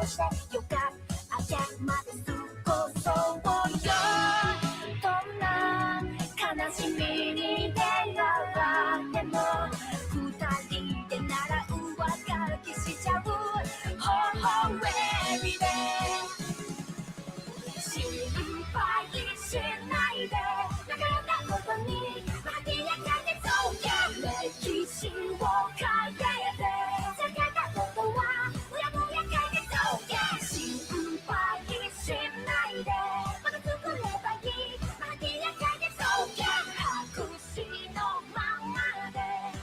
としてよかあげまで過ごそうよどんな悲しみに出会っても二人でなら上書きしちゃう Oh, every day 心配しないで流れたことに艶やかにそうや歴史を変えて避けたことはうやむやかにそうや心配しないでまた作ればいい艶やかにそうや白紙のままで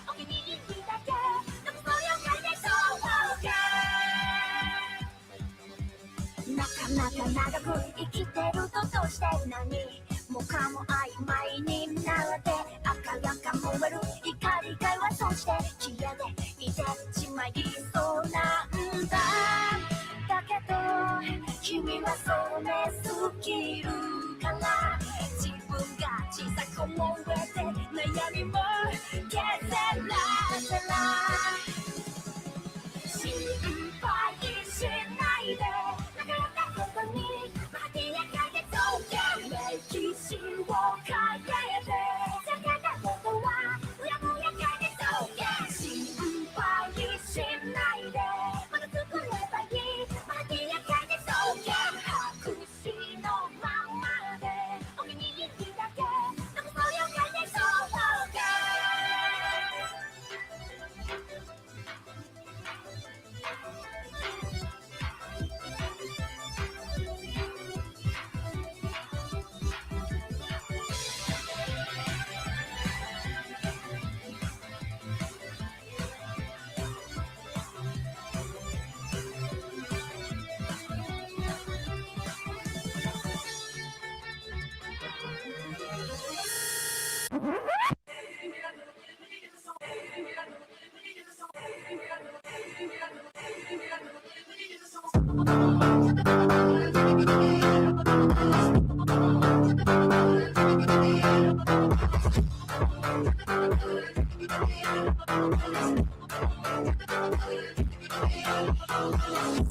お気に入りだけでもそれを変えてそうやなかなか長く生きてるとどうして何もかも曖昧になって赤らかもめる怒りがいはそして消えていてしまいそうなんだだけど君はそれ好きるから自分が小さく思えて悩みも消せらせら心配しないで流れたことに艶やかにそうや歴史を変えて避けたことはうやむやかにそうや心配しないでまた作ればいい艶やかにそうや白紙のままでお気に入りだけでもそれを変えてそうや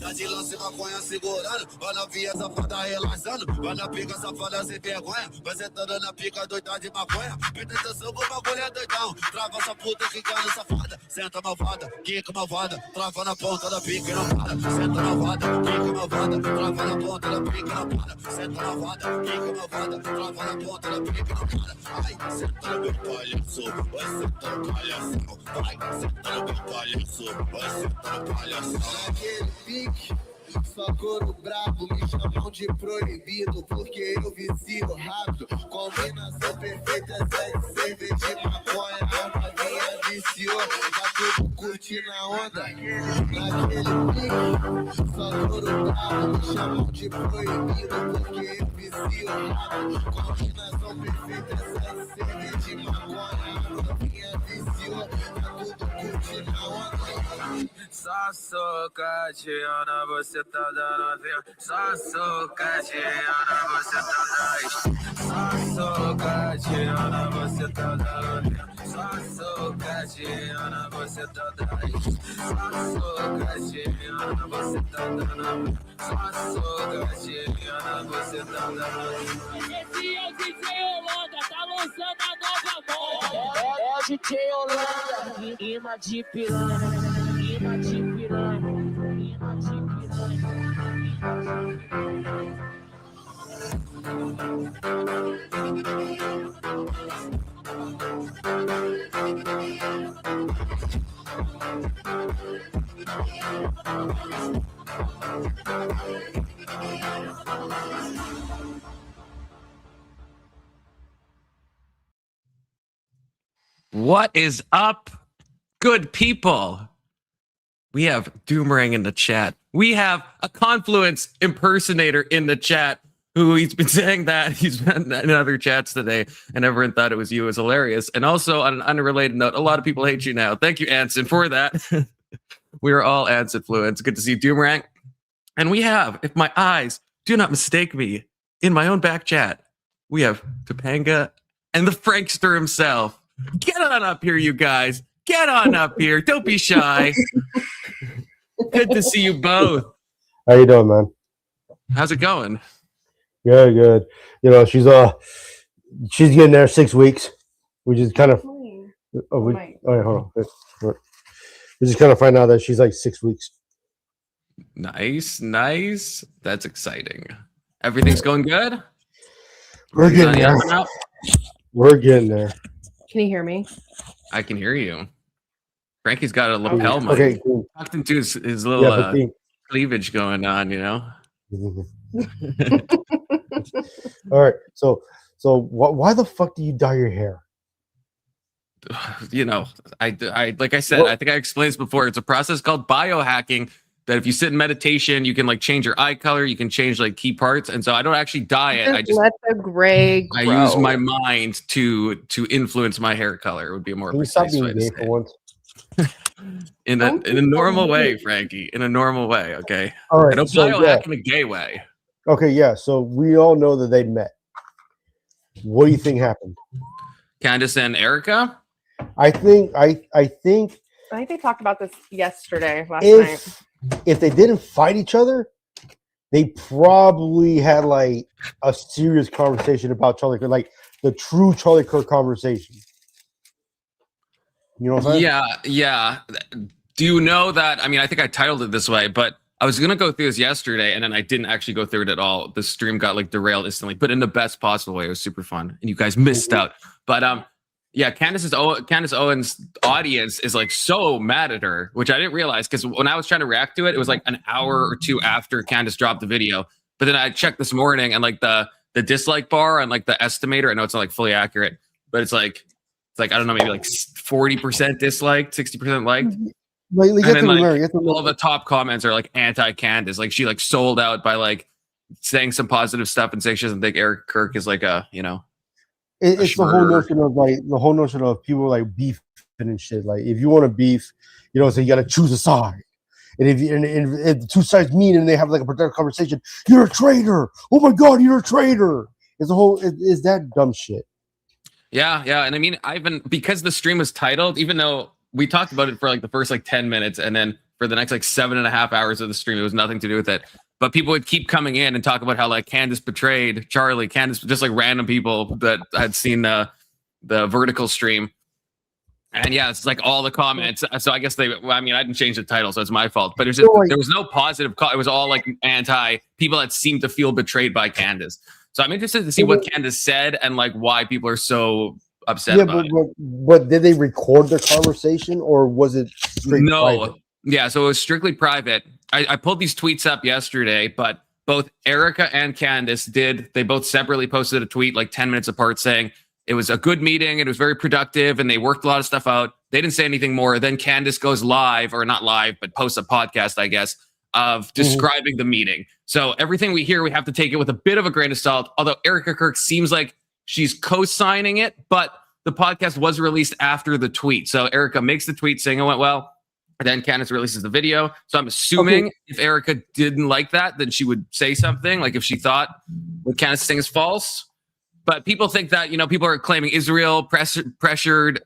Tá de lance maconha segurando, vai na via safada relaxando, vai na pica safada sem vergonha, vai sentando na pica doida de maconha, presta atenção que o bagulho é doidão, trava essa puta ficando safada, senta malvada, quica malvada, trava na ponta da pica e não para, senta malvada, quica malvada, trava na ponta da pica e não para, senta malvada, quica malvada, trava na ponta da pica e não para, ai, senta no meu palhaço, vai sentar no palhação, vai, senta no meu palhaço, vai sentar no palhação. Aquele pique, só couro brabo, me chamam de proibido, porque eu vicio rápido. Combinação perfeita, 7 cerveja de maconha, a novinha viciou, tá tudo curtindo a onda. Naquele pique, só couro brabo, me chamam de proibido, porque eu vicio rápido. Combinação perfeita, 7 cerveja de maconha, a novinha viciou, tá tudo curtindo a onda. Só socadinha, você tá dando vinho. Só socadinha, você tá dando. Só socadinha, você tá dando vinho. Só socadinha, você tá dando. Só socadinha, você tá dando vinho. Só socadinha, você tá dando. Esse é o DJ Holanda, tá lançando a nova moda. É o DJ Holanda, imã de piranha. Imã de piranha, imã de What is up, good people? We have Doomerang in the chat. We have a Confluence impersonator in the chat who he's been saying that he's been in other chats today and everyone thought it was you. It was hilarious. And also on an unrelated note, a lot of people hate you now. Thank you, Anson, for that. We are all Anson fluents. Good to see Doomerang. And we have, if my eyes do not mistake me, in my own back chat, we have Topanga and the Frankster himself. Get on up here, you guys. Get on up here. Don't be shy. Good to see you both. How you doing, man? How's it going? Good, good. You know, she's getting there 6 weeks, which is kind of. Oh, wait, hold on. We just kind of find out that she's like 6 weeks. Nice. That's exciting. Everything's going good? We're getting there. We're getting there. Can you hear me? I can hear you. Frankie's got a lapel mic. Okay, cool. Tucked into his little cleavage going on, you know? All right. So why the fuck do you dye your hair? You know, I like I said, I think I explained this before. It's a process called biohacking that if you sit in meditation, you can like change your eye color, you can change like key parts. And so I don't actually dye it. I just let the gray grow. I use my mind to influence my hair color. It would be a more precise way to say it. In a normal way, Frankie. In a normal way, okay? All right. I don't biohack in a gay way. Okay, yeah. So we all know that they met. What do you think happened? Candace and Erika? I think they talked about this last night. If they didn't fight each other, they probably had like a serious conversation about Charlie Kirk, like the true Charlie Kirk conversation. You know what I'm saying? Yeah. Do you know that? I mean, I think I titled it this way, but I was gonna go through this yesterday, and then I didn't actually go through it at all. The stream got like derailed instantly, but in the best possible way. It was super fun, and you guys missed out. But yeah, Candace Owens' audience is like so mad at her, which I didn't realize because when I was trying to react to it, it was like an hour or two after Candace dropped the video. But then I checked this morning, and like the dislike bar and like the estimator, I know it's not like fully accurate, but it's like I don't know, maybe like 40% disliked, 60% liked. Like, and then like all the top comments are like anti-Candace. Like she like sold out by like saying some positive stuff and saying she doesn't think Erika Kirk is like a, you know. It's the whole notion of people like beef and shit. Like if you want to beef, you know, so you got to choose a side. And if the two sides meet and they have like a productive conversation, you're a traitor. Oh my God, you're a traitor. It's that dumb shit. Yeah. And I mean, because the stream was titled, even though we talked about it for like the first like 10 minutes, and then for the next like 7.5 hours of the stream, it was nothing to do with it. But people would keep coming in and talk about how like Candace betrayed Charlie, Candace, just like random people that had seen the vertical stream. And yeah, it's like all the comments. So I guess I didn't change the title, so it's my fault. But there was no positive. It was all like anti people that seemed to feel betrayed by Candace. So I'm interested to see what Candace said and like why people are so upset about it. But did they record their conversation or was it straight private? Yeah, so it was strictly private. I pulled these tweets up yesterday, but both Erika and Candace they both separately posted a tweet like 10 minutes apart saying it was a good meeting, it was very productive, and they worked a lot of stuff out. They didn't say anything more. Then Candace goes live, or not live, but posts a podcast, I guess, of describing the meeting. So everything we hear, we have to take it with a bit of a grain of salt, although Erika Kirk seems like she's co-signing it, but the podcast was released after the tweet. So Erika makes the tweet saying it went well. And then Candace releases the video. So I'm assuming if Erika didn't like that, then she would say something, like if she thought what Candace is saying is false. But people think that, you know, people are claiming Israel pressured, Candace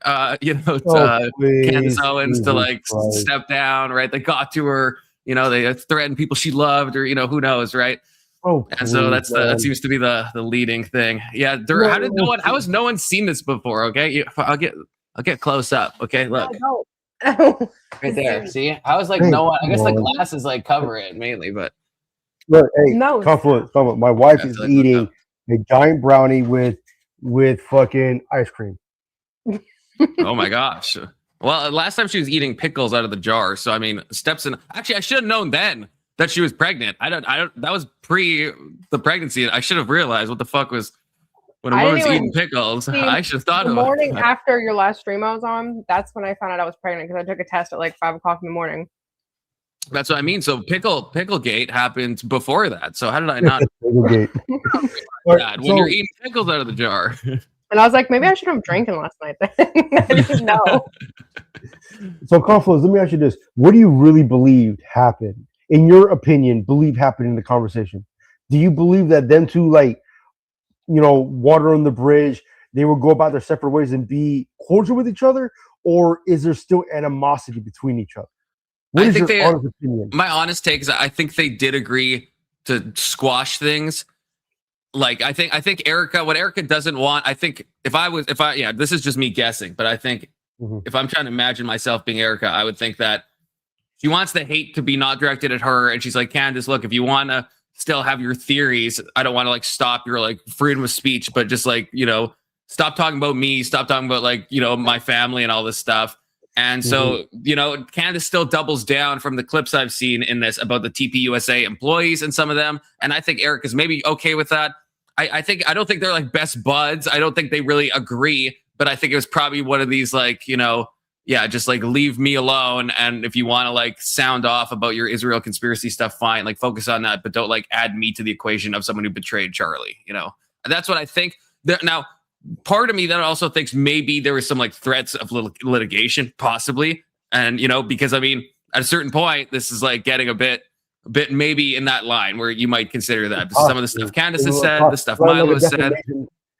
Owens to like step down, right? They got to her, you know, they threatened people she loved, or, you know, who knows, right? And so that seems to be the leading thing. Yeah. How has no one seen this before? Okay. I'll get close up. Okay. Look. Right there. See, I was like, no one. I guess the glasses like cover it mainly, but look, confluence. My wife is eating a giant brownie with fucking ice cream. Oh my gosh! Well, last time she was eating pickles out of the jar. So I mean, steps in. Actually, I should have known then that she was pregnant. I don't. That was pre the pregnancy. I should have realized what the fuck was. When a woman's eating pickles, I should have thought about it. The morning after your last stream I was on, that's when I found out I was pregnant because I took a test at like 5 o'clock in the morning. That's what I mean. So Picklegate happened before that. So how did I not? Picklegate. When you're eating pickles out of the jar. And I was like, maybe I should have drinking last night. I didn't know. So Confluence, let me ask you this: what do you really believe happened? In your opinion, happened in the conversation? Do you believe that them two like? You know, water on the bridge, they will go about their separate ways and be cordial with each other, or is there still animosity between each other? What I is think your they. honest opinion? My honest take is I think they did agree to squash things. Like I think Erika, what Erika doesn't want, I think yeah, this is just me guessing, but I think if I'm trying to imagine myself being Erika, I would think that she wants the hate to be not directed at her, and she's like, Candace, look, if you want to still have your theories, I don't want to like stop your like freedom of speech, but just like, you know, stop talking about me, stop talking about like, you know, my family and all this stuff. And so, you know, Candace still doubles down from the clips I've seen in this about the TPUSA employees and some of them. And I think Erika's maybe okay with that. I don't think they're like best buds. I don't think they really agree, but I think it was probably one of these like, you know, yeah, just like leave me alone. And if you want to like sound off about your Israel conspiracy stuff, fine, like focus on that, but don't like add me to the equation of someone who betrayed Charlie, you know? And that's what I think. Now, part of me that also thinks maybe there was some like threats of litigation, possibly. And, you know, because I mean, at a certain point, this is like getting a bit maybe in that line where you might consider that some of the stuff Candace has said, the stuff Milo has said,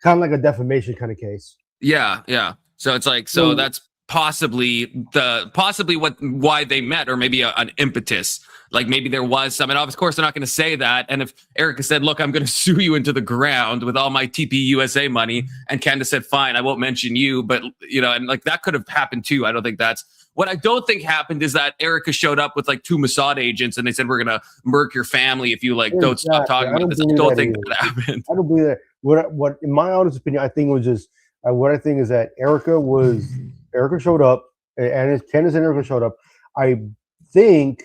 kind of like a defamation kind of case. Yeah. So it's like, so that's possibly why they met, or maybe an impetus. Like maybe there was some, and of course they're not going to say that. And if Erika said, look, I'm going to sue you into the ground with all my TPUSA money, and Candace said, fine, I won't mention you, but you know, and like that could have happened too. I don't think that's what I don't think happened is that Erika showed up with like 2 Mossad agents and they said, we're going to murk your family if you like don't stop talking about this. I don't think that happened. I don't believe that. What in my honest opinion, I think it was just what I think is that Erika showed up, and Candace and Erika showed up. I think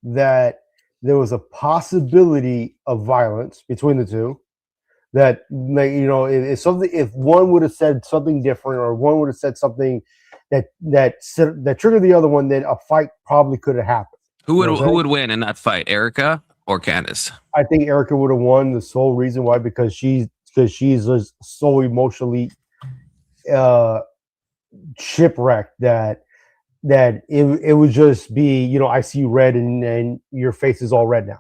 that there was a possibility of violence between the two. That, like, you know, if one would have said something different, or one would have said something that triggered the other one, then a fight probably could have happened. Who would win in that fight, Erika or Candace? I think Erika would have won. The sole reason why, because she's just so emotionally shipwrecked that it would just be, you know, I see you red and your face is all red now.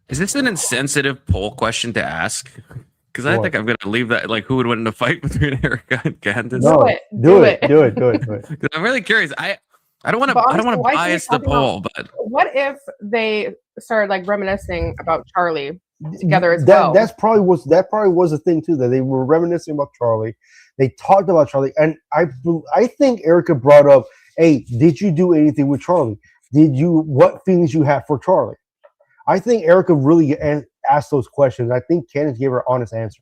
Is this an insensitive poll question to ask? Because I think I'm going to leave that, like, who would win in a fight between Erika and Candace? No, do it. I'm really curious. I don't want to bias the poll, but what if they started like reminiscing about Charlie together as well? That probably was a thing too, that they were reminiscing about Charlie. They talked about Charlie, and I think Erika brought up, hey, did you do anything with Charlie? What feelings you have for Charlie? I think Erika really asked those questions. I think Candace gave her honest answers.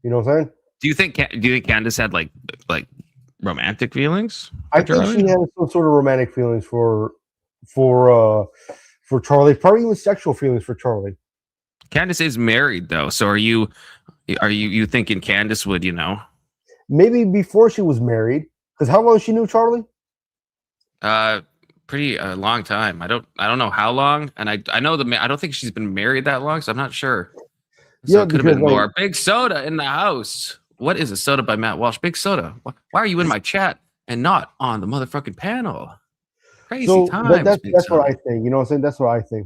You know what I'm saying? Do you think Candace had like romantic feelings? I think she had some sort of romantic feelings for Charlie, probably even sexual feelings for Charlie. Candace is married though, so are you thinking Candace would, you know? Maybe before she was married, because how long she knew Charlie? Pretty long time. I don't know how long, and I know I don't think she's been married that long, so I'm not sure. So it could have been more. Big Soda in the house. What is a soda by Matt Walsh? Big Soda. Why are you in my chat and not on the motherfucking panel? Crazy times. That's what I think. You know what I'm saying? That's what I think.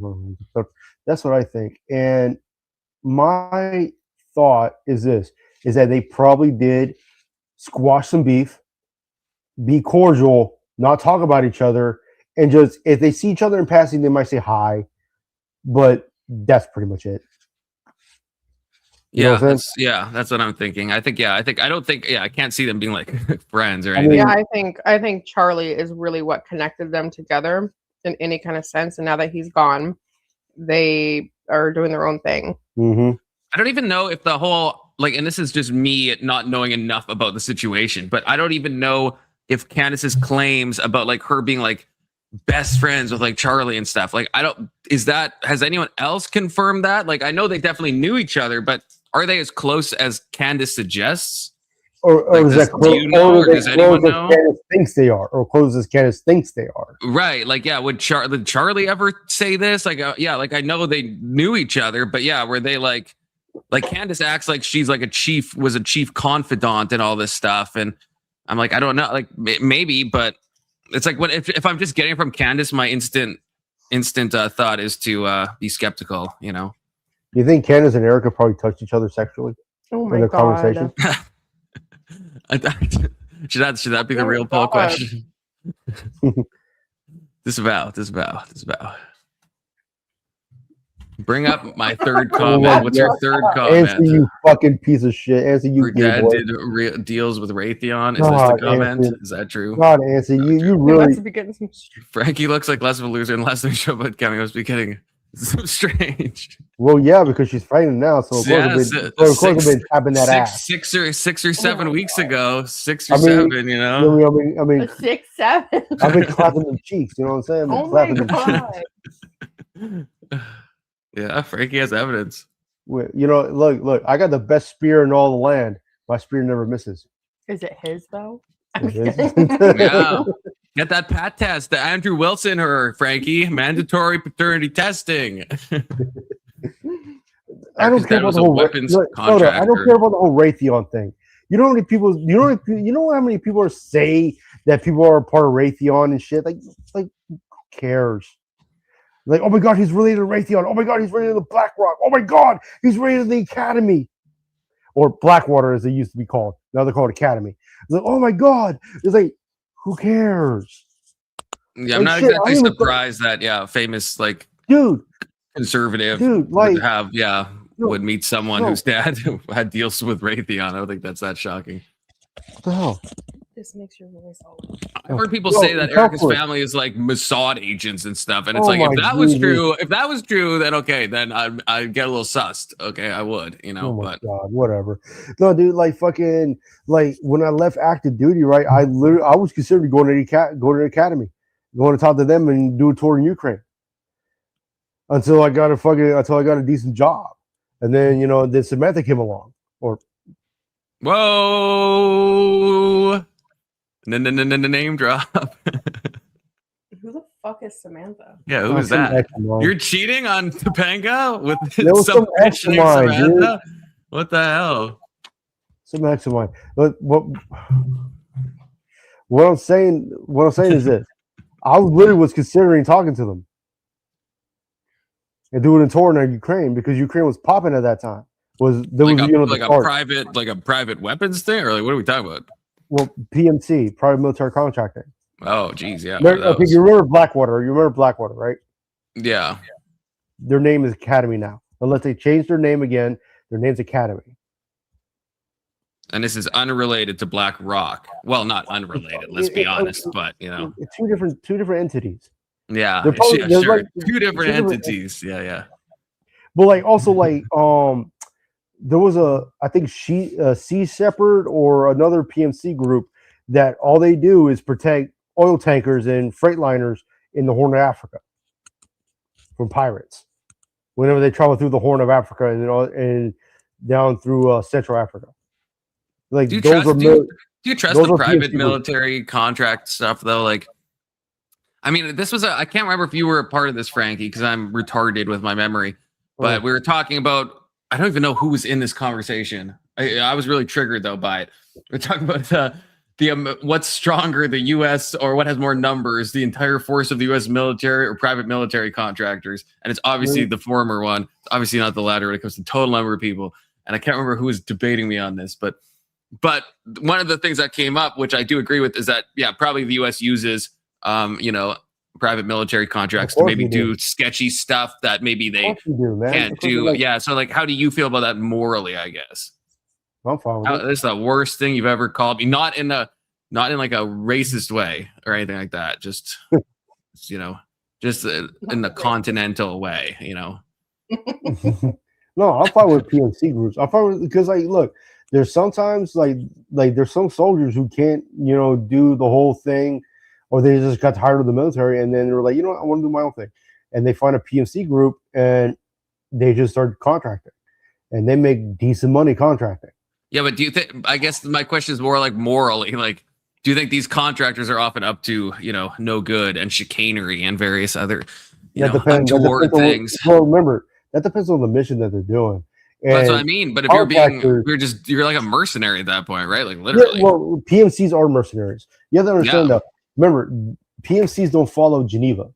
That's what I think. And my thought is this: is that they probably did squash some beef, be cordial, not talk about each other. And just, if they see each other in passing, they might say hi, but that's pretty much it. That's what I'm thinking. I can't see them being like friends or anything. Yeah, I think Charlie is really what connected them together in any kind of sense. And now that he's gone, they are doing their own thing. Mm-hmm. I don't even know if the whole, like, and this is just me not knowing enough about the situation, but I don't even know if Candace's claims about like her being like best friends with like Charlie and stuff, like, has anyone else confirmed that? Like, I know they definitely knew each other, but are they as close as Candace suggests? Or like, does anyone know? Candace thinks they are, or close as Candace thinks they are. Right. Like, yeah, did Charlie ever say this? Like, like I know they knew each other, but yeah, were they like Candace acts like she's like a chief confidant and all this stuff. And I'm like, I don't know, like maybe, but it's like, what if I'm just getting from Candace, my instant thought is to be skeptical, you know? You think Candace and Erika probably touched each other sexually? Oh my God. Conversation? Should that be the real poll question? Disavow. Bring up my third comment. What's your third comment? Answer, you fucking piece of shit. Answer, you Her gay dad boy. did deals with Raytheon. Is this the comment? Answer. Is that true? God, Answer, you really. Must be getting some. Frankie looks like less of a loser and less than show, but Cammy must be getting so strange. Well, yeah, because she's fighting now, so of course I've been tapping that ass. 6 or 7 weeks ago, 6 or I mean, 7, you know. I mean, 6, 7. I've been clapping them cheeks. You know what I'm saying? I've been Oh my clapping them god. Yeah, Frankie has evidence. You know, look, I got the best spear in all the land. My spear never misses. Is it his though? It is. Yeah. Get that pat test, the Andrew Wilson or Frankie, mandatory paternity testing. I don't care about the whole weapons contractor. I don't care about the whole Raytheon thing. You know how many people? You know how many people say that people are part of Raytheon and shit? Like who cares? Like, oh my god, he's related to Raytheon. Oh my god, he's related to BlackRock. Oh my god, he's related to the Academy, or Blackwater as they used to be called. Now they're called Academy. It's like, oh my god, it's like, who cares? Yeah, I'm not exactly surprised that famous dude, conservative would meet someone whose dad had deals with Raytheon. I don't think that's that shocking. What the hell? This makes your voice all. I've heard people say that Erika's family is like Mossad agents and stuff, and it's like if that was true, then okay, then I'd get a little sussed. Okay, I would, you know. Oh my god, whatever. No, dude, when I left active duty, right? I was considering going to the academy, going to talk to them and do a tour in Ukraine until I got a decent job, and then then Samantha came along, or whoa. Name drop. Who the fuck is Samantha? Yeah, who is that? You're cheating on Topanga with some ex of mine, Samantha? Dude. What the hell? Some ex of mine. What I'm saying is this: I literally was considering talking to them and doing a tour in Ukraine because Ukraine was popping at that time. A private weapons thing, or what are we talking about? Well, PMC, private military contracting. Oh, geez, yeah. Okay, you remember Blackwater? You remember Blackwater, right? Yeah. Their name is Academy now. Unless they change their name again, their name's Academy. And this is unrelated to BlackRock. Well, not unrelated. Let's be honest, but it's two different entities. Yeah, sure. Like, two different entities. Yeah. But there was I think Sea Shepherd or another PMC group that all they do is protect oil tankers and freight liners in the Horn of Africa from pirates. Whenever they travel through the Horn of Africa and down through Central Africa. Like, do you trust the private military contract stuff though? Like, I mean, this was I can't remember if you were a part of this, Frankie, because I'm retarded with my memory. But we were talking about. I don't even know who was in this conversation. I was really triggered though by it. We're talking about what's stronger, the U.S. or what has more numbers, the entire force of the U.S. military or private military contractors, and it's obviously the former one. It's obviously not the latter when it comes to total number of people. And I can't remember who was debating me on this, but one of the things that came up, which I do agree with, is that probably the U.S. uses private military contracts to maybe do sketchy stuff that maybe they can't do. So like, how do you feel about that morally, I guess? I'm fine with it. This is the worst thing you've ever called me. Not in like a racist way or anything like that. Just just in the continental way, No, I'm fine with PMC groups. I'm fine with, because look, there's sometimes like there's some soldiers who can't do the whole thing, or they just got tired of the military and then they're like, I want to do my own thing, and they find a PMC group and they just start contracting, and they make decent money contracting. Yeah, but do you think? I guess my question is more like morally, like, do you think these contractors are often up to no good and chicanery and various other untoward things? Well, remember, that depends on the mission that they're doing. And that's what I mean. But if you're like a mercenary at that point, right? Like literally. Yeah, well, PMCs are mercenaries. You have to understand though. Remember, PMCs don't follow Geneva.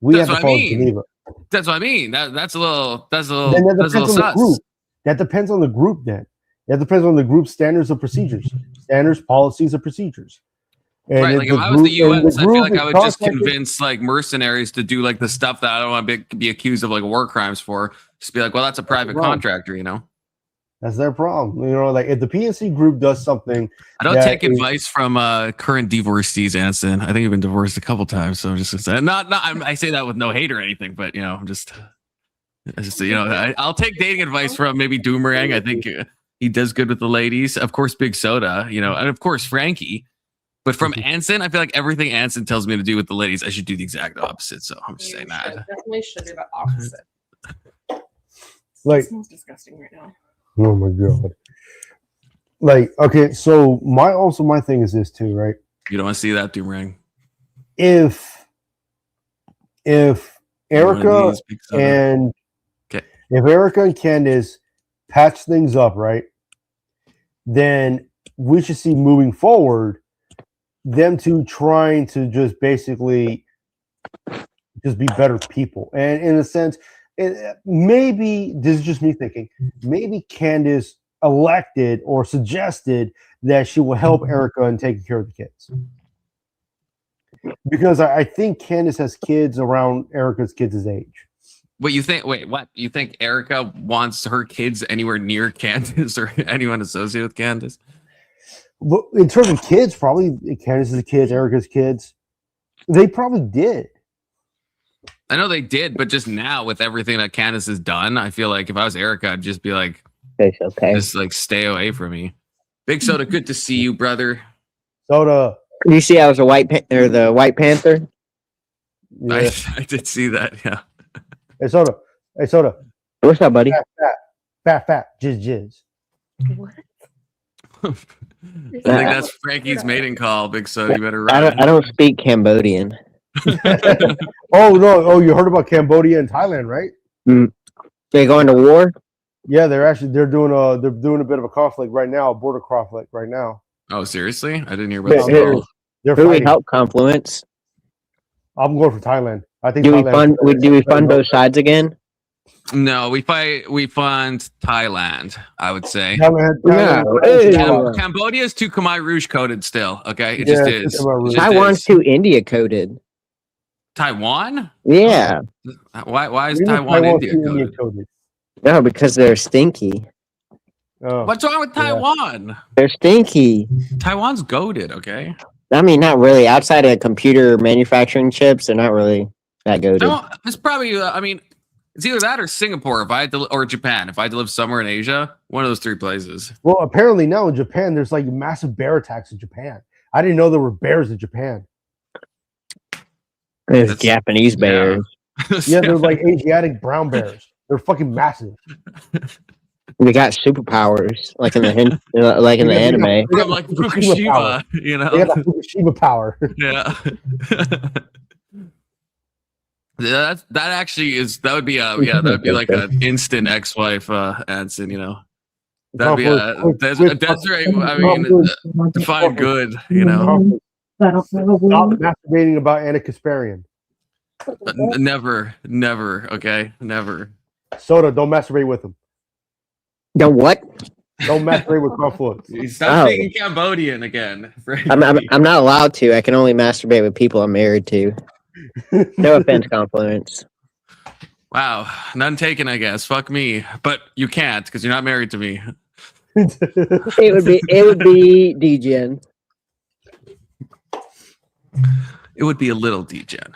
We have to follow Geneva. That's what I mean. That's a little sus. That depends on the group then. That depends on the group's standards of procedures. Standards, policies, and procedures. And right, if like if the I was the group- and U.S., I feel group like is I would just contacted- convince like mercenaries to do like the stuff that I don't want to be accused of like war crimes for. Just be like, well, that's a private wrong. contractor, you know. That's their problem. You know, like if the PNC group does something, I don't that take is- advice from current divorcees, Anson. I think you've been divorced a couple times, so I'm just not. I say that with no hate or anything, but you know, I'm just you know, I'll take dating advice from maybe Doomerang. I think he does good with the ladies. Of course, Big Soda, you know, and of course Frankie. But from Anson, I feel like everything Anson tells me to do with the ladies, I should do the exact opposite. So I'm just saying that. Definitely should do the opposite. like, It smells disgusting right now. oh my god. Like, okay, so my thing is this too, right? You don't want to see that, Doomerang. If Erika Big Soda. and Okay. if Erika and Candace patch things up, right, then we should see moving forward them two trying to just basically just be better people. And in a sense, maybe this is just me thinking, maybe Candace elected or suggested that she will help Erika in taking care of the kids. Because I think Candace has kids around Erika's kids' age. What you think? Wait, what? You think Erika wants her kids anywhere near Candace or anyone associated with Candace? But in terms of kids, probably Candace's kids, Erika's kids, they probably did. I know they did, but just now with everything that Candace has done, I feel like if I was Erika, I'd just be like, It's okay. just like stay away from me. Big Soda, good to see you, brother. Soda. You see, I was the White Panther. Yeah. I did see that. Yeah. Hey, Soda. Hey, Soda. What's up, buddy? Fat. Jizz. I think that's Frankie's mating call, Big Soda. You better run. I don't speak Cambodian. Oh no! Oh, you heard about Cambodia and Thailand, right? They going to war? Yeah, they're doing a bit of a conflict right now, a border conflict right now. Oh, seriously? I didn't hear about They're this. they're Who we fighting. help Confluence? I'm going for Thailand. I think. Do we Thailand- do we fund both sides again? No, we fund Thailand, I would say. Thailand- Hey. Cambodia is too Khmer Rouge coded still, okay? It Yeah, just it's is. Khmer Rouge. It just Taiwan's is. too India coded. Taiwan? Yeah. Why is You know Taiwan Taiwan's India too coded? coded. No, because they're stinky. Oh. What's wrong with Yeah. Taiwan? They're stinky. Taiwan's goaded, okay? I mean, not really. Outside of computer manufacturing chips, they're not really that goated. No, it's probably. I mean, it's either that or Singapore. If I had to, or Japan. If I had to live somewhere in Asia, one of those three places. Well, apparently now in Japan, there's like massive bear attacks in Japan. I didn't know there were bears in Japan. There's That's- Japanese bears. Yeah, they're like Asiatic brown bears. They're fucking massive. They got superpowers, like in the like in the Yeah, anime. From like Fukushima, you They got know. that Fukushima power. Yeah. Yeah, that actually is that would be like an instant ex-wife Anson, you know. That'd be that's right. I mean, define good, you know. Stop masturbating about Anna Kasparian. Never, okay, never. Soda, don't masturbate with him. The what? Don't masturbate with Confluence. Stop Oh. speaking Cambodian again. I'm not allowed to. I can only masturbate with people I'm married to. No offense, Confluence. Wow, none taken, I guess. Fuck me, but you can't because you're not married to me. It would be DGen. It would be a little degen,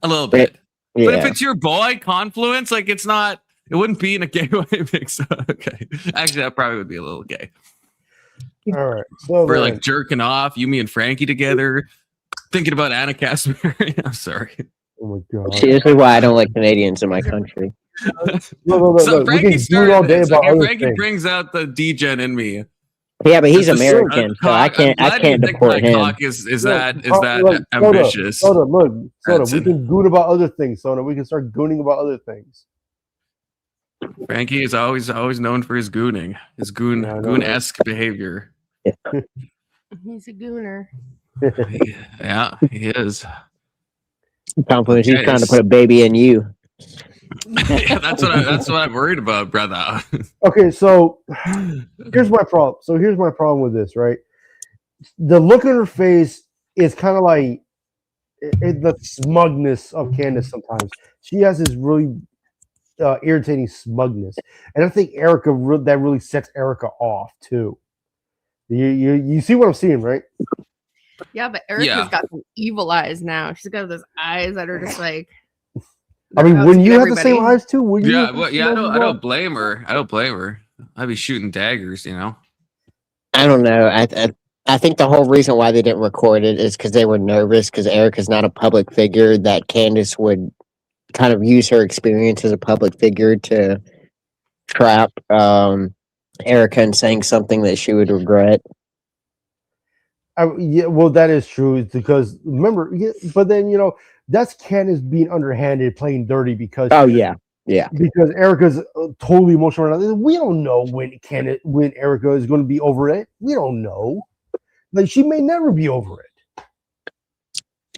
a little bit. Yeah. But if it's your boy, Confluence, like it's not. It wouldn't be in a gay way. So, okay, actually, that probably would be a little gay. All right. So We're then, like jerking off, you, me, and Frankie together, thinking about Anna Kasparian. I'm sorry. oh my god. See, this is why I don't like Canadians in my country. No. So We Frankie can do started all day this. about Okay, other Frankie things. brings out the degen in me. Yeah, but he's It's a American, so I can't deport him. Cock is that Look, ambitious? Soda, look, Soda, That's we it. can goon about other things, Soda. We can start gooning about other things. Frankie is always known for his gooning, his goon-esque behavior. He's a gooner. Yeah, he is. Confluence, he's Yeah, trying to it's- put a baby in you. Yeah, that's what I'm worried about, brother. Okay, so here's my problem. Here's my problem with this, right? The look on her face it's kind of like the smugness of Candace. Sometimes she has this really irritating smugness, and I think Erika that really sets Erika off too. You see what I'm seeing, right? Yeah, but Erica's Yeah. got some evil eyes now. She's got those eyes that are just like. I mean, they're out when to you get have the same everybody. eyes too, wouldn't you? Yeah, well, yeah. I don't blame her. I don't blame her. I'd be shooting daggers, you know. I don't know. I think the whole reason why they didn't record it is because they were nervous because Erica's not a public figure. That Candace would kind of use her experience as a public figure to trap Erika in saying something that she would regret. Yeah, well, that is true because remember, but then that's Candace being underhanded, playing dirty because Oh yeah, yeah. because Erica's totally emotional right now. We don't know when Erika is going to be over it. We don't know. Like she may never be over it.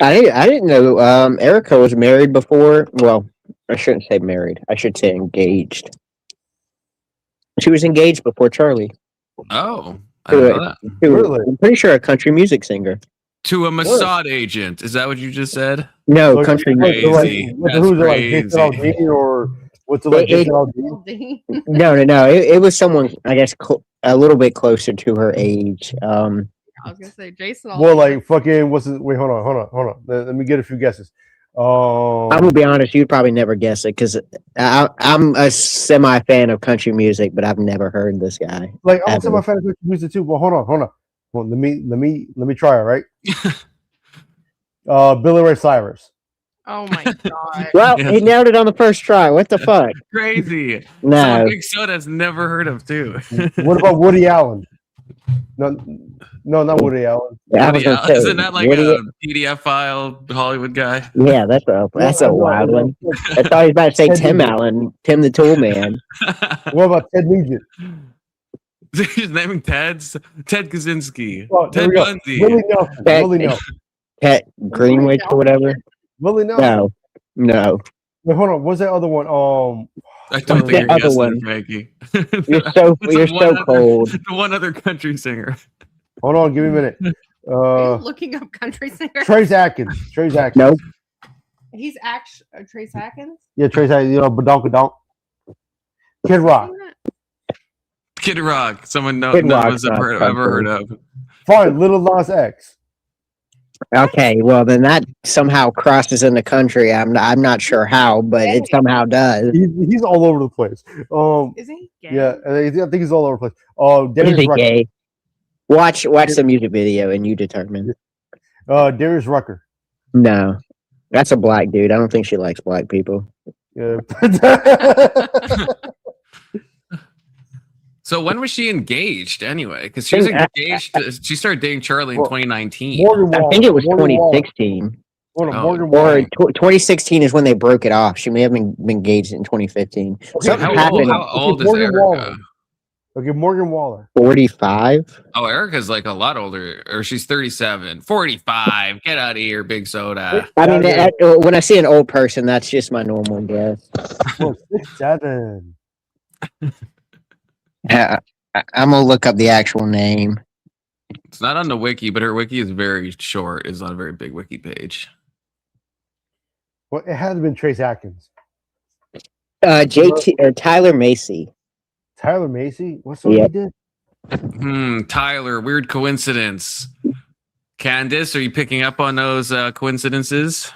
I didn't know Erika was married before. Well, I shouldn't say married. I should say engaged. She was engaged before Charlie. Oh, I didn't know that. Really? I'm pretty sure a country music singer. To a Mossad agent. Is that what you just said? No, Like, country crazy. music. Who's That's it like? crazy. Jason Aldean or what's it like? Jason Aldean? No. It was someone, I guess, a little bit closer to her age. I was gonna say Jason. Well, like fucking what's it? Wait, hold on. Let me get a few guesses. I'm gonna be honest, you'd probably never guess it because I'm a semi fan of country music, but I've never heard this guy. Like I'm ever. my fan of music too. Well, hold on. Well, let me try it. Right. Billy Ray Cyrus. Oh my god. Well, Yes. he nailed it on the first try. What the fuck? Crazy. No. Someone Big Soda's never heard of too. What about Woody Allen? No, not Woody Allen. I was gonna say, Isn't that like Woody- a PDF file Hollywood guy? Yeah, that's a wild one. I thought he was about to say Ted Tim Nugent. Allen, Tim the Tool Man. What about Ted Nugent? He's naming Ted's Ted Kaczynski. Oh, there Ted we go. Bundy. Willie Nelson. Ted- Willie Nelson. Pet Greenwich or whatever. Willie Nelson. No. Wait, hold on. What's that other one? I don't What's think you're the other guessing one? it, Frankie. You're so cold. One other country singer. Hold on. Give me a minute. Are you looking up country singer? Trace Atkins. Trace Atkins. Nope. He's actually Trace Atkins. Yeah, Trace Atkins. Badonkadonk. Kid Rock. Kid Rock. Someone Kid none of Rock's us have not ever heard of. Fine. Little Nas X. Okay, well then that somehow crosses into country. I'm not sure how, but it somehow does. He's all over the place. Isn't he gay? Yeah, I think he's all over the place. Darius Is he Rucker. gay? Watch the music video and you determine. Darius Rucker. No, that's a black dude. I don't think she likes black people. Yeah. So when was she engaged anyway? Because she was engaged. She started dating Charlie in 2019. Morgan I Wallen. think it was Morgan Wallen. 2016 Hold on, Oh. Morgan or Wallen. 2016 is when they broke it off. She may have been engaged in 2015. Something How happened. old is Morgan Erika? Wallen. Okay, Morgan Waller. 45. Oh, Erica's like a lot older, or she's 37. 45. Get out of here, Big Soda. I mean, when I see an old person, that's just my normal guess. 6'7". I'm gonna look up the actual name. It's not on the wiki, but her wiki is very short. It's not a very big wiki page. Well, it had to have been Trace Atkins. JT or Tyler Macy. Tyler Macy? What song Yep. he did? Tyler, weird coincidence. Candace, are you picking up on those coincidences?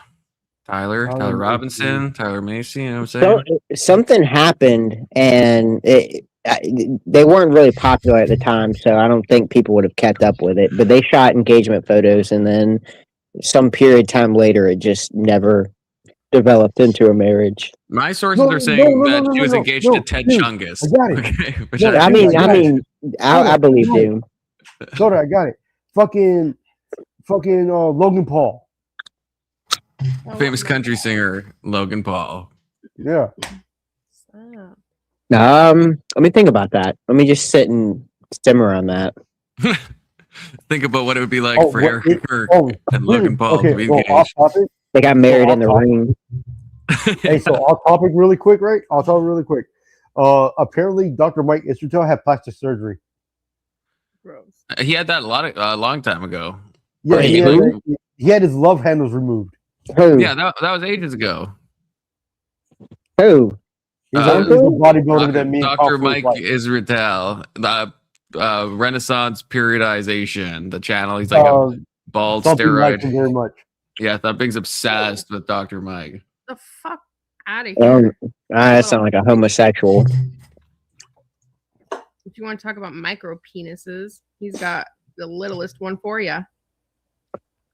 Tyler Robinson, Tyler Macy, you know what I'm saying? So, something happened, and they weren't really popular at the time, so I don't think people would have kept up with it. But they shot engagement photos, and then some period of time later, it just never developed into a marriage. My sources are saying that she was engaged to Ted dude, Chungus. I got it. Okay, which No, I believe you. Soda, I got it. Fucking Logan Paul. famous country singer Logan Paul. Yeah. Let me think about that. Let me just sit and simmer on that. Think about what it would be like for what- Erika Kirk oh, and Logan Paul to be so engaged. off topic. They got married in the I'll- ring. Hey, so off topic really quick, right? I'll tell you really quick. Apparently Dr. Mike Israel had plastic surgery. Gross. He had that a long time ago. Yeah, Wait, he had his love handles removed. Who? Yeah, that was ages ago. Who? He's Uh, the bodybuilder that me and Dr. Confluence Mike like. Israel, the Renaissance periodization, the channel. He's like a bald Something like steroid. him very much. Yeah, that thing's obsessed with Dr. Mike. The fuck out of here. I sound like a homosexual. If you want to talk about micro penises, he's got the littlest one for you.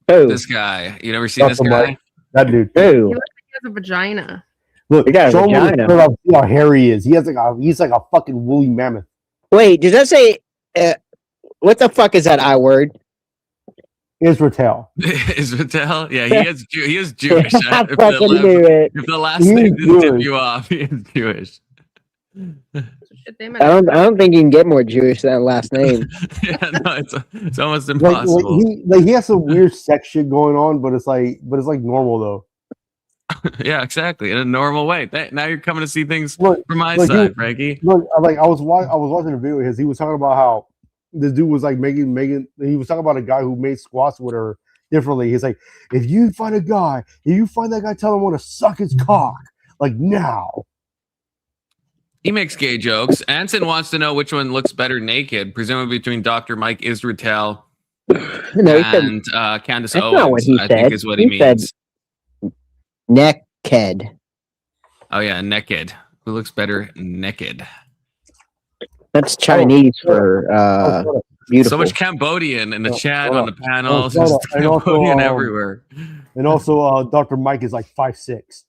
Who? This guy. You never seen this Dr. guy? Mike. That dude. He Who? looks like he has a vagina. Look, He got a show him vagina. see how hairy he is. He's like a fucking woolly mammoth. Wait, does that say? What the fuck is that I word? Israel. Israel? Yeah, he is Jewish. I if, fucking knew it. if the last He name is didn't tip Jewish. you off, he is Jewish. Shit, they I don't think you can get more Jewish than that last name. Yeah, no, it's almost Like impossible. he has some weird sex shit going on, but it's like normal though. Yeah, exactly. In a normal way. Now you're coming to see things Look, from my like side, Frankie. Look, like I was watching a video of his. He was talking about how this dude was like making. He was talking about a guy who made squats with her differently. He's like, if you find that guy, tell him I want to suck his cock, like now. He makes gay jokes. Anson wants to know which one looks better naked, presumably between Dr. Mike Israel No, he said and Candace that's Owens, not what he I said. think is what he He said- means. naked. Oh, yeah, naked. Who looks better naked? That's Chinese for beautiful. So much Cambodian in the chat, hold on the panels. hold Just on. And also, Cambodian everywhere. And also, Dr. Mike is like 5'6".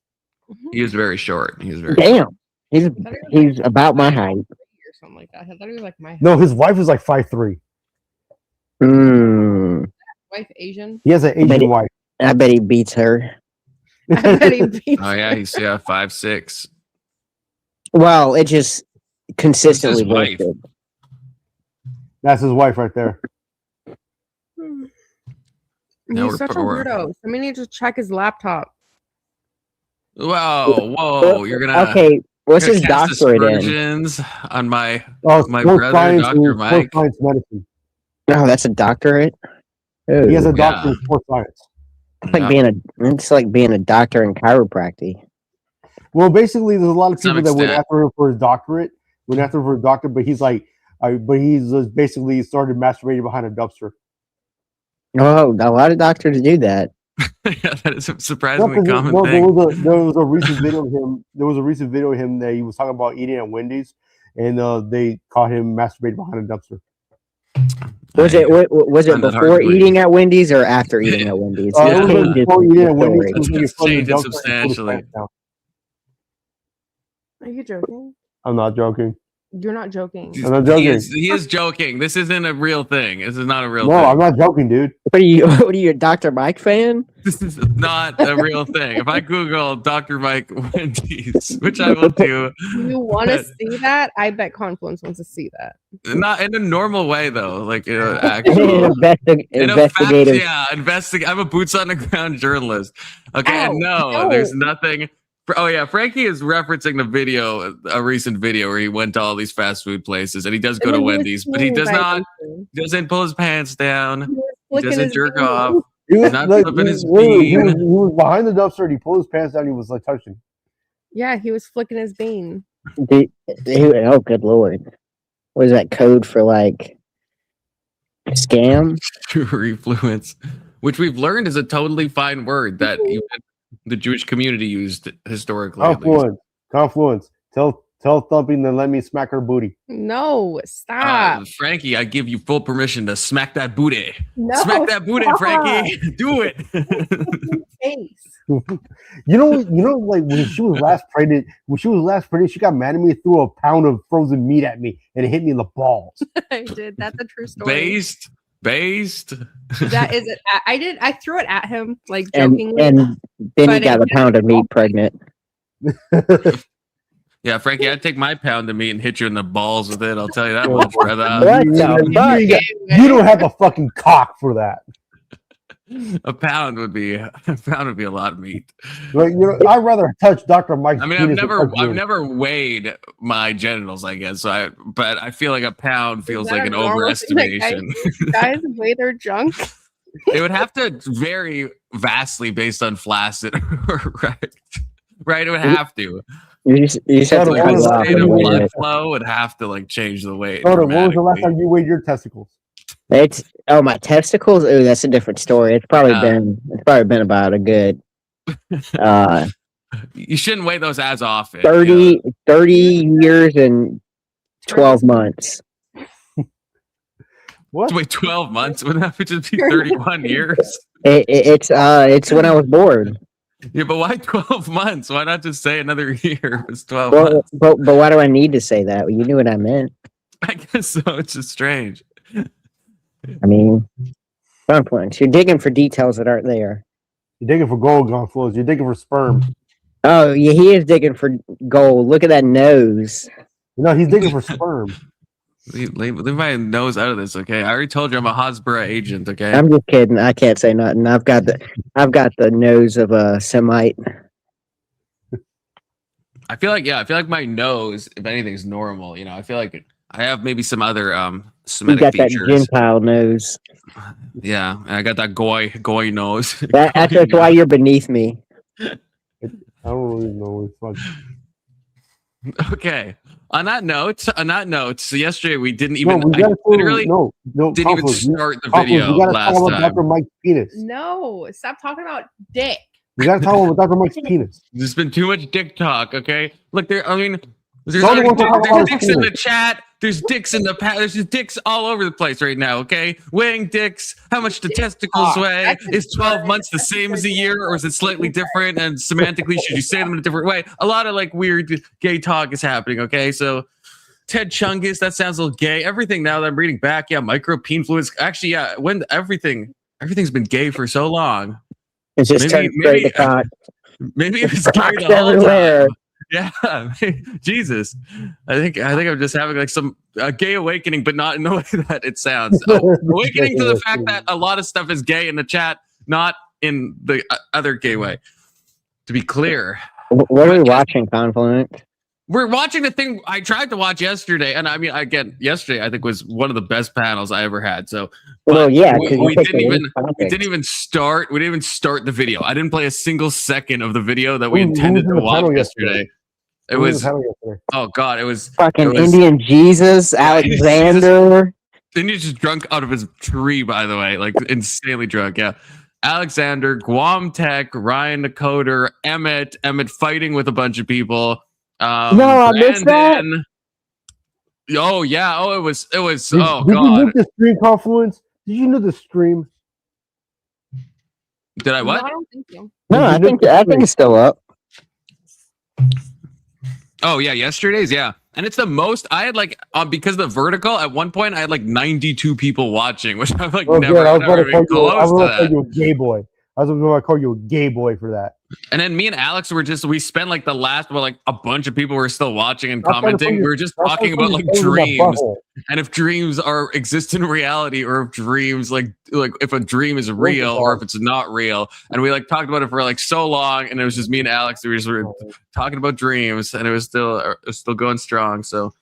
He is very short. He is very Damn, he's about my height. Or something like that. I thought he was like my No, his wife is like 5'3". wife Asian. He has an Bet Asian he- wife. I bet he beats her. I bet he beats Oh, yeah, he's 5'6". Well, it just consistently wife. listed. That's his wife right there. Now we're He's such a poor. weirdo. Somebody needs to check his laptop. Whoa, you're gonna Okay, what's gonna his cast doctorate in? aspersions on my Oh, My sports brother, science Dr. and Mike. sports science medicine. Oh, that's a doctorate. Ooh, He has a Yeah. doctorate in sports science. it's like being a doctor in chiropractic. Well, basically, there's a lot of To some people that went extent. after him for his doctorate, but he's like, but he's basically started masturbating behind a dumpster. Oh, a lot of doctors do that. Yeah, that is a No, surprisingly 'cause common there thing. was a recent video of him. There was a recent video of him that he was talking about eating at Wendy's, and they caught him masturbating behind a dumpster. Was it find that hard before to believe. eating at Wendy's or after eating at Wendy's? Yeah. It was Changes before eating the at Wendy's. story. He was making It's fun of the changed dumpster and pulled his substantially. pants down. Are you joking? I'm not joking. You're not joking. I'm not joking. He is joking. This isn't a real thing. This is not a real No, thing. I'm not joking, dude. What are you? What are you, a Dr. Mike fan? This is not a real thing. If I Google Dr. Mike Wendy's, which I will do, You want to see that? I bet Confluence wants to see that. not in a normal way though, like actual. In a fact, Investigative. yeah, I'm a boots on the ground journalist. Okay, and Ow, no, no. there's nothing. Oh yeah, Frankie is referencing the video, a recent video where he went to all these fast food places, and he does go to Wendy's, but he does not doesn't pull his pants down. He doesn't jerk off. He was, Not like, flipping his he was bean. behind the dumpster and he pulled his pants down. And he was like touching. Yeah, he was flicking his bean. Oh, good lord! What is that code for like scam? Refluence, which we've learned is a totally fine word that even the Jewish community used historically. At least. Confluence. Tell Thumping to let me smack her booty. No, stop. Frankie, I give you full permission to smack that booty. No, Smack that booty, stop. Frankie. Do it. Face. You know, like when she was last pregnant, she got mad at me, threw a pound of frozen meat at me, and it hit me in the balls. I did. That's a true story. Based. That is it. I threw it at him, like And jokingly. then he But got it- a pound of meat pregnant. Yeah, Frankie, I'd take my pound of meat and hit you in the balls with it. I'll tell you that much, brother. What the fuck? You don't have a fucking cock for that. A pound would be a lot of meat. Like, I'd rather touch Dr. Mike's I mean, penis than touch I've yours. never weighed my genitals, I guess. But I feel like a pound feels that like a an normal thing? Like, overestimation. guys weigh their junk. It would have to vary vastly based on flaccid, right? Right, it would have to. You just have to What Like cut was it the the off state in of a last time blood minute. flow would have to like change the weight What was the last dramatically. time you weighed your testicles? It's my testicles. Oh, that's a different story. It's probably been about a good uh You shouldn't weigh those as often. 30 years and 12 months. What? Wait, 12 months? Wouldn't that just be 31 years? It's when I was bored. Yeah, but why 12 months? Why not just say another year? It's 12 Well, months. but why do I need to say that? You knew what I meant. I guess so. It's just strange. I mean, confluence. You're digging for details that aren't there. You're digging for gold, Gonflows. You're digging for sperm. Oh, yeah, he is digging for gold. Look at that nose. No, he's digging for sperm. Leave my nose out of this, okay? I already told you I'm a Hasbara agent, okay? I'm just kidding. I can't say nothing. I've got the nose of a Semite. I feel like my nose, if anything, is normal. You know, I feel like I have maybe some other You Semitic got that features. Gentile nose. Yeah, and I got that goy nose. That's why you're beneath me. I don't really know. It's like, Okay. On that note, so yesterday we didn't even. no, we I gotta literally no, didn't even Gonflows, start the Gonflows, video we gotta last talk about time. Dr. Mike's penis. No, stop talking about dick. We gotta talk about Dr. Mike's penis. There's been too much dick talk. Okay, look there. I mean, there's Someone already wants to talk there's about dicks his in the penis. chat. There's dicks in the there's just dicks all over the place right now. Okay, weighing dicks. How much do testicles weigh? Is 12 months the same as a year, or is it slightly different? And semantically, should you say them in a different way? A lot of like weird gay talk is happening. Okay, so. Ted Chungus, that sounds a little gay. Everything now that I'm reading back, yeah, micropene fluids. Actually, yeah, when everything's been gay for so long. It's just turned straight to cock. Maybe it was gay Cocks the whole everywhere. time. Yeah, Jesus. I think I'm just having like some gay awakening, but not in the way that it sounds. Awakening to the fact that a lot of stuff is gay in the chat, not in the other gay way. To be clear, What are we watching, Confluent? we're watching the thing I tried to watch yesterday, and I mean, again, yesterday I think was one of the best panels I ever had. So, Well, but yeah, we, 'cause you we picked didn't the even least topics. we didn't even start the video. I didn't play a single second of the video that we Who was intended in to the watch panel yesterday. It Who was was the panel yesterday? oh god, it was Fucking it was- Indian Jesus, Yeah, Indian Jesus. Alexander. Then he's just drunk out of his tree, by the way, like insanely drunk. Yeah. Alexander, Guam Tech, Ryan Decoder, Emmet fighting with a bunch of people. No, I missed that. Oh yeah. Oh, it was. Did Oh you god. nuke the stream, Confluence? Did you know the stream? Did I what? No, I don't think so. No, I think it's still up. Oh yeah, yesterday's. Yeah, and it's the most. I had like because of the vertical. At one point, I had like 92 people watching, which I'm like Oh, never, good. I was never going to even call close to that. you a gay boy. I was going to call you a gay boy for that. And then me and Alex we spent like the last, well, like a bunch of people were still watching and That's why the commenting. thing We is- were just that's why talking the about thing like is going in that dreams butthole. and if dreams exist in reality, or if dreams like if a dream is real or if it's not real. And we like talked about it for like so long, and it was just me and Alex. We just were talking about dreams, and it was still going strong. So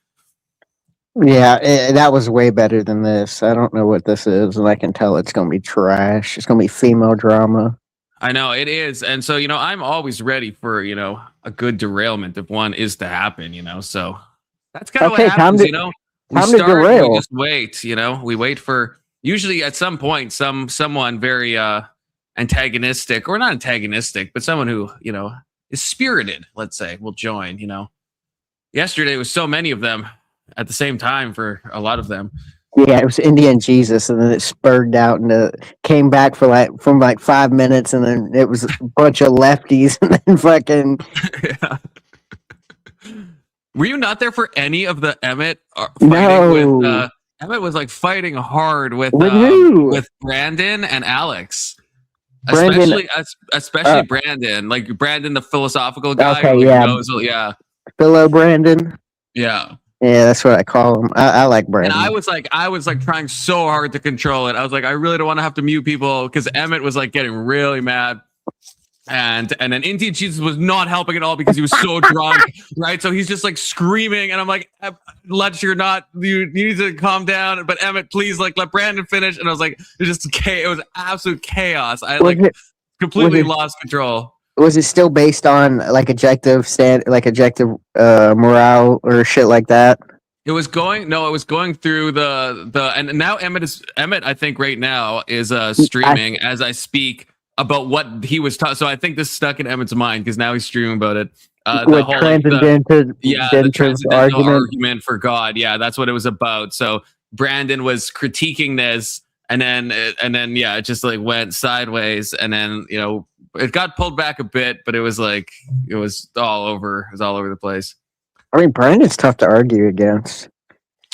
Yeah, that was way better than this. I don't know what this is, and I can tell it's going to be trash. It's going to be female drama. I know it is, and so I'm always ready for a good derailment if one is to happen. So that's kind of Okay, what happens. time We to start, derail. we just wait. We wait for usually at some point someone very antagonistic, or not antagonistic, but someone who is spirited. Let's say will join. Yesterday was so many of them at the same time for a lot of them. Yeah, it was Indian Jesus, and then it spurred out and came back from 5 minutes, and then it was a bunch of lefties, and then fucking. Yeah. Were you not there for any of the Emmet fighting No. with? Emmet was like fighting hard with who? with Brandon and Alex. Brandon- Especially Brandon, like Brandon, the philosophical guy. Okay, who yeah. knows, yeah, Philo Brandon. yeah. Yeah, that's what I call him. I like Brandon. And I was like trying so hard to control it. I was like, I really don't want to have to mute people because Emmet was like getting really mad. And then Indian Jesus was not helping at all because he was so drunk, right? So he's just like screaming, and I'm like, Letch, you need to calm down. But Emmet, please, like, let Brandon finish. And I was like, it was absolute chaos. I completely lost control. Was it still based on like objective morale or shit like that? It was going through the and now Emmet I think right now is streaming as I speak about what he was taught. So I think this stuck in Emmett's mind because now he's streaming about it. The whole the transcendental argument for God. Yeah, that's what it was about. So Brandon was critiquing this, and then it just like went sideways, and then it got pulled back a bit, but it was all over. It was all over the place. I mean, Brandon's tough to argue against.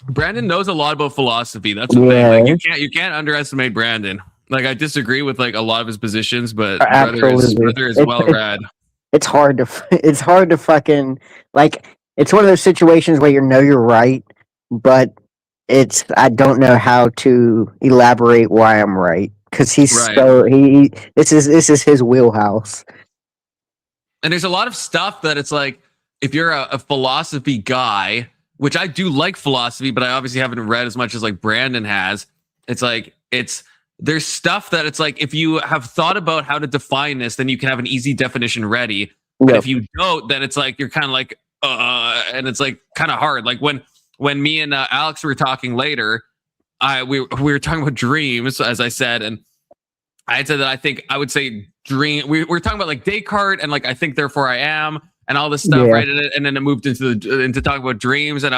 Brandon knows a lot about philosophy. That's the thing. Like, you can't underestimate Brandon. Like, I disagree with like a lot of his positions, but brother is well read. It's hard to fucking like. It's one of those situations where you're right, but I don't know how to elaborate why I'm right because he's this is his wheelhouse. And there's a lot of stuff that it's like, if you're a philosophy guy, which I do like philosophy, but I obviously haven't read as much as like Brandon has. It's like there's stuff that it's like, if you have thought about how to define this, then you can have an easy definition ready. But if you don't, then it's like you're kind of like and it's like kind of hard. Like when me and Alex were talking later, we were talking about dreams, as I said, and I had said that I think I would say dream. We were talking about like Descartes and like I think therefore I am and all this stuff, right? And then it moved into talking about dreams, and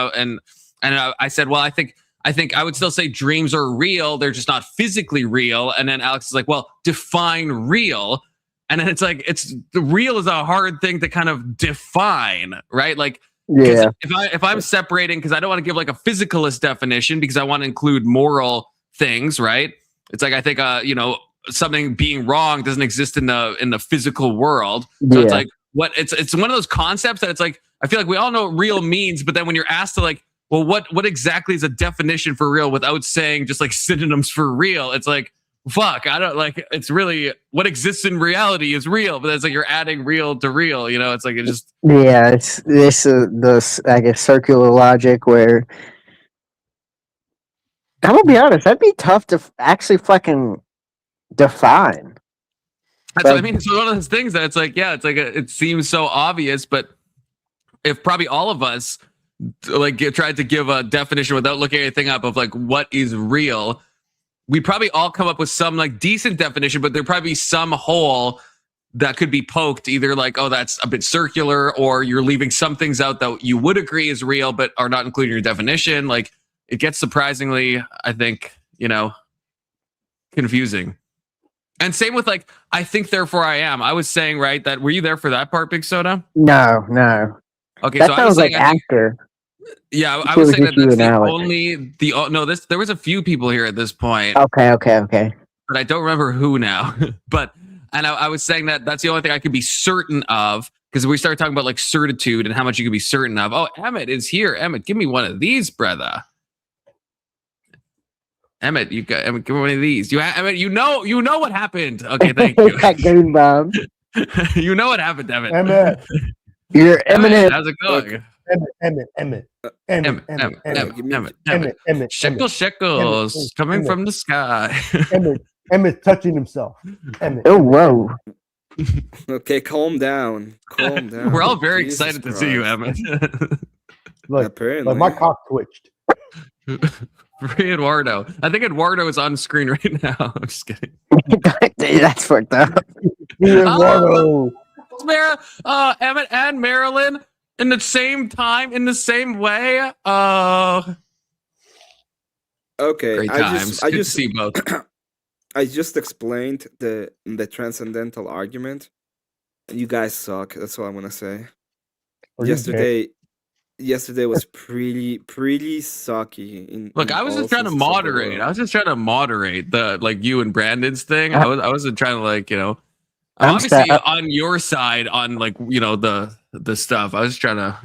I said, well, I think I would still say dreams are real. They're just not physically real. And then Alex is like, well, define real. And then it's like, the real is a hard thing to kind of define, right? Like, if I'm separating, because I don't want to give like a physicalist definition because I want to include moral things, right? It's like, I think, something being wrong doesn't exist in the physical world. So it's like, it's one of those concepts that it's like, I feel like we all know what real means, but then when you're asked to like, well, what exactly is a definition for real without saying just like synonyms for real? It's like, fuck, I don't like, it's really what exists in reality is real, but it's like you're adding real to real, it's like, it just. Yeah, it's this, I guess, circular logic where, I'm gonna be honest, that'd be tough to actually fucking define. That's what I mean. It's one of those things that it's like, it seems so obvious, but if probably all of us like tried to give a definition without looking anything up of like what is real, we'd probably all come up with some like decent definition, but there'd probably be some hole that could be poked, either like, oh, that's a bit circular, or you're leaving some things out that you would agree is real but are not including your definition. Like, it gets surprisingly, I think, confusing. And same with like, I think therefore I am. I was saying, right, that were you there for that part, Big Soda? No. Okay, that so sounds I was like saying, after. I was saying that there's a few people here at this point. Okay. But I don't remember who now. And I was saying that that's the only thing I could be certain of, because we started talking about like certitude and how much you could be certain of. Oh, Emmet is here. Emmet, give me one of these, brother. Emmet, give me one of these. Emmet, you know what happened. Okay, thank you. That green bomb. You know what happened, Emmet. Emmet. You're Eminem. How's it going? Emmet. Shekels coming from the sky. Emmet touching himself. Emmet. Oh, whoa. Okay, calm down. We're all very excited to see you, Emmet. Look, my cock twitched. Free Eduardo. I think Eduardo is on screen right now. I'm just kidding. That's fucked up. Eduardo. Emmet and Marilyn in the same time, in the same way. Okay, great times. I just see both. I just explained the transcendental argument, and you guys suck. That's all I'm gonna say. Yesterday was pretty sucky. Look, I was just trying to moderate. I was just trying to moderate the like you and Brandon's thing. I wasn't trying to like I'm obviously on your side on like the stuff. I was just trying to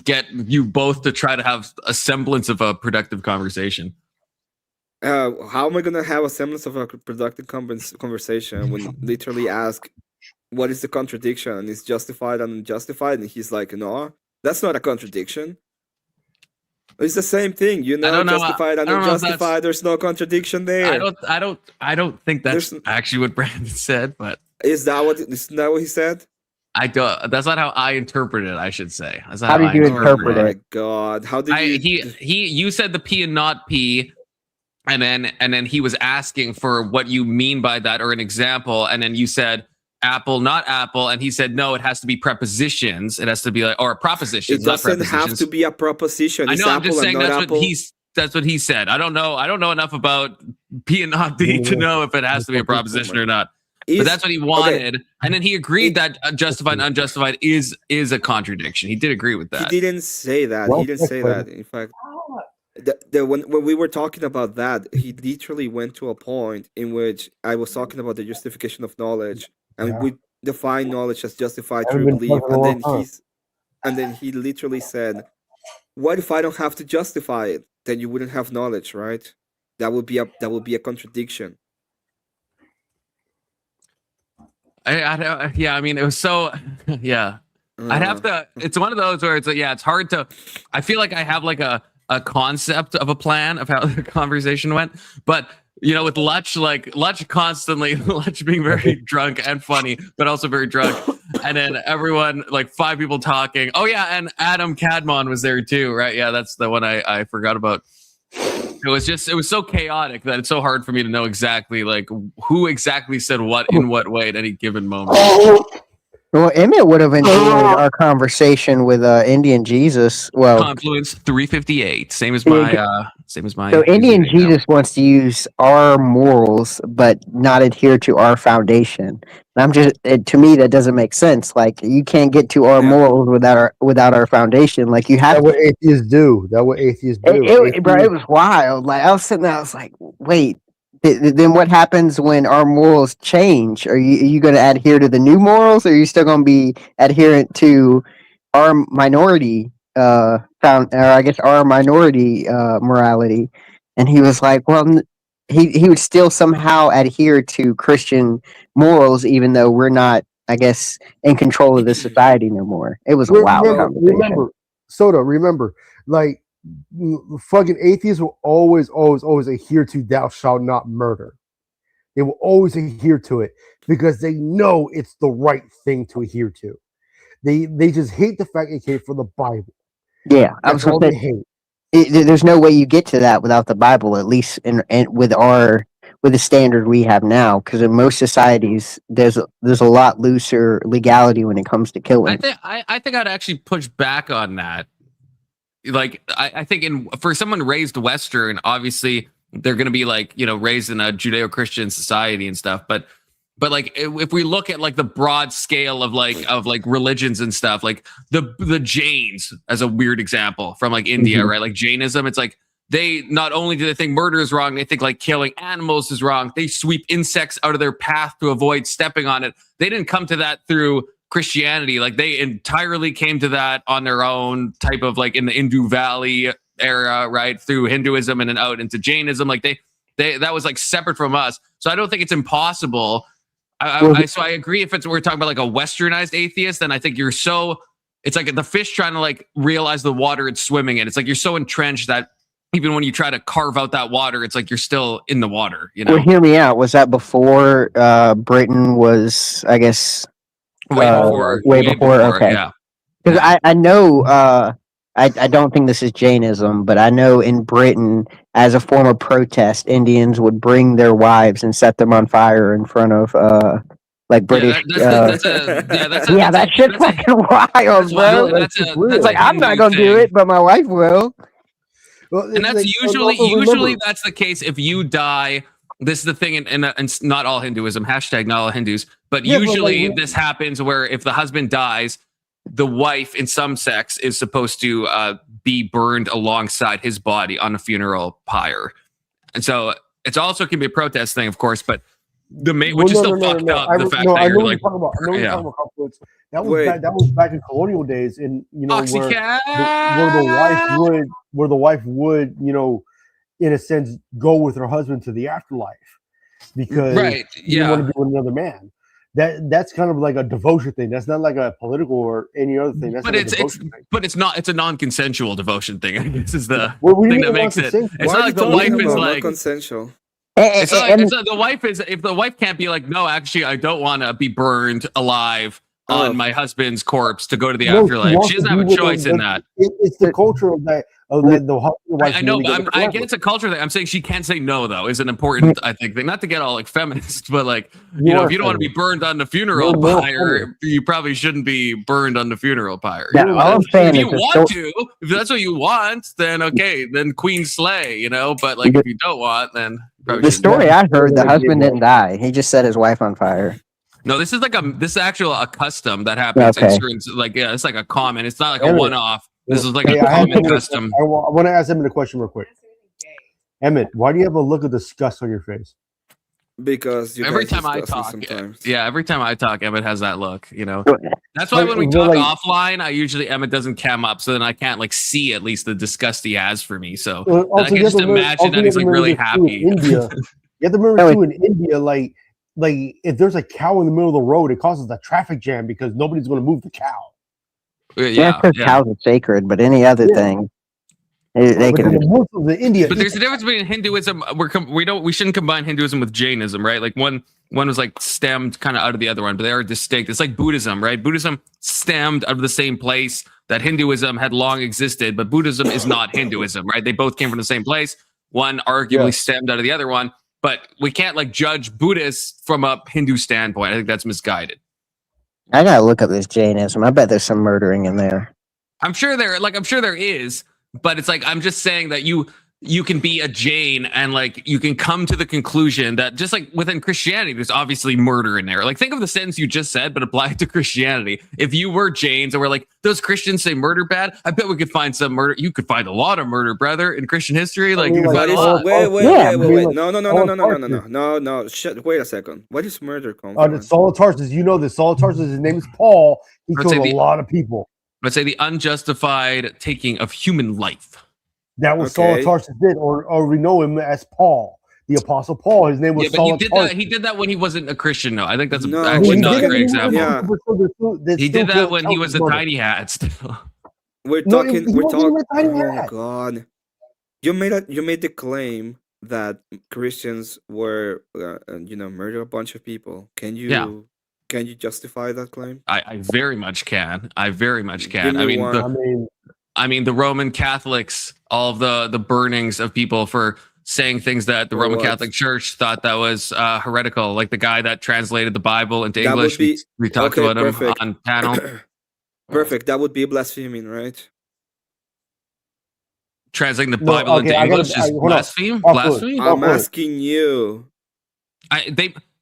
get you both to try to have a semblance of a productive conversation. How am I gonna have a semblance of a productive conversation when literally ask what is the contradiction and it's justified and unjustified, and he's like, no, that's not a contradiction. It's the same thing, you know, don't know, justified and I don't know if that's- unjustified. There's no contradiction there. I don't think that's There's- actually what Brandon said, but Isn't that what he said? I don't. That's not how I interpret it. I should say. That's not How did I you interpret interpret Oh it? my god! How did you? You said the P and not P, and then he was asking for what you mean by that or an example, and then you said apple, not apple, and he said no, it has to be prepositions. It has to be like or propositions. It doesn't have to be a proposition. I It's know. I'm just apple saying and not that's apple. that's what he said. I don't know enough about P and not P to know if it has to be a proposition or not. But that's what he wanted, okay. and then he agreed that justified and unjustified is a contradiction. He did agree with that. He didn't say that. Well, He didn't say that. In fact, when we were talking about that, he literally went to a point in which I was talking about the justification of knowledge, and we define knowledge as justified Haven't through been belief, talking a long time. and then he literally said, "What if I don't have to justify it? Then you wouldn't have knowledge, right? That would be a contradiction." Yeah, I mean, it was so, yeah. I'd have to, it's one of those where it's like, yeah, it's hard to, I feel like I have like a concept of a plan of how the conversation went, but you know, with Lutch constantly, Lutch being very drunk and funny, but also very drunk. And then everyone, like 5 people talking. Oh yeah, and Adam Cadmon was there too, right? Yeah, that's the one I forgot about. It was so chaotic that it's so hard for me to know exactly like who exactly said what in what way at any given moment. Well, Emmet would have enjoyed our conversation with Indian Jesus. Well, Confluence 358, same as my so Indian username now. Jesus wants to use our morals, but not adhere to our foundation. And to me, that doesn't make sense. Like you can't get to our morals without our foundation. Like you have. That's what atheists do. That's what atheists do. Bro, it was wild. Like I was sitting there, I was like, wait. Then what happens when our morals change? Are you going to adhere to the new morals, or are you still going to be adherent to our minority our minority morality? And he was like, well, he would still somehow adhere to Christian morals, even though we're not, I guess, in control of the society no more. It was a wild conversation. Remember, like. Fucking atheists will always adhere to "thou shalt not murder." They will always adhere to it because they know it's the right thing to adhere to. They just hate the fact it came from the Bible. Yeah, that's all they hate. There's no way you get to that without the Bible, at least with the standard we have now. Because in most societies, there's a lot looser legality when it comes to killing. I think I'd actually push back on that. Like I think for someone raised Western, obviously they're going to be like, you know, raised in a Judeo-Christian society and stuff. But like if we look at like the broad scale of religions and stuff, like the Jains as a weird example from like India, right? Like Jainism, it's like they not only do they think murder is wrong, they think like killing animals is wrong. They sweep insects out of their path to avoid stepping on it. They didn't come to that through Christianity. Like they entirely came to that on their own, type of like in the Indus Valley era, right? Through Hinduism and then out into Jainism. Like they that was like separate from us. So I don't think it's impossible. So I agree if we're talking about like a westernized atheist, then I think it's like the fish trying to like realize the water it's swimming in. It's like you're so entrenched that even when you try to carve out that water, it's like you're still in the water, you know? Well, hear me out. Was that before Britain was, I guess, way before? Okay. Yeah. Because I know, I don't think this is Jainism, but I know in Britain, as a form of protest, Indians would bring their wives and set them on fire in front of like British. That shit's fucking wild, bro. It's like I'm not gonna do it, but my wife will. Well, and that's usually that's the case if you die. This is the thing, and not all Hinduism, hashtag not all Hindus, but usually this happens where if the husband dies, the wife in some sects is supposed to be burned alongside his body on a funeral pyre. And so it's also can be a protest thing, of course, but which is still fucked up. The fact that you're like, that was back in colonial days, and you know where the wife would, you know, in a sense, go with her husband to the afterlife because she didn't want to be with another man. That's kind of like a devotion thing. That's not like a political or any other thing. That's it's not. It's a non-consensual devotion thing. I guess is the what thing that makes it. It's not like the wife is like consensual. It's not the wife is. If the wife can't be like, no, actually, I don't want to be burned alive on my husband's corpse to go to the afterlife. She doesn't have a choice in that. It's the culture of that. I know, but I get it's a culture thing. I'm saying she can't say no, though, is an important, I think, thing. Not to get all like feminist, but like, you know, if you don't want to be burned on the funeral pyre, you probably shouldn't be burned on the funeral pyre. Yeah, all I'm saying if you want to, if that's what you want, then okay, then Queen slay, you know. But like, if you don't want, then the story I heard, the husband didn't die. He just set his wife on fire. No, this is like a custom that happens in certain, like, yeah, it's like a common. It's not like a one-off. This is like a common custom. I want to ask Emmett a question real quick. Emmett, why do you have a look of disgust on your face? Because every time I talk, every time I talk, Emmett has that look. You know, that's why when we talk offline, I usually Emmett doesn't cam up, so then I can't like see at least the disgust he has for me. So I can just imagine that he's like really happy. You have to remember too in India, like if there's a cow in the middle of the road, it causes a traffic jam because nobody's going to move the cow. Because cows are sacred, but any other thing, they can. But there's a difference between Hinduism. We shouldn't combine Hinduism with Jainism, right? Like one was like stemmed kind of out of the other one, but they are distinct. It's like Buddhism, right? Buddhism stemmed out of the same place that Hinduism had long existed, but Buddhism is not Hinduism, right? They both came from the same place. One arguably stemmed out of the other one, but we can't like judge Buddhists from a Hindu standpoint. I think that's misguided. I gotta look up this Jainism. I bet there's some murdering in there. I'm sure there is, but it's like I'm just saying that you can be a Jain and like you can come to the conclusion that just like within Christianity, there's obviously murder in there. Like think of the sentence you just said, but apply it to Christianity. If you were Jains and we're like, those Christians say murder bad, I bet we could find some murder. You could find a lot of murder, brother, in Christian history. Like you could find a lot. Wait. No. Shit. Wait a second. What is murder come from? Saul of Tarsus. You know this. Saul of Tarsus, his name is Paul. He killed a lot of people. Let's say the unjustified taking of human life. That was Saul of Tarsus did, or we know him as Paul, the Apostle Paul. His name was Saul of Tarsus. He did that when he wasn't a Christian. No, I think that's actually not a great example. Yeah. He did that when he was a tiny hat. Still. We're talking. Oh God! You made the claim that Christians were, murder a bunch of people. Can you justify that claim? I very much can. I mean, the Roman Catholics, all of the burnings of people for saying things that the Roman Catholic Church thought that was heretical, like the guy that translated the Bible into English. We talked about him on panel. Perfect. That would be blaspheming, right? Translating the Bible into English is blaspheme. Blasphemy. I'm asking you.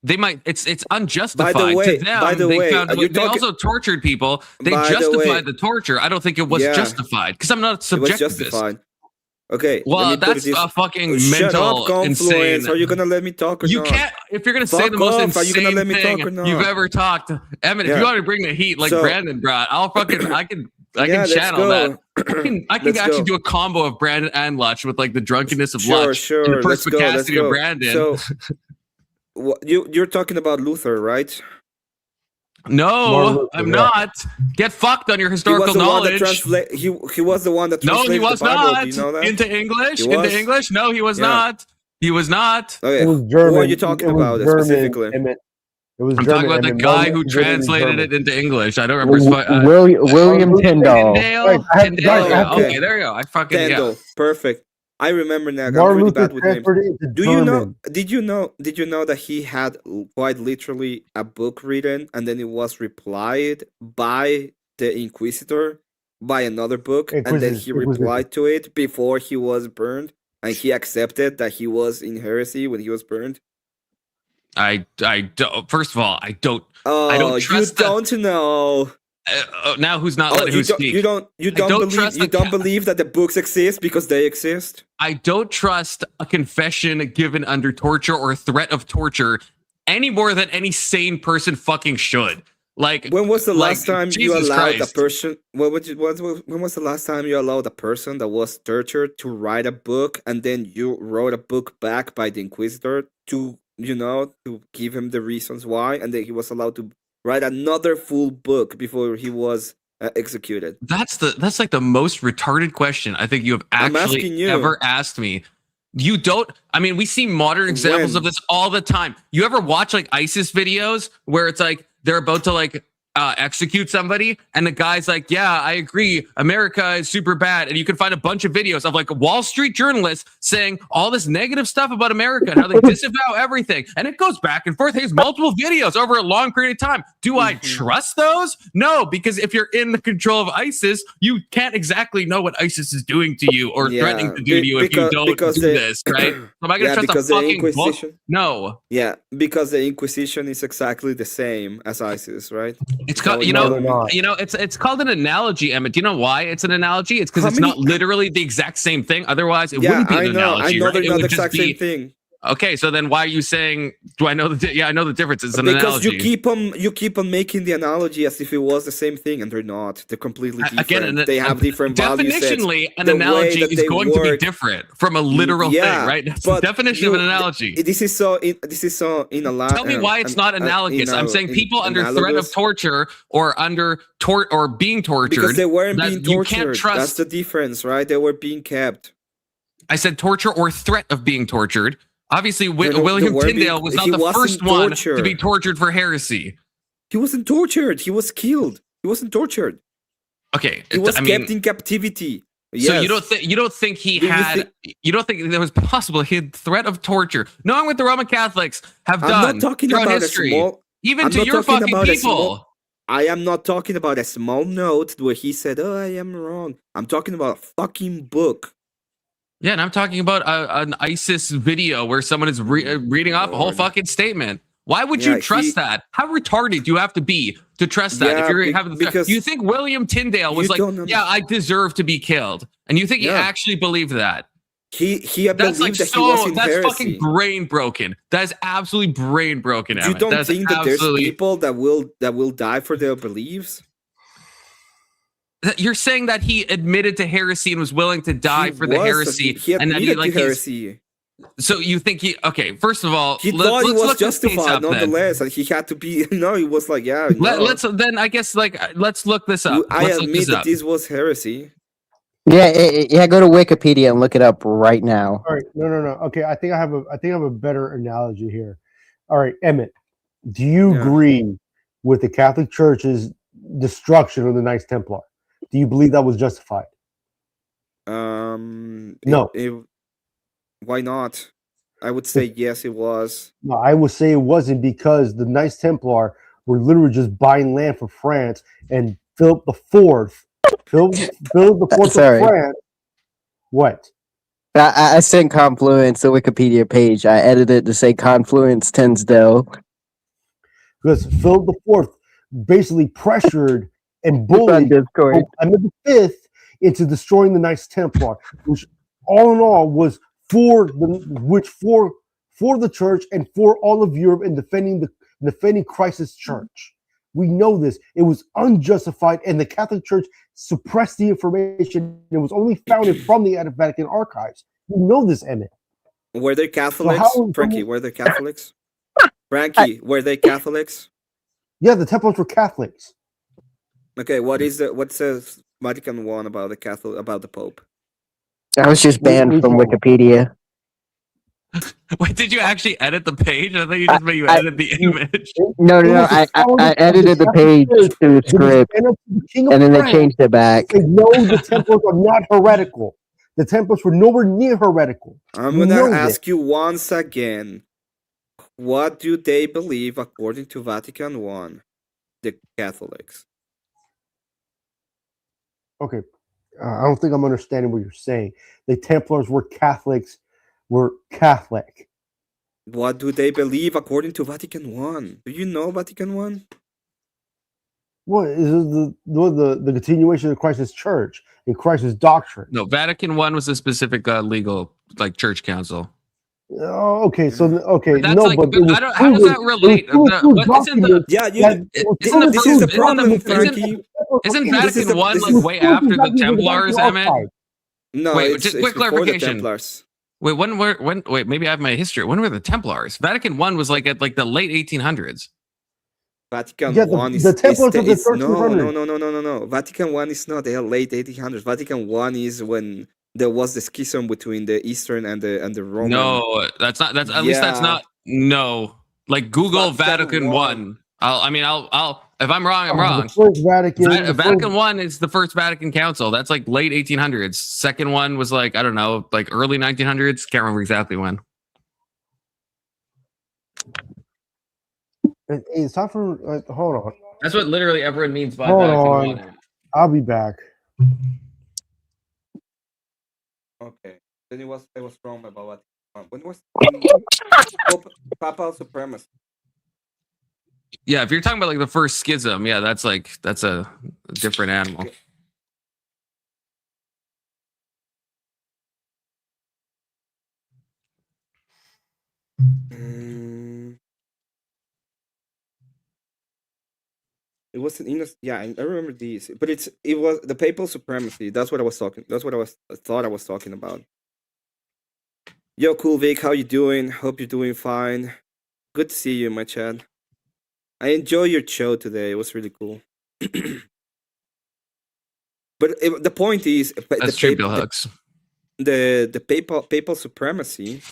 They might. It's unjustified to them. They also tortured people. They justified the torture. I don't think it was justified because I'm not a subjectivist. Okay. Well, that's a fucking mental insane. Are you gonna let me talk or not? You can't. If you're gonna say the most insane thing you've ever talked, Emmet. If you want to bring the heat like Brandon brought, I can channel that. I can actually do a combo of Brandon and Lutch with like the drunkenness of Lutch and the perspicacity of Brandon. So, you're talking about Luther, right? No, I'm not. Get fucked on your historical knowledge. He was the one that translated No, he was the Bible. not. Do you know that? Into English? No, he was not. He was not. Okay. It was German. Who are you talking about specifically? I'm talking about the guy who translated it into English. I don't remember. William Tyndale. Tyndale. Okay, there you go. Tyndale. Perfect. I remember now. I'm really bad with names. Did you know that he had quite literally a book written and then it was replied by the Inquisitor by another book, and then he replied to it before he was burned, and he accepted that he was in heresy when he was burned? I don't. First of all, I don't. Oh, I don't trust you don't know. Now who's not letting who speak? You don't believe that the books exist because they exist? I don't trust a confession given under torture or threat of torture any more than any sane person fucking should. Like, When was the like, last time you Jesus allowed Christ. a person? When was the last time you allowed a person that was tortured to write a book, and then you wrote a book back by the Inquisitor to to give him the reasons why, and then he was allowed to write another full book before he was executed? That's like the most retarded question I think you have I'm asking actually you. ever asked me. You don't. I mean, we see modern examples of When? this all the time. You ever watch like ISIS videos where it's like they're about to like execute somebody, and the guy's like, "Yeah, I agree. America is super bad," and you can find a bunch of videos of like Wall Street journalists saying all this negative stuff about America and how they disavow everything, and it goes back and forth. There's multiple videos over a long period of time. Do I trust those? No, because if you're in the control of ISIS, you can't exactly know what ISIS is doing to you or threatening to do to you if you don't do this, right? So am I going to trust a fucking book? No. Yeah, because the Inquisition is exactly the same as ISIS, right? It's called, it's called an analogy, Emmet. Do you know why it's an analogy? It's because How it's many- not literally the exact same thing. Otherwise, it Yeah, wouldn't be an I know. analogy. I know right? they're It not would the just exact be- same thing. Okay, so then why are you saying? Do I know I know the difference. It's an Because analogy. you keep on making the analogy as if it was the same thing, and they're not. They're completely different. Again, They have different value sets. definitionally, an The way analogy that is they going to be work- different from a literal thing, right? That's the but definition of an analogy. This is so in a lot. Tell me why it's not analogous. I'm saying people under threat of torture or under or being tortured. because they weren't that being you tortured. can't trust. That's the difference, right? They were being kept. I said torture or threat of being tortured. Obviously, they William weren't Tyndale being- was not he the wasn't first one to tortured. be tortured for heresy. He wasn't tortured. He was killed. He wasn't tortured. Okay, He was I kept mean, in captivity. so Yes. you don't think he Do you had you don't think there was possible he had threat of torture, knowing what the Roman Catholics have I'm done not talking throughout about history, a small. even I'm to not your talking fucking about a people. small- I am not talking about a small note where he said, "Oh, I am wrong." I'm talking about a fucking book. Yeah, and I'm talking about an ISIS video where someone is reading off a whole Lord. fucking statement. Why would Yeah, you trust that? How retarded do you have to be to trust that? Yeah, If you're having because you think William Tyndale was you like, don't yeah, I deserve to be killed, and you think he Yeah. actually believed that? He That's believed like that he was so. in That's heresy. fucking brain broken. That is absolutely brain broken. You Emmett. don't That's think that there's absolutely- people that will die for their beliefs? You're saying that he admitted to heresy and was willing to die He for the was, heresy, He and that admitted like to he's- heresy. So you think he? Okay, first of all, He let- thought he let's was look this case justified, up then. nonetheless, and he had to be. No, he was like, yeah. No, Let's then I guess like let's look this up. I Let's look admit this that up. this was heresy. Yeah, go to Wikipedia and look it up right now. All right, no. Okay, I think I have a better analogy here. All right, Emmett, do you Yeah. agree with the Catholic Church's destruction of the Knights Templar? Do you believe that was justified? No. Why not? I would say yes, it was. No, I would say it wasn't, because the Knights Templar were literally just buying land for France, and Philip the Fourth of Sorry. France. What? I sent Confluence the Wikipedia page. I edited to say Confluence Tinsdale. Because Philip the Fourth basically pressured and On bullied Discord. Emmet the Fifth into destroying the Knights Templar, which all in all was for the church and for all of Europe in defending Christ's church. We know this. It was unjustified, and the Catholic Church suppressed the information. It was only founded from the Vatican archives. You know this, Emmet. Were they Catholics? how- Frankie, were they Catholics? Frankie, were they Catholics? Yeah, the Templars were Catholics. Okay, what says Vatican I about the Pope? I was just banned Which from one? Wikipedia. Wait, did you actually edit the page? I thought you just made you I- edit the image. No. I edited the page to the script, and then they changed it back. They know the Templars are not heretical. The Templars were nowhere near heretical. I'm You gonna know ask this. you once again. What do they believe according to Vatican I, the Catholics? Okay, I don't think I'm understanding what you're saying. The Templars were Catholics, were Catholic. What do they believe according to Vatican I? Do you know Vatican I? What is the continuation of Christ's church and Christ's doctrine? No, Vatican I was a specific legal like church council. Oh, okay, so okay, That's no, like, but it was I don't. How does that relate? What, isn't the Yeah, you. isn't the this first, is the isn't problem, the, Frankie. isn't This is Vatican the- One this like is- way after the Templars, Emmet? No, Wait, it's, just it's quick before the clarification. Templars. Wait, wait, maybe I have my history. When were the Templars? Vatican One was like at like the late 1800s. Vatican Yeah, One the Templars of the 1300s. No. Vatican One is not the late 1800s. Vatican One is when there was the schism between the Eastern and the Roman. No, that's not. That's at least that's not. No, like Google Vatican One. I'll. If I'm wrong, I'm wrong. The first Vatican. Vatican One is the first Vatican Council. That's like late 1800s. Second one was like I don't know, like early 1900s. Can't remember exactly when. It's time for. Hold on. That's what literally everyone means by Hold Vatican on. One. I'll be back. Okay. Then I was wrong about Vatican One. When was Papal supremacy? Yeah, if you're talking about like the first schism, yeah, that's a different animal. Okay. It was an innocent. Yeah, I remember these, but it was the papal supremacy. That's what I was talking. That's what I thought I was talking about. Yo, cool Vic, how you doing? Hope you're doing fine. Good to see you in my chat. I enjoy your show today. It was really cool. But the point is, That's true, Bill Hooks. The papal supremacy.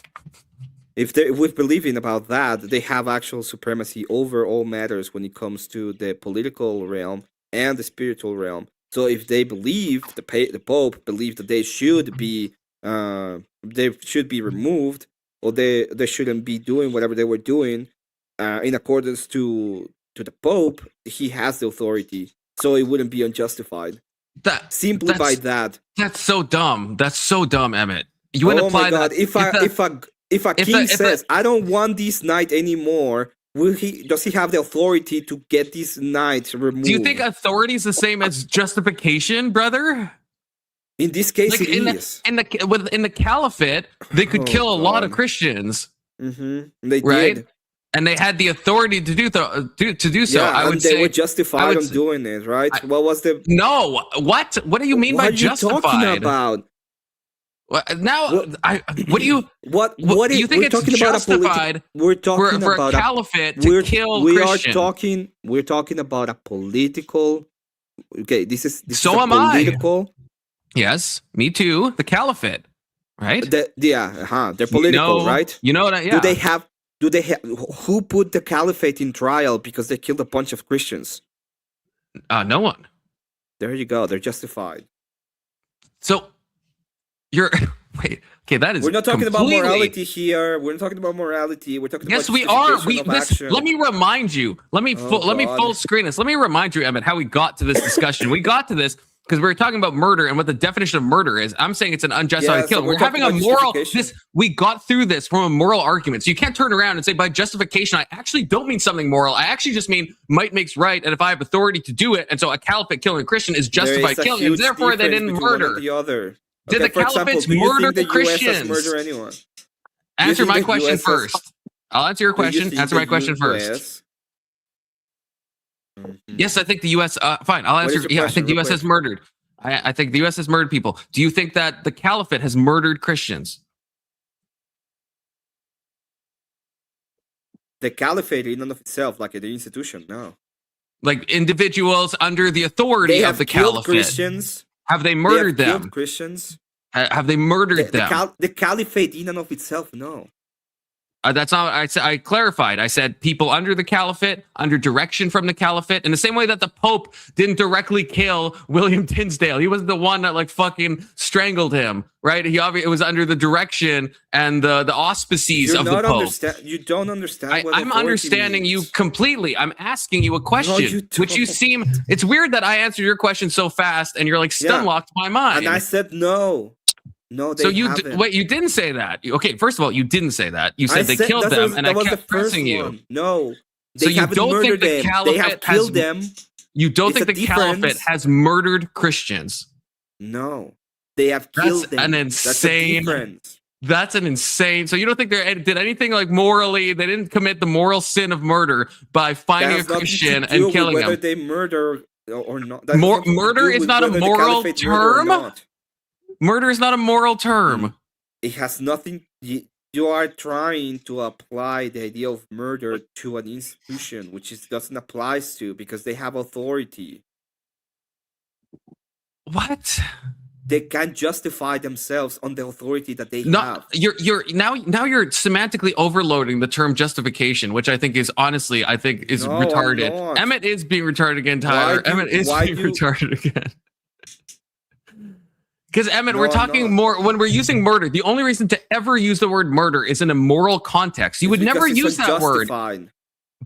If we're believing about that, they have actual supremacy over all matters when it comes to the political realm and the spiritual realm. So if they believe the Pope believed that they should be removed, or they shouldn't be doing whatever they were doing in accordance to the Pope, he has the authority, so it wouldn't be unjustified. That's so dumb. That's so dumb, Emmet. You wouldn't apply that. If a king says, "I don't want this knight anymore," does he have the authority to get this knight removed? Do you think authority is the same as justification, brother? In this case, like it is. In the caliphate, they could kill a lot of Christians. Mm-hmm. They right? did. And they had the authority to do so. Yeah, I would they say were justified on doing it, right? What was the? No, what? What do you mean by justified? What are you talking about? Now, what do you? What do you think it's justified? We're talking for about a caliphate to kill Christians. We're talking about a political. Okay, this is so am political. Yes, me too. The caliphate, right? They're political, right? You know what? Yeah. Do they have? Who put the caliphate in trial because they killed a bunch of Christians? No one. There you go. They're justified. So. Wait, okay, that is. We're not talking about morality here. We're not talking about morality. We're talking yes, about we are. Let me remind you. Let me full screen this. Let me remind you, Emmet, how we got to this discussion. We got to this because we were talking about murder and what the definition of murder is. I'm saying it's an unjustified kill. We're having a moral. We got through this from a moral argument. So you can't turn around and say by justification, I actually don't mean something moral. I actually just mean might makes right, and if I have authority to do it, and so a caliphate killing a Christian is justified killing, and therefore they didn't murder. The other. Did the caliphates murder the Christians? Murder anyone? Answer my question first. I'll answer your question. Answer my question first. Yes, I think the U.S. Fine, I'll answer. Yeah, I think the U.S. has murdered. I think the U.S. has murdered people. Do you think that the caliphate has murdered Christians? The caliphate in and of itself, like the institution, no. Like individuals under the authority of the caliphate. Christians. Have they murdered them? Christians. Have they murdered them? The caliphate in and of itself, no. That's not. I clarified. I said people under the caliphate, under direction from the caliphate, in the same way that the Pope didn't directly kill William Tinsdale. He wasn't the one that like fucking strangled him, right? It was under the direction and the auspices of the Pope. You don't understand. I'm understanding you completely. I'm asking you a question, which you seem. It's weird that I answered your question so fast, and you're like stunlocked my mind. And I said no. No, they haven't. Wait, you didn't say that. Okay, first of all, you didn't say that. You said they killed them, and I kept pressing you. No, so you don't think the caliphate have killed them. You don't think the caliphate has murdered Christians? No, they have killed them. An insane. That's an insane. So you don't think they did anything like morally? They didn't commit the moral sin of murder by finding a Christian and killing whether him. they murder or not. Murder is not a moral term. Murder is not a moral term. It has nothing. You are trying to apply the idea of murder to an institution, which it doesn't apply to because they have authority. What? They can't justify themselves on the authority that they have. You're now you're semantically overloading the term justification, which I think is honestly retarded. Emmet is being retarded again, Tyler. Emmet is being retarded again. Because Emmet, we're talking more when we're using murder. The only reason to ever use the word murder is in a moral context. You would never use that word.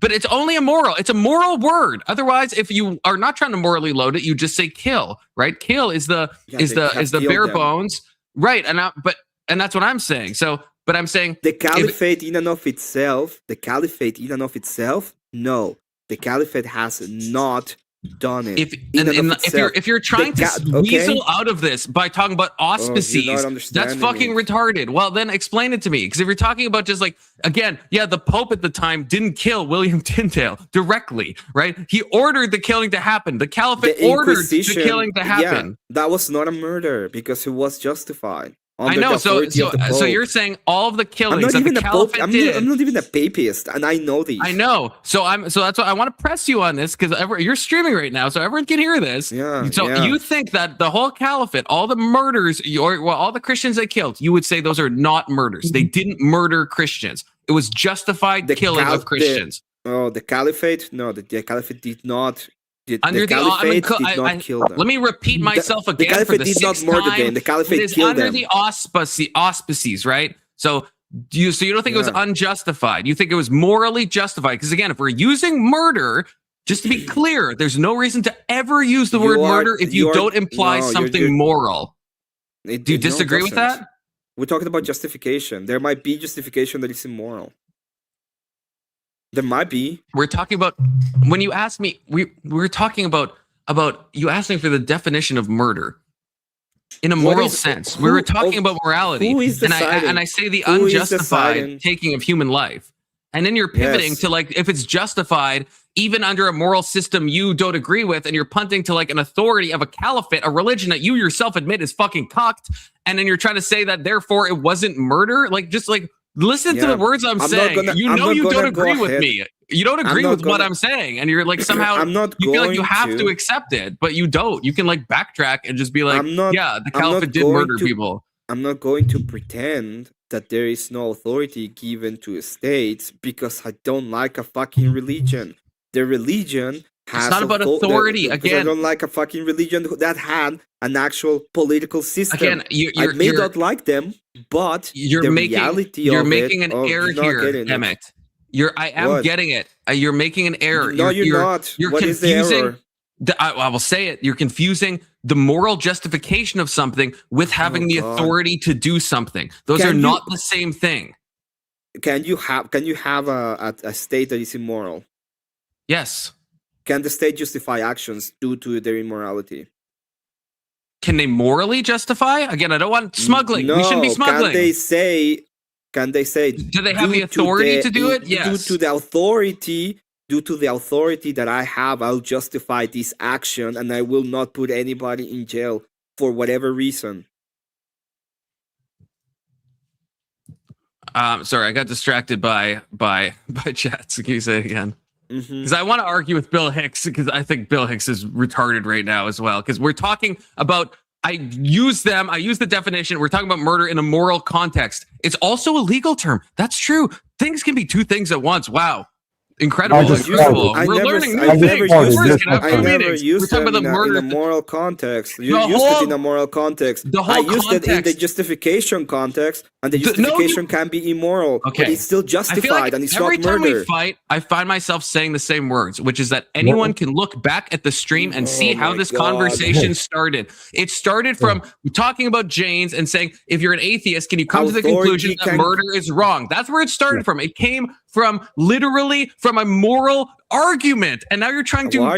But it's only a moral. It's a moral word. Otherwise, if you are not trying to morally load it, you just say kill, right? Kill is the bare bones, right? And that's what I'm saying. So, but I'm saying the caliphate in and of itself. No, the caliphate has not done it. If you're trying to weasel out of this by talking about auspices, that's fucking retarded. Well, then explain it to me. Because if you're talking about just like, again, the Pope at the time didn't kill William Tyndale directly, right? He ordered the killing to happen. The Caliphate ordered the killing to happen. Yeah, that was not a murder because it was justified. I know. So you're saying all of the killings that the Caliphate did. I'm not even a papist, and I know these. I know. So that's why I want to press you on this because you're streaming right now, so everyone can hear this. You think that the whole Caliphate, all the murders, all the Christians they killed, you would say those are not murders. They didn't murder Christians. It was justified killing of Christians. The Caliphate? No, the Caliphate did not. Under the Caliphate did not kill them. Let me repeat myself again. The Caliphate for the did not murder them. The Caliphate killed them. Under the auspices, right? So you don't think it was unjustified. You think it was morally justified. Because again, if we're using murder, just to be clear, there's no reason to ever use the word murder if you don't imply something moral. Do you disagree with that? We're talking about justification. There might be justification that is immoral. There might be. We're talking about when you asked me, we're talking about you asked me for the definition of murder in a moral sense. We were talking about morality, and I say the unjustified taking of human life, and then you're pivoting to like if it's justified, even under a moral system you don't agree with, and you're punting to like an authority of a caliphate, a religion that you yourself admit is fucking cocked, and then you're trying to say that therefore it wasn't murder, Listen to the words I'm saying. You don't agree with me. You don't agree with what I'm saying, and you're like somehow you feel like you have to accept it, but you don't. You can like backtrack and just be like, the Caliphate did murder people. I'm not going to pretend that there is no authority given to states because I don't like a fucking religion. The religion has it's not about authority. Again, I don't like a fucking religion that had an actual political system. Again, I may not like them, but you're making an error here, Emmet. I am getting it. You're making an error. No, you're not. You're what confusing. Is the error? I will say it. You're confusing the moral justification of something with having the authority to do something. Those are not the same thing. Can you have a state that is immoral? Yes. Can the state justify actions due to their immorality? Can they morally justify? Again, I don't want smuggling. No, we shouldn't be smuggling. Can they say? Do they have the authority to do it? Yes. Due to the authority that I have, I'll justify this action, and I will not put anybody in jail for whatever reason. Sorry, I got distracted by chats. Can you say it again? Because I want to argue with Bill Hicks because I think Bill Hicks is retarded right now as well. Because we're talking about, I use the definition. We're talking about murder in a moral context. It's also a legal term. That's true. Things can be two things at once. Wow. Incredible. Useful. We're learning new things. I never used it in a moral context. You used it in a moral context. I used it in the justification context, and the justification can be immoral, but it's still justified, and it's not murder. Every time we fight, I find myself saying the same words, which is that anyone can look back at the stream and see how this conversation started. It started from talking about Janes and saying, if you're an atheist, can you come to the conclusion that murder is wrong? That's where it started from. It came from literally from a moral argument, and now you're trying to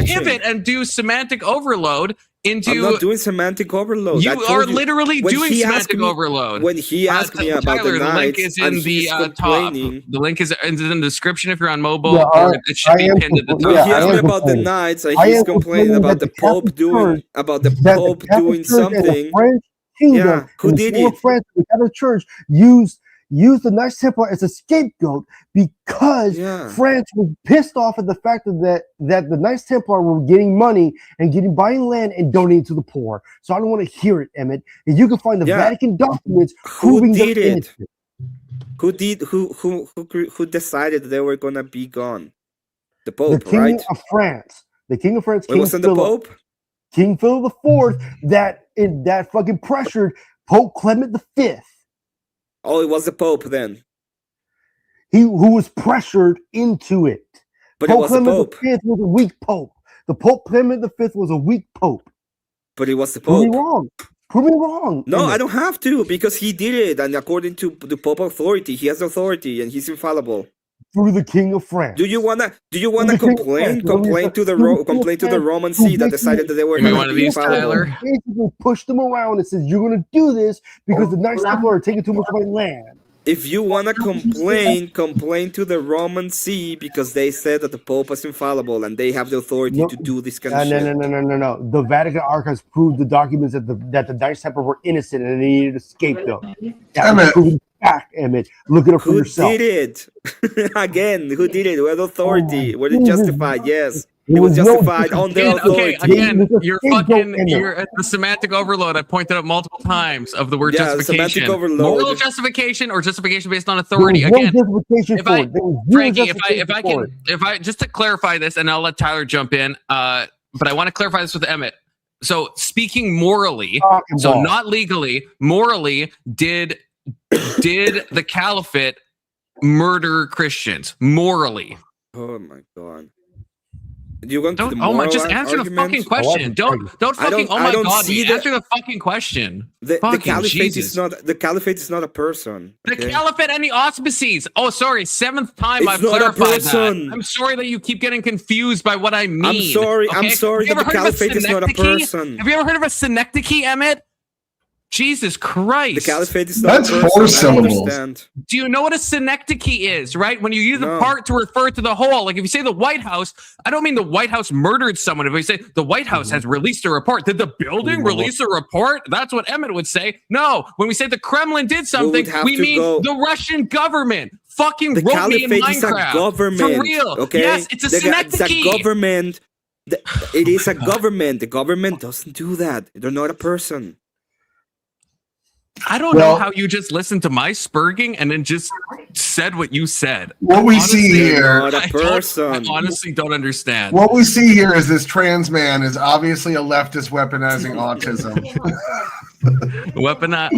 pivot and do semantic overload into. I'm not doing semantic overload. You are literally when doing he asked semantic me- overload. When he asked me about Tyler, the link knights, is and in the he's top. complaining. The link is in the description if you're on mobile, Yeah, or it should be pinned at the top. When he asked I me am about the complaining. knights, and I he's am complaining about the Catholic Pope doing Church- about the that Pope the Catholic doing Church and the something. French kingdom, Yeah, who and did the it? France, the Catholic Church used the Knights Templar as a scapegoat because Yeah. France was pissed off at the fact that the Knights Templar were getting money and buying land and donating to the poor. So I don't want to hear it, Emmett. And you can find the Yeah. Vatican documents Who proving did them it? innocent. Who decided they were gonna be gone? The The Pope, King right? of France. The King of France, It King wasn't the Philip. Pope. King Philip IV that fucking pressured Pope Clement V. Oh, it was the Pope then. Who was pressured into it. But it Pope was the Clement Pope. V was a weak pope. The Pope Clement V was a weak pope. But it was the Prove me Pope. wrong. Prove me wrong. No, Emmett. I don't have to because he did it, and according to the Pope authority, he has authority and he's infallible. Through the King of France. Do you wanna the King of complain France. to the Through the King of complain to the France, Roman who See that decided that they were Give me gonna one of be these, infallible? Tyler. Basically pushed them around and says, you're going to do this because the Knights Templar are taking too much of my land. If you wanna complain to the Roman See because they said that the Pope was infallible and they have the authority No, to do this kind of No. shit. No. The Vatican archives proved the documents that the Knights Templar were innocent and they needed a scapegoat. That was Emmett. proven fact, Emmett. Look it up for Who yourself. did it? Again, who did it? With authority? Oh, Was it Jesus. justified? Yes. There It was was no justified on their Again, okay, authority. again, There's a you're scapegoat fucking, in there. you're at the semantic overload. I pointed out multiple times of the word Yeah, justification. semantic overload. Moral justification or justification based on There authority. was no Again, justification if for I- it. There was zero Frankie, justification for it. just to clarify this, and I'll let Tyler jump in. But I want to clarify this with Emmett. So speaking morally, Fucking so ball. not legally, morally, did the caliphate murder Christians? Morally. Oh my god. Do you want to Don't. the Oh my! moral Just answer the argument? fucking question. Don't I fucking. don't- Oh I my don't god! see the- Answer the fucking question. The Fucking caliphate Jesus. is not a person. The okay? caliphate and the auspices. Oh, sorry. Seventh time It's I've not a clarified person. that. I'm sorry that you keep getting confused by what I mean. I'm sorry. I'm okay? sorry Have that you the ever heard of a caliphate is not a synecdoche? person. Have you ever heard of a synecdoche, Emmett? Jesus Christ. The caliphate is not That's a person. four I syllables. understand. Do you know what a synecdoche is, right? When you use No. a part to refer to the whole. Like if you say the White House, I don't mean the White House murdered someone. If we say the White House has released a report, did the building release a report? That's what Emmett would say. No, when we say the Kremlin did something, have we to mean go- the Russian government fucking The wrote me in caliphate is a Minecraft. government. For real. Okay. Yes, it's a It's synecdoche. a government. It is a government. The government doesn't do that. They're not a person. I don't Well- know how you just listened to my spurging and then just said what you said. What we Honestly, see here, Not a I person. honestly don't understand. what we see here is this trans man is obviously a leftist weaponizing autism.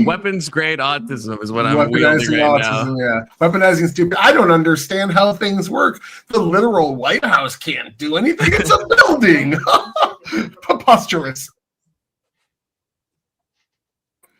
Weapons grade autism is what I'm wielding Weaponizing right now. autism, yeah. Weaponizing stupid. I don't understand how things work. The literal White House can't do anything. It's a building. Preposterous.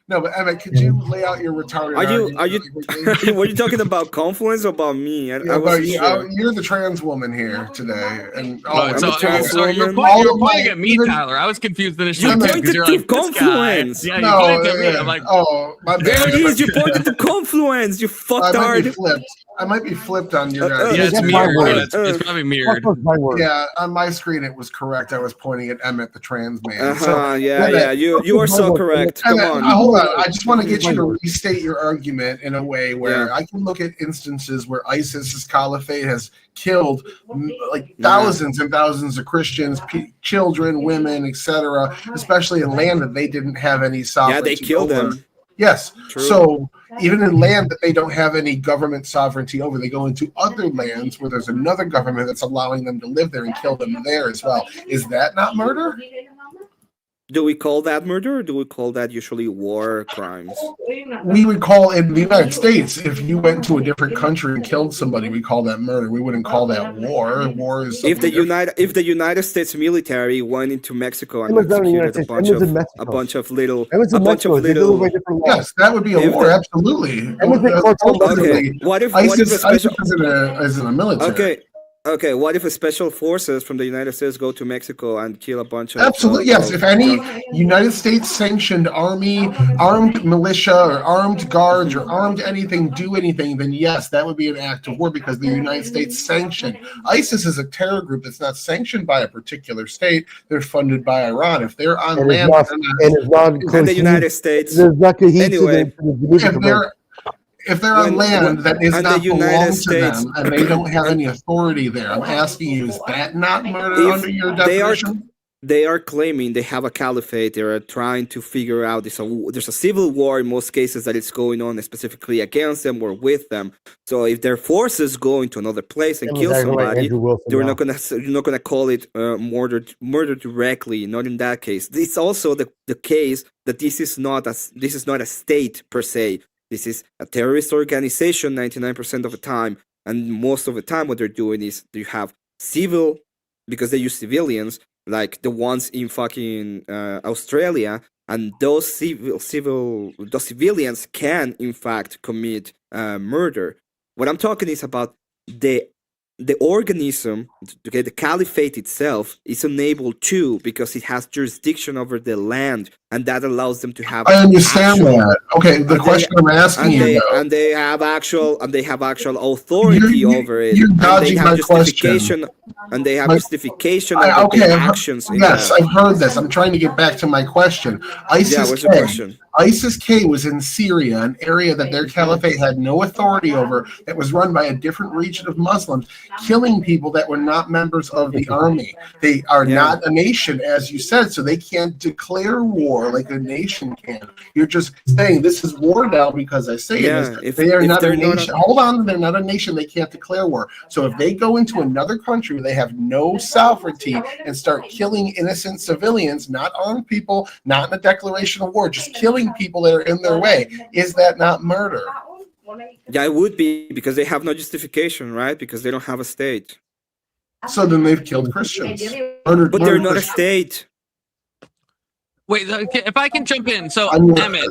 No, but Emmett, could you lay out your retarded Are you? argument? Were you talking about confluence or about me? I Yeah, wasn't but sure. you're the trans woman here today, and Oh, so, I'm a trans so you're woman. pointing, you're All of my- pointing at me, even- Tyler. I was confused initially. You too, 'cause pointed you're to like, this guy. confluence. Yeah, you no, pointed at me. yeah. I'm like, oh, my bad. There it is. You pointed to confluence. You I might be fucktard. flipped. I might be flipped on your guys. yeah, it's That's my mirrored. word. It's probably mirrored. That's my word. Yeah, on my screen it was correct. I was pointing at Emmett, the trans man. So, Yeah. Emmett, You are so correct. Come Emmett, on. hold on. I just want to get you to restate your argument in a way where Yeah. I can look at instances where ISIS's caliphate has killed like thousands and thousands of Christians, children, women, etc., especially in land that they didn't have any Yeah, sovereignty they killed over. them. Yes. True. So even in land that they don't have any government sovereignty over, they go into other lands where there's another government that's allowing them to live there and kill them there as well. Is that not murder? Do we call that murder or do we call that usually war crimes? We would call in the United States, if you went to a different country and killed somebody, we call that murder. We wouldn't call that war. War is If the something United States military went into Mexico and Emma's not in the United executed States. Emma's in Mexico. a bunch of little Emma's in Mexico. They do it by different laws. Yes, that would be a If war, the- absolutely. Emma's in cartel Okay. What if a ISIS special? isn't a military. Okay. Okay, what if a special forces from the United States go to Mexico and kill a bunch of Absolutely, yes. If any United States sanctioned army, armed militia, or armed guards, or armed anything do anything, then yes, that would be an act of war because the United States sanctioned. ISIS is a terror group that's not sanctioned by a particular state. They're funded by Iran. If they're on And land, it's not and the United States. There's not Anyway, if they're on land that is and not the United belong to States- them and they don't have any authority there, I'm asking you, is that not murder under your definition? They are claiming they have a caliphate. They are trying to figure out there's a civil war in most cases that is going on specifically against them or with them. So if their forces go into another place and kill somebody, you're not gonna call it murder directly. Not in that case. It's also the case that this is not a state per se. This is a terrorist organization 99% of the time, and most of the time what they're doing is you have civil, because they use civilians, like the ones in fucking Australia, and those civilians can in fact commit murder. What I'm talking is about the organism, okay, the caliphate itself is unable to, because it has jurisdiction over the land, and that allows them to have. I understand that. Okay, the question I'm asking you, and they have actual authority over it. You're and they dodging have my justification, question. and they have justification Okay, of their actions. Yes, I've heard this. I'm trying to get back to my question. What's your question? ISIS-K was in Syria, an area that their caliphate had no authority over, that was run by a different region of Muslims, killing people that were not members of the army. They are not a nation, as you said, so they can't declare war like a nation can. You're just saying this is war now because I say it is. They are not a nation. Hold on, they're not a nation. They can't declare war. So if they go into another country where they have no sovereignty and start killing innocent civilians, not armed people, not in a declaration of war, just killing people that are in their way, is that not murder? Yeah, it would be, because they have no justification, right? Because they don't have a state. So then they've killed Christians. But they're not a state. Wait, if I can jump in. So, Emmet,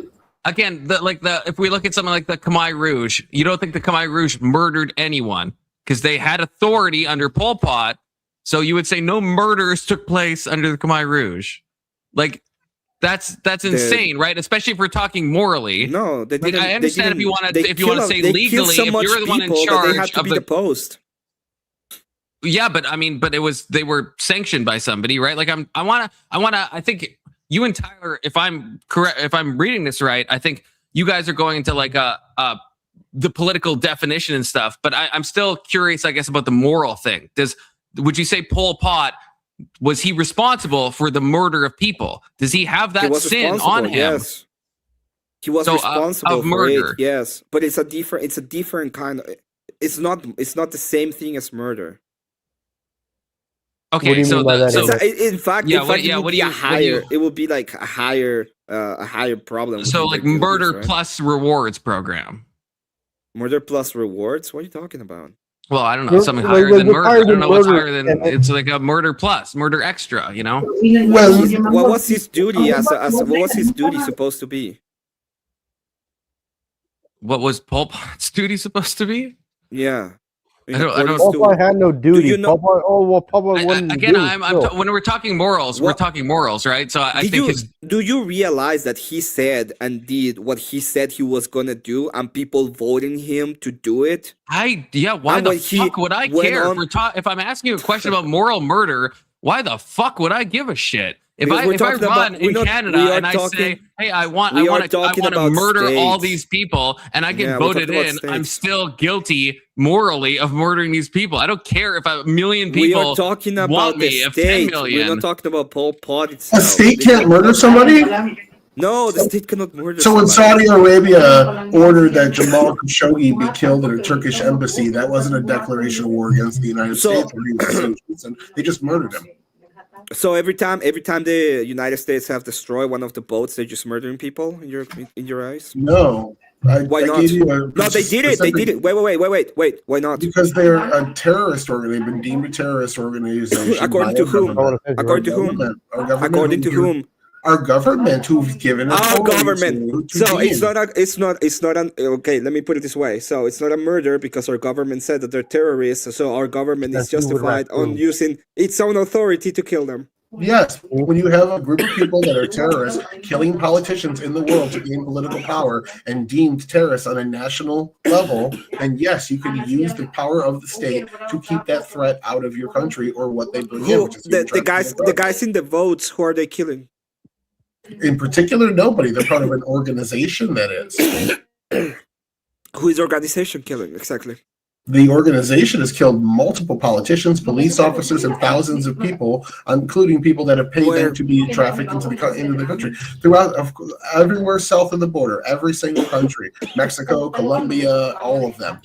again, if we look at something like the Khmer Rouge, you don't think the Khmer Rouge murdered anyone because they had authority under Pol Pot. So you would say no murders took place under the Khmer Rouge. Like, that's insane, right? Especially if we're talking morally. No, they didn't. I understand if you want to say they legally, if you're the one in charge they had to of be the deposed. Yeah, but I mean, they were sanctioned by somebody, right? Like I think you and Tyler, if I'm correct, if I'm reading this right, I think you guys are going into like the political definition and stuff. But I'm still curious, I guess, about the moral thing. Would you say Pol Pot, was he responsible for the murder of people? Does he have that sin on him? Yes. He was responsible for murder. It, yes. But it's a different kind of, it's not the same thing as murder. Okay, in fact, it would be like a higher problem. So like murder plus rewards program. Murder plus rewards? What are you talking about? Well, I don't know, something higher than murder. I don't know what's higher than, it's like a murder plus, murder extra, you know? Well, what was his duty what was his duty supposed to be? What was Pol Pot's duty supposed to be? Yeah. I don't Pol Pot had no duty. You know, Pol Pot wasn't again, when we're talking morals, we're talking morals, right? So I think do you realize that he said and did what he said he was gonna do, and people voting him to do it? Why the fuck would I care? If I'm asking you a question about moral murder, why the fuck would I give a shit? If I run in Canada and I say, hey, I want to murder all these people, and I get voted in, I'm still guilty morally of murdering these people. I don't care if a million people we are talking about want me, if 10 million. We're not talking about Pol Pot itself. A state can't murder somebody? No, the state cannot murder So when Saudi Arabia ordered that Jamal Khashoggi be killed at a Turkish embassy, that wasn't a declaration of war against the United States. They just murdered him. So every time the United States have destroyed one of the boats, they're just murdering people in your eyes? No. Why not? No, they did it. They did it. Wait. Why not? Because they're a terrorist organization. They've been deemed a terrorist organization. According to whom? According to whom? Our government who've given us Our authority government. to So deem. it's not an okay. Let me put it this way. So it's not a murder because our government said that they're terrorists. So our government is That's true with justified on raccoons. using its own authority to kill them. Yes, when you have a group of people that are terrorists killing politicians in the world to gain political power and deemed terrorists on a national level, and yes, you can use the power of the state to keep that threat out of your country or what they bring in. Who Which is the guys in the votes? Who are they killing? in particular, nobody. They're part of an organization that is. Who is the organization killing exactly? The organization has killed multiple politicians, police officers, and thousands of people, including people that have paid them to be trafficked into the country throughout, everywhere south of the border, every single country, Mexico, Colombia, all of them.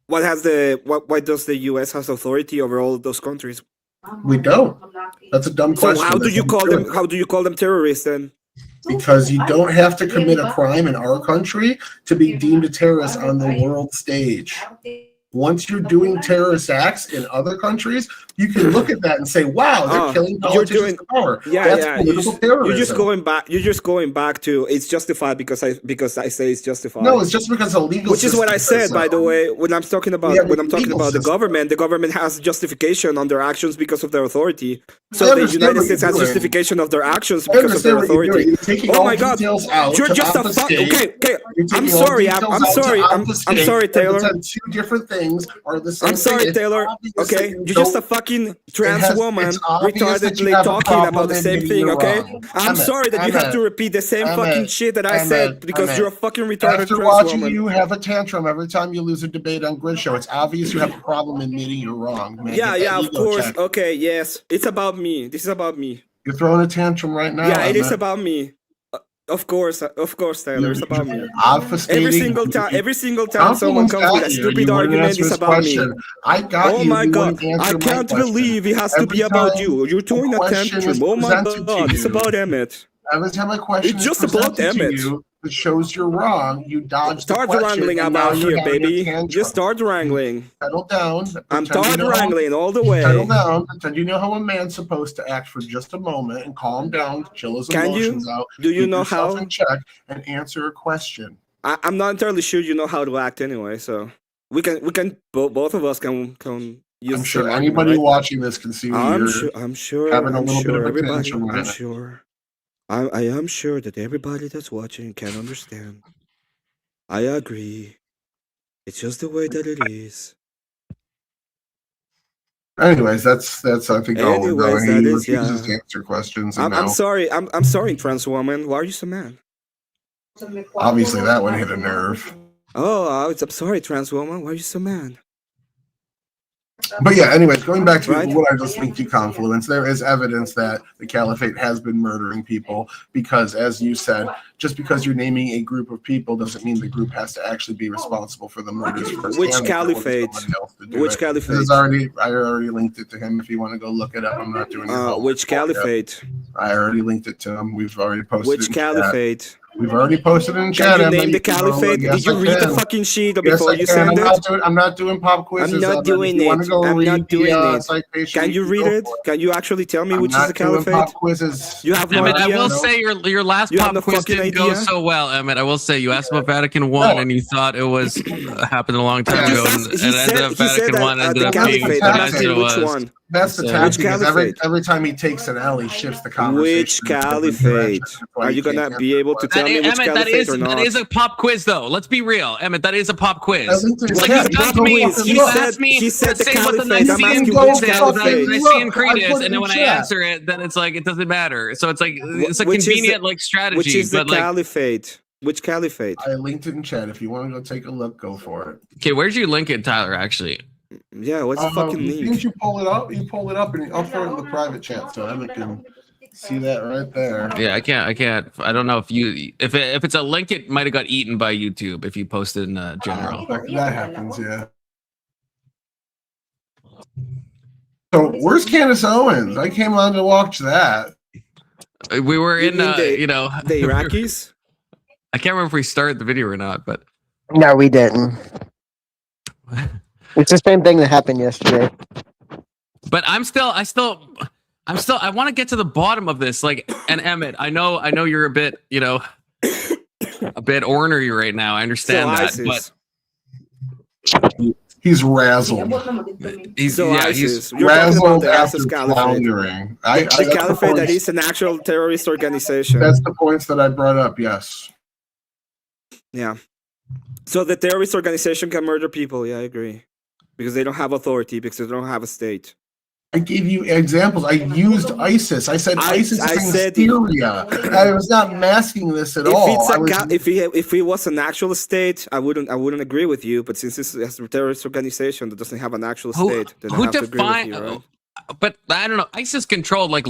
Why does the U.S. has authority over all of those countries? We don't. That's a dumb question. So how do you call them? How do you call them terrorists then? Because you don't have to commit a crime in our country to be deemed a terrorist on the world stage. Once you're doing terrorist acts in other countries, you can look at that and say, "Wow, they're killing politicians to power." That's political terrorism. You're just going back to it's justified because I say it's justified. No, it's just because a legal. Which is what I said, by the way, when I'm talking about the government. The government has justification on their actions because of their authority. So the United States has justification of their actions because of their authority. Oh my God, you're just a fuck. Okay. I'm sorry, Taylor. Two different things are the same. I'm sorry, Taylor. Okay, you're just a fucking trans woman retardedly talking about the same thing. Okay, I'm sorry that you have to repeat the same fucking shit that I said because you're a fucking retarded After trans watching woman. you have a tantrum every time you lose a debate on Grid Show, it's obvious you have a problem admitting you're wrong. Man, Yeah, of course. Okay, yes, it's about me. This is about me. You're throwing a tantrum right now. Yeah, it is about me. Of course, Taylor, it's about me. Every single time someone comes with a stupid argument, it's about me. Oh my God, I can't believe it has to be about you. You're throwing a tantrum. Oh my God, it's about Emmet. Every time a question It's just about Emmet. It shows you're wrong. You dodge the Start question, wrangling and now about you're here, having a baby. tantrum. Just start wrangling. Settle down. I'm Pretend you start know- wrangling all the way. Settle down. Pretend you know how a man's supposed to act for just a moment and calm down, chill his Can you? emotions out. Do you keep know yourself how? in check and answer a question. I'm not entirely sure you know how to act anyway, so we can both of us can use. I'm the sure same anybody argument, right? watching this can see I'm sure having a little bit of a everybody. tantrum on I'm it. sure. I am sure that everybody that's watching can understand. I agree. It's just the way that it is. Anyways, that's I think all we're Anyways, going. that He is, refuses yeah. to answer questions. I'm and now, sorry. I'm sorry, trans woman. Why are you so mad? obviously, that one hit a nerve. Oh, I'm sorry, trans woman. Why are you so mad? But yeah, anyways, going back to Right. what I just linked to confluence, there is evidence that the caliphate has been murdering people because, as you said, just because you're naming a group of people doesn't mean the group has to actually be responsible for the murders first. Which caliphate? Which caliphate? I already linked it to him. If you want to go look it up, I'm not doing it. Which caliphate? I already linked it to him. We've already posted. Which it in chat. caliphate? We've already posted it in chat. Can you Emma. name the You can go look. caliphate? Yes, Did you I read the can. fucking sheet Yes, before I you can. send it? I'm not doing pop quizzes. I'm not Emma. doing If you want it. to go I'm read not doing the, it. citation, Can you read go it? for Can you actually tell me I'm which is not the doing caliphate? pop quizzes. You have no Emmett, I idea. will say your last You have pop no quiz fucking didn't go idea? so well, Emmett. I will say you asked about Vatican One and you thought it was happened a long time ago, and it ended up Vatican One ended up being caliphate. the I'm best asking it which was. one. That's the So- tactic. Which Because caliphate? every time he takes an L, he shifts the conversation. Which caliphate? Are you gonna be able to tell me which Emmett, caliphate or not? that is a pop quiz, though. Let's be real, Emmett. That is a pop quiz. I think there's- Like yeah, you asked pop me, quiz. you asked me. He said let's the say what the caliphate. I'm Nicene asking Creed which is, caliphate. the Look, Nicene Creed I is, put it and then in when I chat. answer it, then it's like it doesn't matter. So it's like it's a Which is the- convenient like strategy. Which is the but like, caliphate? Which caliphate? I linked it in chat. If you want to go take a look, go for it. okay, where'd you link it, Tyler? Actually, Yeah, what's the fucking Didn't link? you pull it up? You pulled it up, and I'll throw it in the private chat so Emma can see that right there. yeah, I can't. I don't know if it's a link, it might have got eaten by YouTube if you posted in general. That happens, yeah. So where's Candace Owens? I came on to watch that. We were You in, mean the- you know, The Iraqis? I can't remember if we started the video or not, but No, we didn't. It's the same thing that happened yesterday. But I I want to get to the bottom of this. Like, and Emmet, I know you're a bit, a bit ornery right now. I understand that, ISIS. but He's razzled. he's ISIS. You're talking about Razzled the ISIS after Caliphate. floundering. The Caliphate that is an actual terrorist organization. That's the points that I brought up, yes. Yeah. So the terrorist organization can murder people. Yeah, I agree. Because they don't have authority, because they don't have a state. I gave you examples. I used ISIS. I said ISIS is in Syria. I was not masking this at all. If it was an actual state, I wouldn't agree with you. But since this is a terrorist organization that doesn't have an actual state, then I have to agree with you, right? But I don't know. ISIS controlled like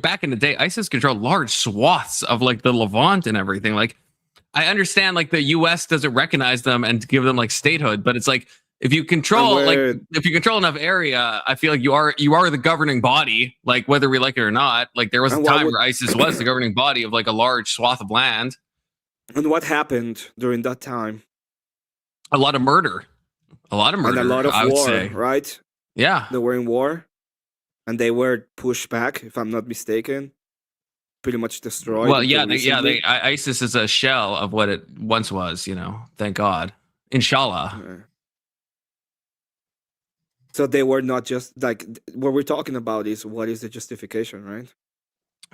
back in the day. ISIS controlled large swaths of like the Levant and everything. Like, I understand like the U.S. doesn't recognize them and give them like statehood, but it's like, if you control enough area, I feel like you are the governing body, like whether we like it or not. Like there was a time where ISIS was the governing body of like a large swath of land. And what happened during that time? A lot of murder. And a lot of war, right? Yeah. They were in war and they were pushed back, if I'm not mistaken. Pretty much destroyed. Well, ISIS is a shell of what it once was, thank God. Inshallah. Yeah. So they were not just like what we're talking about is what is the justification, right?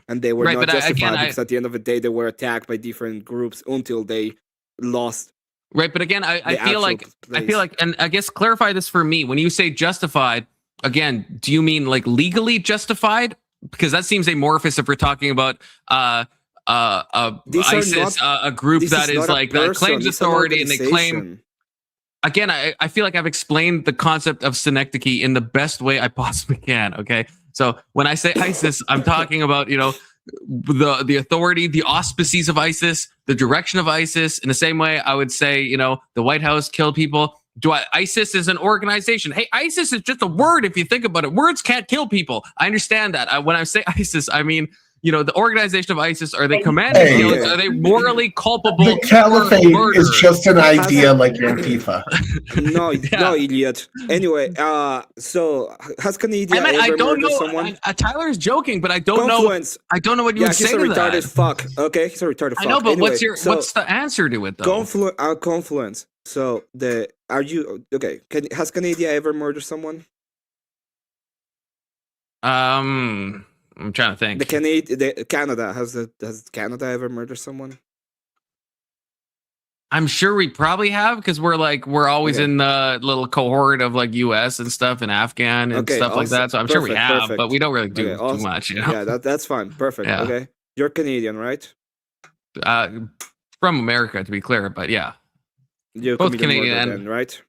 And they were not justified because at the end of the day they were attacked by different groups until they lost. Right, but again, I feel like, and I guess clarify this for me. When you say justified, again, do you mean like legally justified? Because that seems amorphous if we're talking about ISIS, a group that is like that claims authority and they claim. Again, I feel like I've explained the concept of synecdoche in the best way I possibly can. Okay, so when I say ISIS, I'm talking about the authority, the auspices of ISIS, the direction of ISIS. In the same way, I would say the White House killed people. ISIS is an organization. Hey, ISIS is just a word if you think about it. Words can't kill people. I understand that. When I say ISIS, I mean the organization of ISIS, are they commanding killings? Are they morally culpable? The caliphate is just an idea like Antifa. No, idiot. Anyway, so has Canada I don't know. Someone? Tyler's joking, but I don't know. I don't know what you would say to that. He's a retarded fuck. Okay, he's a retarded fuck. I know, but anyway, what's the answer to it though? Confluence. So has Canada ever murdered someone? I'm trying to think. Canada has Canada ever murdered someone? I'm sure we probably have because we're always in the little cohort of like U.S. and stuff and Afghan and stuff like that. So I'm sure we have, but we don't really do too much. Yeah, that's fine. Perfect. Yeah. Okay, you're Canadian, right? From America, to be clear, but yeah, you're both Canadian, then, right?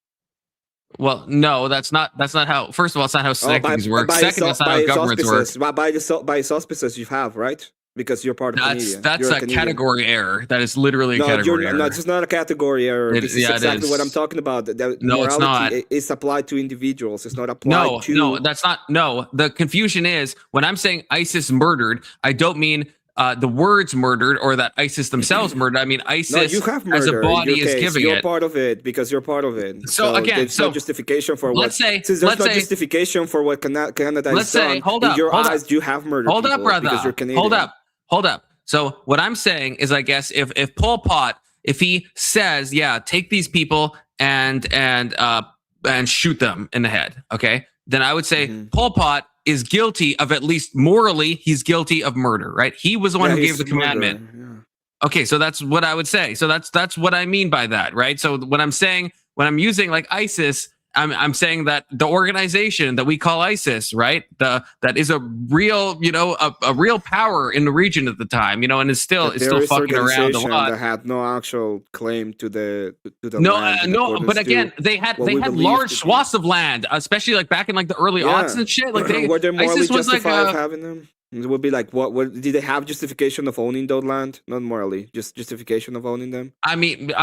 Well, no, that's not how. First of all, it's not how synecdoches work. Second, that's not how governments work. By its auspices, you have, right? Because you're part of Canadian. That's a category error. That is literally a category error. No, it's not a category error. This is exactly what I'm talking about. No, it's not. It's applied to individuals. It's not applied to... No, that's not... No, the confusion is, when I'm saying ISIS murdered, I don't mean the words murdered or that ISIS themselves murdered. I mean ISIS as a body is giving you're part of it because you're part of it. So again, there's no justification for let's say since there's no justification for what Canada has done. In your eyes, you have murdered people because you're Canadian. Hold up. So what I'm saying is, I guess if Pol Pot, if he says, yeah, take these people and shoot them in the head, okay, then I would say Pol Pot is guilty of, at least morally, he's guilty of murder, right? He was the one who gave the commandment. Yeah. Okay, so that's what I would say. So that's what I mean by that, right? So when I'm using like ISIS, I'm saying that the organization that we call ISIS, right? That is a real, a real power in the region at the time, and it's still fucking around a lot. That had no actual claim to the land. No, but again, they had large swaths of land, especially like back in like the early aughts and shit. Like were they morally justified of having them? It would be like, what did they have justification of owning those land? Not morally, just justification of owning them. I mean,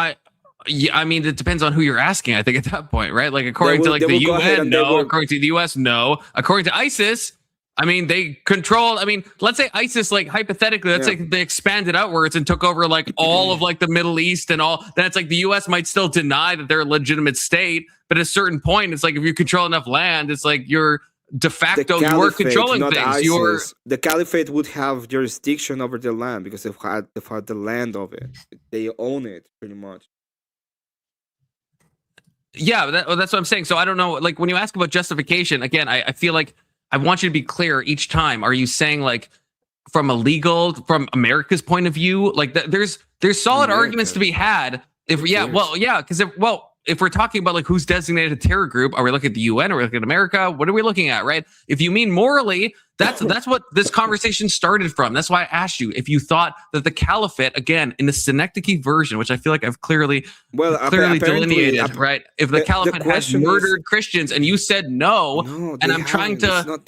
it depends on who you're asking, I think, at that point, right? Like, according to the UN, no. According to the US, no. According to ISIS, I mean, they control. I mean, let's say ISIS, like, hypothetically, let's say they expanded outwards and took over, like, all of, like, the Middle East and all. Then it's like the US might still deny that they're a legitimate state. But at a certain point, it's like, if you control enough land, it's like you're de facto you were controlling not things. ISIS. The caliphate would have jurisdiction over the land because they've had the land of it. They own it pretty much. Yeah, that's what I'm saying. So I don't know. Like when you ask about justification, again, I feel like I want you to be clear each time. Are you saying like from America's point of view, like there's solid arguments to be had. If we're talking about like who's designated a terror group, are we looking at the UN? Are we looking at America? What are we looking at, right? If you mean morally, that's what this conversation started from. That's why I asked you if you thought that the caliphate, again, in the Synecdoche version, which I feel like I've clearly delineated, right? If the caliphate has murdered Christians, and you said no, and I'm trying to.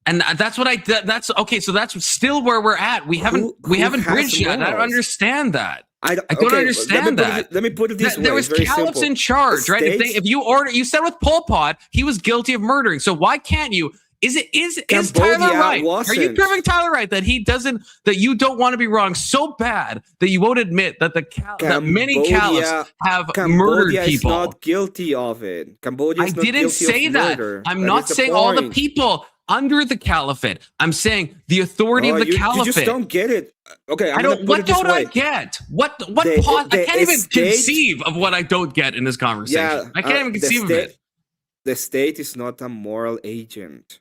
And that's what that's okay. So that's still where we're at. We haven't bridged yet. I don't understand that. I don't understand that. Let me put it this way. There was caliphs in charge, right? If you said with Pol Pot, he was guilty of murdering. So why can't you? Is Tyler right? Are you proving Tyler right that you don't want to be wrong so bad that you won't admit that that many caliphs have murdered people? Is not guilty of it. Cambodia is not guilty of murder. I didn't say that. I'm not saying all the people under the caliphate. I'm saying the authority of the caliphate. You just don't get it. Okay, what don't I get? I can't even conceive of what I don't get in this conversation. Yeah, I can't even conceive of it. The state is not a moral agent.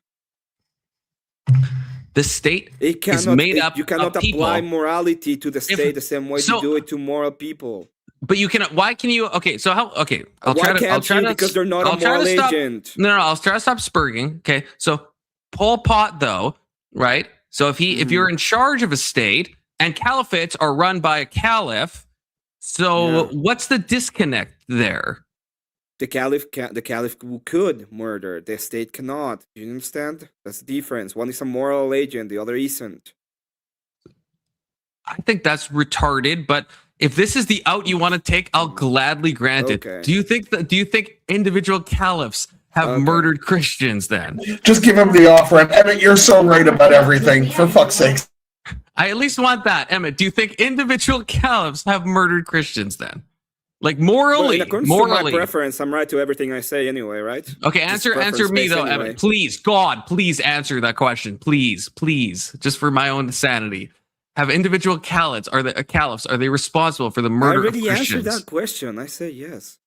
The state is made up. You cannot apply morality to the state the same way you do it to moral people. But you can. Why can you? Okay, so how? Okay, I'll try to. Because they're not a moral agent. No, I'll try to stop spurging. Okay, so Pol Pot, though, right? So if you're in charge of a state and caliphates are run by a caliph, so what's the disconnect there? The caliph could murder. The state cannot. Do you understand? That's the difference. One is a moral agent, the other isn't. I think that's retarded, but if this is the out you want to take, I'll gladly grant it. Do you think individual caliphs have murdered Christians then? Just give him the offer. And Emmet, you're so right about everything. For fuck's sake. I at least want that. Emmett, do you think individual caliphs have murdered Christians then? Like morally, to my preference, I'm right to everything I say anyway, right? Okay, answer me though, anyway. Emmett. Please, God, please answer that question. Please, just for my own sanity. Have individual caliphs are they responsible for the murder of Christians? I already answered that question. I say yes.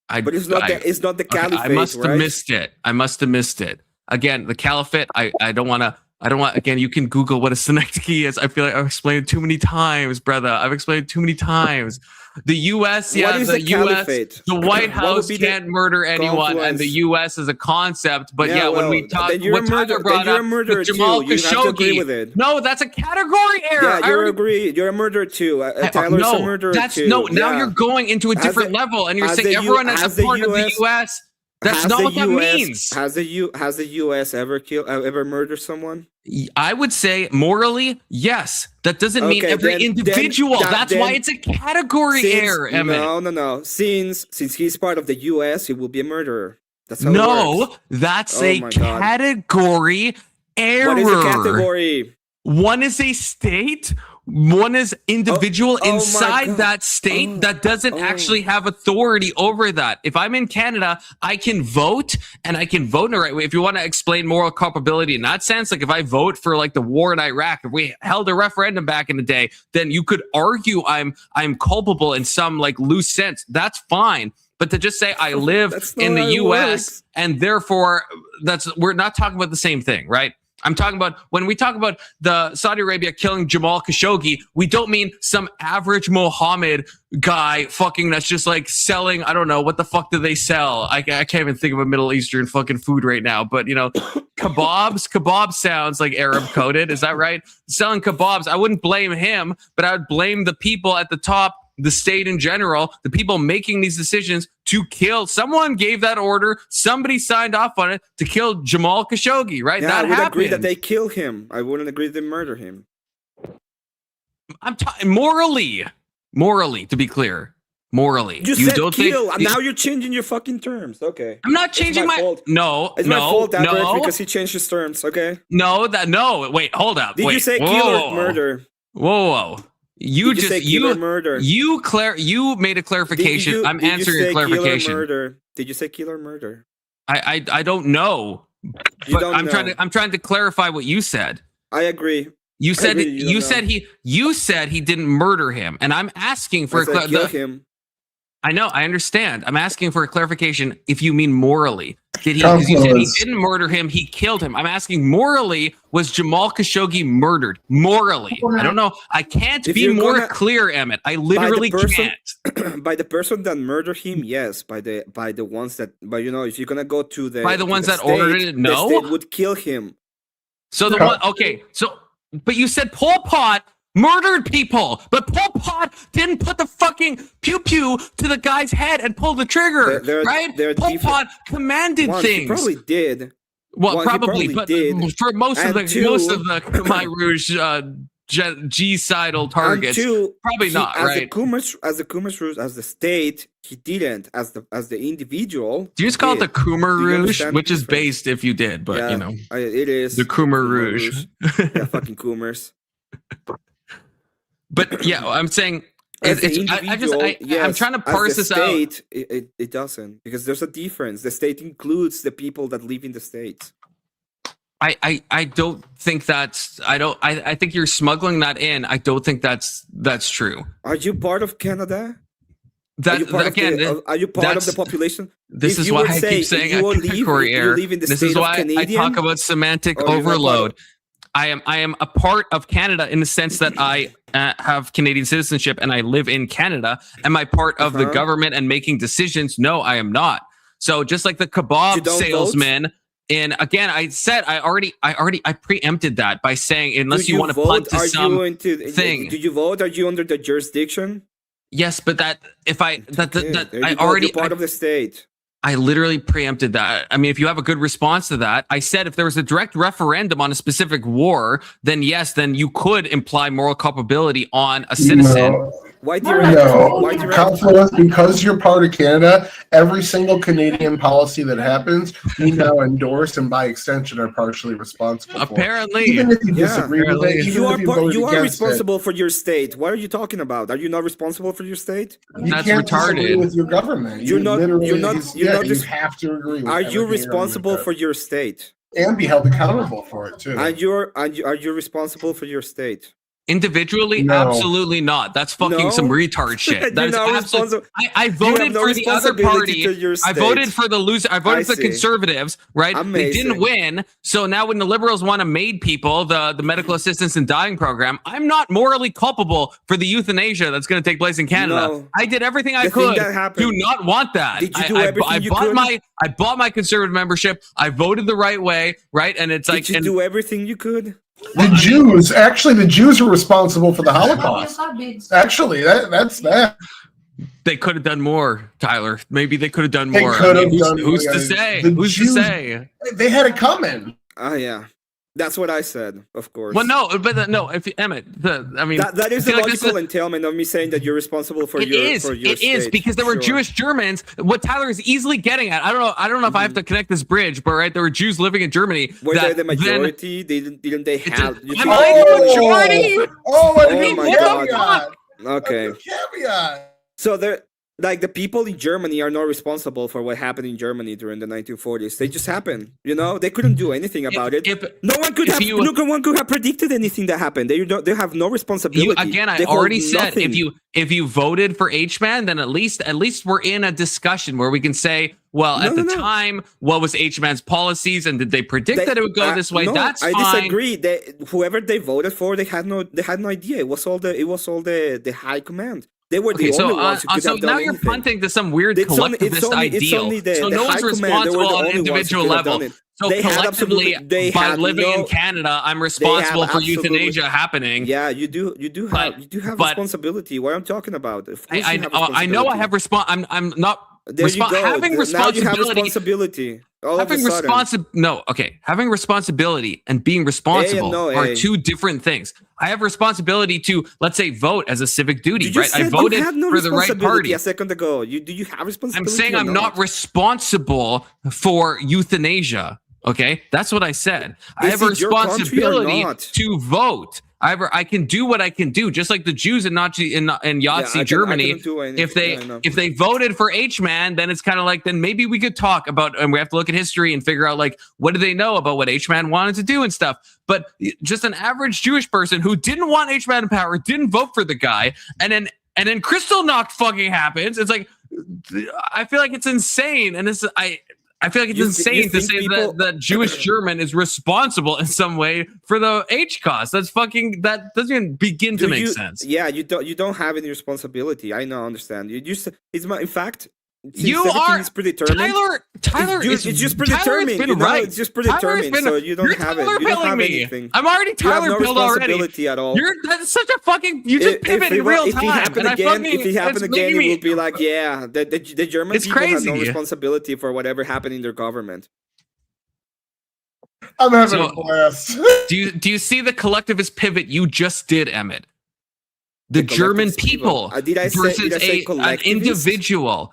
But it's not the caliphate. I must have missed it. I must have missed it. Again, the caliphate. I don't want. Again, you can Google what a synecdoche is. I feel like I've explained it too many times, brother. I've explained it too many times. The U.S. the U.S. The White House can't murder anyone, and the U.S. is a concept. But when we talk, what Tyler brought up with Jamal Khashoggi, no, that's a category error. Yeah, you're a murderer too. Tyler's a murderer too. Now you're going into a different level, and you're saying everyone is a part of the U.S. That's not what that means. Has the U.S. ever murdered someone? I would say morally, yes. That doesn't mean every individual. That's why it's a category error, Emmet. No. Since he's part of the U.S., he will be a murderer. That's how it works. That's a category error. What is a category? One is a state. One is individual inside that state that doesn't actually have authority over that. If I'm in Canada, I can vote, and I can vote in the right way. If you want to explain moral culpability in that sense, like if I vote for like the war in Iraq, if we held a referendum back in the day, then you could argue I'm culpable in some like loose sense. That's fine. But to just say I live in the US and therefore we're not talking about the same thing, right? I'm talking about when we talk about the Saudi Arabia killing Jamal Khashoggi, we don't mean some average Mohammed guy fucking that's just like selling, I don't know, what the fuck do they sell? I can't even think of a Middle Eastern fucking food right now, but you know, kebab sounds like Arab coded. Is that right? Selling kebabs. I wouldn't blame him, but I would blame the people at the top, the state in general, the people making these decisions to kill. Someone gave that order. Somebody signed off on it to kill Jamal Khashoggi, right? Yeah, I would agree that they kill him. I wouldn't agree they murder him. I'm talking morally, to be clear. Morally. You said don't kill. Now you're changing your fucking terms. Okay. I'm not changing my fault. No. It's my fault, Albert, because he changed his terms, okay? No. Wait, hold up. Did you say kill or murder? Whoa. You made a clarification. I'm answering your clarification. Did you say kill or murder? I don't know. You don't know. I'm trying to clarify what you said. I agree. You said agree, you said he didn't murder him, and I'm asking for kill him. I know, I understand. I'm asking for a clarification. If you mean morally, did he? Because you said he didn't murder him, he killed him. I'm asking morally, was Jamal Khashoggi murdered? Morally, I don't know. I can't be more clear, Emmet. I literally can't. By the person that murdered him, yes. By the ones that, but if you're gonna go to the by the ones that state, ordered it, no, the state would kill him. So the one, okay, so but you said Pol Pot murdered people, but Pol Pot didn't put the fucking pew pew to the guy's head and pull the trigger, right? Pol Pot commanded things. He probably did. Well, probably, but for most of the Khmer Rouge G-sidal targets, probably not, right? As the Khmer Rouge, as the state, he didn't. As the individual, do you just call it the Khmer Rouge, which is based if you did, but it is the Khmer Rouge. Yeah, fucking Khmers. But yeah, I'm saying I'm trying to parse this out. It doesn't, because there's a difference. The state includes the people that live in the state. I don't think that's I think you're smuggling that in. I don't think that's true. Are you part of Canada? Are you part of the population? This is why I keep saying this is why I talk about semantic overload. I am a part of Canada in the sense that I have Canadian citizenship and I live in Canada. Am I part of the government and making decisions? No, I am not. So just like the kebab salesman, and again, I said I preempted that by saying unless you want to punt to some thing. Do you vote? Are you under the jurisdiction? Yes, but that if I you're part of the state. I literally preempted that. I mean, if you have a good response to that, I said if there was a direct referendum on a specific war, then yes, then you could imply moral culpability on a citizen. No. Confluence, because you're part of Canada, every single Canadian policy that happens, we now endorse and by extension are partially responsible for. Apparently. Even if you disagree with it, you are responsible for your state. What are you talking about? Are you not responsible for your state? That's retarded. With your government. You have to agree with. Are you responsible for your state? And be held accountable for it too. Are you responsible for your state? Individually, no. Absolutely not. That's fucking some retard shit. That's absolutely. I voted for the other party. I voted for the loser. I voted for the conservatives. Right? Amazing. They didn't win. So now, when the liberals want to MAID people, the medical assistance in dying program, I'm not morally culpable for the euthanasia that's going to take place in Canada. No. I did everything I could. Do not want that. Did you do everything you could? I bought my conservative membership. I voted the right way. Right? And it's like, did you do everything you could? The Jews were responsible for the Holocaust. Actually, that's that. They could have done more, Tyler. Maybe they could have done more. Who's to say? Who's to say? They had it coming. Oh yeah. That's what I said, of course. Well, no, but no. If Emmet, that is the logical entailment of me saying that you're responsible for your state. It is because there were Jewish Germans. What Tyler is easily getting at, I don't know if I have to connect this bridge, but right, there were Jews living in Germany. Were they the majority? Didn't they have? Am I the majority? Oh my God! Okay. Caveat. So there. Like, the people in Germany are not responsible for what happened in Germany during the 1940s. They just happened, They couldn't do anything about it. No one could have predicted anything that happened. They have no responsibility. I already said if you voted for H-Man, then at least we're in a discussion where we can say, well, at the time, what was H-Man's policies, and did they predict that it would go this way? No, that's fine. I disagree. Whoever they voted for, they had no idea. It was all the high command. They were the only ones who could have done now you're punting to some weird collectivist ideal. So no one's responsible on an individual level. So collectively, by living in Canada, I'm responsible for euthanasia happening. Yeah, you do have responsibility. What I'm talking about. I know I have I'm not. Having responsibility. Now you have responsibility. Having responsibility and being responsible are two different things. I have responsibility to, let's say, vote as a civic duty, right? I voted for the right party. A second ago, do you have responsibility? I'm saying I'm not responsible for euthanasia. Okay, that's what I said. I have a responsibility to vote. I can do what I can do, just like the Jews in Nazi in Yahtzee Germany. If they voted for H-Man, then it's kind of like, then maybe we could talk about, and we have to look at history and figure out like, what do they know about what H-Man wanted to do and stuff. But just an average Jewish person who didn't want H-Man in power, didn't vote for the guy, and then Kristallnacht fucking happens. It's like, I feel like it's insane, and I feel like it's insane to say that Jewish German is responsible in some way for the HCOS. That doesn't even begin to make sense. Yeah, you don't have any responsibility. I know, understand. In fact, you are predetermined. Tyler it's just predetermined. It's just predetermined. So you don't have it. You don't have anything. I'm already Tyler pilled already. At all. That's such a fucking. You just pivot in real time. If it happen again, it will be like, yeah, the German people have no responsibility for whatever happened in their government. I'm having a blast. Do you see the collectivist pivot you just did, Emmet? The German people versus an individual.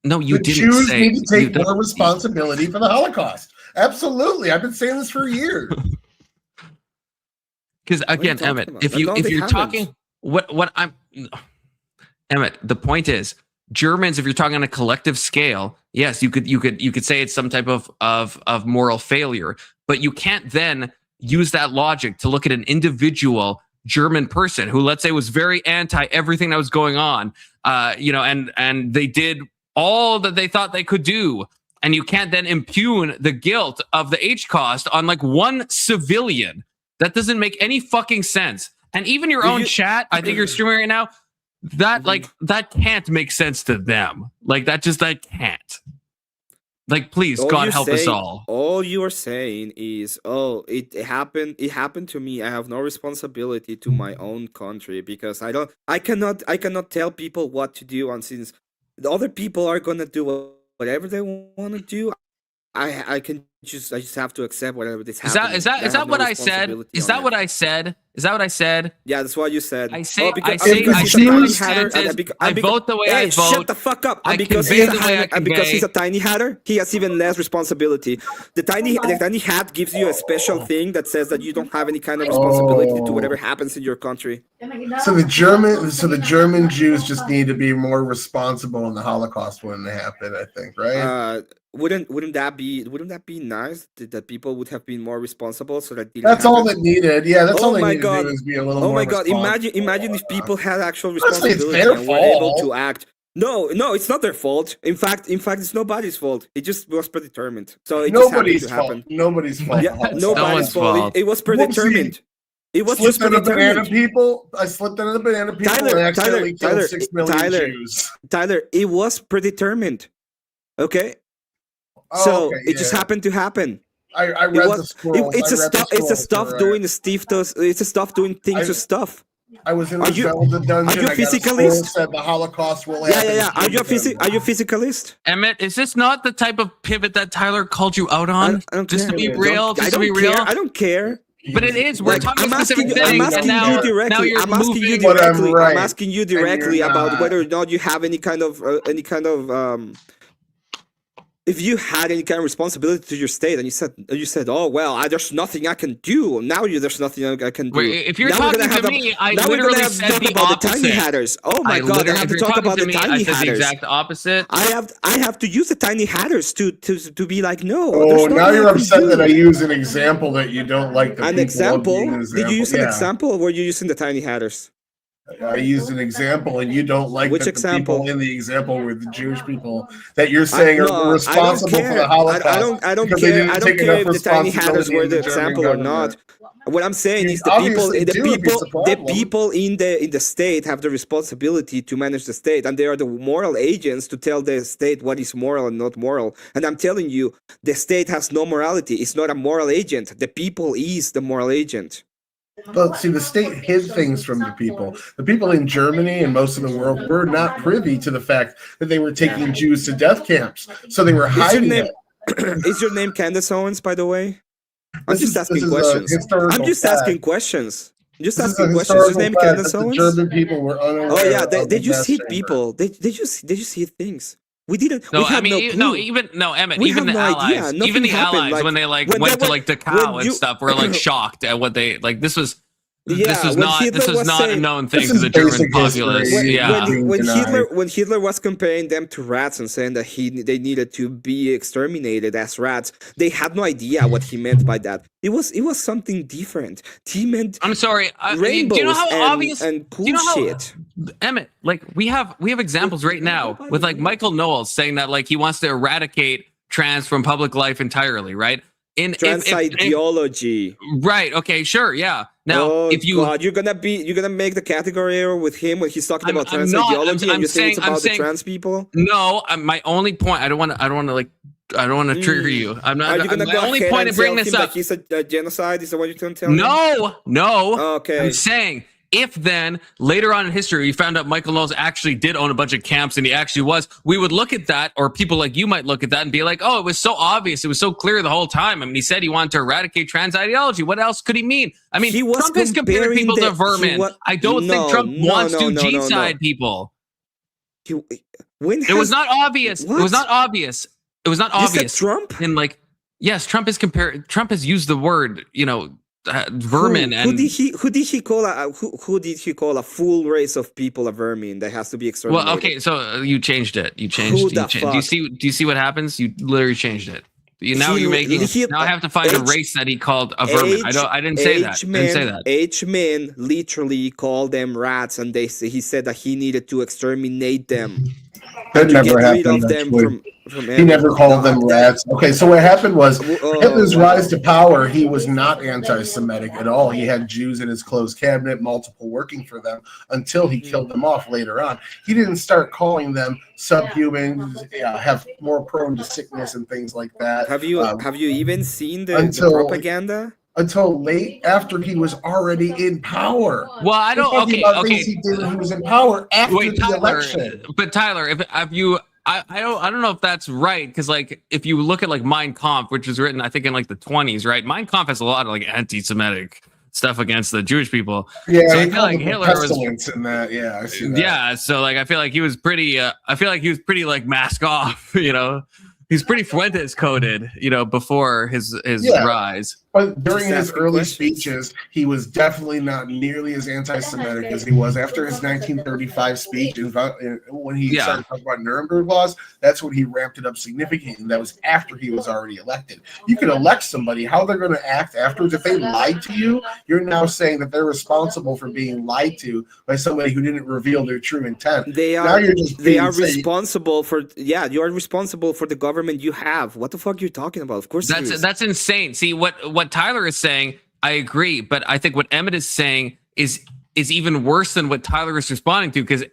You didn't Jews say. Need to take more responsibility for the Holocaust. Absolutely, I've been saying this for years. Because again, Emmet, if you're talking, Emmet, the point is, Germans, if you're talking on a collective scale, yes, you could say it's some type of moral failure, but you can't then use that logic to look at an individual German person who, let's say, was very anti everything that was going on, and they did all that they thought they could do, and you can't then impugn the guilt of the HCOS on like one civilian. That doesn't make any fucking sense. And even your own chat, I think you're streaming right now, that can't make sense to them. Like that can't. Like, please, God help us all. All you are saying is, it happened to me. I have no responsibility to my own country because I cannot tell people what to do, and since the other people are gonna do whatever they want to do, I just have to accept whatever this happens. Is that what I said? Is that what I said? Is that what I said? Yeah, that's what you said. I say my stances. I vote the way I vote. Shut the fuck up. And because he's a tiny hatter, he has even less responsibility. The tiny hat gives you a special thing that says that you don't have any kind of responsibility to whatever happens in your country. So the German Jews just need to be more responsible in the Holocaust when it happened, I think, right? Wouldn't that be nice that people would have been more responsible so that that's all that needed. Yeah, that's all they needed to do is be a little more responsible. Imagine if people had actual responsibility and were able to act. No, it's not their fault. In fact, it's nobody's fault. It just was predetermined. So it nobody's just happened to happen. Nobody's fault. Yeah, nobody's fault. It was predetermined. It was just predetermined. I slipped under the banana people and accidentally killed 6 million Jews. Tyler, it was predetermined. Okay. So it just happened to happen. I read the scroll. It's a stuff doing the stuff. It's a stuff doing things with stuff. I was in the Zelda dungeon. Are you a physicalist? Said the Holocaust will happen. Yeah. Are you a physicalist? Emmet, is this not the type of pivot that Tyler called you out on? I don't just care. To be real. I don't care. But it is. We're talking specific things. I'm asking you directly. I'm asking you directly about whether or not you have any kind of if you had any kind of responsibility to your state, and you said, "Oh well, there's nothing I can do." Now there's nothing I can do. Wait, if you're talking to me, I literally said the about opposite. The tiny hatters. Oh my god, I have to talk about the tiny hatters. The exact opposite. I have to use the tiny hatters to be like, no. Oh, now you're upset that I use an example that you don't like. An example? Did you use an example, or were you using the tiny hatters? I used an example, and you don't like which example? The people in the example with the Jewish people that you're saying are responsible for the Holocaust. I don't care. I don't care if the tiny hatters were the example or not. What I'm saying is the people in the state have the responsibility to manage the state, and they are the moral agents to tell the state what is moral and not moral. And I'm telling you, the state has no morality. It's not a moral agent. The people is the moral agent. But see, the state hid things from the people. The people in Germany and most of the world were not privy to the fact that they were taking Jews to death camps. So they were hiding it. Is your name Candace Owens, by the way? I'm just asking questions. I'm just asking questions. Just asking questions. Is your name Candace Owens? The German people were unaware. Oh yeah, they just hit people. They just hit things. We didn't. No, we I mean, Emmet. Even the allies, when they went to like Dachau and stuff, were like shocked at what they like. This was this is when not Hitler this is was not a saying- known thing This to is the German basic history. populace. When- Yeah. When Hitler was comparing them to rats and saying that they needed to be exterminated as rats, they had no idea what he meant by that. It was something different. He meant I'm sorry. I mean, rainbows do you know how and, obvious and cool do you know how, shit. Emmett, like we have examples right now with like Michael Knowles saying that like he wants to eradicate trans from public life entirely, right? Trans ideology. Right. Okay. Sure. Yeah. Now, oh, if you God, you're gonna make the category error with him when he's talking about trans not. ideology, and you think it's about the saying, trans people. No, my only point. I don't want to trigger you. I'm not. Are you gonna my go only ahead point and to bring tell this him up. that he's a genocide? Is that what you're trying to tell him? No. Okay. I'm saying if then later on in history we found out Michael Knowles actually did own a bunch of camps and he actually was, we would look at that, or people like you might look at that and be like, oh, it was so obvious, it was so clear the whole time. I mean, he said he wanted to eradicate trans ideology. What else could he mean? I mean, Trump has compared people to vermin. I don't think Trump wants to genocide people. It was not obvious. It was not obvious. It was not obvious. Trump? And like, yes, Trump has used the word, vermin. Who did he call a full race of people a vermin that has to be exterminated? Well, okay, so you changed it. You changed. Do you see what happens? You literally changed it. Now I have to find a race that he called a vermin. I didn't say that. H-men literally called them rats, and he said that he needed to exterminate them. That never happened. He never called them rats. Okay, so what happened was Hitler's rise to power, he was not anti-Semitic at all. He had Jews in his closed cabinet, multiple working for them, until he killed them off later on. He didn't start calling them subhuman, have more prone to sickness and things like that. Have you even seen the propaganda? Until late after he was already in power. Well, I don't. Okay. He did when he was in power after the election. But Tyler, if you, I don't know if that's right, because like if you look at like Mein Kampf, which was written I think in like the 1920s, right? Mein Kampf has a lot of like anti-Semitic stuff against the Jewish people. Yeah, so I feel like Hitler was in that. Yeah, I see that. Yeah, so like I feel like he was pretty. I feel like he was pretty like mask off. He's pretty Fuentes coded, before his rise. But during his early speeches, he was definitely not nearly as anti-Semitic as he was after his 1935 speech. When he started talking about Nuremberg laws, that's when he ramped it up significantly. And that was after he was already elected. You can elect somebody, how they're going to act afterwards. If they lied to you, you're now saying that they're responsible for being lied to by somebody who didn't reveal their true intent. They are responsible for you are responsible for the government you have. What the fuck are you talking about? Of course that's insane. See what Tyler is saying, I agree, but I think what Emmet is saying is even worse than what Tyler is responding to, because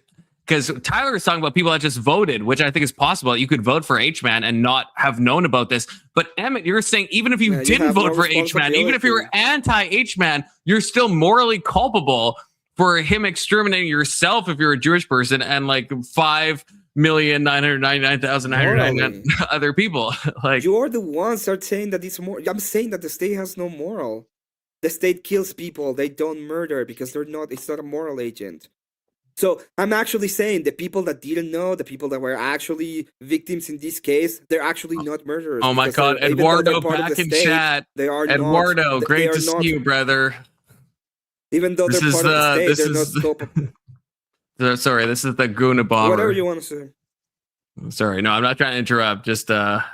Tyler is talking about people that just voted, which I think is possible. You could vote for H-Man and not have known about this. But Emmet, you're saying even if you didn't vote for H-Man, even if you were anti-H-Man, you're still morally culpable for him exterminating yourself if you're a Jewish person and like 5,999,999 other people. Like, you're the ones that are saying that it's more. I'm saying that the state has no moral. The state kills people. They don't murder because it's not a moral agent. So I'm actually saying the people that didn't know, the people that were actually victims in this case, they're actually not murderers. Oh my God, Eduardo back in chat. They are Eduardo, great to see you, brother. Even though they're part of the state, they're not culpable. Sorry, this is the Guna Bomber. Whatever you want to say. Sorry, no, I'm not trying to interrupt. Just gotta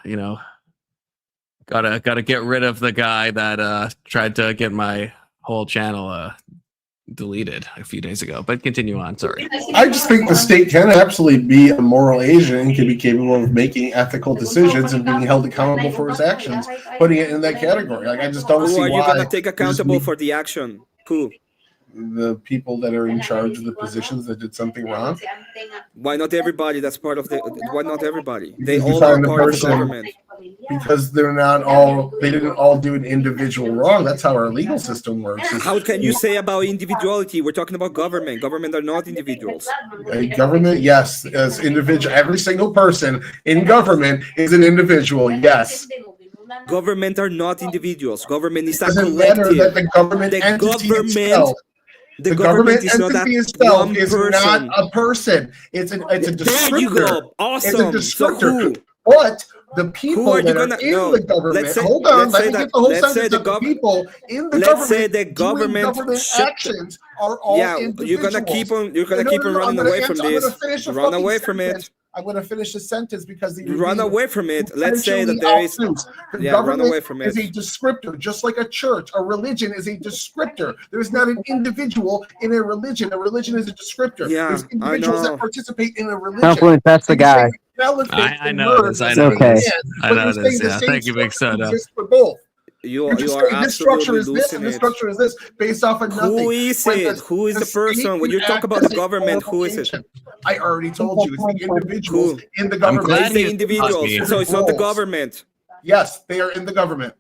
get rid of the guy that tried to get my whole channel deleted a few days ago. But continue on. Sorry. I just think the state can absolutely be a moral agent and can be capable of making ethical decisions and being held accountable for his actions, putting it in that category. Like I just don't see why. Who are you gonna take accountable for the action? Who? The people that are in charge of the positions that did something wrong. Why not everybody? That's part of the. Why not everybody? They all are part of the government. Because they're not all. They didn't all do an individual wrong. That's how our legal system works. How can you say about individuality? We're talking about government. Government are not individuals. Government, yes, as individual. Every single person in government is an individual. Yes. Government are not individuals. Government is a collective. Matter that the government entity itself. The government entity itself is not a person. It's a descriptor. There you go. Awesome. It's a descriptor. But the people Who are you that are gonna- in no, the government. let's say- Hold on, let's let say me that- get the whole let's say sentence. the That the gov- people in the let's government, say the doing government government should- actions are all Yeah, individuals. you're gonna keep on running I'm away gonna from answer- I'm this. gonna finish a Run fucking away from sentence. it. I'm going to finish the sentence because the Run away from it. Let's say that there is. The Yeah, run government away from is it. a descriptor, just like a church. A religion is a descriptor. There's not an individual in a religion. A religion is a descriptor. Yeah, There's I individuals know. that participate in a religion. Confluence, that's the And you say guy. caliphate I and know merge this, I as know a this. man, I but know you're this, saying the yeah. same Thank you, Big structure Soda. exists for both. You You're just are saying this structure absolutely is this losing and this it. structure is this based off of nothing. Who is When it? Who is the person? state When you can talk act about as the a government, who moral is it? agent. I already told you, it's the individuals Who? in the I'm government. glad It's the you individuals. taught me. So it's not the Roles. government. Yes, they are in the government.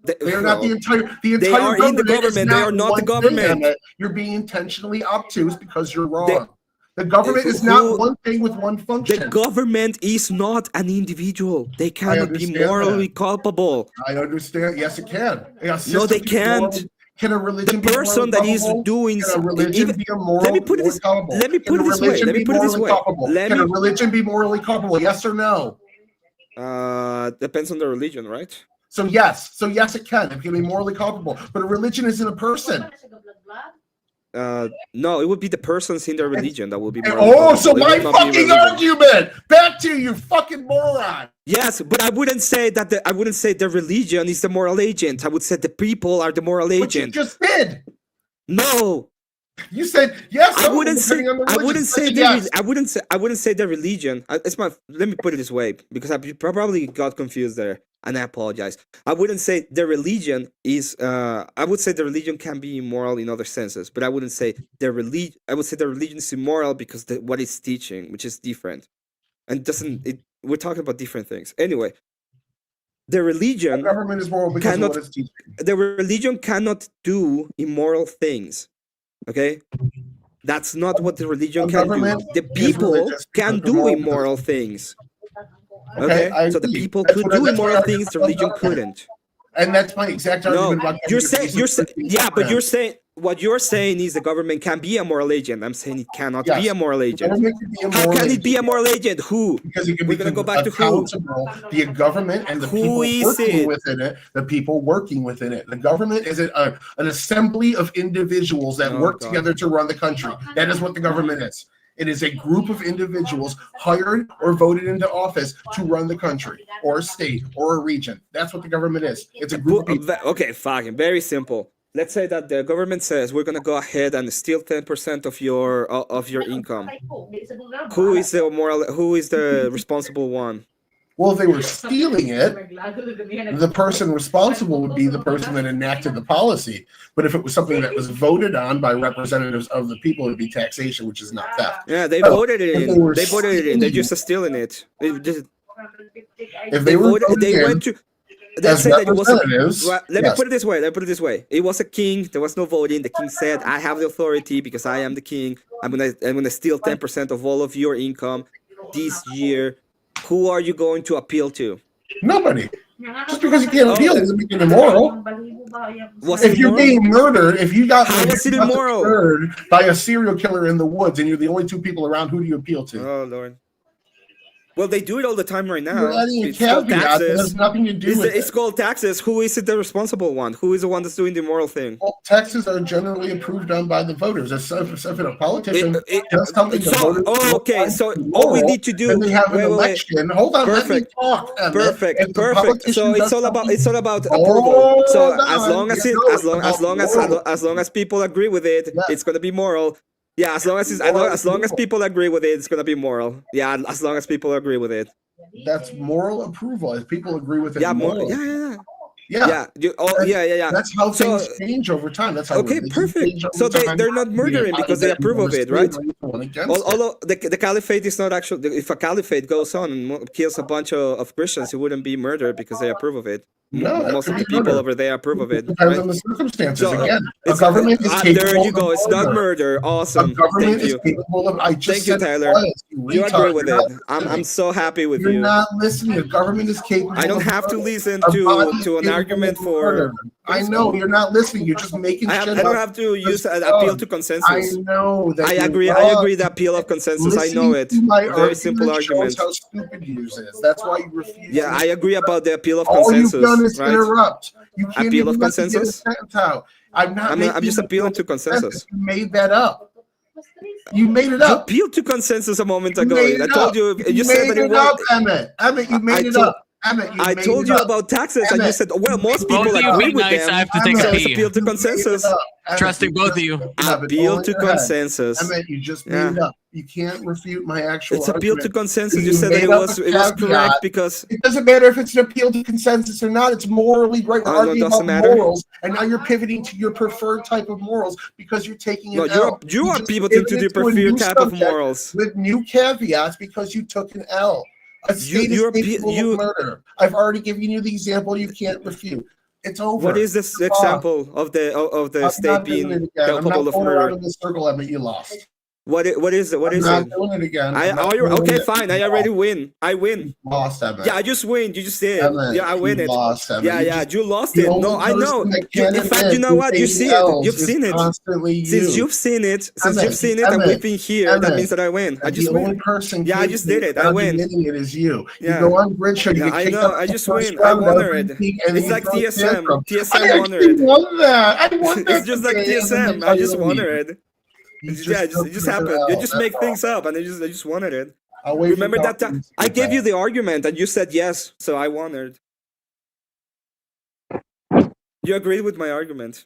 They are not the entire. The They entire are in the is government. They are not the one thing, government. Emmet. You're being intentionally obtuse because you're wrong. The government is Who- not one thing with one The function. government is not an individual. They cannot be understand morally that. culpable. I understand. Yes, it can. No, they can't. Can a religion be person morally that is culpable? doing Can a some- religion even- be a moral? let me put it this- culpable? let me Can put a it this way, religion let me be put it this morally way. culpable? Let Can a me- religion be morally culpable? Yes or no? Depends on the religion, right? So yes, it can. It can be morally culpable, but a religion isn't a person. No, it would be the persons in their religion that will be morally Oh, culpable. so It my would not be fucking religion. argument. Back to you, fucking moron. Yes, but I wouldn't say that. I wouldn't say the religion is the moral agent. I would say the people are the moral But you agent. just did. No, You said yes. I wouldn't say. depending on the I religion. wouldn't say Said the. yes. I wouldn't say the religion. It's my. Let me put it this way, because I probably got confused there, and I apologize. I wouldn't say the religion is. I would say the religion can be immoral in other senses, but I wouldn't say the religion. I would say the religion is immoral because what it's teaching, which is different, and doesn't. We're talking about different things. Anyway, the religion. The government is moral because of cannot- what it's teaching. The religion cannot do immoral things. Okay, that's not what the religion The can do. government The is people religious can because the do moral- immoral things. Okay, I so the agree. people That's could what I- do that's what immoral I- things, the religion couldn't. And that's my exact No, argument about you're government saying being yeah, but different. you're saying what you're saying is the government can be a moral agent. I'm saying it cannot Yes. be a moral The agent. government can be a How moral can it be a agent moral agent? Who? because it can We're be gonna go back to who? accountable. The government and the Who people is working it? within it, the people working within it. The government is an assembly of individuals that Oh, work God. together to run the country. That is what the government is. It is a group of individuals hired or voted into office to run the country or a state or a region. That's what the government is. It's a group of people. Okay, fucking very simple. Let's say that the government says we're gonna go ahead and steal 10% of your income. Who is the moral? Who is the responsible one? Well, if they were stealing it, the person responsible would be the person that enacted the policy. But if it was something that was voted on by representatives of the people, it would be taxation, which is not theft. Yeah, they So, voted it if they in. were They voted it in. They're stealing- just stealing it. If they were voted They in went to. They as said that it was. representatives, Well, let me yes. put it this way. Let me put it this way. It was a king. There was no voting. The king said, "I have the authority because I am the king. I'm gonna steal 10% of all of your income this year." Who are you going to appeal to? Nobody. Just because you can't appeal doesn't make it immoral. Was If it you're immoral? being murdered, if you got How is it got immoral? murdered by a serial killer in the woods and you're the only two people around, who do you appeal to? Oh Lord. Well, they do it all the time right now. You're adding a It's called caveat that has taxes. nothing to do with It's it. called taxes. Who is it the responsible one? Who is the one that's doing the immoral thing? Well, taxes are generally approved on by the voters. If a politician It- does something the voters okay, so find all we immoral, need to do. then they have an wait, wait, wait. election. Hold on, Perfect. let me talk. Emmet. Perfect, If the perfect. politician So does it's all about something- approval. So Hold as on, long as you it, know as long it's about moral. as long as people agree with it, Yeah. it's gonna be moral. Yeah, as long as people agree with it, it's gonna be moral. Yeah, as long as people agree with it. That's moral approval. If people agree with it, Yeah, moral. yeah. Yeah. Yeah. That's how So- things change over time. That's how Okay, religions perfect. change over So time. they're not murdering because they approve of it, right? Although the caliphate is not actually, if a caliphate goes on and kills a bunch of Christians, it wouldn't be murder because they approve of it. No, that Most of could the be people murder. over there approve of it. Depends Right? on the circumstances. So, Again, a it's- government is capable there you go. of It's not murder. murder. Awesome. A government Thank is you. capable of. I just Thank you, said it Tyler. was, You retard. agree with You're it. not I'm listening. so happy with You're you. not listening. A government is capable. I don't of have to murder. listen A to body is an capable argument of for murder. I know you're not listening. You're just making I shit don't up. have to use an Just appeal to consensus. I know that I you agree. love- I agree. The appeal of consensus. I know it. Listening to my Very simple argument argument. shows how stupid yours is. That's why you refuse. Yeah, I agree about the appeal of All you've consensus. done is Right? interrupt. You can't Appeal even of let me get a consensus? sentence out. I'm just appealing to consensus. You made that up. You made it You up. appealed to consensus a moment You ago. made I it told up. you. You said made that it it up, was. Emmett. Emmett, you made it told- up. Emmett, you I made told it you up. about taxes, and you Emmett, said, "Well, most Both people of you agree be with nice, them." I have to take a So it's pee. appeal to consensus. Trusting both of you. Appeal to consensus. Emmett, you just made Yeah. it up. You can't refute my actual It's appeal to argument. consensus. You You said that made it up was a correct caveat. because It doesn't matter if it's an appeal to consensus or not. It's morally right. We're Oh, no, it arguing about doesn't matter? morals, and now you're pivoting to your preferred type of morals because you're taking no, an you are L. you are just pivoting to pivoted the a preferred new type of subject morals. with new caveats because you took an L. A state you're is pi- capable you- of murder. I've already given you the example. You can't refute. It's over. What is this You're lost. example of the I'm state not doing being it again. I'm capable not of going around murder? in the circle, Emmett. You lost. What is it? What I'm is not it? doing it again. I I'm not are you doing okay? it. Fine. I already win. I win. Lost, Emmett. Yeah, I just win. You just did. Emmett, Yeah, I win you it. lost, Emmett. Yeah, You yeah, just- you lost The it. only No, I know. person that You, can in fact, you admit know what? You who's see it. L's You've is seen it. Constantly Since you. you've seen it, Emmett, and Emmett, we've been here, that Emmett, means that I win. I and just the only win. person Yeah, I just did it. I win. admitting it is you. Yeah. You go on Bridge Show, you Yeah, get I kicked know. out I the just first win. I round won every it. week, and then It's you like throw a TSM. tantrum. TSM I won actually it. won that. I won that It's just like today, and then TSM. they I tell just you to won leave. it. You Yeah, took it just another happened. You L, just that's make all. things up, and I just wanted it. I'll wait for Remember that time confidence to I get gave you back. the argument, and you said yes, so I won it. You agreed with my argument.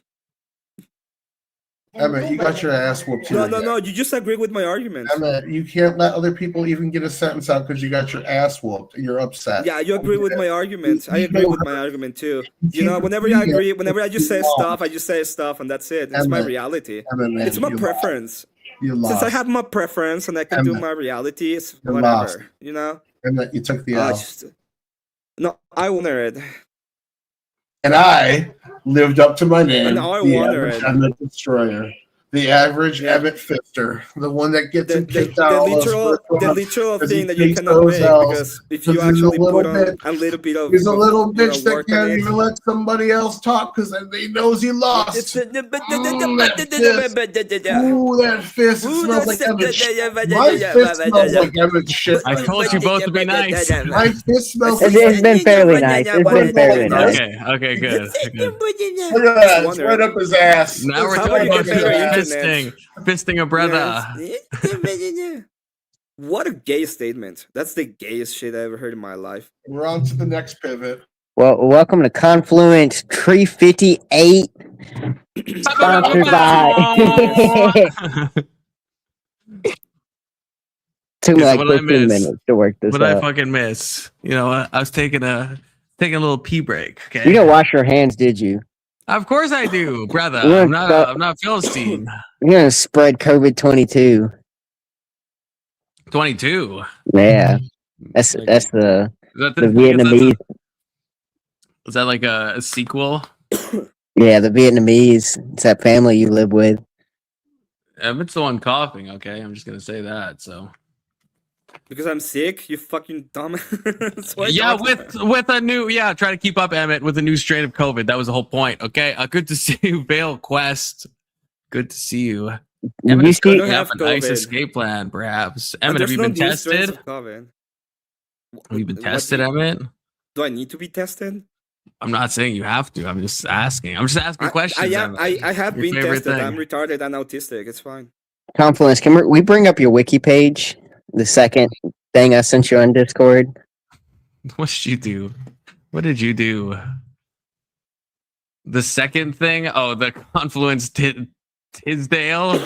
Emmett, you got your ass whooped here. No. You just agreed with my argument. Emmett, you can't let other people even get a sentence out because you got your ass whooped. You're upset. Yeah, you agree with my argument. I agree with my argument too. You know, whenever I agree, whenever I just say stuff, I just say stuff, and that's it. It's my Emmett, reality. Emmett, man, It's my you preference. You lost. Since I have my preference and I can do Emmett, my reality, it's you whatever. lost. You know. Emmett, you took the L. No, I won it. And I lived up to my name. And I the won average it. Emmett Destroyer. The average Emmett Fister. The one that gets him kicked out. all those first the rounds literal because he thing that you takes cannot those make, L's, because if because you he's a actually little put on bitch. a little bit of He's a little you know, bitch that work on can't it, even let somebody else talk because he knows he lost. Ooh, that fist. It smells like Emmett shit. My fist smells like Emmett shit. I told you both to be nice. My fist smells It's like been fairly nice. It's been fairly nice. Okay, good. Look at that. It's right up his ass. Now we're How talking about about you get better fisting a brother. What a gay statement. That's the gayest shit I ever heard in my life. We're on to the next pivot. Well, welcome to Confluence Tree 58, sponsored by. Took me Here's like what I 15 miss. minutes to work this What I out. fucking miss. You know, I was taking a little pee break. Okay. You didn't wash your hands, did you? Of course I do, brother. Yeah, I'm not Philistine. You're gonna spread COVID 22. 22. Yeah, that's the Is that the Vietnamese. Is that like a sequel? Yeah, the Vietnamese. It's that family you live with. Emmett's the one coughing. Okay, I'm just gonna say that. So Because I'm sick, you fucking dumb. yeah, with a new try to keep up, Emmett, with a new strain of COVID. That was the whole point. Okay, good to see you, Vale Quest. Good to see you. Emmett, You it's good see, to have a nice COVID. escape plan, perhaps. And Emmett, have there's you no been new strains tested? of COVID. Have you been What tested, do you- Emmett? Do I need to be tested? I'm not saying you have to. I'm just asking. I'm just asking questions. Emmett. I have Your been favorite tested. thing. I'm retarded and autistic. It's fine. Confluence. Can we bring up your wiki page? The second thing I sent you on Discord. What did you do? What did you do? The second thing? Oh, the Confluence Tisdale?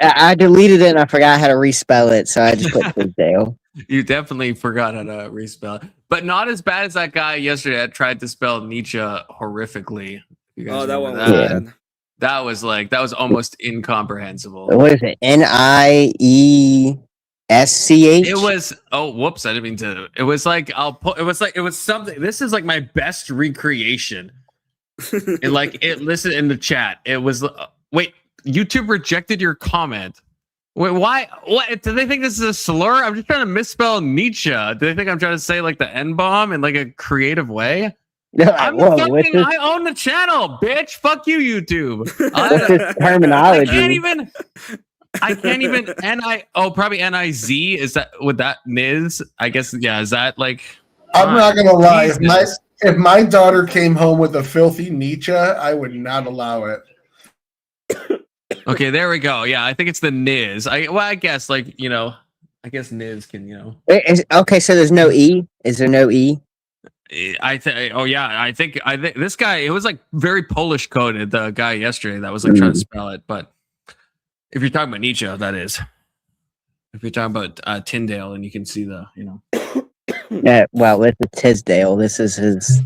I deleted it and I forgot how to respell it, so I just put Tisdale. You definitely forgot how to respell it. But not as bad as that guy yesterday that tried to spell Nietzsche horrifically. You guys Oh, that remember one was Yeah. bad. That was almost incomprehensible. What is it? NIESCH? It was whoops, I didn't mean to. It was like it was something. This is like my best recreation. Listen in the chat. It was wait, YouTube rejected your comment. Wait, why? What? Do they think this is a slur? I'm just trying to misspell Nietzsche. Do they think I'm trying to say like the N-bomb in like a creative way? I'm the Whoa, what's fucking. this, I own the channel, bitch. Fuck you, YouTube. what's this I terminology? can't even. Probably NIZ. Is that would that Niz? I guess yeah. Is that like? I'm not gonna lie. Jesus. If my daughter came home with a filthy Nietzsche, I would not allow it. Okay, there we go. Yeah, I think it's the Niz. I guess like I guess Niz can Okay, so there's no E. Is there no E? I think. Oh yeah, I think this guy. It was like very Polish coded. The guy yesterday that was like trying to spell it. But if you're talking about Nietzsche, that is. If you're talking about Tyndale, and you can see the Yeah. Well, this is Tisdale. This is his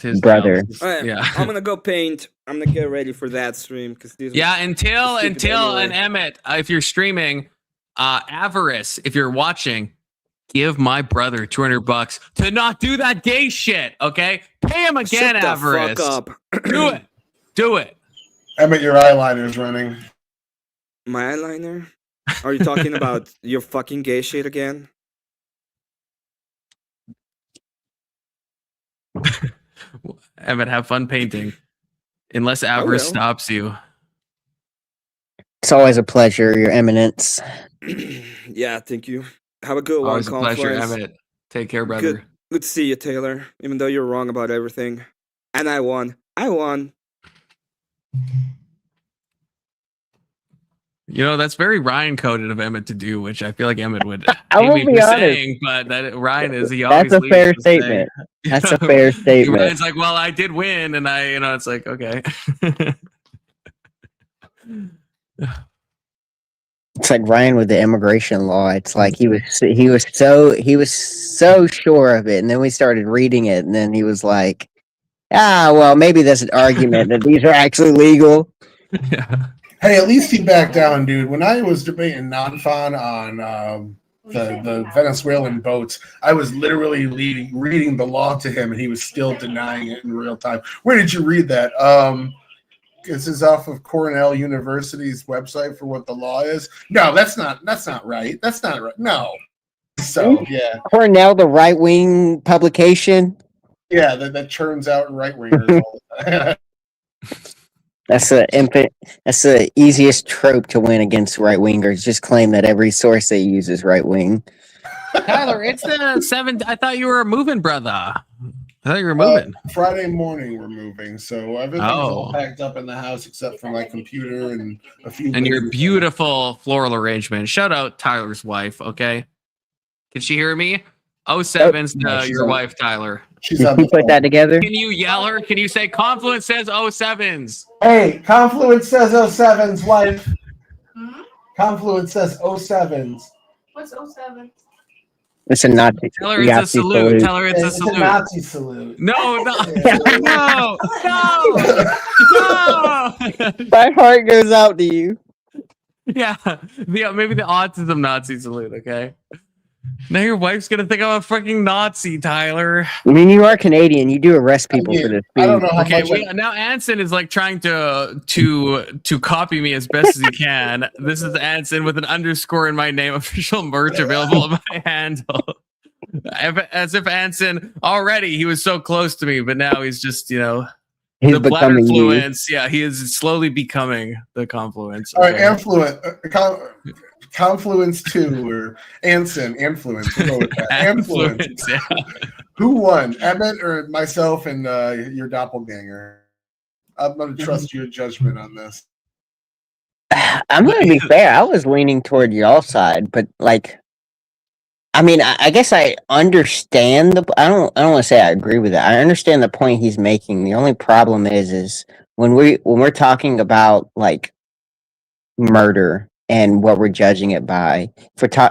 his brother. Alright, Yeah. I'm gonna go paint. I'm gonna get ready for that stream because Until anyway. and Emmet, if you're streaming, Avarice, if you're watching, give my brother $200 to not do that gay shit. Okay, pay him again, Shut the Avarice. fuck up. Do it. Emmett, your eyeliner's running. My eyeliner? Are you talking about your fucking gay shit again? Emmet, have fun painting. Unless Avarice will. stops you. It's always a pleasure, Your Eminence. Yeah, thank you. Have a good one, Always a pleasure, Conference. Emmet. Take care, brother. Good to see you, Taylor. Even though you're wrong about everything. And I won. That's very Ryan coded of Emmet to do, which I feel like Emmet would I hate will me be for honest. saying, but that Ryan is he That's always a leaves fair to say- statement. That's a fair statement. Ryan's like, well, I did win, and it's like, okay. It's like Ryan with the immigration law. It's like he was so sure of it, and then we started reading it, and then he was like, well, maybe there's an argument that these are actually legal. Yeah. Hey, at least he backed down, dude. When I was debating non-fan on the Venezuelan boats, I was literally reading the law to him, and he was still denying it in real time. Where did you read that? This is off of Cornell University's website for what the law is. No, that's not right. That's not right. No. So yeah, Cornell, the right wing publication. yeah, that churns out right wingers all the time. That's the easiest trope to win against right wingers. Just claim that every source they use is right wing. Tyler, it's the 7th. I thought you were moving, brother. I thought you were moving. Friday morning we're moving, so everything's all packed up in the house except for my computer and a few. And your beautiful floral arrangement. Shout out Tyler's wife, okay? Can she hear me? 07's your wife, Tyler. She's Did on you the put phone. that together? Can you yell her? Can you say Confluence says 07's? Hey, Confluence says 07's wife. Confluence says 07's. What's 07? It's a Nazi. Tell her it's a Nazi salute. Tell her it's a It's a salute. Nazi salute. No. No. My heart goes out to you. Yeah. Maybe the autism Nazi salute, okay? Now your wife's gonna think I'm a fucking Nazi, Tyler. I mean, you are Canadian. You do arrest people for this. I don't know how Okay, much. now Anson is like trying to copy me as best as he can. This is Anson with an underscore in my name. Official merch available at my handle. As if Anson already he was so close to me, but now he's just He's the blood becoming you. influence. Yeah, he is slowly becoming the confluence. All right, okay? Confluence 2 or Anson, Influence. We'll go with that. Influence. Yeah. Who won, Emmet or myself and your doppelganger? I'm going to trust your judgment on this. I'm gonna be fair. I was leaning toward y'all side, but like, I mean, I guess I understand the. I don't want to say I agree with it. I understand the point he's making. The only problem is when we're talking about like murder and what we're judging it by,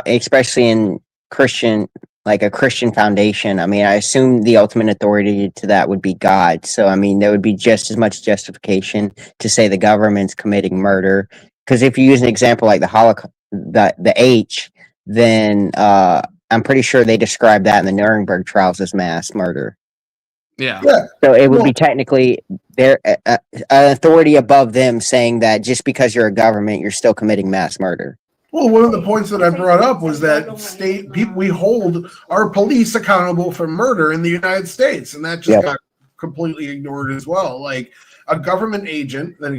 especially in Christian, like a Christian foundation. I mean, I assume the ultimate authority to that would be God. So, I mean, there would be just as much justification to say the government's committing murder. Because if you use an example like the Holocaust, the H, then I'm pretty sure they describe that in the Nuremberg trials as mass murder. Yeah. So it would be technically their authority above them saying that just because you're a government, you're still committing mass murder. Well, one of the points that I brought up was that we hold our police accountable for murder in the United States, and that just got completely ignored as well. Like a government agent, an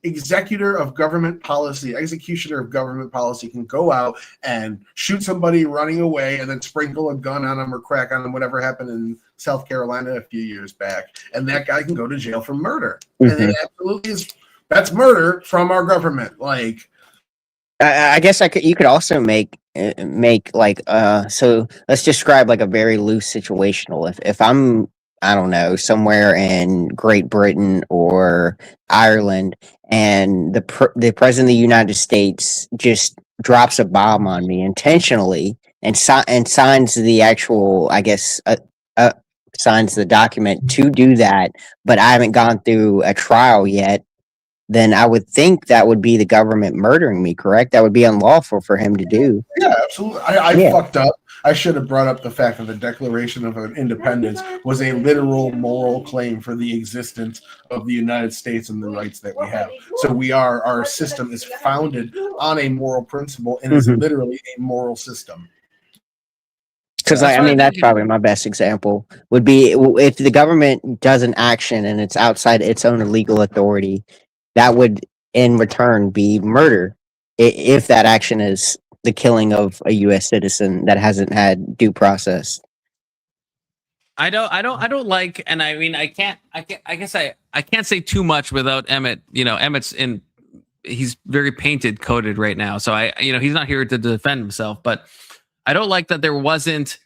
executor of government policy, executioner of government policy can go out and shoot somebody running away and then sprinkle a gun on them or crack on them, whatever happened in South Carolina a few years back. And that guy can go to jail for murder. And it absolutely is, that's murder from our government. Like, I guess you could also make like so let's describe like a very loose situational. If I'm, I don't know, somewhere in Great Britain or Ireland, and the president of the United States just drops a bomb on me intentionally and signs the actual, I guess, signs the document to do that, but I haven't gone through a trial yet, then I would think that would be the government murdering me, correct? That would be unlawful for him to do. Yeah, absolutely. I fucked up. I should have brought up the fact that the Declaration of Independence was a literal moral claim for the existence of the United States and the rights that we have. So our system is founded on a moral principle and is literally a moral system. Because I mean, that's probably my best example would be if the government does an action and it's outside its own illegal authority, that would in return be murder if that action is the killing of a U.S. citizen that hasn't had due process. I don't like, and I mean, I guess I can't say too much without Emmet. You know, Emmet's he's very coded right now. So he's not here to defend himself, but I don't like that there wasn't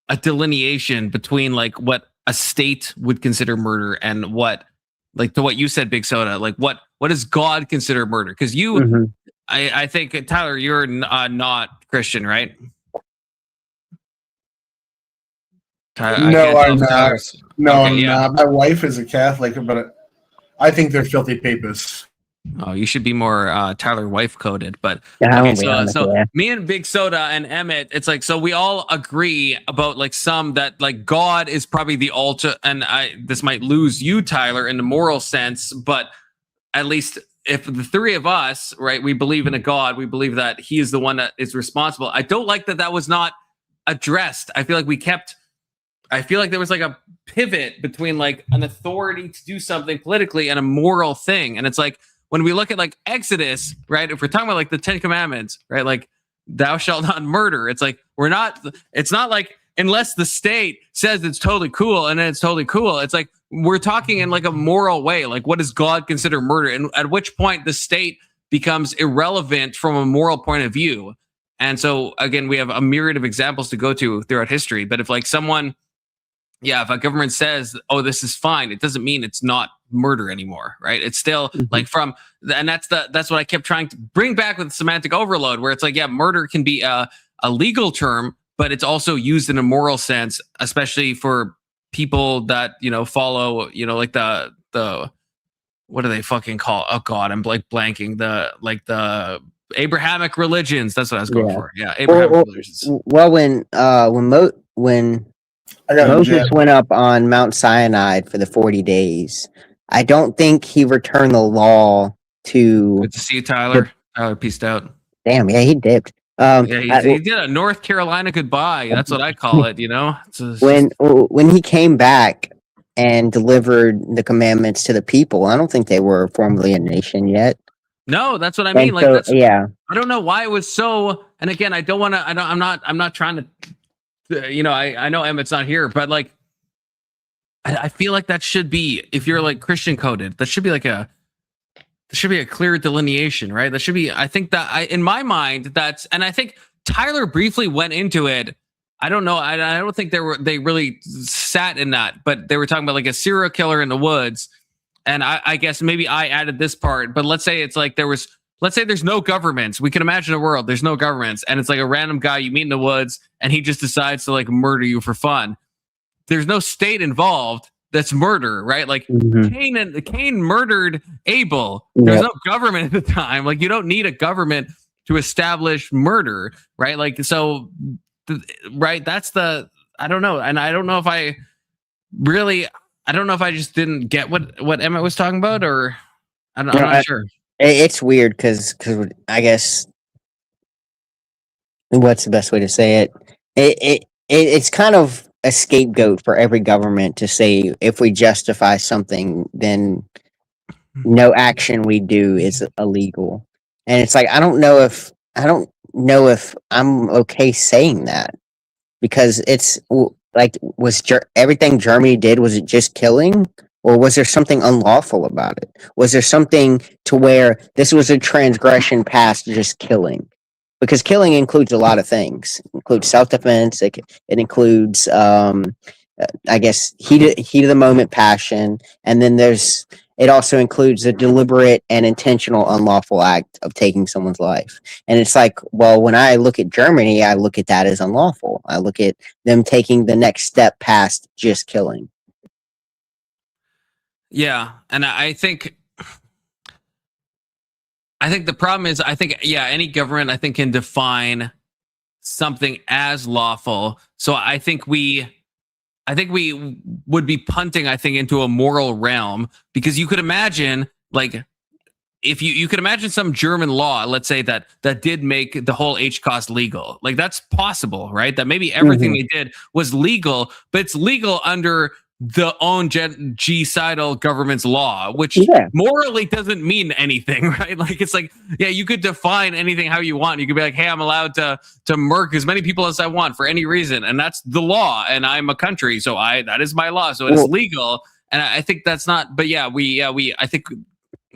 a delineation between like what a state would consider murder and what, like to what you said, Big Soda, like what does God consider murder? Because you, I think, Tyler, you're not Christian, right? No, I'm not. No, okay, I'm not. My wife is a Catholic, but I think they're filthy papists. Oh, you should be more Tyler wife coded. But yeah, okay, so me and Big Soda and Emmet, it's like, so we all agree about like some that like God is probably the ultimate, and this might lose you, Tyler, in the moral sense, but at least if the three of us, right, we believe in a God, we believe that he is the one that is responsible. I don't like that was not addressed. I feel like there was like a pivot between like an authority to do something politically and a moral thing. And it's like, when we look at like Exodus, right, if we're talking about like the 10 Commandments, right, like thou shalt not murder, it's like it's not like unless the state says it's totally cool and then it's totally cool. It's like we're talking in like a moral way. Like, what does God consider murder? And at which point the state becomes irrelevant from a moral point of view. And so again, we have a myriad of examples to go to throughout history. But if like if a government says, oh, this is fine, it doesn't mean it's not murder anymore, right? It's still like and that's what I kept trying to bring back with semantic overload, where it's like, yeah, murder can be a legal term, but it's also used in a moral sense, especially for people that, follow, like the what do they fucking call? Oh God, I'm like blanking the Abrahamic religions. That's what I was going for. Yeah, Abrahamic religions. Well, when Moses went up on Mount Sinai for the 40 days, I don't think he returned the law to... Good to see you, Tyler. Tyler peaced out. Damn, yeah, he dipped. He did a North Carolina goodbye. That's what I call it, When he came back and delivered the commandments to the people, I don't think they were formally a nation yet. No, that's what I mean. I don't know why it was so... And again, I don't want to... I'm not trying to... I know Emmett's not here, but like, I feel like that should be, if you're like Christian coded, that should be like there should be a clear delineation, right? That should be, I think that in my mind, and I think Tyler briefly went into it. I don't know. I don't think they really sat in that, but they were talking about like a serial killer in the woods. And I guess maybe I added this part, but let's say it's like let's say there's no governments. We can imagine a world, there's no governments, and it's like a random guy you meet in the woods and he just decides to like murder you for fun. There's no state involved. That's murder, right? Like Cain murdered Abel. There's no government at the time. Like, you don't need a government to establish murder, right? Like, so, right? That's I don't know. And I don't know if I just didn't get what Emmet was talking about, or I'm not sure. It's weird because I guess, what's the best way to say it? It's kind of a scapegoat for every government to say if we justify something, then no action we do is illegal. And it's like I don't know if I'm okay saying that, because it's like everything Germany did, was it just killing, or was there something unlawful about it? Was there something to where this was a transgression past just killing? Because killing includes a lot of things. It includes self-defense. It includes, I guess, heat of the moment passion, and then it also includes a deliberate and intentional unlawful act of taking someone's life. And it's like, well, when I look at Germany, I look at that as unlawful. I look at them taking the next step past just killing. Yeah, and I think the problem is, any government, I think, can define something as lawful. So I think we would be punting, I think, into a moral realm, because you could imagine, like, if you could imagine some German law, let's say that did make the whole HCOS legal. Like, that's possible, right? That maybe everything they did was legal, but it's legal under the own genocidal government's law, which morally doesn't mean anything, right? Like, it's like, yeah, you could define anything how you want. You could be like, hey, I'm allowed to murk as many people as I want for any reason, and that's the law, and I'm a country, so that is my law, so it is legal. And I think that's not, but yeah, I think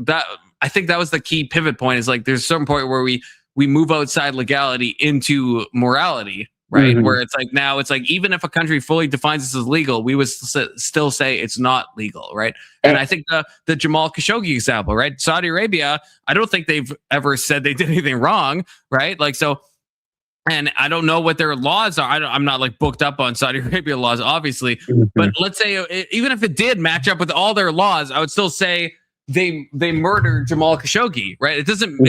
that was the key pivot point, is like, there's some point where we move outside legality into morality, right? Where it's like, now it's like, even if a country fully defines this as legal, we would still say it's not legal, right? And I think the Jamal Khashoggi example, right? Saudi Arabia, I don't think they've ever said they did anything wrong, right? Like, so, and I don't know what their laws are. I'm not like booked up on Saudi Arabia laws, obviously, but let's say even if it did match up with all their laws, I would still say they murdered Jamal Khashoggi, right? It doesn't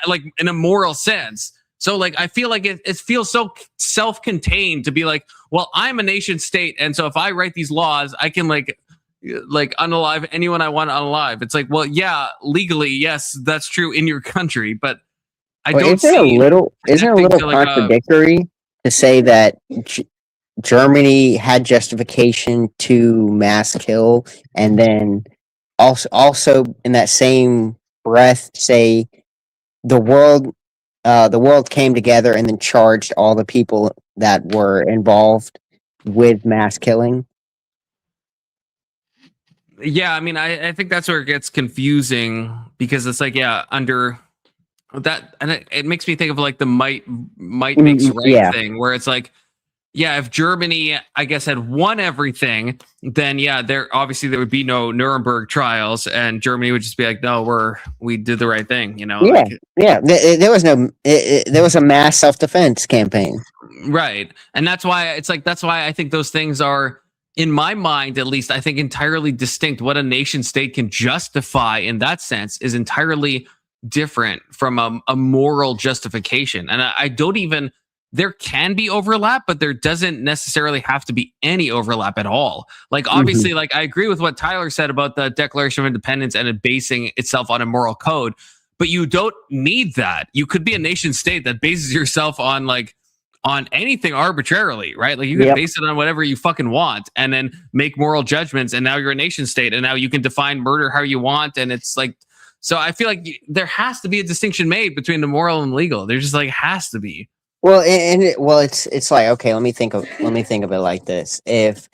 like, in a moral sense. So, like, I feel like it feels so self-contained to be like, well, I'm a nation state, and so if I write these laws, I can like unalive anyone I want to unalive. It's like, well, yeah, legally, yes, that's true in your country, but isn't it a little contradictory to say that Germany had justification to mass kill, and then also in that same breath say the world came together and then charged all the people that were involved with mass killing? Yeah, I mean, I think that's where it gets confusing, because it's like, yeah, under that, and it makes me think of like the might makes right thing, where it's like, yeah, if Germany, I guess, had won everything, then yeah, there would be no Nuremberg trials, and Germany would just be like, no, we did the right thing, you know? Yeah, there was a mass self-defense campaign, right? And that's why I think those things are, in my mind, at least, I think entirely distinct. What a nation state can justify in that sense is entirely different from a moral justification, and I don't even. There can be overlap, but there doesn't necessarily have to be any overlap at all. Like, obviously, like, I agree with what Tyler said about the Declaration of Independence and it basing itself on a moral code, but you don't need that. You could be a nation state that bases yourself on anything arbitrarily, right? Like, you can base it on whatever you fucking want and then make moral judgments, and now you're a nation state, and now you can define murder how you want, and it's like, so I feel like there has to be a distinction made between the moral and legal. There just like has to be. Well, it's like, okay, let me think of it like this. If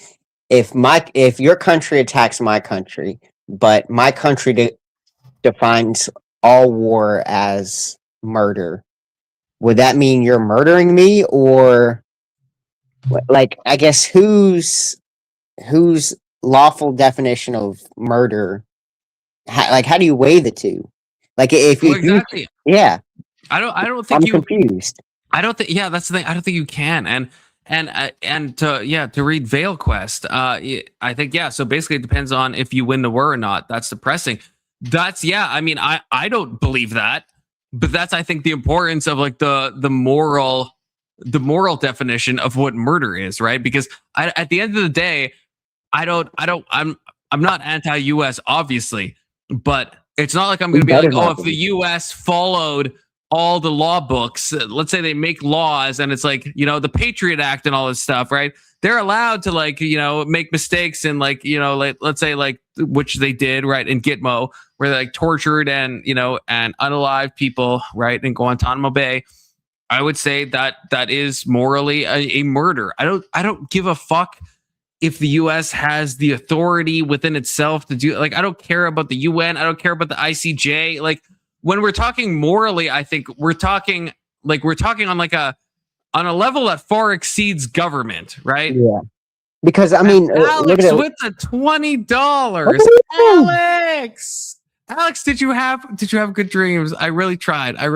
your country attacks my country, but my country defines all war as murder, would that mean you're murdering me? Or, like, I guess whose lawful definition of murder, how do you weigh the two? Like, if exactly. Yeah, I don't think I'm confused. I don't think. Yeah, that's the thing. I don't think you can. And to read Veil Quest, I think, yeah. So basically, it depends on if you win the war or not. That's depressing. I mean, I don't believe that, but that's, I think, the importance of like the moral definition of what murder is, right? Because at the end of the day, I'm not anti-US, obviously, but it's not like I'm going to be like, oh, if the US followed all the law books. Let's say they make laws and it's like, you know, the Patriot Act and all this stuff, right? They're allowed to like, you know, make mistakes and like, you know, like let's say like which they did, right, in Gitmo, where they like tortured and, you know, and unalived people, right, in Guantanamo Bay. I would say that that is morally a murder. I don't give a fuck if the U.S. has the authority within itself to do, like, I don't care about the UN. I don't care about the ICJ. Like, when we're talking morally, I think we're talking on a level that far exceeds government, right? Yeah. Because I mean, Alex with the $20. Alex, did you have good dreams? I really tried. I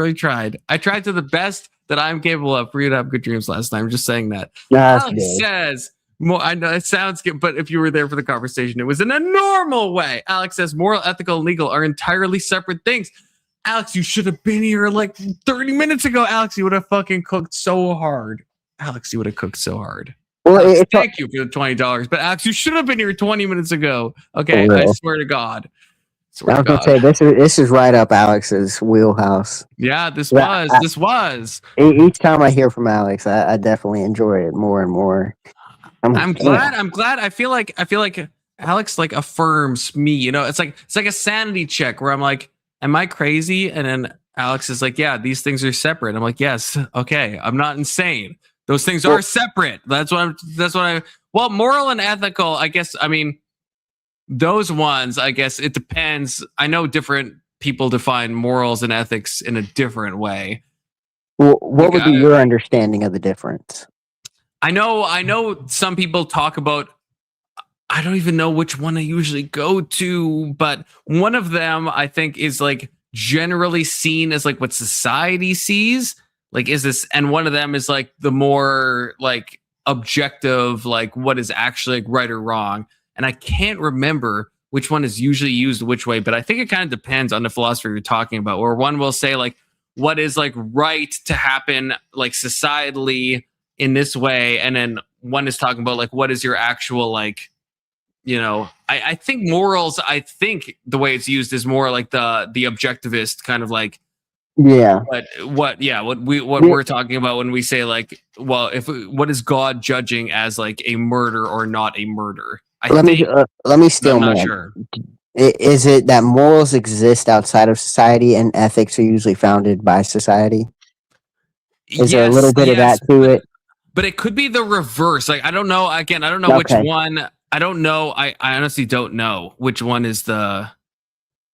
tried to the best that I'm capable of for you to have good dreams last time. I'm just saying that. Alex says, I know it sounds good, but if you were there for the conversation, it was in a normal way. Alex says moral, ethical, and legal are entirely separate things. Alex, you should have been here like 30 minutes ago. Alex, you would have fucking cooked so hard. Well, Alex, thank you for the $20. But Alex, you should have been here 20 minutes ago. Okay, I swear to God. I was gonna say this is right up Alex's wheelhouse. Yeah, this was. Each time I hear from Alex, I definitely enjoy it more and more. I'm glad. I feel like Alex like affirms me. You know, it's like a sanity check where I'm like, am I crazy? And then Alex is like, yeah, these things are separate. I'm like, yes, okay, I'm not insane. Those things are separate. That's what I. Well, moral and ethical, I guess. I mean, those ones, I guess it depends. I know different people define morals and ethics in a different way. Well, what would be your understanding of the difference? I know some people talk about, I don't even know which one I usually go to, but one of them I think is like generally seen as like what society sees. Like, is this, and one of them is like the more like objective, like what is actually like right or wrong. And I can't remember which one is usually used which way, but I think it kind of depends on the philosophy you're talking about, where one will say like what is like right to happen like societally in this way, and then one is talking about like what is your actual like, you know, I think morals, I think the way it's used is more like the objectivist kind of like, yeah, what we're talking about when we say like, well, what is God judging as like a murder or not a murder? Let me still, man. Sure. Is it that morals exist outside of society and ethics are usually founded by society? Is there a little bit of that to it? But it could be the reverse. Like, I don't know. Again, I don't know which one. I don't know. I honestly don't know which one is the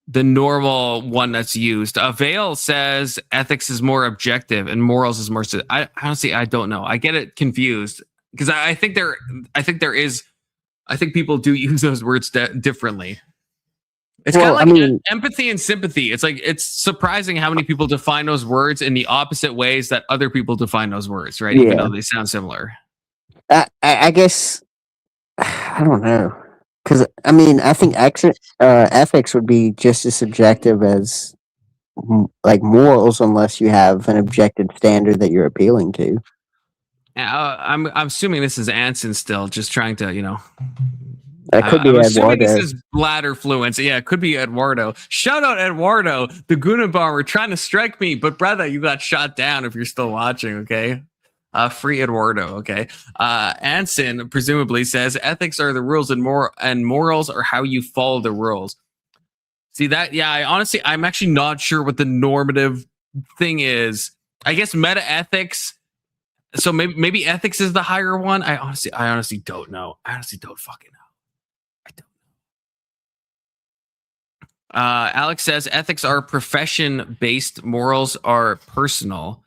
normal one that's used. Avail says ethics is more objective and morals is more. I honestly, I don't know. I get it confused because I think people do use those words differently. It's kind of like empathy and sympathy. It's like, it's surprising how many people define those words in the opposite ways that other people define those words, right? Yeah. Even though they sound similar. I guess, I don't know. Because, I mean, I think ethics would be just as subjective as like morals, unless you have an objective standard that you're appealing to. I'm assuming this is Anson still, just trying to, you know. That could be Eduardo. This is bladder fluency. Yeah, it could be Eduardo. Shout out Eduardo, the Goonenbomber, trying to strike me, but brother, you got shot down if you're still watching, okay? Free Eduardo, okay? Anson presumably says ethics are the rules and morals are how you follow the rules. See that? Yeah, I'm actually not sure what the normative thing is. I guess meta ethics. So maybe ethics is the higher one. I honestly don't know. I honestly don't fucking know. I don't know. Alex says ethics are profession-based, morals are personal.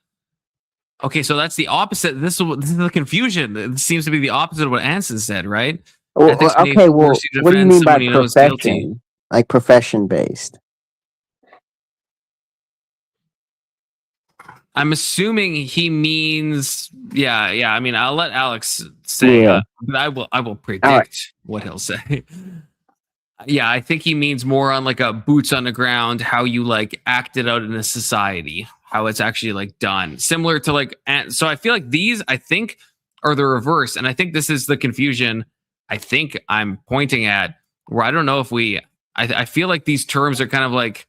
Okay, so that's the opposite. This is the confusion. It seems to be the opposite of what Anson said, right? Well, okay, well, what do you mean by profession? Like profession-based? I'm assuming he means, yeah. I mean, I'll let Alex say, but I will predict what he'll say. Yeah, I think he means more on like a boots on the ground, how you like act it out in a society, how it's actually like done, similar to like. So I feel like these, I think, are the reverse, and I think this is the confusion. I think I'm pointing at where I don't know if I feel like these terms are kind of like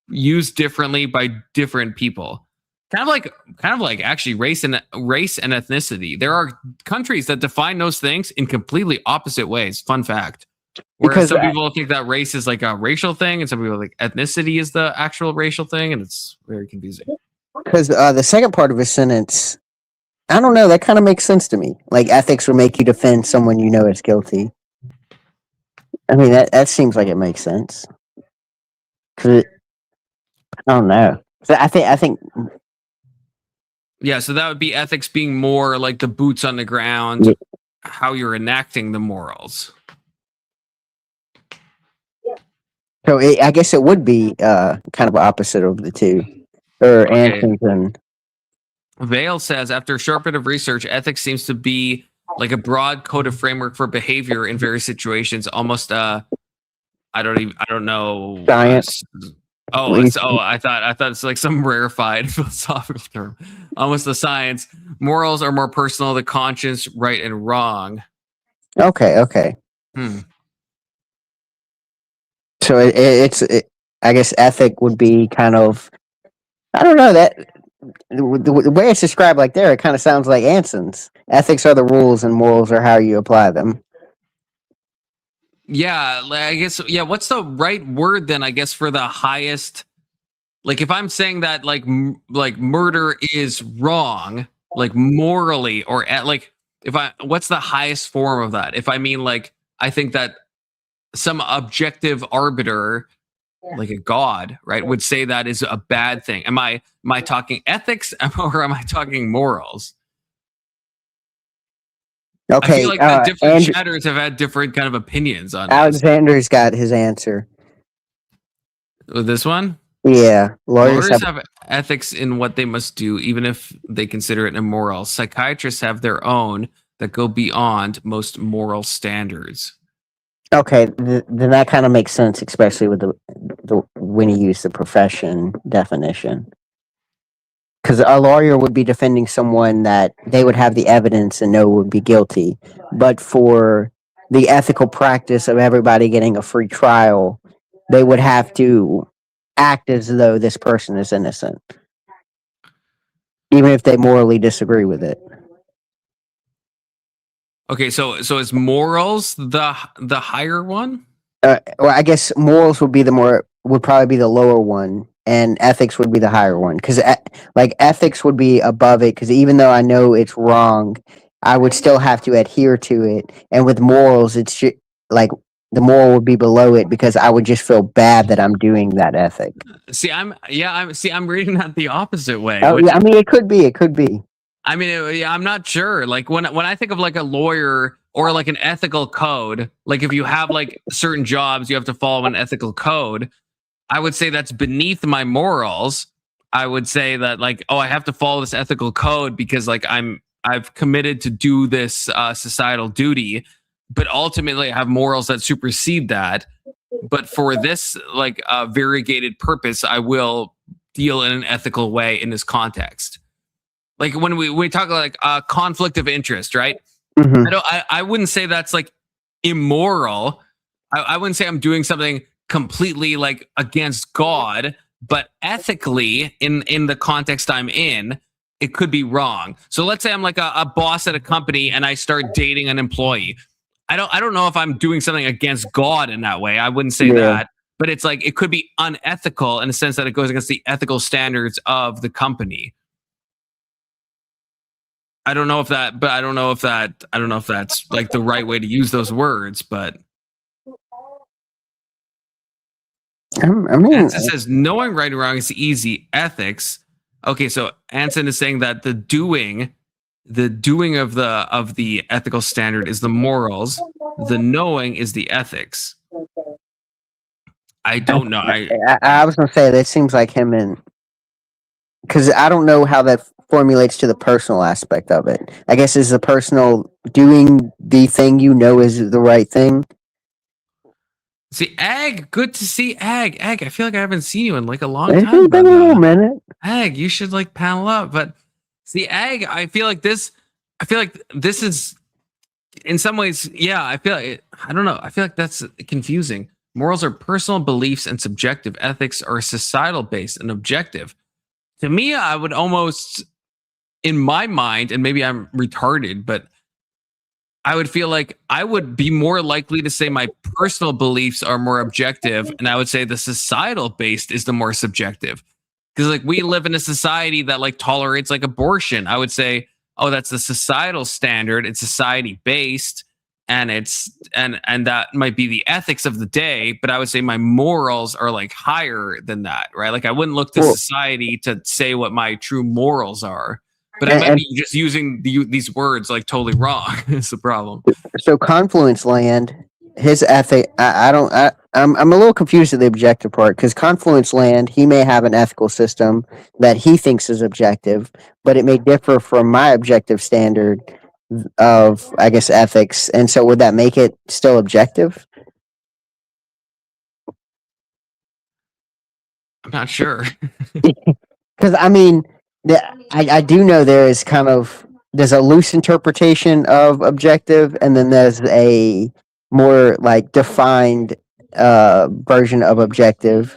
used differently by different people. kind of like actually race and ethnicity. There are countries that define those things in completely opposite ways. Fun fact. Whereas Because some people think that race is like a racial thing, and some people think ethnicity is the actual racial thing, and it's very confusing. Because the second part of his sentence, I don't know, that kind of makes sense to me. Like ethics would make you defend someone you know is guilty. I mean, that seems like it makes sense. Cause I don't know. So I think Yeah, so that would be ethics being more like the boots on the ground, how you're enacting the morals. so. I guess it would be kind of opposite of the two, or Okay. Anson's and Vale says, after a short bit of research, ethics seems to be like a broad code of framework for behavior in various situations, almost I don't know. Science. I thought it's like some rarefied philosophical term. Almost a science. Morals are more personal, the conscience, right and wrong. Okay. Hmm. So I guess ethic would be kind of, I don't know, that the way it's described like there, it kind of sounds like Anson's. Ethics are the rules and morals are how you apply them. Yeah, I guess. Yeah, what's the right word then? I guess for the highest. Like, if I'm saying that, like murder is wrong, like morally, or what's the highest form of that? If I mean, like, I think that some objective arbiter, like a god, right, would say that is a bad thing. Am I talking ethics or am I talking morals? Okay. I feel like the different chatters have had different kind of opinions on Alexander's got his answer. With this one? Yeah. Lawyers have ethics in what they must do, even if they consider it immoral. Psychiatrists have their own that go beyond most moral standards. Okay, then that kind of makes sense, especially with the when you use the profession definition. Because a lawyer would be defending someone that they would have the evidence and know would be guilty. But for the ethical practice of everybody getting a free trial, they would have to act as though this person is innocent, even if they morally disagree with it. Okay, so is morals the higher one? Well, I guess morals would probably be the lower one, and ethics would be the higher one. Because like ethics would be above it. Because even though I know it's wrong, I would still have to adhere to it. And with morals, it's like the moral would be below it because I would just feel bad that I'm doing that ethic. I'm reading that the opposite way. Oh, yeah, I mean, it could be. I mean, I'm not sure. Like when I think of like a lawyer or like an ethical code, like if you have like certain jobs, you have to follow an ethical code. I would say that's beneath my morals. I would say that like, oh, I have to follow this ethical code because like I've committed to do this societal duty, but ultimately I have morals that supersede that. But for this like variegated purpose, I will deal in an ethical way in this context. Like when we talk like conflict of interest, right? Mm-hmm. I wouldn't say that's like immoral. I wouldn't say I'm doing something completely like against God, but ethically in the context I'm in, it could be wrong. So let's say I'm like a boss at a company and I start dating an employee. I don't know if I'm doing something against God in that way. I wouldn't say that, but it's like it could be unethical in the sense that it goes against the ethical standards of the company. I don't know if that's like the right way to use those words, but I mean, Anson says knowing right and wrong is easy. Ethics. Okay, so Anson is saying that the doing of the ethical standard is the morals. The knowing is the ethics. I don't know. I was gonna say that seems like him and because I don't know how that formulates to the personal aspect of it. I guess is the personal doing the thing you know is the right thing. See, Ag, good to see Ag. Ag, I feel like I haven't seen you in like a long It's time. been a little minute. Ag, you should like panel up. But see, Ag, I feel like this is in some ways, yeah, I don't know. I feel like that's confusing. Morals are personal beliefs and subjective. Ethics are societal based and objective. To me, I would almost, in my mind, and maybe I'm retarded, but I would feel like I would be more likely to say my personal beliefs are more objective, and I would say the societal based is the more subjective. Because like we live in a society that like tolerates like abortion. I would say, oh, that's the societal standard. It's society based, and and that might be the ethics of the day. But I would say my morals are like higher than that, right? Like I wouldn't look to Well- society to say what my true morals are. But I And- might and- be just using these words like totally wrong. It's the problem. So Confluence Land, his ethic, I'm a little confused at the objective part because Confluence Land, he may have an ethical system that he thinks is objective, but it may differ from my objective standard of, I guess, ethics. And so would that make it still objective? I'm not sure. Because I mean, I do know there's a loose interpretation of objective, and then there's a more like defined version of objective.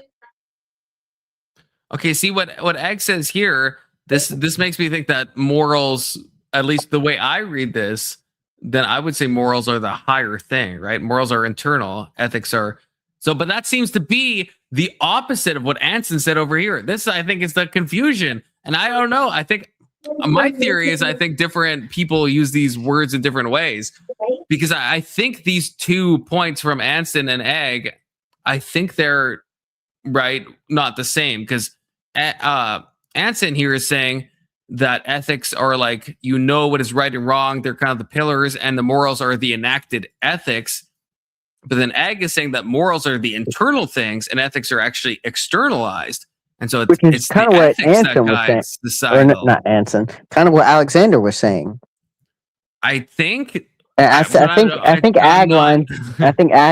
Okay, see what Egg says here. This makes me think that morals, at least the way I read this, then I would say morals are the higher thing, right? Morals are internal, ethics are so. But that seems to be the opposite of what Anson said over here. This, I think, is the confusion, and I don't know. I think my theory is I think different people use these words in different ways because I think these 2 points from Anson and Egg, I think they're right, not the same because Anson here is saying that ethics are like, you know what is right and wrong. They're kind of the pillars, and the morals are the enacted ethics. But then Egg is saying that morals are the internal things and ethics are actually externalized. And so Which is it's kind the of what ethics that Anson was saying. guides Or societal. not Anson, kind of what Alexander was saying. I think I think Ag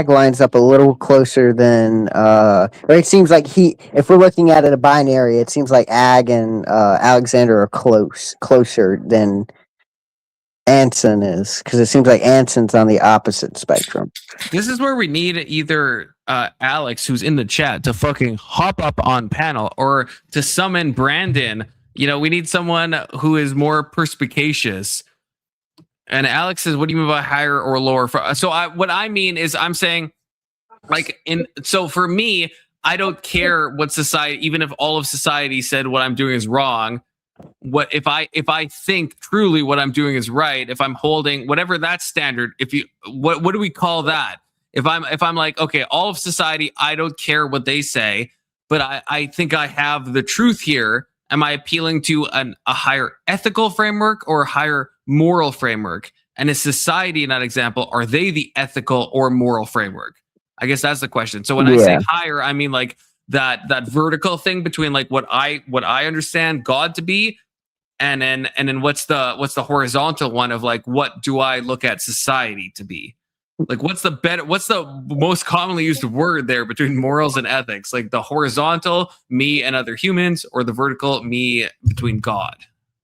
lines up a little closer than or it seems like if we're looking at it a binary, it seems like Ag and Alexander are closer than Anson is, because it seems like Anson's on the opposite spectrum. This is where we need either Alex, who's in the chat, to fucking hop up on panel, or to summon Brandon. You know, we need someone who is more perspicacious. And Alex says, "What do you mean by higher or lower?" So what I mean is, I'm saying, like, so for me, I don't care what society, even if all of society said what I'm doing is wrong. What if I think truly what I'm doing is right? If I'm holding whatever that standard, what do we call that? If I'm like, okay, all of society, I don't care what they say, but I think I have the truth here. Am I appealing to a higher ethical framework or a higher moral framework? And is society, in that example, are they the ethical or moral framework? I guess that's the question. So when I say higher, I mean like that vertical thing between like what I understand God to be, and then what's the horizontal one of like, what do I look at society to be? Like what's the most commonly used word there between morals and ethics? Like the horizontal, me and other humans, or the vertical, me between God?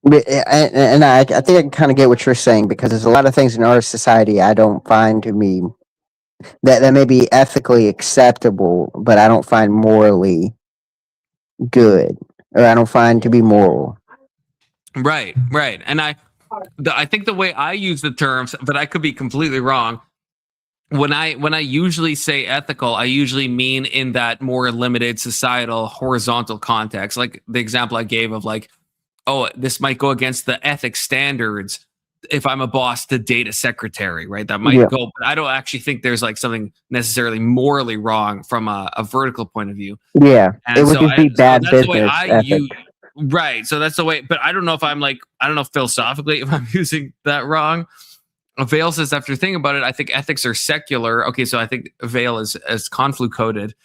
And I think I can kind of get what you're saying, because there's a lot of things in our society I don't find to be that may be ethically acceptable, but I don't find morally good, or I don't find to be moral. Right. And I think the way I use the terms, but I could be completely wrong. When I usually say ethical, I usually mean in that more limited societal horizontal context, like the example I gave of like, oh, this might go against the ethics standards if I'm a boss to date a secretary, right? That might go, but I don't actually think there's like something necessarily morally wrong from a vertical point of view. Yeah, and it would just be bad business ethics. Right. So that's the way, but I don't know if I'm like, I don't know philosophically if I'm using that wrong. Vale says, after thinking about it, I think ethics are secular. Okay, so I think Vale is conflu coded.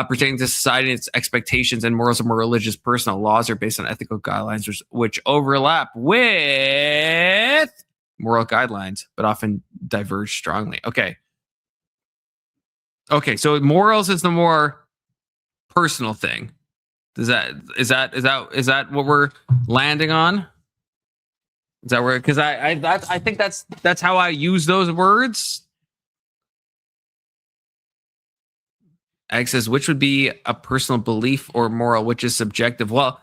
Pertaining to society and its expectations and morals of more religious personal laws are based on ethical guidelines which overlap with moral guidelines, but often diverge strongly. Okay, so morals is the more personal thing. Is that what we're landing on? Is that where? Because I think that's how I use those words. Alex says, which would be a personal belief or moral, which is subjective? Well,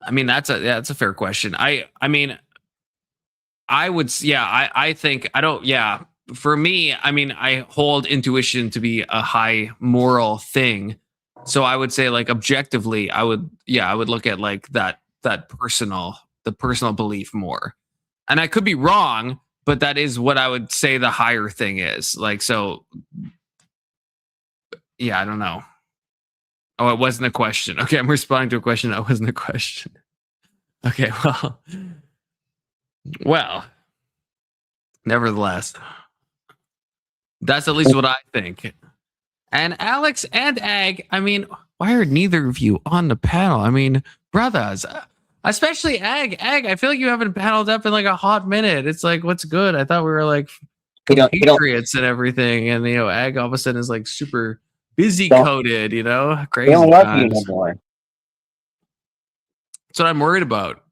I mean, that's a fair question. I mean, I would, yeah, I think I don't, yeah. For me, I mean, I hold intuition to be a high moral thing. So I would say, like, objectively, I would look at like the personal belief more. And I could be wrong, but that is what I would say the higher thing is. Like, so yeah, I don't know. Oh, it wasn't a question. Okay, I'm responding to a question that wasn't a question. Okay, well, nevertheless, that's at least what I think. And Alex and Ag, I mean, why are neither of you on the panel? I mean, brothers, especially Ag. Ag, I feel like you haven't paneled up in like a hot minute. It's like, what's good? I thought we were like compatriots and everything. And, Ag all of a sudden is like super busy coded, crazy. They don't love you times. no more. That's what I'm worried about.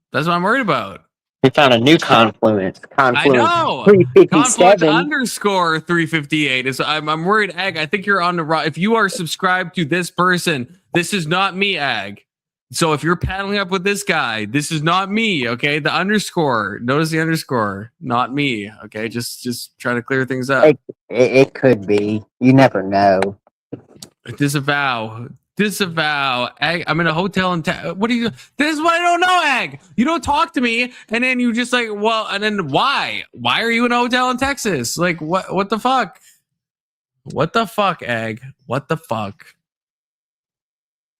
We found a new confluence. I know. 357. Confluence _358 is. I'm worried, Ag. I think you're on the right. If you are subscribed to this person, this is not me, Ag. So if you're paddling up with this guy, this is not me. Okay, the underscore. Notice the underscore, not me. Okay, just trying to clear things up. It could be. You never know. Disavow. Ag, I'm in a hotel in what do you? This is what I don't know, Ag. You don't talk to me, and then you just like, well, and then why? Why are you in a hotel in Texas? Like, what the fuck? What the fuck, Ag? What the fuck?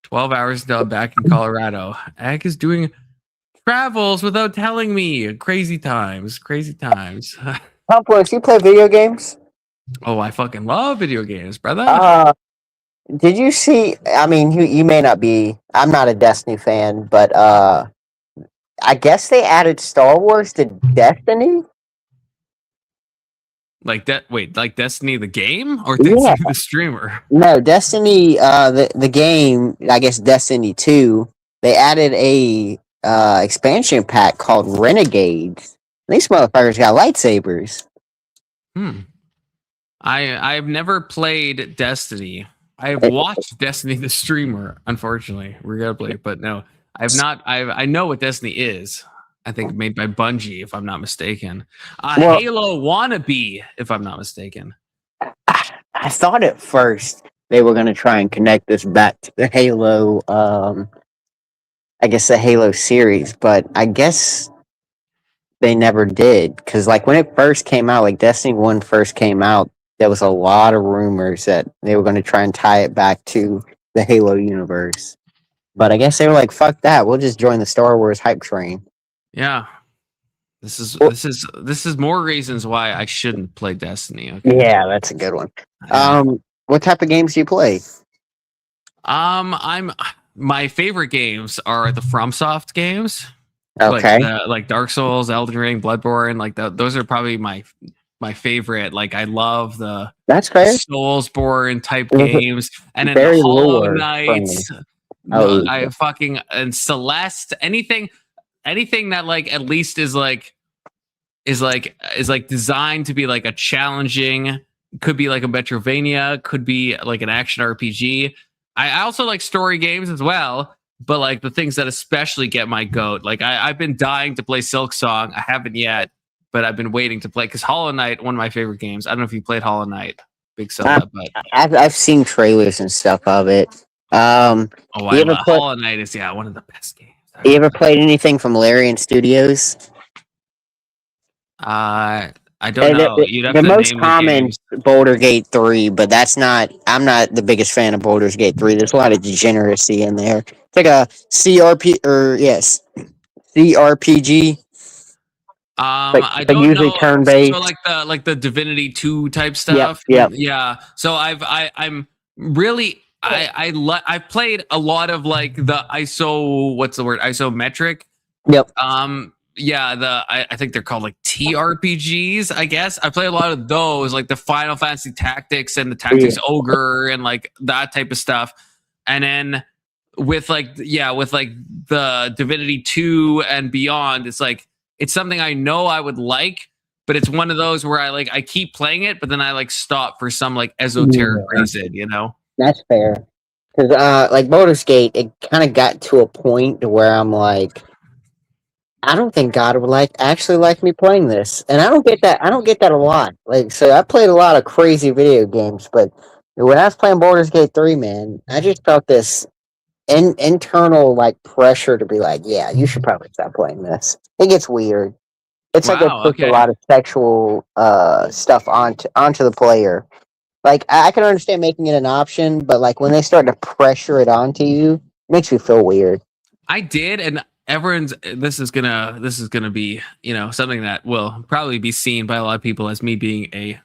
12 hours until I'm back in Colorado. Ag is doing travels without telling me. Crazy times. Confluence, you play video games? Oh, I fucking love video games, brother. Did you see? I mean, you may not be. I'm not a Destiny fan, but I guess they added Star Wars to Destiny. Like that? Wait, like Destiny the game or Destiny the streamer? No, Destiny. The game. I guess Destiny 2. They added a expansion pack called Renegades. These motherfuckers got lightsabers. I've never played Destiny. I've watched Destiny the streamer, unfortunately, regrettably, but no, I've not. I know what Destiny is. I think made by Bungie, if I'm not mistaken. Halo wannabe, if I'm not mistaken. I thought at first they were going to try and connect this back to the Halo. I guess the Halo series, but I guess they never did, because like when it first came out, like Destiny 1 first came out, there was a lot of rumors that they were going to try and tie it back to the Halo universe. But I guess they were like, fuck that, we'll just join the Star Wars hype train. Yeah. This is more reasons why I shouldn't play Destiny. Okay? Yeah, that's a good one. What type of games do you play? My favorite games are the FromSoft games. Okay. Like Dark Souls, Elden Ring, Bloodborne, like those are probably my favorite. Like I love the Soulsborne type games, and then the Hollow Knights. I fucking and Celeste. Anything that like at least is designed to be like a challenging. Could be like a Metrovania. Could be like an action RPG. I also like story games as well. But like the things that especially get my goat, like I've been dying to play Silksong. I haven't yet, but I've been waiting to play because Hollow Knight, one of my favorite games. I don't know if you played Hollow Knight, big Zelda, but I've seen trailers and stuff of it. Hollow Knight is one of the best games. You ever played anything from Larian Studios? I don't know. The most common Baldur's Gate 3, but I'm not the biggest fan of Baldur's Gate 3. There's a lot of degeneracy in there. It's like a CRPG. I don't usually know. turn-based. So like the Divinity 2 type stuff. Yep. Yeah. So I'm really I've played a lot of like the isometric. Yep. I think they're called like TRPGs, I guess. I play a lot of those, like the Final Fantasy Tactics and the Tactics Ogre and like that type of stuff. And then with the Divinity 2 and beyond, it's something I know I would like, but it's one of those where I keep playing it, but then I like stop for some like esoteric reason, That's fair. Because like Baldur's Gate, it kind of got to a point where I'm like, I don't think God would actually like me playing this, and I don't get that. I don't get that a lot. Like, so I played a lot of crazy video games, but when I was playing Baldur's Gate 3, man, I just felt this internal like pressure to be like, yeah, you should probably stop playing this. It gets weird. It's like it Wow. puts a Okay. lot of sexual stuff onto the player. Like I can understand making it an option, but like when they start to pressure it onto you, it makes you feel weird. I did, and everyone's. This is gonna be something that will probably be seen by a lot of people as me being a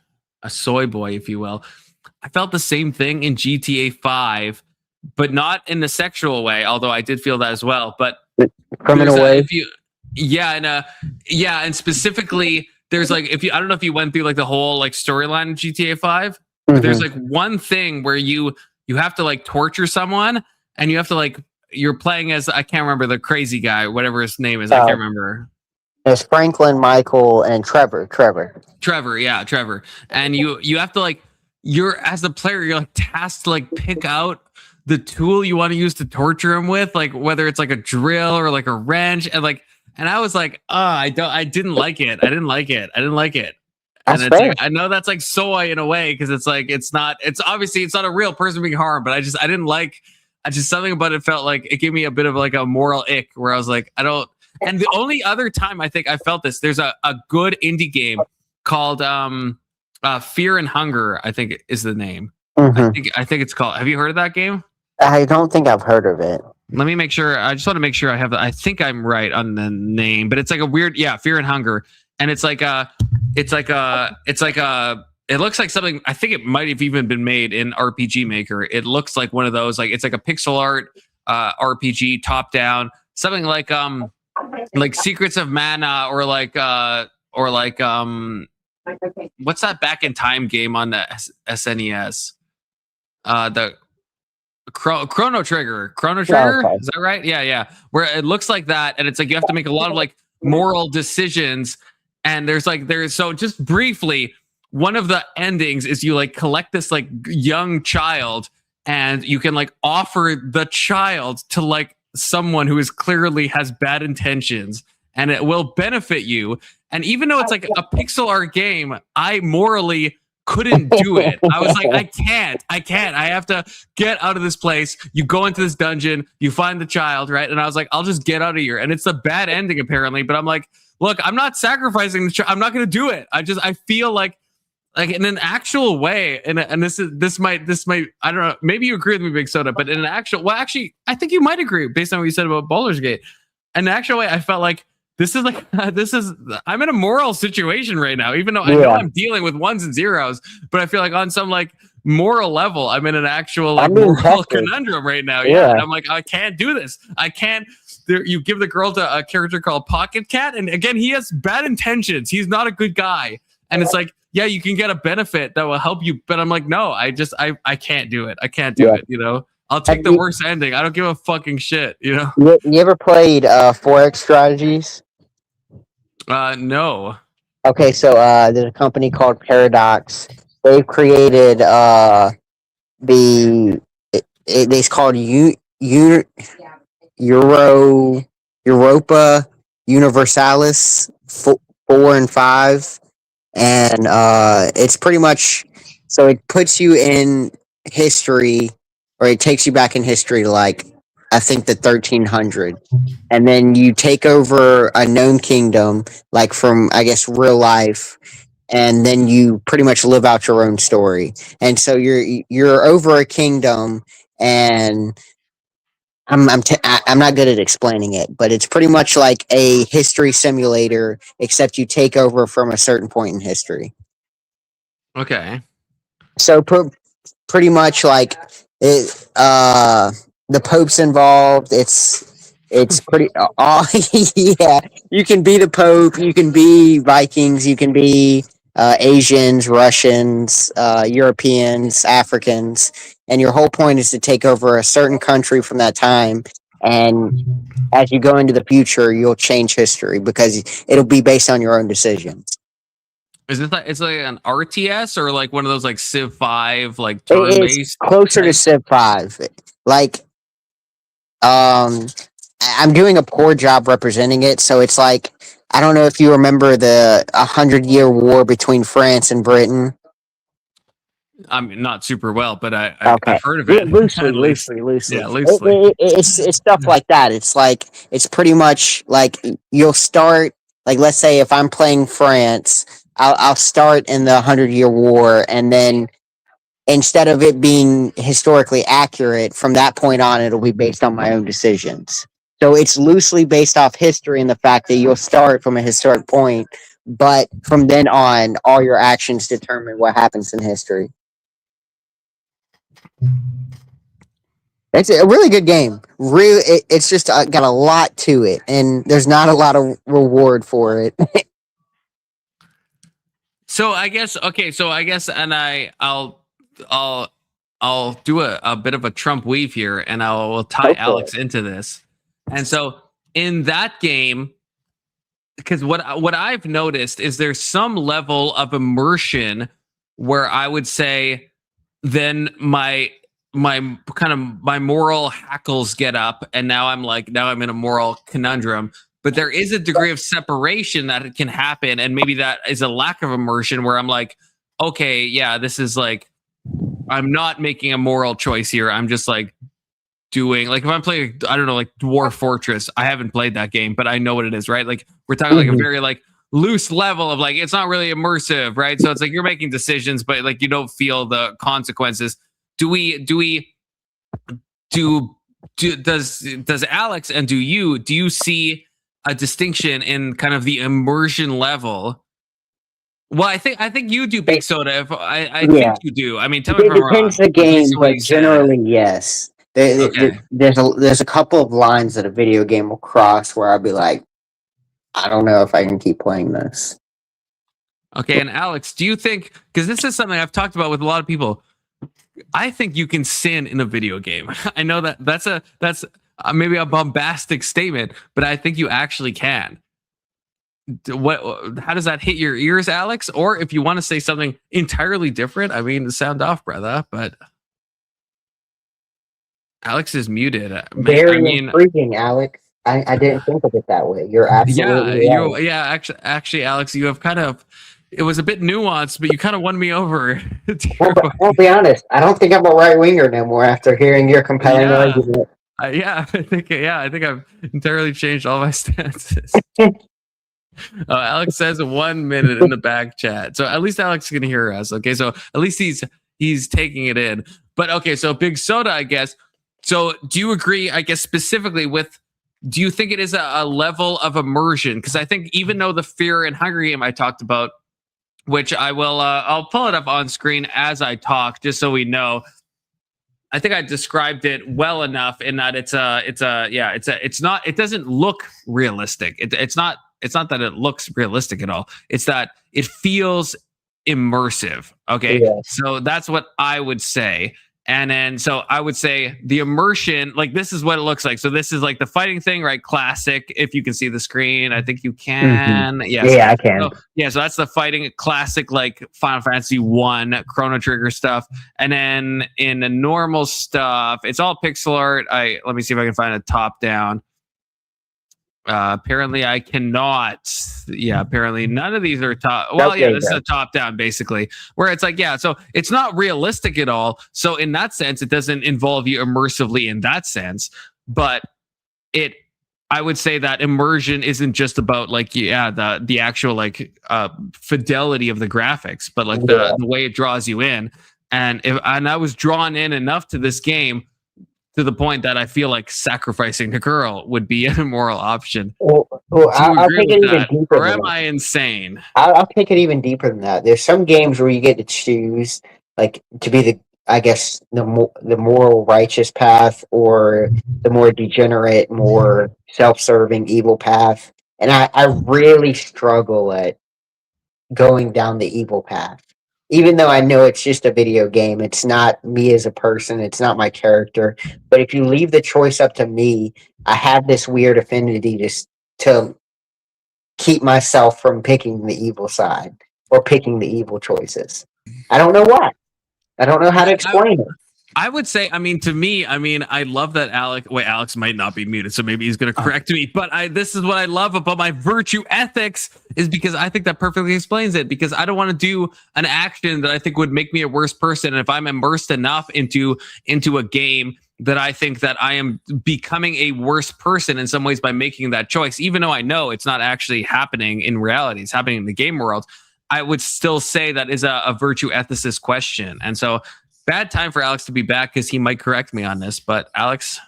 soy boy, if you will. I felt the same thing in GTA 5, but not in the sexual way. Although I did feel that as well. But Criminal there's way. if you, and specifically, there's like if you, I don't know if you went through like the whole like storyline in GTA 5, but there's like one thing where you have to like torture someone, and you have to like. You're playing as I can't remember the crazy guy, whatever his name is. I can't remember. There's Franklin, Michael, and Trevor. Yeah, Trevor. And you have to like you're as a player, you're like tasked to like pick out the tool you want to use to torture him with, like whether it's like a drill or like a wrench, and I was like, I didn't like it. I didn't like it. That's And it's fair. like I know that's like soy in a way because it's like it's obviously not a real person being harmed, but I didn't like. Something about it felt like it gave me a bit of like a moral ick where I was like, I don't. And the only other time I think I felt this, there's a good indie game called Fear and Hunger, I think is the name. I think it's called. Have you heard of that game? I don't think I've heard of it. Let me make sure. I just want to make sure I have. I think I'm right on the name, but it's like a weird, Fear and Hunger, and it looks like something. I think it might have even been made in RPG Maker. It looks like one of those. Like it's like a pixel art RPG, top down, something like Secrets of Mana or what's that Back in Time game on the SNES? The Chrono Trigger. Chrono Trigger. Okay. Is that right? Yeah. Where it looks like that, and it's like you have to make a lot of like moral decisions, and there's so just briefly. One of the endings is you like collect this like young child and you can like offer the child to like someone who is clearly has bad intentions and it will benefit you. And even though it's like a pixel art game, I morally couldn't do it. I was like, I can't. I have to get out of this place. You go into this dungeon, you find the child, right? And I was like, I'll just get out of here. And it's a bad ending apparently, but I'm like, look, I'm not sacrificing the child. I'm not going to do it. I feel like in an actual way, and this might I don't know, maybe you agree with me, Big Soda, but in an actual actually I think you might agree based on what you said about Baldur's Gate. In an actual way, I felt like I'm in a moral situation right now, even though I know I'm dealing with ones and zeros, but I feel like on some like moral level, I'm in an actual like moral conundrum right now. Yeah. And I'm like, I can't do this. I can't. You give the girl to a character called Pocket Cat, and again, he has bad intentions. He's not a good guy, and it's like. Yeah, you can get a benefit that will help you, but I'm like, no, I can't do it. I can't do it. I'll take the worst ending. I don't give a fucking shit. You ever played Forex Strategies? No. Okay, so there's a company called Paradox. They've created it's called Europa Universalis 4 and 5. And it's pretty much so it puts you in history, or it takes you back in history to like I think the 1300, and then you take over a known kingdom like from I guess real life, and then you pretty much live out your own story. And so you're over a kingdom, and I'm not good at explaining it, but it's pretty much like a history simulator, except you take over from a certain point in history. Okay. So pretty much like it, the Pope's involved. It's pretty. Yeah, you can be the Pope. You can be Vikings. You can be Asians, Russians, Europeans, Africans. And your whole point is to take over a certain country from that time. And as you go into the future, you'll change history because it'll be based on your own decisions. Is this like it's like an RTS or like one of those like Civ 5 like turn-based? It's closer to Civ 5. like I'm doing a poor job representing it, so it's like I don't know if you remember the 100-year war between France and Britain. I mean, not super well, but Okay, I've heard of it loosely, at least. loosely. Yeah, loosely. It's stuff like that. It's like it's pretty much like you'll start like let's say if I'm playing France, I'll start in the 100-year war, and then instead of it being historically accurate from that point on, it'll be based on my own decisions. So it's loosely based off history and the fact that you'll start from a historic point, but from then on, all your actions determine what happens in history. It's a really good game. Really, it's just got a lot to it, and there's not a lot of reward for it. So I guess and I'll do a bit of a Trump weave here, and I'll tie Alex into this. And so in that game, because what I've noticed is there's some level of immersion where I would say then my moral hackles get up, and now I'm in a moral conundrum. But there is a degree of separation that it can happen, and maybe that is a lack of immersion where I'm like, okay, yeah, this is like I'm not making a moral choice here. I'm just like doing like if I'm playing, I don't know, like Dwarf Fortress. I haven't played that game, but I know what it is, right? Like we're talking like a very like loose level of like it's not really immersive, right? So it's like you're making decisions, but like you don't feel the consequences. Does Alex and do you see a distinction in kind of the immersion level? Well, I think you do, Big Soda. If I think you do. I mean, tell me if I'm wrong. It depends the game, but generally, yes. There's a couple of lines that a video game will cross where I'll be like, I don't know if I can keep playing this. Okay, and Alex, do you think, because this is something I've talked about with a lot of people, I think you can sin in a video game. I know that's maybe a bombastic statement, but I think you actually can. How does that hit your ears, Alex? Or if you want to say something entirely different, I mean, sound off, brother. But Alex is muted. Very intriguing, Alex. I didn't think of it that way. You're absolutely right. Actually, Alex, you have kind of. It was a bit nuanced, but you kind of won me over. I'll be honest. I don't think I'm a right winger no more after hearing your compelling argument. I think I've entirely changed all my stances. Alex says 1 minute in the back chat, so at least Alex can hear us. Okay, so at least he's taking it in. But okay, so Big Soda, I guess. So do you agree? I guess specifically with. Do you think it is a level of immersion? Because I think even though the Fear and Hunger game I talked about, which I will, I'll pull it up on screen as I talk, just so we know. I think I described it well enough in that it doesn't look realistic. It's not that it looks realistic at all. It's that it feels immersive. Okay. Yeah. So that's what I would say. And then, so I would say the immersion, like this is what it looks like. So this is like the fighting thing, right? Classic. If you can see the screen, I think you can. Mm-hmm. Yes. Yeah, I can. So that's the fighting classic, like Final Fantasy 1 Chrono Trigger stuff. And then in the normal stuff, it's all pixel art. Let me see if I can find a top down. Apparently I cannot. Yeah, apparently none of these are top. Well, okay, this is a top down basically, where it's like, yeah, so it's not realistic at all. So in that sense, it doesn't involve you immersively in that sense. But I would say that immersion isn't just about like, the actual like fidelity of the graphics, but like the way it draws you in. And I was drawn in enough to this game to the point that I feel like sacrificing a girl would be an immoral option. I'll take it even deeper. Or am I insane? I'll take it even deeper than that. There's some games where you get to choose, like, to be the moral righteous path or the more degenerate, more self-serving evil path. And I really struggle at going down the evil path. Even though I know it's just a video game, it's not me as a person, it's not my character. But if you leave the choice up to me, I have this weird affinity to keep myself from picking the evil side or picking the evil choices. I don't know why. I don't know how to explain it. I would say, I mean, to me, I mean, I love that Alex might not be muted, so maybe he's going to correct me, but this is what I love about my virtue ethics is because I think that perfectly explains it, because I don't want to do an action that I think would make me a worse person. And if I'm immersed enough into a game that I think that I am becoming a worse person in some ways by making that choice, even though I know it's not actually happening in reality, it's happening in the game world, I would still say that is a virtue ethicist question. And so bad time for Alex to be back because he might correct me on this, but Alex.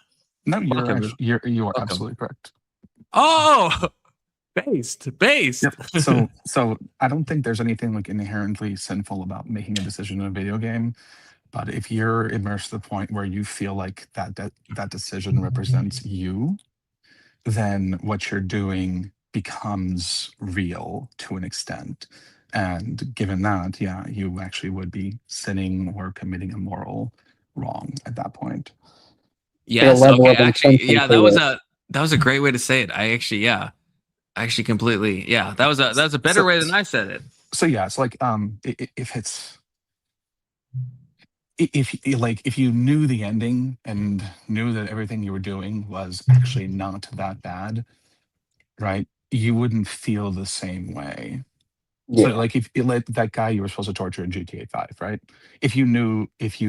No, you are welcome. absolutely correct. Oh, based. Yep. So I don't think there's anything like inherently sinful about making a decision in a video game, but if you're immersed to the point where you feel like that decision represents you, then what you're doing becomes real to an extent. And given that, yeah, you actually would be sinning or committing a moral wrong at that point. Yes. Okay. Actually, yeah, that was a great way to say it. I actually completely, yeah, that was a better way than I said it. So yeah, it's like if you knew the ending and knew that everything you were doing was actually not that bad, right? You wouldn't feel the same way. Yeah. So like if that guy you were supposed to torture in GTA 5, right? If you knew, if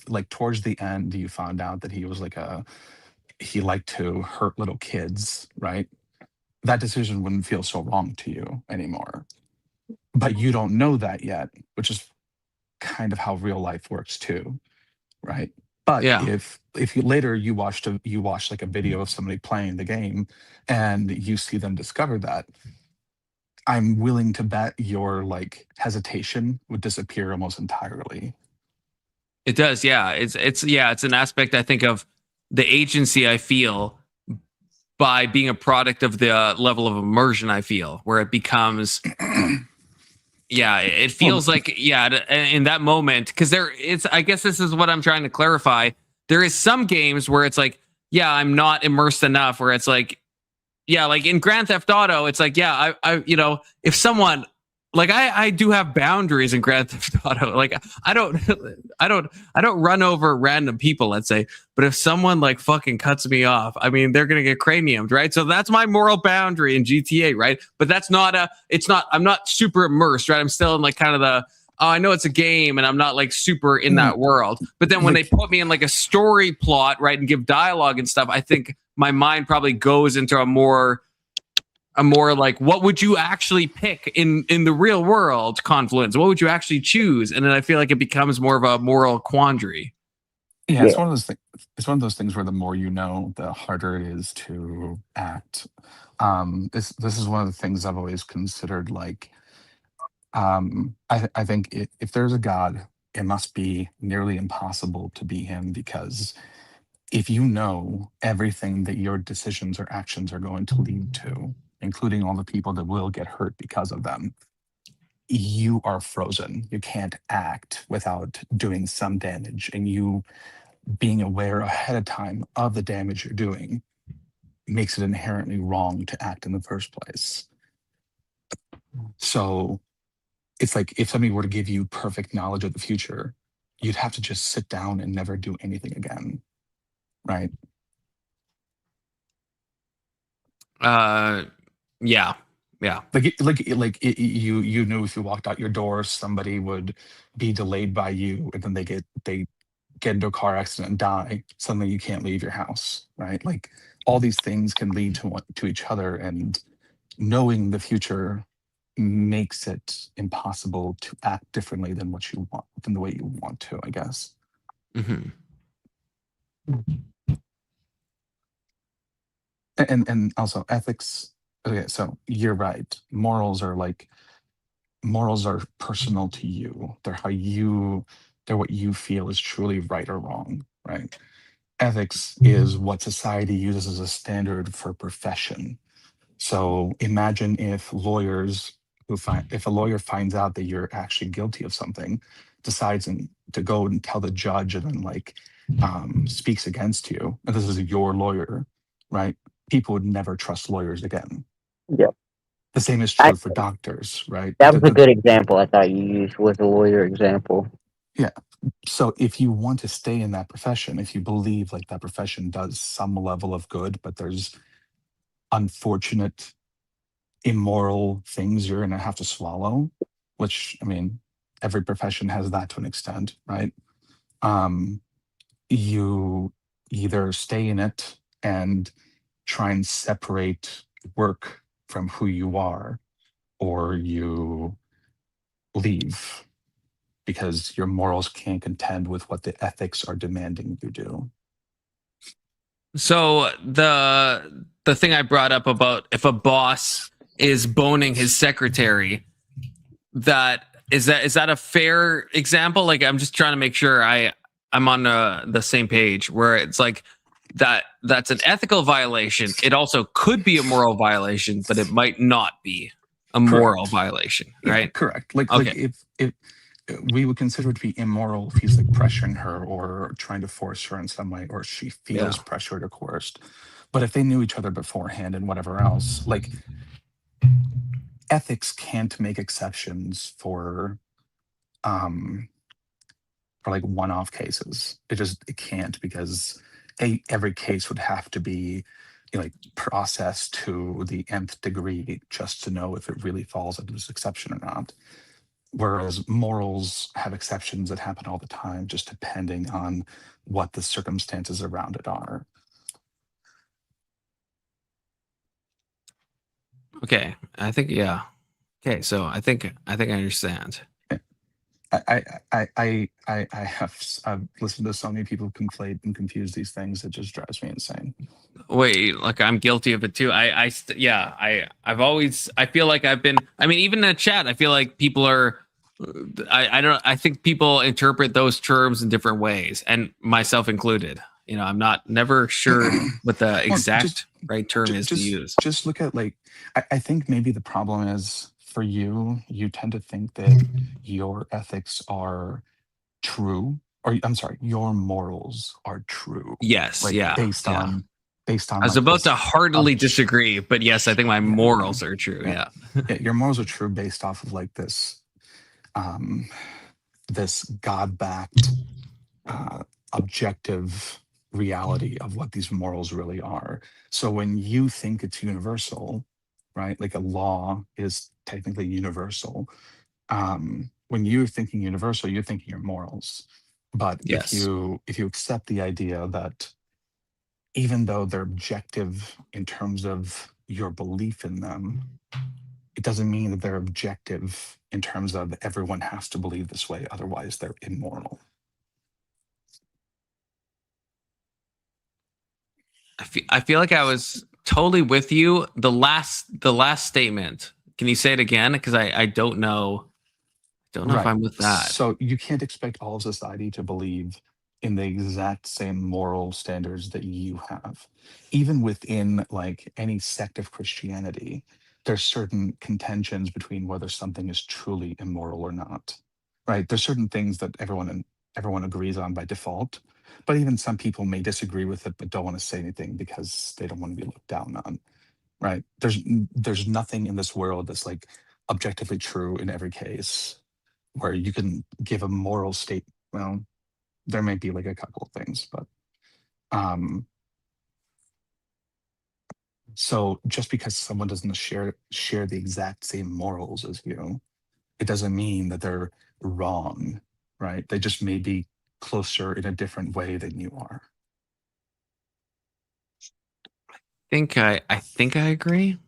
like towards the end you found out that he was like he liked to hurt little kids, right? That decision wouldn't feel so wrong to you anymore. But you don't know that yet, which is kind of how real life works too, right? But yeah, if you later you watch like a video of somebody playing the game and you see them discover that, I'm willing to bet your like hesitation would disappear almost entirely. It does, yeah. It's an aspect I think of the agency I feel by being a product of the level of immersion I feel, where it becomes yeah, it feels like, yeah, in that moment, because I guess this is what I'm trying to clarify. There is some games where it's like, yeah, I'm not immersed enough, where it's like, yeah, like in Grand Theft Auto, it's like, yeah, I if someone, like I do have boundaries in Grand Theft Auto. Like I don't run over random people, let's say, but if someone like fucking cuts me off, I mean, they're gonna get craniumed, right? So that's my moral boundary in GTA, right? But that's not I'm not super immersed, right? I'm still in like kind of I know it's a game and I'm not like super in that world. But then when they put me in like a story plot, right, and give dialogue and stuff, I think my mind probably goes into a more like, what would you actually pick in the real world confluence? What would you actually choose? And then I feel like it becomes more of a moral quandary. Yeah, it's one of those things. It's one of those things where the more you know, the harder it is to act. This is one of the things I've always considered. Like, I think if there's a God, it must be nearly impossible to be him, because if you know everything that your decisions or actions are going to lead to, including all the people that will get hurt because of them, you are frozen. You can't act without doing some damage, and you being aware ahead of time of the damage you're doing makes it inherently wrong to act in the first place. So it's like if somebody were to give you perfect knowledge of the future, you'd have to just sit down and never do anything again, right? Yeah. You knew if you walked out your door, somebody would be delayed by you, and then they get into a car accident and die. Suddenly you can't leave your house, right? Like all these things can lead to each other, and knowing the future makes it impossible to act differently than what you want, than the way you want to, I guess. Mm-hmm. And also ethics. Okay, so you're right. Morals are personal to you. They're what you feel is truly right or wrong, right? Ethics is what society uses as a standard for profession. So imagine if if a lawyer finds out that you're actually guilty of something, decides to go and tell the judge, and then speaks against you, and this is your lawyer, right? People would never trust lawyers again. Yeah. The same is true for doctors, right? That was a good example I thought you used, was the lawyer example. Yeah. So if you want to stay in that profession, if you believe like that profession does some level of good, but there's unfortunate, immoral things you're going to have to swallow, which, I mean, every profession has that to an extent, right? You either stay in it and try and separate work from who you are, or you leave because your morals can't contend with what the ethics are demanding you do. So the thing I brought up about if a boss is boning his secretary, is that a fair example? Like, I'm just trying to make sure I'm on the same page, where it's like that's an ethical violation. It also could be a moral violation, but it might not be a moral violation, right? Yeah, correct. Like if we would consider it to be immoral if he's like pressuring her or trying to force her in some way, or she feels pressured or coerced. But if they knew each other beforehand and whatever else, like, ethics can't make exceptions for like one-off cases. It can't, because every case would have to be, you know, like, processed to the nth degree just to know if it really falls into this exception or not. Whereas morals have exceptions that happen all the time, just depending on what the circumstances around it are. Okay, I think Okay, so I think I understand. I've listened to so many people conflate and confuse these things. It just drives me insane. Wait, like, I'm guilty of it too. I've always, I feel like I've been, I mean, even in the chat, I feel like people are, I think people interpret those terms in different ways, and myself included. You know, I'm never sure what the exact right term is to use. Just look at, like, I think maybe the problem is, for you tend to think that your ethics are true, or I'm sorry, your morals are true. Yes, like, based on. I was about to heartily disagree, but yes, I think my morals are true. Yeah. Your morals are true based off of, like, this this God-backed objective reality of what these morals really are. So when you think it's universal, right? Like, a law is technically universal. When you're thinking universal, you're thinking your morals. But if you accept the idea that even though they're objective in terms of your belief in them, it doesn't mean that they're objective in terms of everyone has to believe this way, otherwise they're immoral. I feel like I was totally with you. The last statement. Can you say it again? Because I don't know. Don't know if I'm with that. So you can't expect all of society to believe in the exact same moral standards that you have. Even within, like, any sect of Christianity, there's certain contentions between whether something is truly immoral or not. Right? There's certain things that everyone agrees on by default, but even some people may disagree with it but don't want to say anything because they don't want to be looked down on. Right? There's nothing in this world that's, like, objectively true in every case, where you can give a moral state. Well, there may be, like, a couple of things, but so just because someone doesn't share the exact same morals as you, it doesn't mean that they're wrong, right? They just may be closer in a different way than you are. I think I agree.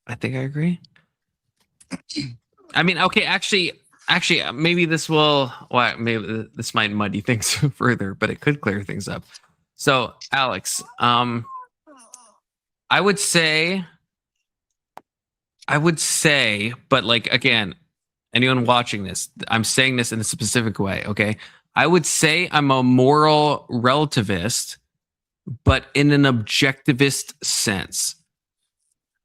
I mean, okay, actually, maybe this will. Well, maybe this might muddy things further, but it could clear things up. So, Alex, I would say, but, like, again, anyone watching this, I'm saying this in a specific way. Okay, I would say I'm a moral relativist, but in an objectivist sense.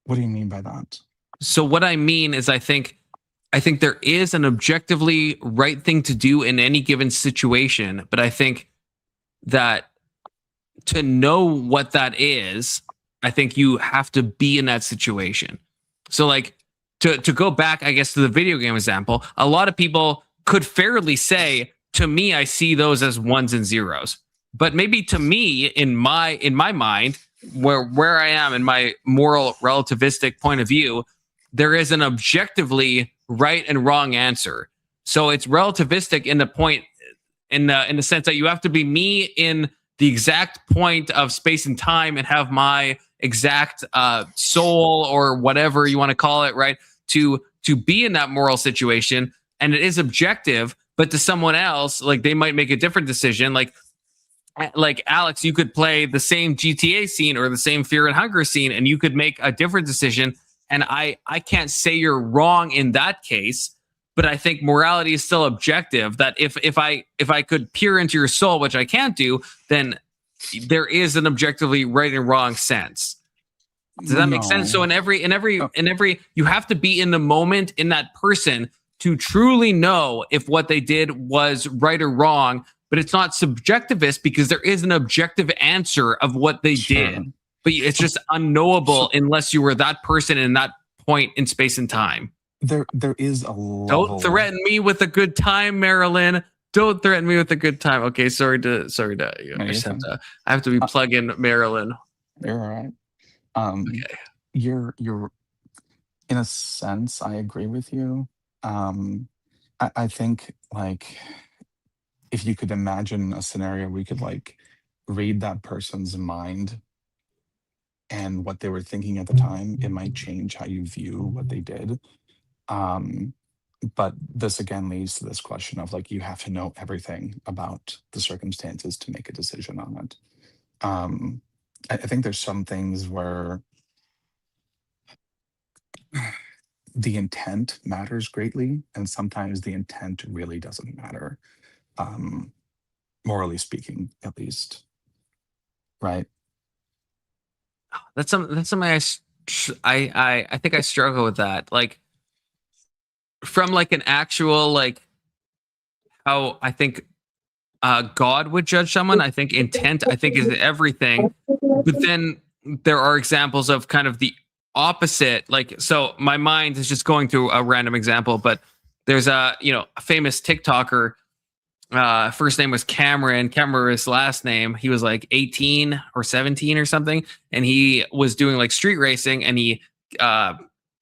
What do you mean by that? So what I mean is, I think there is an objectively right thing to do in any given situation, but I think that to know what that is, I think you have to be in that situation. So, like, to go back, I guess, to the video game example, a lot of people could fairly say to me, I see those as ones and zeros. But maybe to me, in my mind, where I am in my moral relativistic point of view, there is an objectively right and wrong answer. So it's relativistic in the point, in the sense that you have to be me in the exact point of space and time and have my exact soul or whatever you want to call it, right? To be in that moral situation, and it is objective, but to someone else, like they might make a different decision. Like Alex, you could play the same GTA scene or the same Fear and Hunger scene, and you could make a different decision. And I can't say you're wrong in that case, but I think morality is still objective. That if I could peer into your soul, which I can't do, then there is an objectively right and wrong sense. Does that make sense? So in every, you have to be in the moment in that person to truly know if what they did was right or wrong. But it's not subjectivist because there is an objective answer of what they did. But it's just unknowable unless you were that person in that point in space and time. There is a level. Don't threaten me with a good time, Marilyn. Don't threaten me with a good time. Okay, sorry to. I have to be plugging Marilyn. You're all right. Okay. You're in a sense, I agree with you. I think like if you could imagine a scenario where you could like read that person's mind and what they were thinking at the time, it might change how you view what they did. But this again leads to this question of like, you have to know everything about the circumstances to make a decision on it. I think there's some things where the intent matters greatly, and sometimes the intent really doesn't matter, morally speaking, at least. Right? That's something I think I struggle with that. Like from like an actual like how I think God would judge someone. I think intent, I think, is everything. But then there are examples of kind of the opposite. Like, so my mind is just going through a random example, but there's a famous TikToker. First name was Cameron. Can't remember his last name. He was like 18 or 17 or something, and he was doing like street racing, and he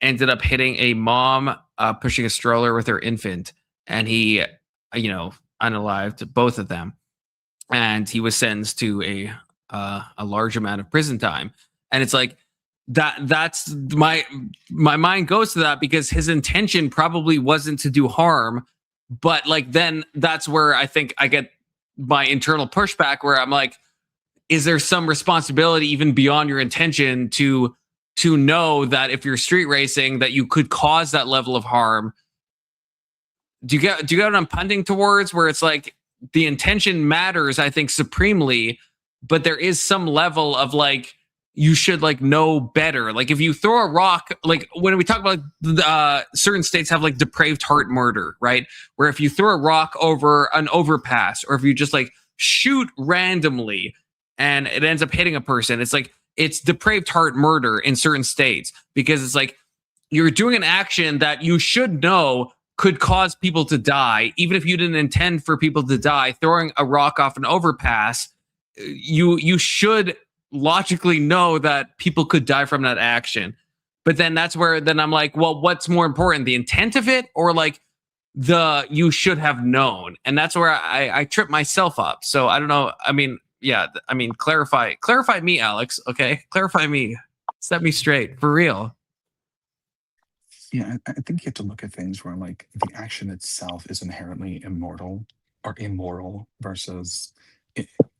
ended up hitting a mom pushing a stroller with her infant, and he, unalived both of them, and he was sentenced to a large amount of prison time. And it's like that's my mind goes to that because his intention probably wasn't to do harm. But like, then that's where I think I get my internal pushback where I'm like, is there some responsibility even beyond your intention to know that if you're street racing that you could cause that level of harm? Do you get what I'm punting towards, where it's like the intention matters, I think, supremely, but there is some level of like, you should like know better. Like if you throw a rock, like when we talk about certain states have like depraved heart murder, right? Where if you throw a rock over an overpass, or if you just like shoot randomly and it ends up hitting a person, it's like, it's depraved heart murder in certain states, because it's like you're doing an action that you should know could cause people to die, even if you didn't intend for people to die. Throwing a rock off an overpass, you should logically know that people could die from that action. But then that's where then I'm like, well, what's more important, the intent of it, or like the you should have known? And that's where I trip myself up. So I don't know. I mean, yeah, I mean, clarify me, Alex. Okay, clarify me, set me straight for real. Yeah, I think you have to look at things where like the action itself is inherently immoral versus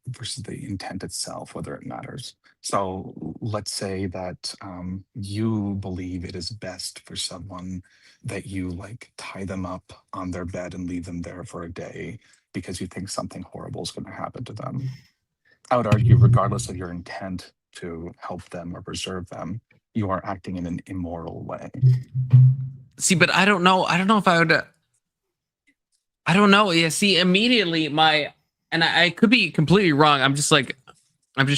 the intent itself, whether it matters. So let's say that you believe it is best for someone that you like tie them up on their bed and leave them there for a day because you think something horrible is going to happen to them. I would argue, regardless of your intent to help them or preserve them, you are acting in an immoral way. See, but I don't know if I would. I don't know. Yeah. See, immediately and I could be completely wrong. I'm just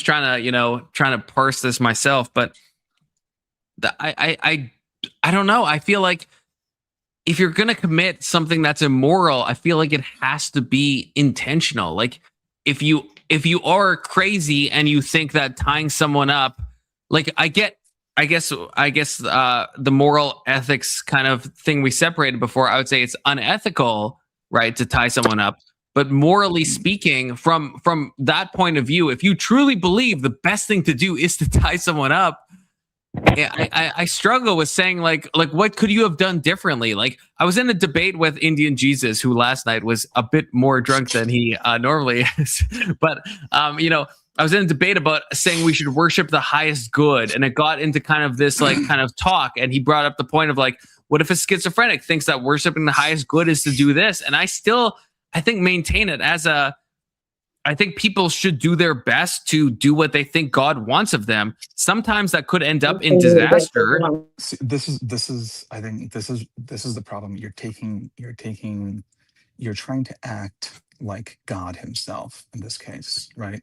trying to parse this myself. But I don't know. I feel like if you're gonna commit something that's immoral, I feel like it has to be intentional. Like if you are crazy and you think that tying someone up, like I guess the moral ethics kind of thing we separated before, I would say it's unethical, right, to tie someone up. But morally speaking, from that point of view, if you truly believe the best thing to do is to tie someone up, I struggle with saying like what could you have done differently? Like I was in a debate with Indian Jesus, who last night was a bit more drunk than he normally is, but you know, I was in a debate about saying we should worship the highest good, and it got into kind of this like kind of talk, and he brought up the point of like, what if a schizophrenic thinks that worshiping the highest good is to do this? And I think maintain it as I think people should do their best to do what they think God wants of them. Sometimes that could end up in disaster. See, this is I think this is the problem. You're trying to act like God himself in this case, right?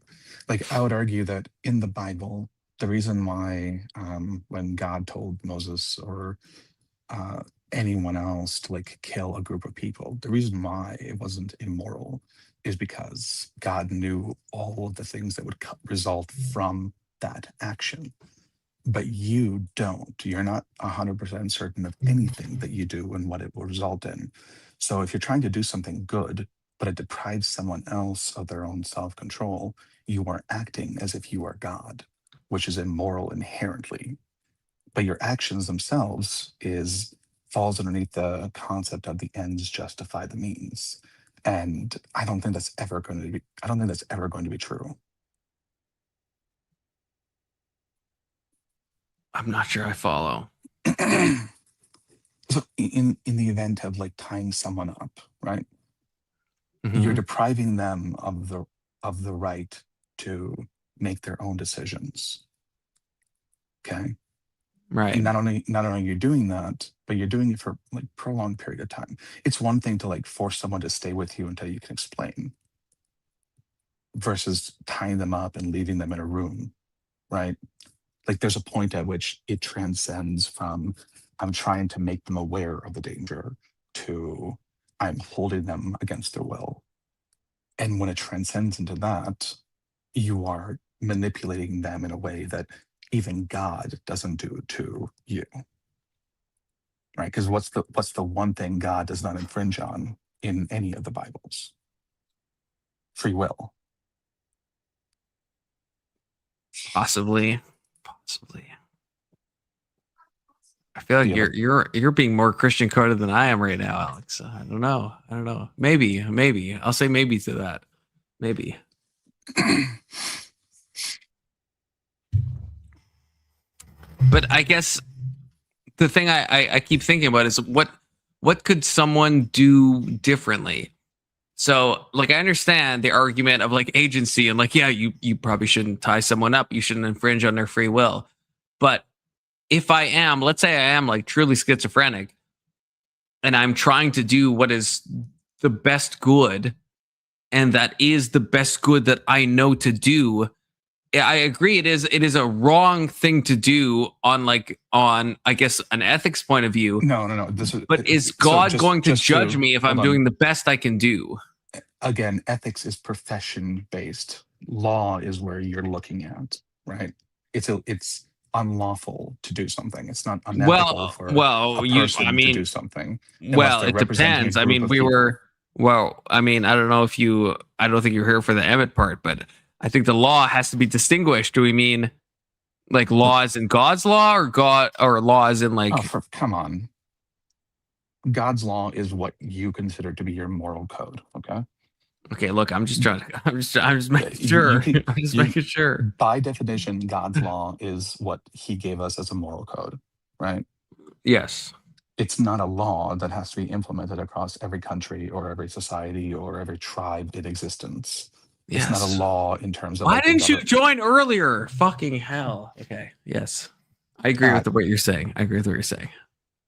Like I would argue that in the Bible, the reason why when God told Moses or anyone else to like kill a group of people, the reason why it wasn't immoral is because God knew all of the things that would result from that action. But you don't. You're not 100% certain of anything that you do and what it will result in. So if you're trying to do something good, but it deprives someone else of their own self-control, you are acting as if you are God, which is immoral inherently. But your actions themselves falls underneath the concept of the ends justify the means. And I don't think that's ever going to be true. I'm not sure I follow. So in the event of like tying someone up, right? Mm-hmm. You're depriving them of the right to make their own decisions. Okay? Right. And not only are you doing that, but you're doing it for like prolonged period of time. It's one thing to like force someone to stay with you until you can explain, versus tying them up and leaving them in a room, right? Like there's a point at which it transcends from I'm trying to make them aware of the danger to I'm holding them against their will. And when it transcends into that, you are manipulating them in a way that even God doesn't do to you, right? Because what's the one thing God does not infringe on in any of the Bibles? Free will. Possibly. I feel like you're being more Christian coded than I am right now, Alex. I don't know. Maybe. I'll say maybe to that. Maybe. But I guess the thing I keep thinking about is what could someone do differently? So like I understand the argument of like agency and like, yeah, you probably shouldn't tie someone up. You shouldn't infringe on their free will. But if let's say I am like truly schizophrenic and I'm trying to do what is the best good, and that is the best good that I know to do, I agree it is a wrong thing to do on I guess an ethics point of view. No. But is God going to judge me if I'm doing the best I can do? Again, ethics is profession based. Law is where you're looking at, right? It's unlawful to do something. It's not unethical for a person to do something. Well, it depends. I mean, I don't know I don't think you're here for the Emmet part, but I think the law has to be distinguished. Do we mean like laws in God's law or laws in like? Oh, come on. God's law is what you consider to be your moral code. Okay. Okay. Look, I'm just making sure. I'm just making sure. By definition, God's law is what He gave us as a moral code, right? Yes. It's not a law that has to be implemented across every country or every society or every tribe in existence. It's not a law in terms of. Why didn't you join earlier? Fucking hell. Okay. Yes. I agree with what you're saying.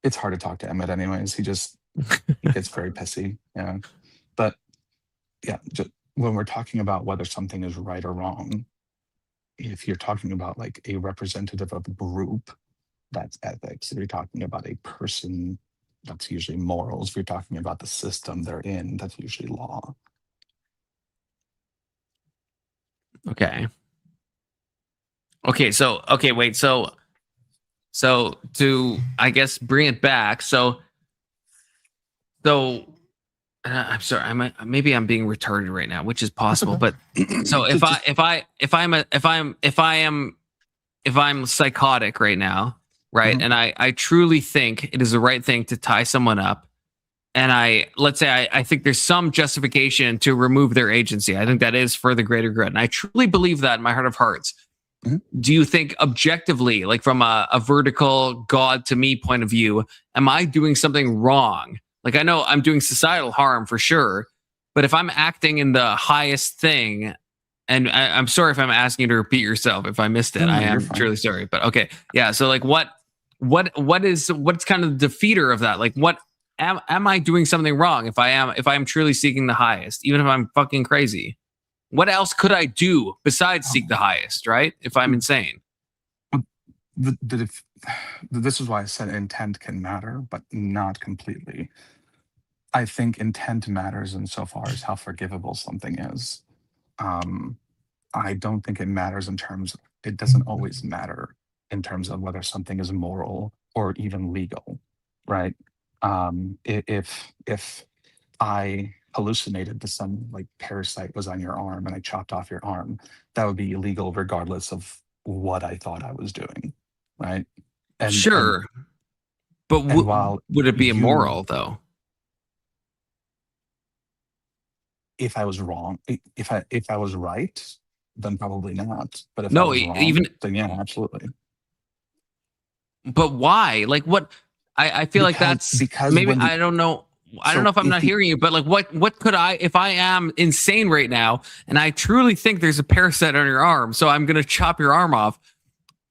It's hard to talk to Emmet anyways. He gets very pissy. Yeah. But yeah, just when we're talking about whether something is right or wrong, if you're talking about like a representative of a group, that's ethics. If you're talking about a person That's usually morals. If you're talking about the system they're in, that's usually law. Okay. Wait. So to, I guess, bring it back. So I'm sorry. Maybe I'm being retarded right now, which is possible. But so if I'm psychotic right now, right, and I truly think it is the right thing to tie someone up, and let's say I think there's some justification to remove their agency. I think that is for the greater good, and I truly believe that in my heart of hearts. Do you think objectively, like from a vertical God to me point of view, am I doing something wrong? Like, I know I'm doing societal harm for sure, but if I'm acting in the highest thing, and I'm sorry if I'm asking you to repeat yourself if I missed it. I am truly sorry, but okay, yeah. So like, what's kind of the defeater of that? Like, what am I doing something wrong if I'm truly seeking the highest, even if I'm fucking crazy? What else could I do besides seek the highest, right? If I'm insane. This is why I said intent can matter, but not completely. I think intent matters insofar as how forgivable something is. I don't think it matters it doesn't always matter in terms of whether something is moral or even legal, right? If I hallucinated that some like parasite was on your arm and I chopped off your arm, that would be illegal regardless of what I thought I was doing, right? Sure. But would it be immoral though? If I was wrong, if I was right, then probably not. But if no, I was wrong, then yeah, absolutely. But why? Like what? I feel like that's because maybe I don't know. I don't know if I'm not hearing you, but like what could I, if I am insane right now and I truly think there's a parasite on your arm, so I'm gonna chop your arm off.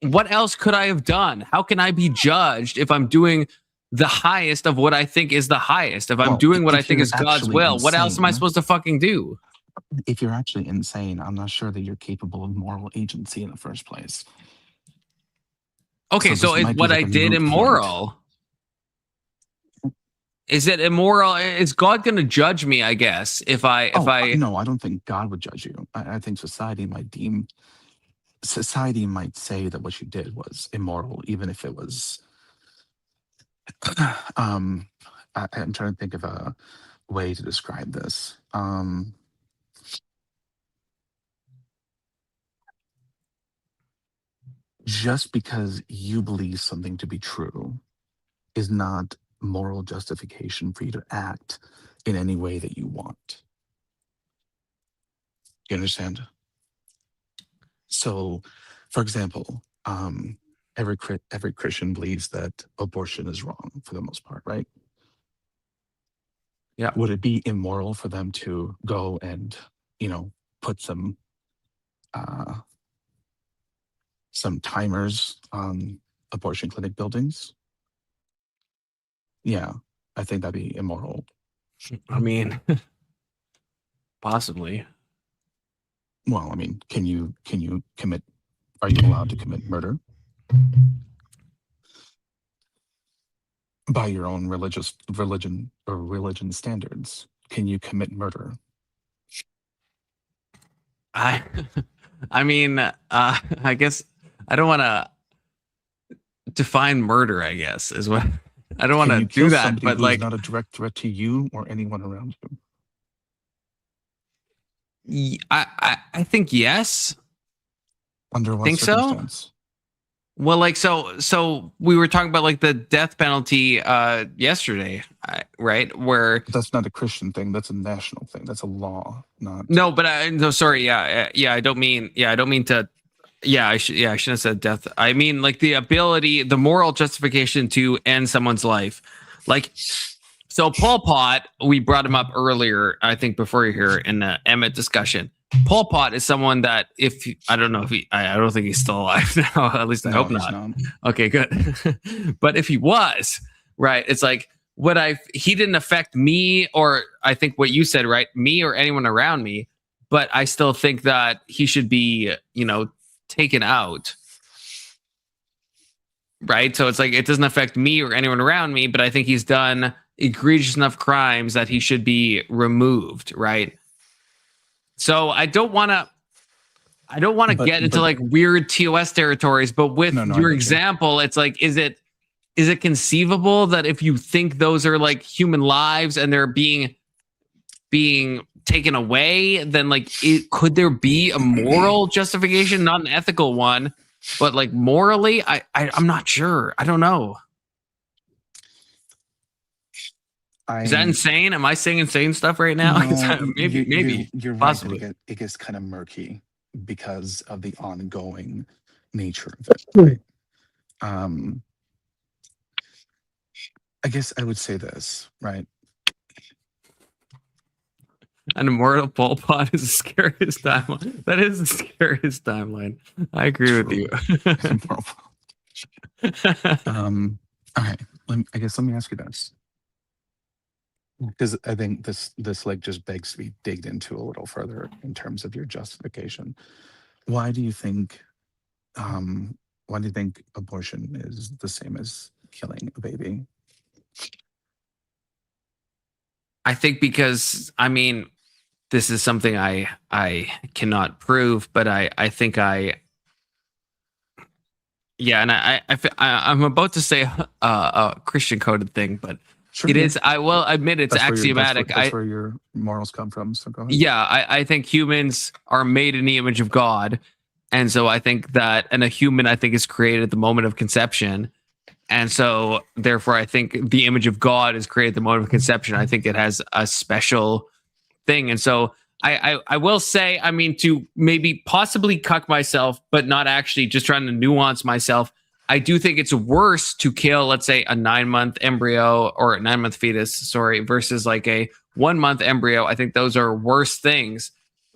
What else could I have done? How can I be judged if I'm doing the highest of what I think is the highest? If I'm doing what I think is God's will, what else am I supposed to fucking do? If you're actually insane, I'm not sure that you're capable of moral agency in the first place. Okay, so is what I did immoral? Is it immoral? Is God going to judge me, I guess, if I No, I don't think God would judge you. I think society might say that what you did was immoral, even if it was I'm trying to think of a way to describe this. Just because you believe something to be true is not moral justification for you to act in any way that you want. You understand? So, for example, every Christian believes that abortion is wrong for the most part, right? Yeah. Would it be immoral for them to go and, put some timers on abortion clinic buildings? Yeah, I think that'd be immoral. I mean, possibly. Well, I mean, are you allowed to commit murder? By your own religion standards, can you commit murder? I mean, I guess I don't want to define murder, I guess, is what I don't want to do that, but like not a direct threat to you or anyone around you. I think yes. Under what circumstance? So? Well, like so we were talking about like the death penalty yesterday, right? Where that's not a Christian thing, that's a national thing. That's a law, not No, but sorry, I don't mean to I shouldn't have said death. I mean like the ability, the moral justification to end someone's life. Like so Pol Pot, we brought him up earlier, I think before you're here in the Emmet discussion. Pol Pot is someone that I don't think he's still alive now. At least I hope not. Okay, good. But if he was, right, it's like he didn't affect me, or I think what you said, right, me or anyone around me, but I still think that he should be, taken out. right? So it's like it doesn't affect me or anyone around me, but I think he's done egregious enough crimes that he should be removed, right? So I don't want to get into like weird TOS territories, but with your example, it's like, is it conceivable that if you think those are like human lives and they're being taken away, then like could there be a moral justification, not an ethical one, but like morally? I'm not sure. I don't know. Is that insane? Am I saying insane stuff right now? No, maybe you're possibly. Right, it gets kind of murky because of the ongoing nature of it. Right? I guess I would say this, right? An immortal Pol Pot is the scariest timeline. That is the scariest timeline. I agree with you. All right. I guess let me ask you this, because I think this like just begs to be digged into a little further in terms of your justification. Why do you think abortion is the same as killing a baby? I think because, I mean, this is something I cannot prove, but I think I'm about to say a Christian coded thing, but sure, it is. I will admit it's axiomatic. That's where your morals come from. So go ahead. Yeah, I think humans are made in the image of God, and so I think that, and a human I think is created at the moment of conception. And so, therefore, I think the image of God is created at the moment of conception. I think it has a special thing. And so I will say, I mean, to maybe possibly cuck myself, but not actually, just trying to nuance myself. I do think it's worse to kill, let's say, a 9-month embryo or a 9-month fetus, versus like a 1-month embryo. I think those are worse things.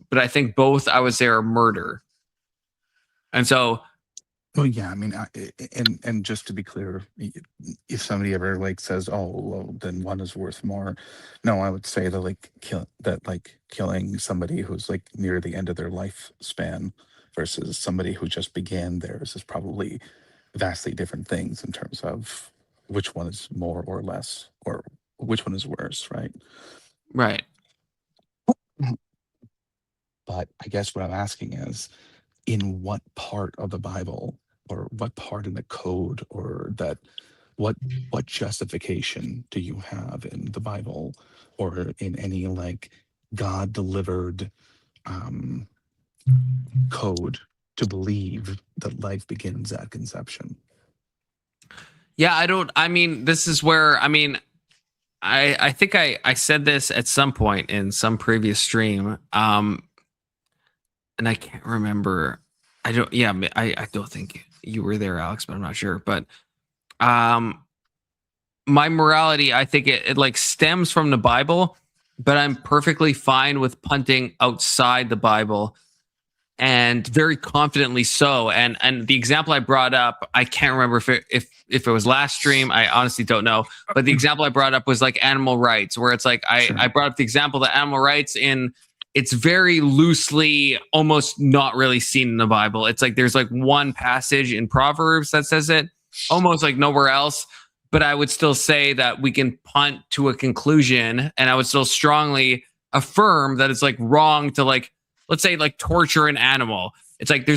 But I think both, I would say, are murder. And so... Well, yeah, I mean, and just to be clear, if somebody ever like says, "Oh, well, then one is worth more," no, I would say that killing somebody who's like near the end of their lifespan versus somebody who just began theirs is probably vastly different things in terms of which one is more or less, or which one is worse, right? Right. But I guess what I'm asking is, in what part of the Bible, or what part in the code, or that what justification do you have in the Bible or in any like God delivered code to believe that life begins at conception? Yeah, I mean, this is where, I mean, I think I said this at some point in some previous stream, and I can't remember. I don't think you were there, Alex, but I'm not sure. But my morality, I think it like stems from the Bible, but I'm perfectly fine with punting outside the Bible, and very confidently so. And the example I brought up, I can't remember if it was last stream. I honestly don't know. But the example I brought up was like animal rights, where it's like I brought up the example that animal rights it's very loosely, almost not really seen in the Bible. It's like there's like one passage in Proverbs that says it, almost like nowhere else. But I would still say that we can punt to a conclusion, and I would still strongly affirm that it's like wrong to like, let's say like torture an animal. It's like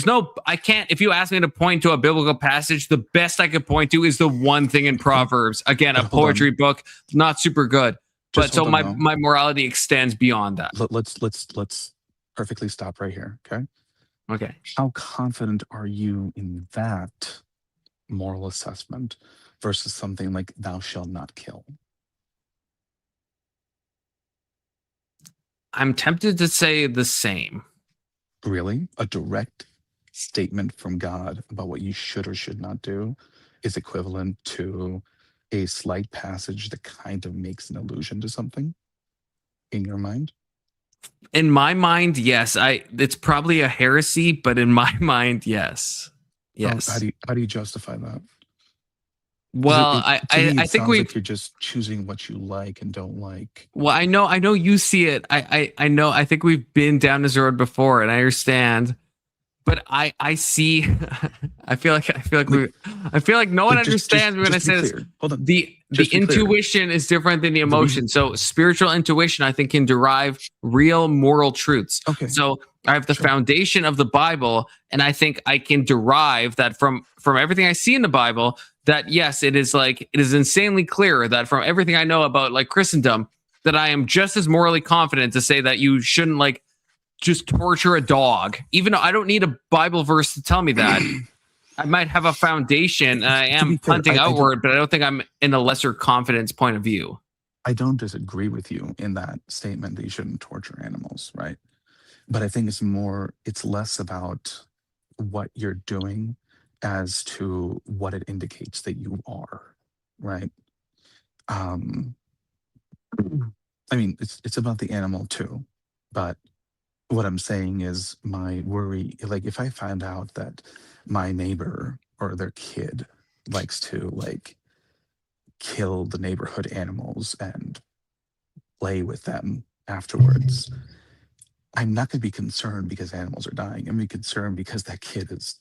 I can't, if you ask me to point to a biblical passage, the best I could point to is the one thing in Proverbs. Again, a poetry book, not super good. But so my morality extends beyond that. Let's perfectly stop right here. Okay. Okay. How confident are you in that moral assessment versus something like "thou shalt not kill"? I'm tempted to say the same. Really? A direct statement from God about what you should or should not do is equivalent to a slight passage that kind of makes an allusion to something in your mind? In my mind, yes. It's probably a heresy, but in my mind, yes. Yes. How do you justify that? Well, I think like you're just choosing what you like and don't like. Well, I know you see it. I know. I think we've been down this road before, and I understand. but I see. I feel like no one understands me when I say this. Hold on. The intuition is different than the emotion. So spiritual intuition, I think, can derive real moral truths. Okay. So I have the foundation of the Bible, and I think I can derive that from everything I see in the Bible. That yes, it is insanely clear that from everything I know about like Christendom, that I am just as morally confident to say that you shouldn't like just torture a dog, even though I don't need a Bible verse to tell me that. I might have a foundation, and I am hunting outward, but I don't think I'm in a lesser confidence point of view. I don't disagree with you in that statement that you shouldn't torture animals, right? But I think it's less about what you're doing as to what it indicates that you are, right? I mean, it's about the animal too, but what I'm saying is my worry, like if I found out that my neighbor or their kid likes to like kill the neighborhood animals and play with them afterwards, I'm not going to be concerned because animals are dying. I'm going to be concerned because that kid is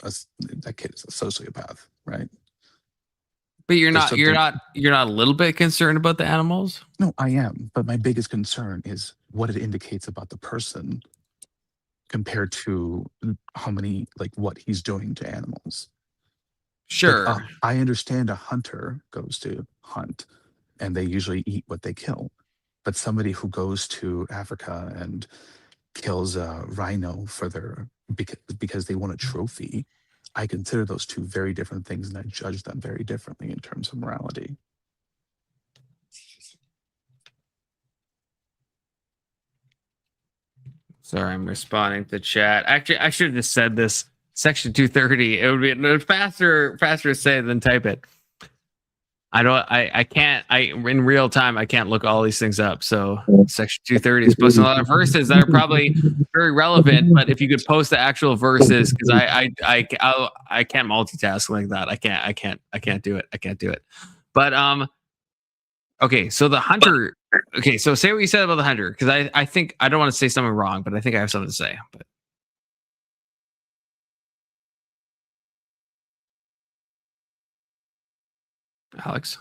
a sociopath, right? But you're not a little bit concerned about the animals? No, I am. But my biggest concern is what it indicates about the person compared to how many, like what he's doing to animals. Sure. Like, I understand a hunter goes to hunt and they usually eat what they kill. But somebody who goes to Africa and kills a rhino because they want a trophy, I consider those two very different things, and I judge them very differently in terms of morality. Sorry, I'm responding to chat. Actually, I should have just said this. Section 230. It would be faster to say than type it. I can't in real time I can't look all these things up. So section 230 is posting a lot of verses that are probably very relevant, but if you could post the actual verses, because I can't multitask like that. I can't do it. But okay, so the hunter, okay, so say what you said about the hunter, because I think I don't want to say something wrong, but I think I have something to say. But Alex.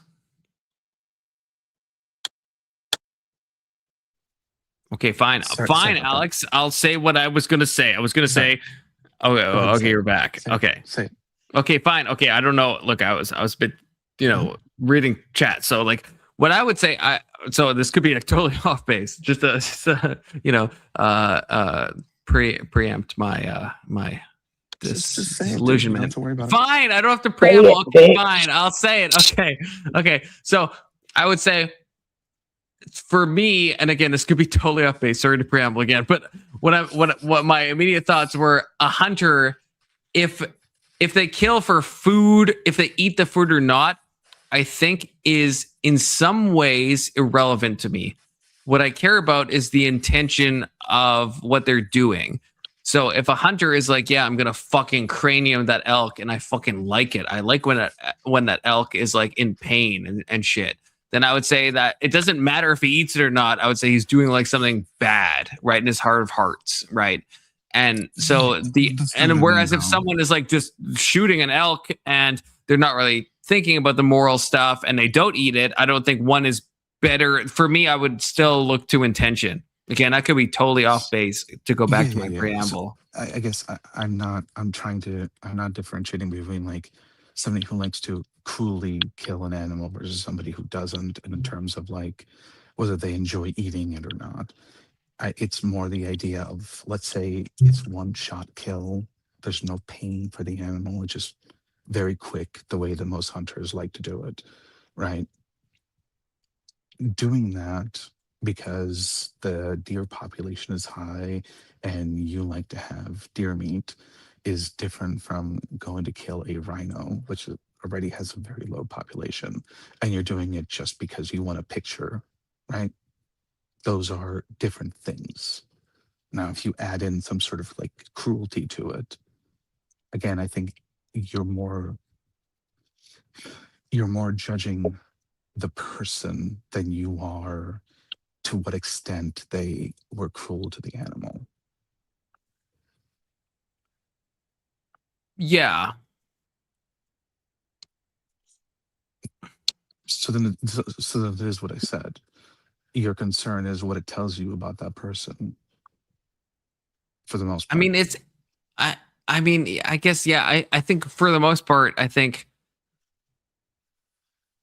Okay, fine. Fine, Alex. I'll say what I was going to say. I was going to say, okay, you're back. Okay. Okay, fine. Okay, I don't know. Look, I was a bit, reading chat. So like what I would say, so this could be like totally off base. Just preempt my disillusionment. Fine, I don't have to preamble. Okay, fine, I'll say it. Okay. So I would say, for me, and again, this could be totally off base. Sorry to preamble again, but what my immediate thoughts were: a hunter, if they kill for food, if they eat the food or not, I think is in some ways irrelevant to me. What I care about is the intention of what they're doing. So if a hunter is like, yeah, I'm gonna fucking cranium that elk, and I fucking like it. I like when that elk is like in pain and shit. Then I would say that it doesn't matter if he eats it or not. I would say he's doing like something bad, right, in his heart of hearts, right? And so whereas if someone is like just shooting an elk and they're not really thinking about the moral stuff and they don't eat it, I don't think one is better. For me, I would still look to intention. Again, I could be totally off base to go back to my preamble. So I guess I'm not differentiating between like somebody who likes to cruelly kill an animal versus somebody who doesn't, and in terms of like whether they enjoy eating it or not. It's more the idea of, let's say it's one shot kill. There's no pain for the animal. It's just very quick, the way that most hunters like to do it, right? Doing that because the deer population is high and you like to have deer meat is different from going to kill a rhino, which already has a very low population, and you're doing it just because you want a picture, right? Those are different things. Now, if you add in some sort of like cruelty to it, again, I think you're more judging the person than you are to what extent they were cruel to the animal. Yeah. So then, so that is what I said. Your concern is what it tells you about that person, for the most I part. mean, I mean, I guess, yeah, I think for the most part, I think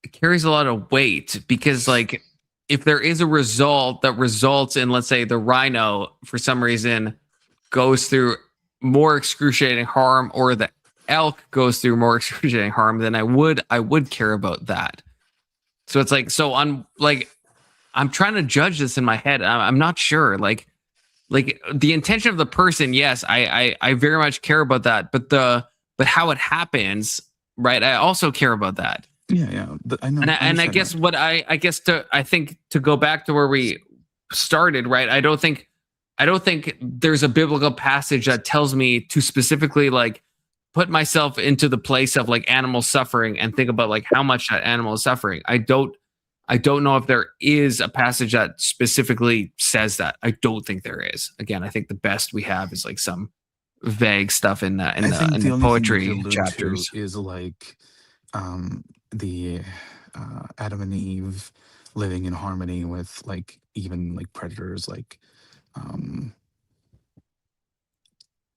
it carries a lot of weight because, like, if there is a result that results in, let's say, the rhino for some reason goes through more excruciating harm, or the elk goes through more excruciating harm, then I would care about that. So it's like, so I'm trying to judge this in my head. I'm not sure. Like the intention of the person, yes, I very much care about that. But how it happens, right? I also care about that. Yeah. I know. And I guess what I think to go back to where we started, right? I don't think there's a biblical passage that tells me to specifically like put myself into the place of like animal suffering and think about like how much that animal is suffering. I don't know if there is a passage that specifically says that. I don't think there is. Again, I think the best we have is like some vague stuff in the poetry chapters. Is like the Adam and Eve living in harmony with like even like predators, like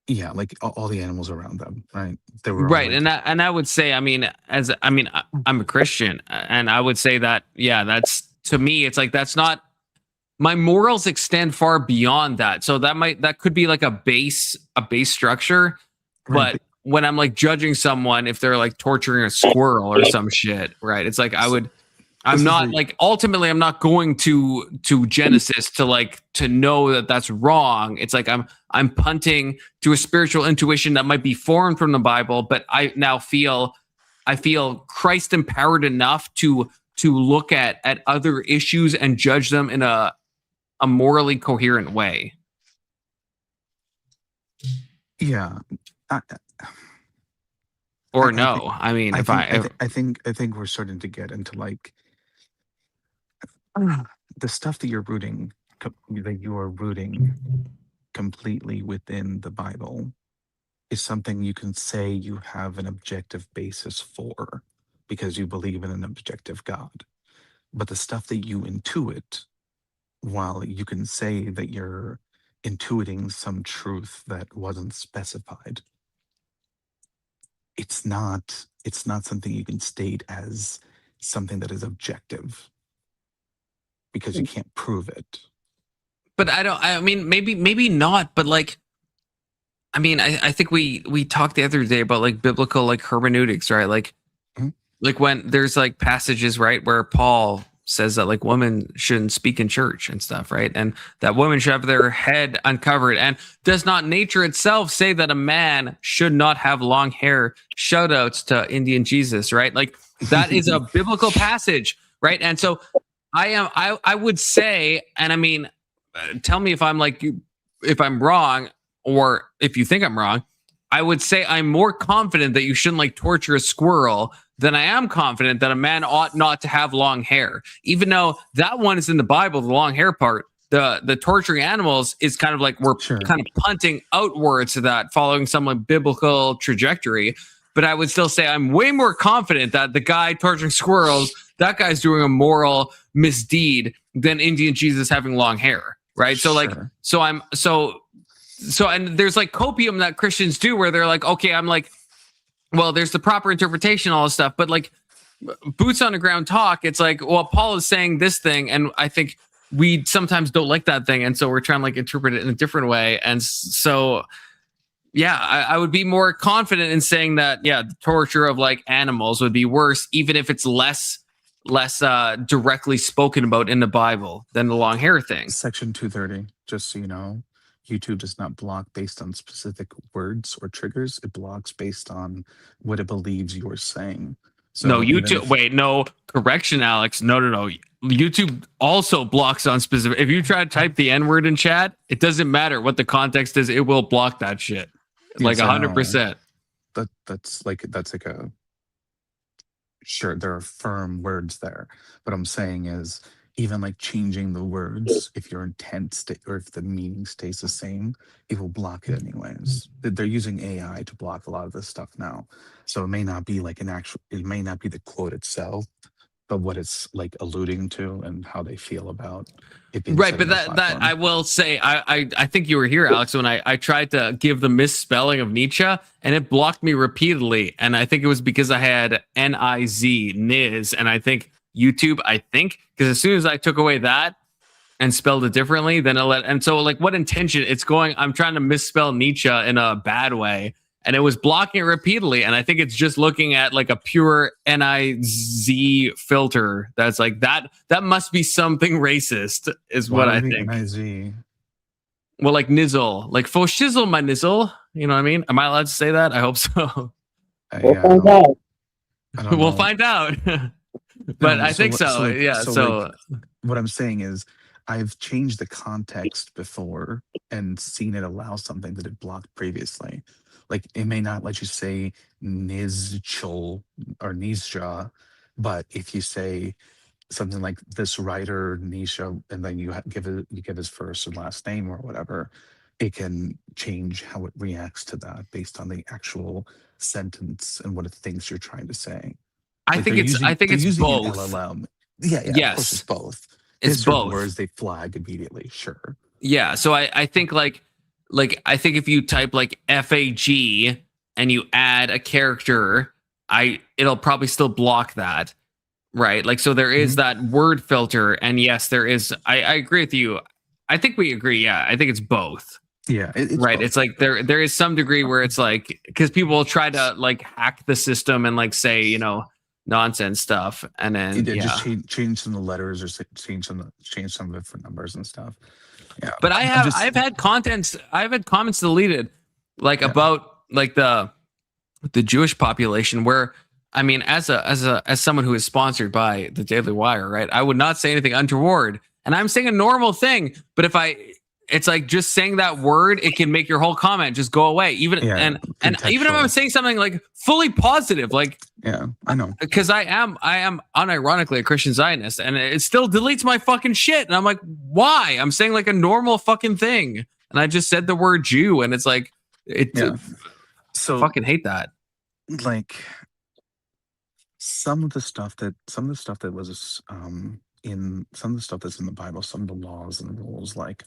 yeah, like all the animals around them, right? They were right, like, and I would say, I'm a Christian, and I would say that, yeah, that's, to me, it's like that's not, my morals extend far beyond that. So that could be like a base structure, right, but when I'm like judging someone if they're like torturing a squirrel or some shit, right? It's like I'm not like, ultimately I'm not going to Genesis to know that that's wrong. It's like I'm punting to a spiritual intuition that might be foreign from the Bible, but I now feel Christ empowered enough to look at other issues and judge them in a morally coherent way. yeah. Or no, I mean, I think we're starting to get into like the stuff that you're rooting completely within the Bible is something you can say you have an objective basis for because you believe in an objective God. But the stuff that you intuit, while you can say that you're intuiting some truth that wasn't specified, it's not something you can state as something that is objective because you can't prove it. But I mean, maybe not, but like, I mean, I think we talked the other day about like biblical like hermeneutics, right? Like, like when there's like passages, right, where Paul says that like women shouldn't speak in church and stuff, right? And that women should have their head uncovered. And does not nature itself say that a man should not have long hair? Shout outs to Indian Jesus, right? Like that is a biblical passage, right? And so I would say, and I mean, tell me if I'm wrong, or if you think I'm wrong. I would say I'm more confident that you shouldn't like torture a squirrel than I am confident that a man ought not to have long hair. Even though that one is in the Bible, the long hair part, the torturing animals is kind of like we're kind of punting outwards to that, following some like biblical trajectory. But I would still say I'm way more confident that the guy torturing squirrels, that guy's doing a moral misdeed than Indian Jesus having long hair, right? So like, so and there's like copium that Christians do where they're like, okay, I'm like, well, there's the proper interpretation, all this stuff, but like boots on the ground talk, it's like, well, Paul is saying this thing, and I think we sometimes don't like that thing, and so we're trying to like interpret it in a different way. And so yeah, I would be more confident in saying that, yeah, the torture of like animals would be worse, even if it's less directly spoken about in the Bible than the long hair thing. Section 230, just so you know, YouTube does not block based on specific words or triggers. It blocks based on what it believes you're saying. So no, YouTube. Wait, no, correction, Alex. No. YouTube also blocks on specific. If you try to type the N-word in chat, it doesn't matter what the context is. It will block that shit. Like 100%. That's like a sure. There are firm words there. What I'm saying is even like changing the words, if your intent or if the meaning stays the same, it will block it anyways. They're using AI to block a lot of this stuff now. So it may not be like it may not be the quote itself, but what it's like alluding to and how they feel about it being Right, said but on the that platform. I will say, I think you were here, Alex, when I tried to give the misspelling of Nietzsche, and it blocked me repeatedly. And I think it was because I had Niz, and I think YouTube, because as soon as I took away that and spelled it differently, then and so like what intention it's going, I'm trying to misspell Nietzsche in a bad way, and it was blocking it repeatedly. And I think it's just looking at like a pure Niz filter that's like that must be something racist, is what I think. Niz? Well, like nizzle, like faux shizzle my nizzle. You know what I mean? Am I allowed to say that? I hope so. We'll find out. But I think so. Yeah. So what I'm saying is, I've changed the context before and seen it allow something that it blocked previously. Like it may not let you say Nizchel or Nizja, but if you say something like this writer Nisha, and then you give his first and last name or whatever, it can change how it reacts to that based on the actual sentence and what it thinks you're trying to say. I think it's both. LLM. Yeah, yes, of course it's both. It's both. Words they flag immediately, sure. Yeah, so I think like I think if you type like FAG and you add a character, it'll probably still block that, right? Like, so there is that word filter, and yes, there is. I agree with you. I think we agree. Yeah, I think it's both. Yeah, it's right. both. It's like there is some degree where it's like, because people will try to like hack the system and like say nonsense stuff, and then just change some of the letters or change some of it for numbers and stuff. Yeah, but I've had comments deleted like about like the Jewish population, where I mean, as someone who is sponsored by the Daily Wire, right, I would not say anything untoward, and I'm saying a normal thing, but it's like just saying that word, it can make your whole comment just go away. Even and even if I'm saying something like fully positive, like I know, because I am unironically a Christian Zionist, and it still deletes my fucking shit, and I'm like, why? I'm saying like a normal fucking thing, and I just said the word Jew, and it's like so fucking hate that. Like some of the stuff that was in some of the stuff that's in the Bible, some of the laws and rules, like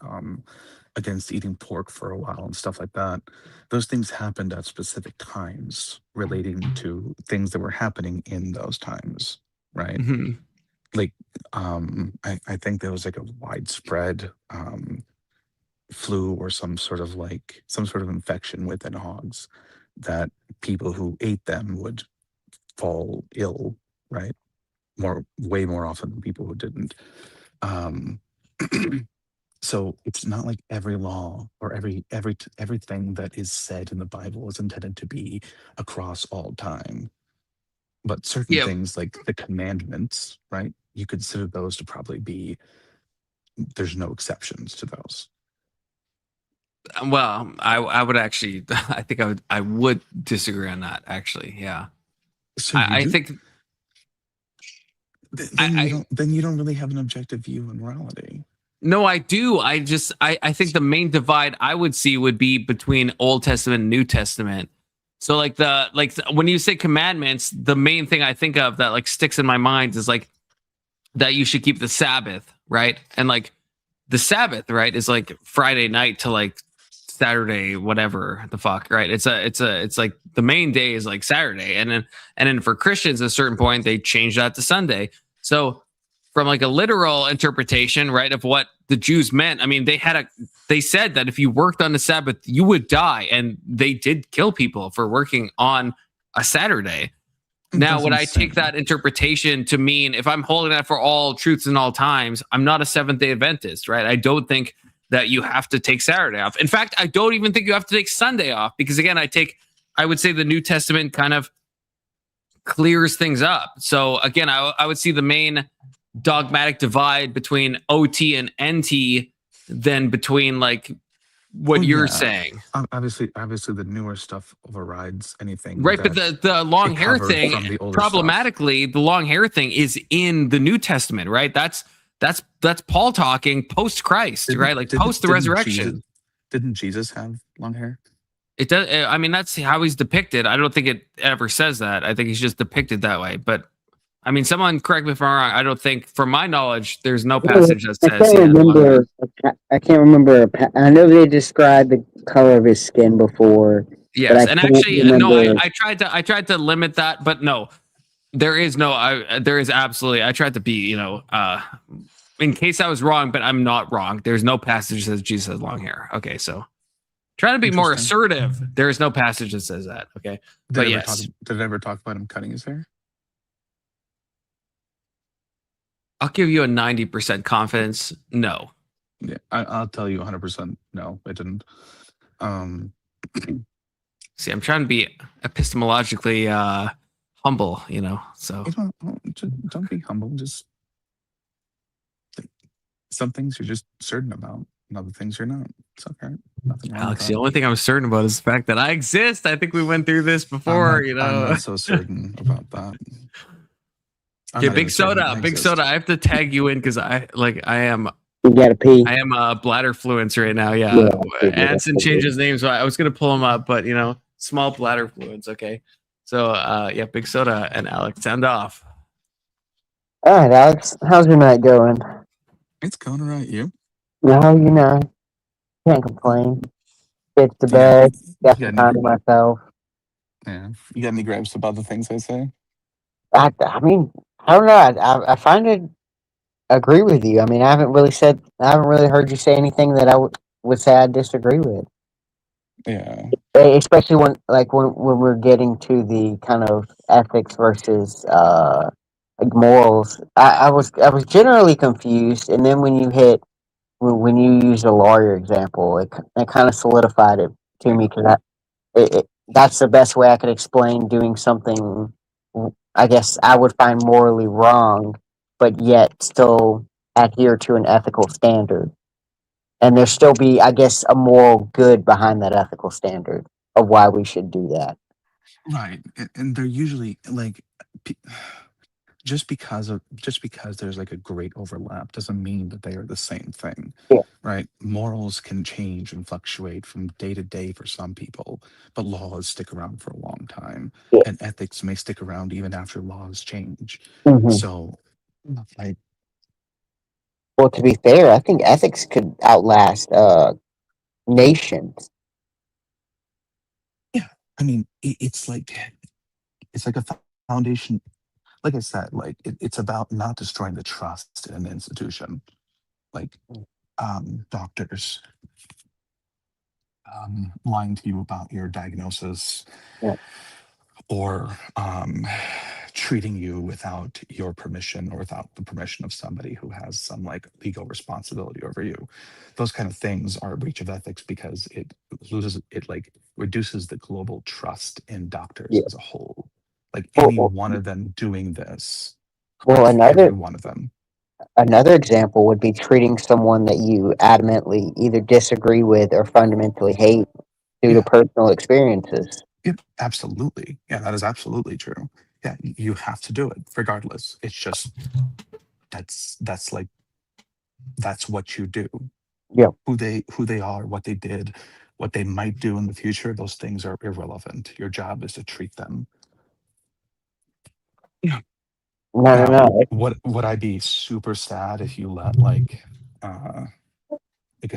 against eating pork for a while and stuff like that, those things happened at specific times relating to things that were happening in those times, right? Mm-hmm. Like I think there was like a widespread flu or some sort of infection within hogs that people who ate them would fall ill, right? Way more often than people who didn't. So it's not like every law or everything that is said in the Bible is intended to be across all time. But certain things like the commandments, right? You consider those to probably be, there's no exceptions to those. Well, I would actually, I think I would disagree on that, actually. Yeah. So I think then you don't really have an objective view of morality. No, I do. I think the main divide I would see would be between Old Testament and New Testament. So like when you say commandments, the main thing I think of that like sticks in my mind is like that you should keep the Sabbath, right? And like the Sabbath, right, is like Friday night to like Saturday, whatever the fuck, right? It's like the main day is like Saturday, and then for Christians at a certain point they change that to Sunday. So from like a literal interpretation, right, of what the Jews meant, I mean, they said that if you worked on the Sabbath you would die, and they did kill people for working on a Saturday. Now, would I take that interpretation to mean if I'm holding that for all truths and all times, I'm not a Seventh-day Adventist, right? I don't think that you have to take Saturday off. In fact, I don't even think you have to take Sunday off, because again, I would say the New Testament kind of clears things up. So again, I would see the main dogmatic divide between OT and NT than between like what you're saying. Obviously the newer stuff overrides anything. Right, but the long hair thing, problematically, the long hair thing is in the New Testament, right? That's That's Paul talking post Christ, right? Like post the resurrection. Didn't Jesus have long hair? It does. I mean, that's how he's depicted. I don't think it ever says that. I think he's just depicted that way. But I mean, someone correct me if I'm wrong. I don't think, from my knowledge, there's no passage that says. I can't remember. I know they described the color of his skin before. Yes, and actually, no. I tried to limit that, but no, there is no. There is absolutely. I tried to be, in case I was wrong, but I'm not wrong. There's no passage that says Jesus has long hair. Okay, so trying to be more assertive. There is no passage that says that. Okay, but yes. Did it ever talk about him cutting his hair? I'll give you a 90% confidence. No. Yeah, I'll tell you 100% no, I didn't. See, I'm trying to be epistemologically humble, so. Don't be humble. Just some things you're just certain about, and other things you're not. It's okay. Nothing wrong Alex, with the only thing I'm certain about is the fact that I exist. I think we went through this before, I'm not so certain about that. Okay, Big Soda. I have to tag you in because I am. You gotta pee. I am bladder fluence right now. Yeah. Anson changed his name, so I was gonna pull him up, but small bladder fluence. Okay. So Big Soda and Alex, sound off. All right, Alex. How's your night going? It's going all right. You? No, can't complain. Get to bed. Got some time to myself. Yeah. You got any gripes about the things I say? I mean, I don't know. I find it. Agree with you. I mean, I haven't really heard you say anything that I would say I disagree with. Yeah. Especially when we're getting to the kind of ethics versus morals. I was generally confused, and then when you use a lawyer example, it kind of solidified it to me because that's the best way I could explain doing something. I guess I would find morally wrong, but yet still adhere to an ethical standard. And there still be, I guess, a moral good behind that ethical standard of why we should do that. Right. And they're usually like, just because there's like a great overlap doesn't mean that they are the same thing. Yeah. Right. Morals can change and fluctuate from day to day for some people, but laws stick around for a long time. Yeah. And ethics may stick around even after laws change. Mm-hmm. So well, to be fair, I think ethics could outlast nations. Yeah. I mean, it's like a foundation. Like I said, like it's about not destroying the trust in an institution, like doctors lying to you about your diagnosis, yeah. or treating you without your permission or without the permission of somebody who has some like legal responsibility over you. Those kind of things are a breach of ethics because it reduces the global trust in doctors as a whole. Like any one of them doing this. Well, every one of them. Another example would be treating someone that you adamantly either disagree with or fundamentally hate due to personal experiences. Yeah, absolutely. Yeah, that is absolutely true. Yeah, you have to do it regardless. It's just that's what you do. Yeah. Who they are, what they did, what they might do in the future, those things are irrelevant. Your job is to treat them. Yeah. No. Would I be super sad if you let like a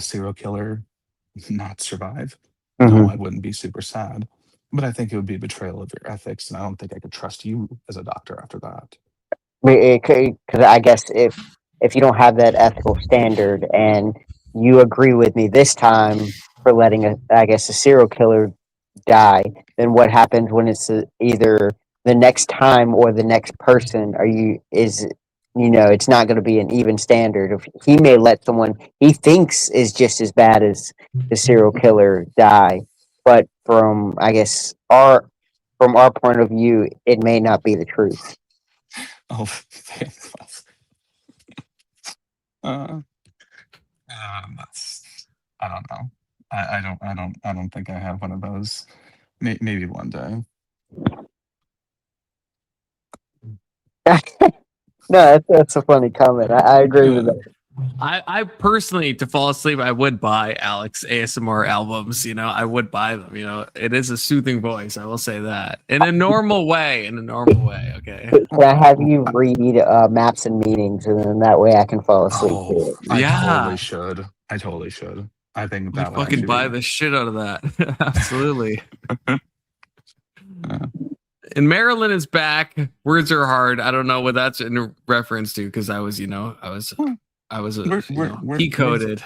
serial killer not survive? Mm-hmm. No, I wouldn't be super sad. But I think it would be a betrayal of your ethics, and I don't think I could trust you as a doctor after that. Because I guess if you don't have that ethical standard and you agree with me this time for letting a serial killer die, then what happens when it's either the next time or the next person? It's not going to be an even standard. If he may let someone he thinks is just as bad as the serial killer die, but from our point of view, it may not be the truth. Oh, I don't know. I don't think I have one of those. Maybe one day. No, that's a funny comment. I agree with that. I personally, to fall asleep, I would buy Alex ASMR albums. You know, I would buy them. You know, it is a soothing voice. I will say that in a normal way. In a normal way. Okay. Can I have you read Maps and Meanings, and then that way I can fall asleep to Oh, it? I Yeah. totally should. I totally should. I think I that would fucking actually buy be. the shit out of that. Absolutely. And Marilyn is back. Words are hard. I don't know what that's in reference to because I was, decoded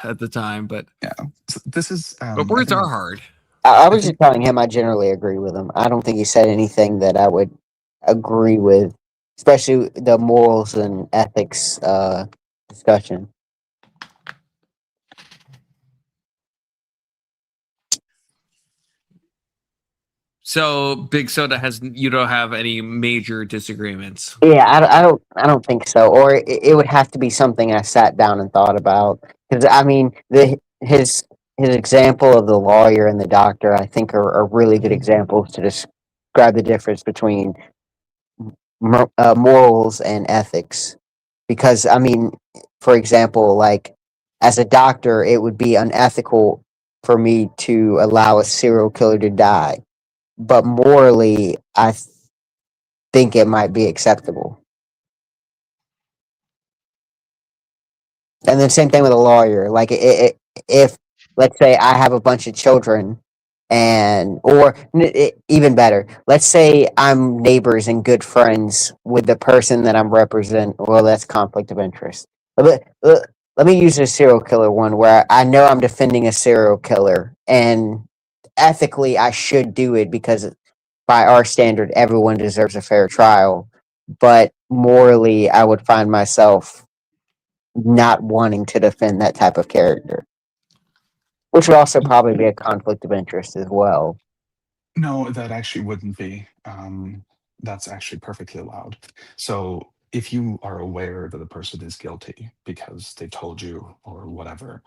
at the time, but Yeah. So this is. but words are hard. I was just telling him I generally agree with him. I don't think he said anything that I would agree with, especially the morals and ethics discussion. So Big Soda you don't have any major disagreements. Yeah, I don't think so. Or it would have to be something I sat down and thought about. Because I mean, his example of the lawyer and the doctor, I think, are really good examples to describe the difference between morals and ethics. Because I mean, for example, like as a doctor, it would be unethical for me to allow a serial killer to die, but morally, I think it might be acceptable. And then same thing with a lawyer. Like if let's say I have a bunch of children, and or even better, let's say I'm neighbors and good friends with the person that I'm represent. Well, that's conflict of interest. Let me use a serial killer one where I know I'm defending a serial killer, and ethically I should do it because by our standard, everyone deserves a fair trial. But morally, I would find myself not wanting to defend that type of character, which would also probably be a conflict of interest as well. No, that actually wouldn't be. That's actually perfectly allowed. So if you are aware that the person is guilty because they told you or whatever,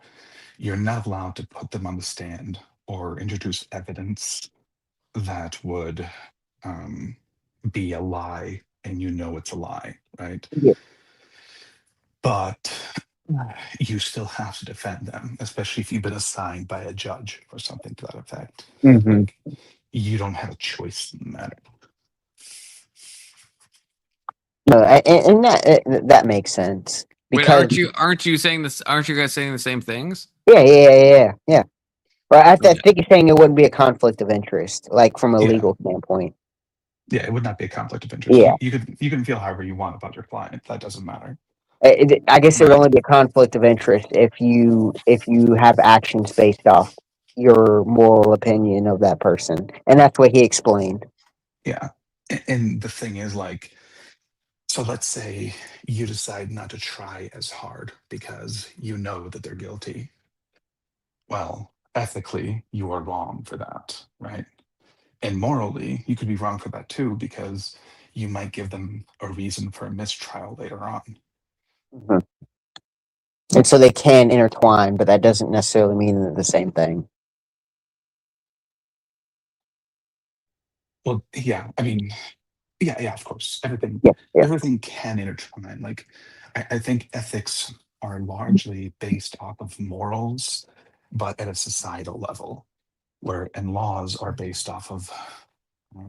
you're not allowed to put them on the stand or introduce evidence that would be a lie and you know it's a lie, right? Yeah. But you still have to defend them, especially if you've been assigned by a judge or something to that effect. Mm-hmm. Like, you don't have a choice in the matter. No, and that makes sense. Wait, Because aren't you saying this? Aren't you guys saying the same things? yeah. Well, I think you're saying it wouldn't be a conflict of interest, like from a Yeah. legal standpoint. Yeah, it would not be a conflict of interest. Yeah. You can feel however you want about your client. That doesn't matter. I guess it would only be a conflict of interest if you have actions based off your moral opinion of that person, and that's what he explained. Yeah. And the thing is, like, so let's say you decide not to try as hard because you know that they're guilty. Well, ethically, you are wrong for that, right? And morally, you could be wrong for that too, because you might give them a reason for a mistrial later on. Mm-hmm. And so they can intertwine, but that doesn't necessarily mean they're the same thing. Well, yeah, I mean, yeah, of course. Everything can intertwine. Like, I think ethics are largely based off of morals, but at a societal level, and laws are based off of, or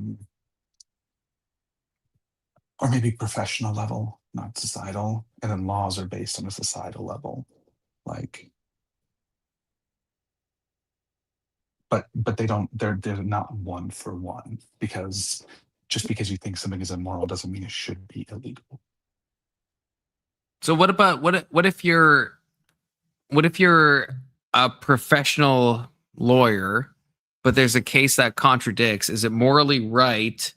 maybe professional level, not societal, and then laws are based on a societal level, like. But they don't. They're not one for one, because just because you think something is immoral doesn't mean it should be illegal. So what about what if you're a professional lawyer, but there's a case that contradicts? Is it morally right,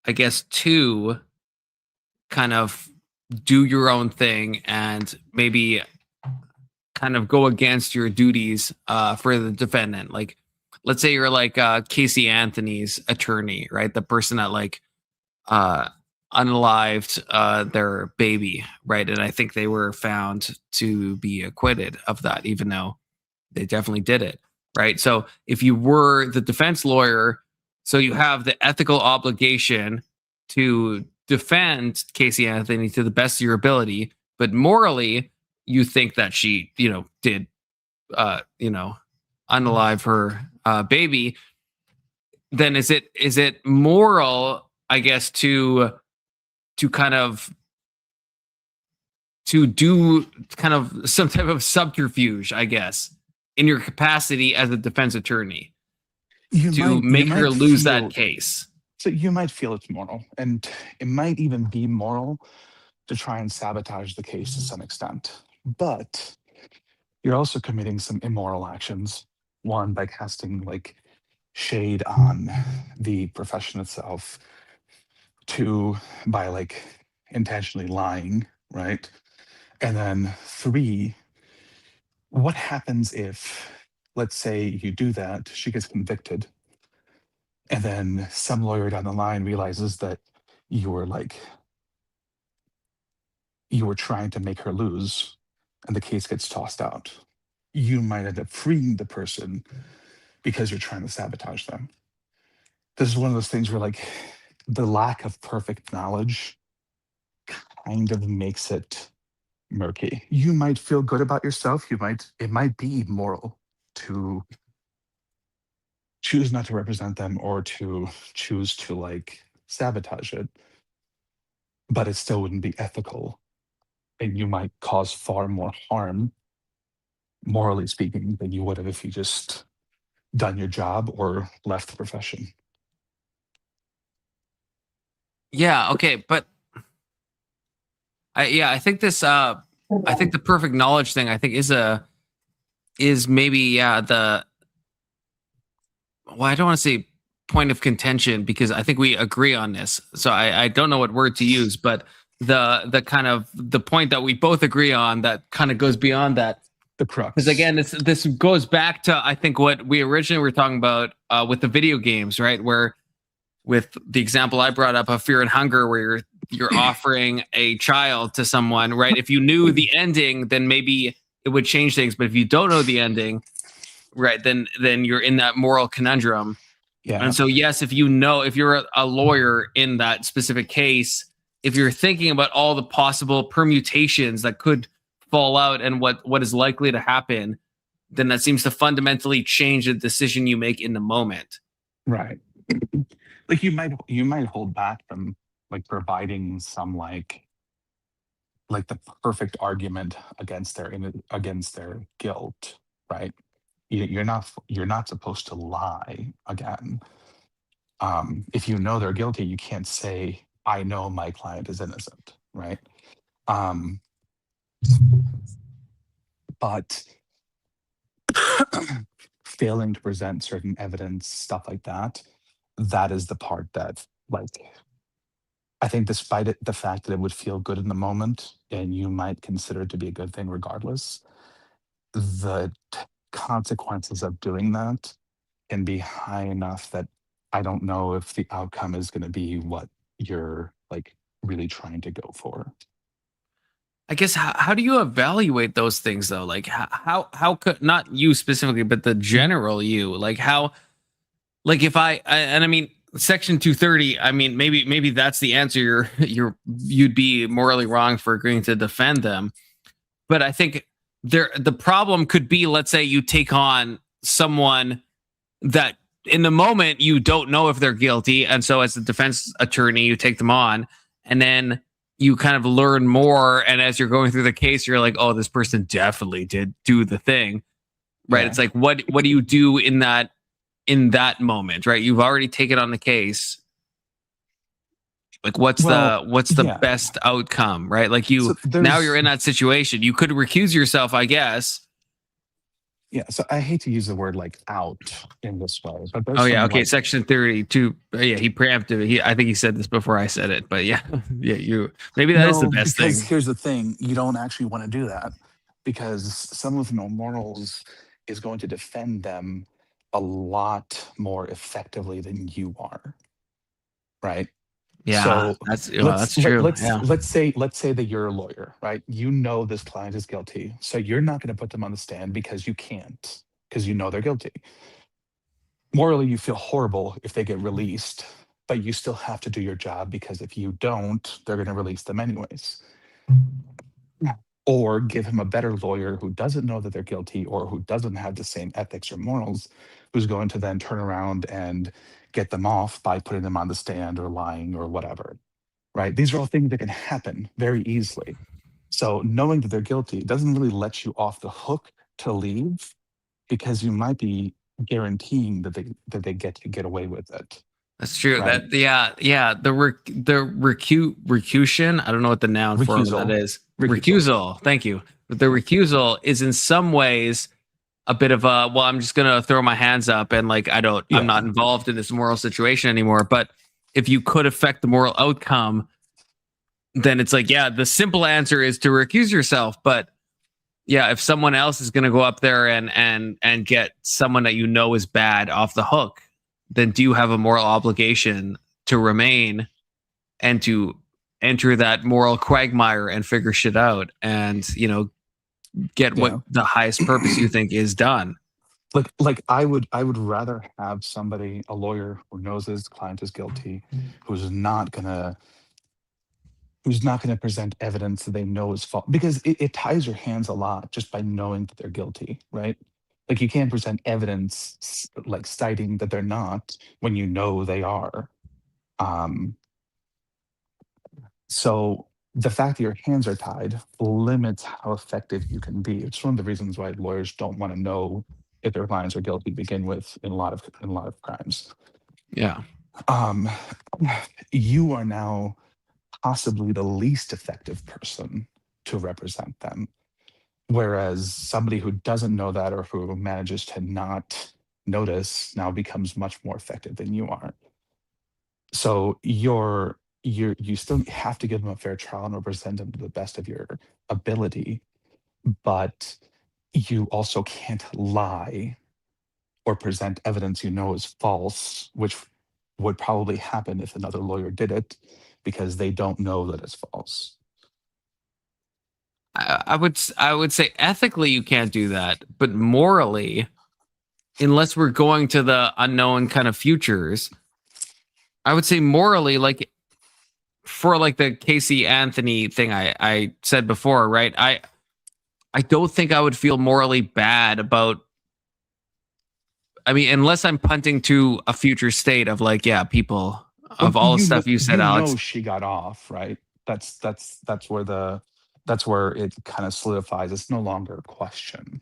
I guess, to kind of do your own thing and maybe kind of go against your duties for the defendant? Like, let's say you're like Casey Anthony's attorney, right? The person that like unalived their baby, right? And I think they were found to be acquitted of that, even though they definitely did it, right? So if you were the defense lawyer, so you have the ethical obligation to defend Casey Anthony to the best of your ability, but morally you think that she, did, unalive her baby, then is it moral, I guess, to kind of to do kind of some type of subterfuge, I guess, in your capacity as a defense attorney to make her lose that case? So you might feel it's moral, and it might even be moral to try and sabotage the case to some extent. But you're also committing some immoral actions. One, by casting like shade on the profession itself. Two, by like intentionally lying, right? And then three, what happens if, let's say you do that, she gets convicted, and then some lawyer down the line realizes that you were trying to make her lose, and the case gets tossed out. You might end up freeing the person because you're trying to sabotage them. This is one of those things where like the lack of perfect knowledge kind of makes it murky. You might feel good about yourself. It might be moral to choose not to represent them or to choose to like sabotage it, but it still wouldn't be ethical. And you might cause far more harm, morally speaking, than you would have if you just done your job or left the profession. Yeah, okay, but I think this I think the perfect knowledge thing I think is maybe the, well, I don't want to say point of contention because I think we agree on this. So I don't know what word to use, but the kind of the point that we both agree on that kind of goes beyond that. The crux. Because again, this goes back to I think what we originally were talking about with the video games, right? Where with the example I brought up of Fear and Hunger, where you're offering a child to someone, right? If you knew the ending, then maybe it would change things. But if you don't know the ending, right, then you're in that moral conundrum. Yeah. And so, yes, if you're a lawyer in that specific case, if you're thinking about all the possible permutations that could fall out and what is likely to happen, then that seems to fundamentally change the decision you make in the moment. Right. Like you might hold back from like providing some like the perfect argument against their guilt, right? You're not supposed to lie again. If you know they're guilty, you can't say, I know my client is innocent, right? But failing to present certain evidence, stuff like that, that is the part that, like, I think despite the fact that it would feel good in the moment and you might consider it to be a good thing regardless, the consequences of doing that can be high enough that I don't know if the outcome is going to be what you're like really trying to go for. I guess how do you evaluate those things though? Like how could, not you specifically, but the general you, like how, like if and I mean Section 230, I mean maybe that's the answer. You'd be morally wrong for agreeing to defend them, but I think the problem could be, let's say you take on someone that in the moment you don't know if they're guilty, and so as a defense attorney you take them on, and then you kind of learn more, and as you're going through the case you're like, oh, this person definitely did do the thing, right? Yeah. It's like what do you do in that moment, right? You've already taken on the case. Like what's the best outcome, right? Like now you're in that situation. You could recuse yourself, I guess. Yeah, so I hate to use the word like out in this way, but okay, Section 32. Yeah, he preempted. I think he said this before I said it, but yeah, maybe that is the best thing. Because here's the thing: you don't actually want to do that because someone with no morals is going to defend them a lot more effectively than you are, right? Yeah, so that's true. Let's say that you're a lawyer, right? You know this client is guilty, so you're not going to put them on the stand because you can't, because you know they're guilty. Morally, you feel horrible if they get released, but you still have to do your job, because if you don't, they're going to release them anyways. Or give him a better lawyer who doesn't know that they're guilty, or who doesn't have the same ethics or morals, who's going to then turn around and get them off by putting them on the stand or lying or whatever, right? These are all things that can happen very easily. So knowing that they're guilty doesn't really let you off the hook to leave, because you might be guaranteeing that they get away with it. That's true. Right. The recusal. I don't know what the noun form of that is. Recusal. Thank you. But the recusal is in some ways a bit of a, well, I'm just gonna throw my hands up and like I'm not involved in this moral situation anymore. But if you could affect the moral outcome, then it's like, the simple answer is to recuse yourself. But if someone else is gonna go up there and get someone that you know is bad off the hook, then do you have a moral obligation to remain and to enter that moral quagmire and figure shit out and, get what the highest purpose you think is done? Like I would rather have somebody, a lawyer who knows his client is guilty, who's not gonna present evidence that they know is false, because it ties your hands a lot just by knowing that they're guilty, right? Like you can't present evidence like citing that they're not when you know they are. So the fact that your hands are tied limits how effective you can be. It's one of the reasons why lawyers don't want to know if their clients are guilty to begin with in a lot of crimes. Yeah. You are now possibly the least effective person to represent them. Whereas somebody who doesn't know that, or who manages to not notice, now becomes much more effective than you are. So you still have to give them a fair trial and represent them to the best of your ability, but you also can't lie or present evidence you know is false, which would probably happen if another lawyer did it, because they don't know that it's false. I would say ethically you can't do that, but morally, unless we're going to the unknown kind of futures, I would say morally, like for like the Casey Anthony thing I said before, right? I don't think I would feel morally bad about, I mean, unless I'm punting to a future state of like, people of all the stuff you said, Alex. She got off, right? That's where it kind of solidifies. It's no longer a question.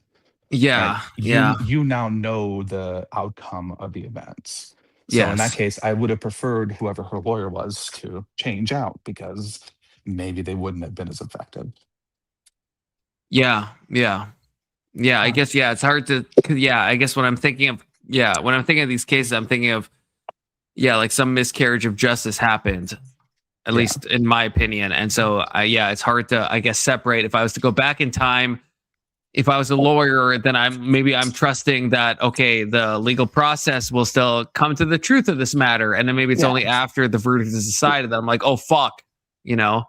Yeah. Right? You now know the outcome of the events. So in that case, I would have preferred whoever her lawyer was to change out, because maybe they wouldn't have been as effective. Yeah. I guess, it's hard to, I guess when I'm thinking of these cases, I'm thinking of, like some miscarriage of justice happened, at least in my opinion. And so, it's hard to, I guess, separate. If I was to go back in time, if I was a lawyer, then I'm trusting that, okay, the legal process will still come to the truth of this matter. And then maybe it's only after the verdict is decided that I'm like, oh, fuck, Yeah,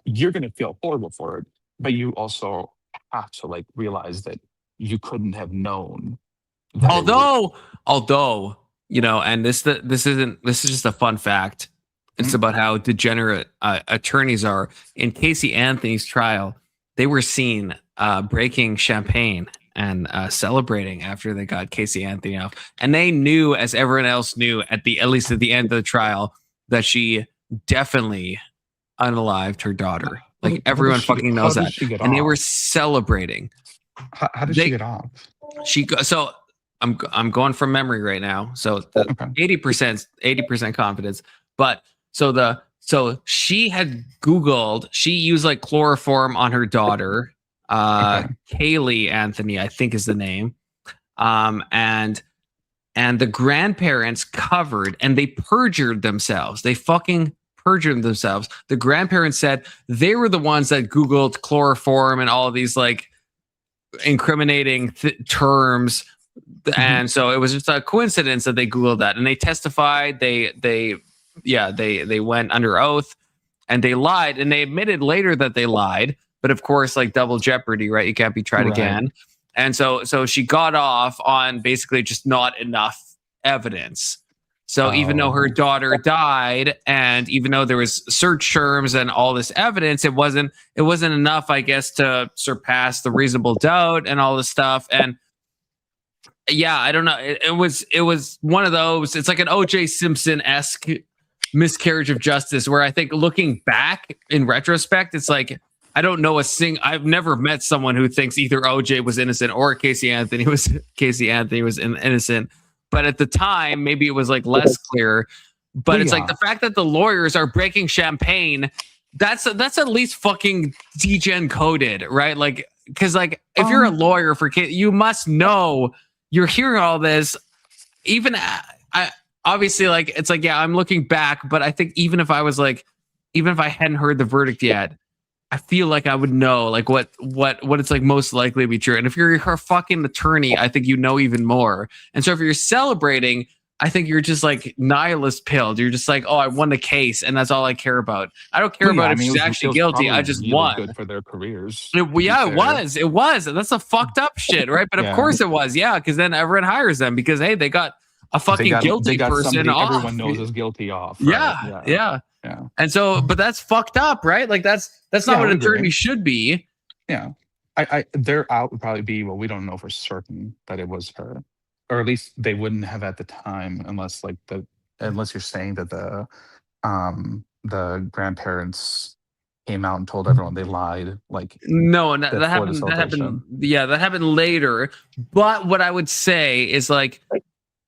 you're going to feel horrible for it, but you also have to like realize that you couldn't have known. Although, and this is just a fun fact. It's about how degenerate attorneys are. In Casey Anthony's trial, they were seen breaking champagne and celebrating after they got Casey Anthony off, and they knew, as everyone else knew, at least at the end of the trial, that she definitely unalived her daughter. Like everyone fucking knows that, and they were celebrating. How did she get off? So I'm going from memory right now. So 80% confidence, but so she had Googled, she used like chloroform on her daughter, Kaylee Anthony, I think is the name. And the grandparents covered, and they perjured themselves. They fucking perjured themselves. The grandparents said they were the ones that Googled chloroform and all of these like incriminating terms. And so it was just a coincidence that they Googled that, and they testified. They went under oath, and they lied, and they admitted later that they lied. But of course, like double jeopardy, right? You can't be tried again. And so she got off on basically just not enough evidence. So even though her daughter died, and even though there was search terms and all this evidence, it wasn't enough, I guess, to surpass the reasonable doubt and all this stuff. And yeah, I don't know. It was one of those. It's like an O.J. Simpson-esque miscarriage of justice, where I think looking back in retrospect, it's like I don't know I've never met someone who thinks either O.J. was innocent or Casey Anthony was innocent. But at the time, maybe it was like less clear. But it's like the fact that the lawyers are breaking champagne, that's at least fucking degen coded, right? Like, because like if you're a lawyer for kids, you must know you're hearing all this. Even I obviously, like, it's like, yeah, I'm looking back, but I think even if I hadn't heard the verdict yet, I feel like I would know like what it's like most likely to be true. And if you're her fucking attorney, I think you know even more. And so if you're celebrating, I think you're just like nihilist pilled. You're just like, oh, I won the case, and that's all I care about. I don't care about if she's actually guilty. I just really won. Good for their careers. It was. That's a fucked up shit, right? But of course it was, yeah, because then everyone hires them because hey, they got a fucking guilty person off. Everyone knows is guilty off. Right? Yeah. And so, but that's fucked up, right? Like that's not what an attorney should be. Yeah. I their out would probably be, well, we don't know for certain that it was her, or at least they wouldn't have at the time, unless you're saying that the grandparents came out and told everyone they lied. Like no, and that happened. Yeah, that happened later. But what I would say is like,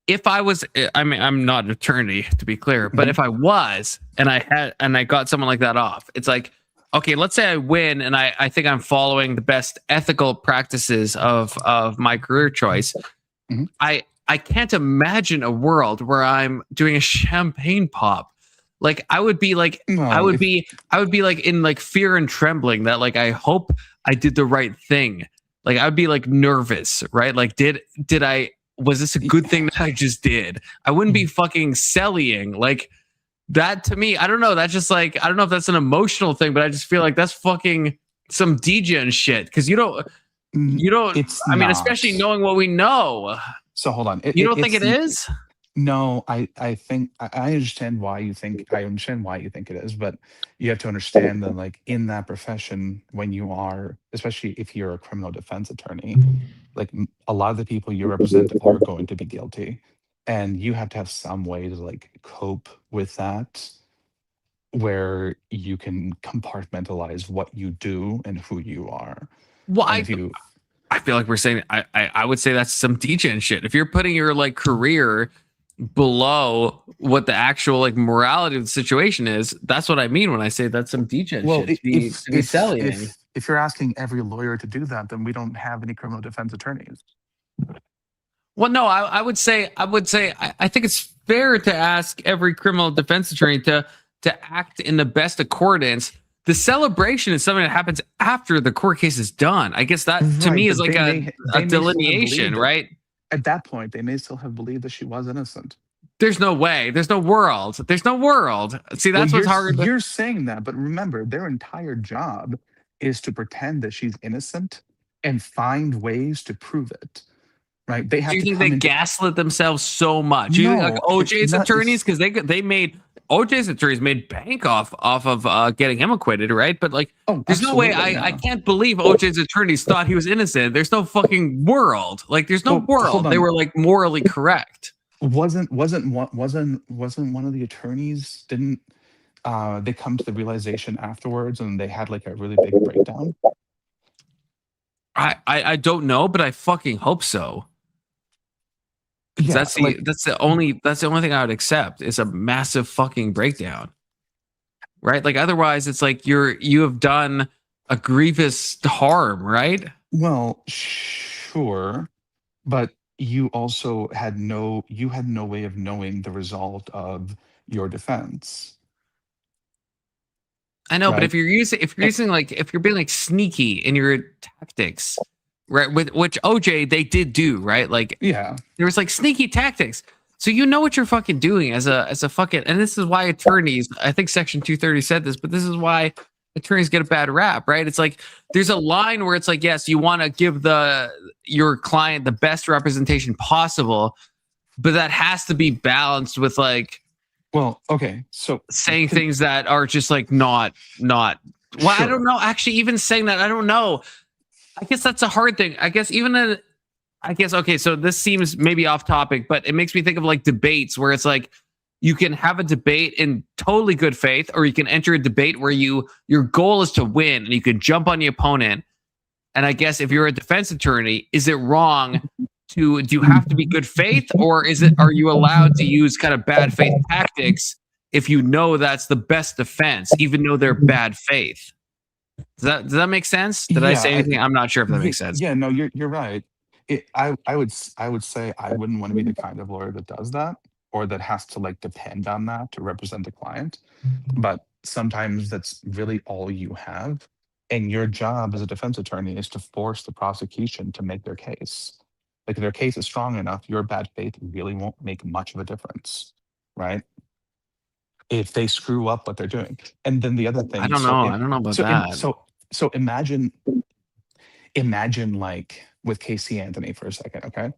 if I was, I mean, I'm not an attorney to be clear, but if I was, and I got someone like that off, it's like, okay, let's say I win, and I think I'm following the best ethical practices of my career choice. I can't imagine a world where I'm doing a champagne pop. Like I would be like, I would be like in like fear and trembling that like I hope I did the right thing. Like I would be like nervous, right? Like was this a good thing that I just did? I wouldn't be fucking selling like that. To me, I don't know. That's just like, I don't know if that's an emotional thing, but I just feel like that's fucking some degen shit. Cause you don't, I mean, especially knowing what we know. So hold on. You don't think it is? No, I think I understand why you think it is, but you have to understand that like in that profession, when you are, especially if you're a criminal defense attorney, like a lot of the people you represent are going to be guilty, and you have to have some way to like cope with that, where you can compartmentalize what you do and who you are. Well, I feel like we're saying I would say that's some degen shit. If you're putting your like career below what the actual like morality of the situation is, that's what I mean when I say that's some degen shit. If you're asking every lawyer to do that, then we don't have any criminal defense attorneys. Well, no, I would say I think it's fair to ask every criminal defense attorney to act in the best accordance. The celebration is something that happens after the court case is done. I guess that to me is like a delineation, right? At that point, they may still have believed that she was innocent. There's no way. There's no world. There's no world. See, that's what's hard. You're saying that, but remember, their entire job is to pretend that she's innocent and find ways to prove it. Right? They have. Do you think they gaslit themselves so much? No, like OJ's attorneys, because they made OJ's attorneys made bank off of getting him acquitted, right? But like, there's no way. I can't believe OJ's attorneys thought he was innocent. There's no fucking world. Like, there's no world. They were like morally correct. Wasn't one of the attorneys? Didn't they come to the realization afterwards, and they had like a really big breakdown? I don't know, but I fucking hope so. Yeah, that's the only thing I would accept is a massive fucking breakdown, right? Like otherwise, it's like you have done a grievous harm, right? Well, sure, but you also had no way of knowing the result of your defense. I know, right? But if you're being like sneaky in your tactics. Right, with which OJ they did do, right? Like, yeah, there was like sneaky tactics. So you know what you're fucking doing as a fucking, and this is why attorneys, I think Section 230 said this, but this is why attorneys get a bad rap, right? It's like there's a line where it's like, yes, you want to give your client the best representation possible, but that has to be balanced with like, well, okay, so saying things that are just like not. Well, Sure. I don't know. Actually, even saying that, I don't know. I guess that's a hard thing. I guess okay. So this seems maybe off topic, but it makes me think of like debates where it's like you can have a debate in totally good faith, or you can enter a debate where your goal is to win and you can jump on the opponent. And I guess if you're a defense attorney, is it wrong do you have to be good faith, or are you allowed to use kind of bad faith tactics if you know that's the best defense, even though they're bad faith? Does that make sense? Did I say anything? I'm not sure if that makes sense. Yeah, no, you're right. I would say I wouldn't want to be the kind of lawyer that does that, or that has to like depend on that to represent the client. But sometimes that's really all you have, and your job as a defense attorney is to force the prosecution to make their case. Like if their case is strong enough, your bad faith really won't make much of a difference, right? If they screw up what they're doing. And then the other thing, I don't know about that. So imagine like with Casey Anthony for a second, okay?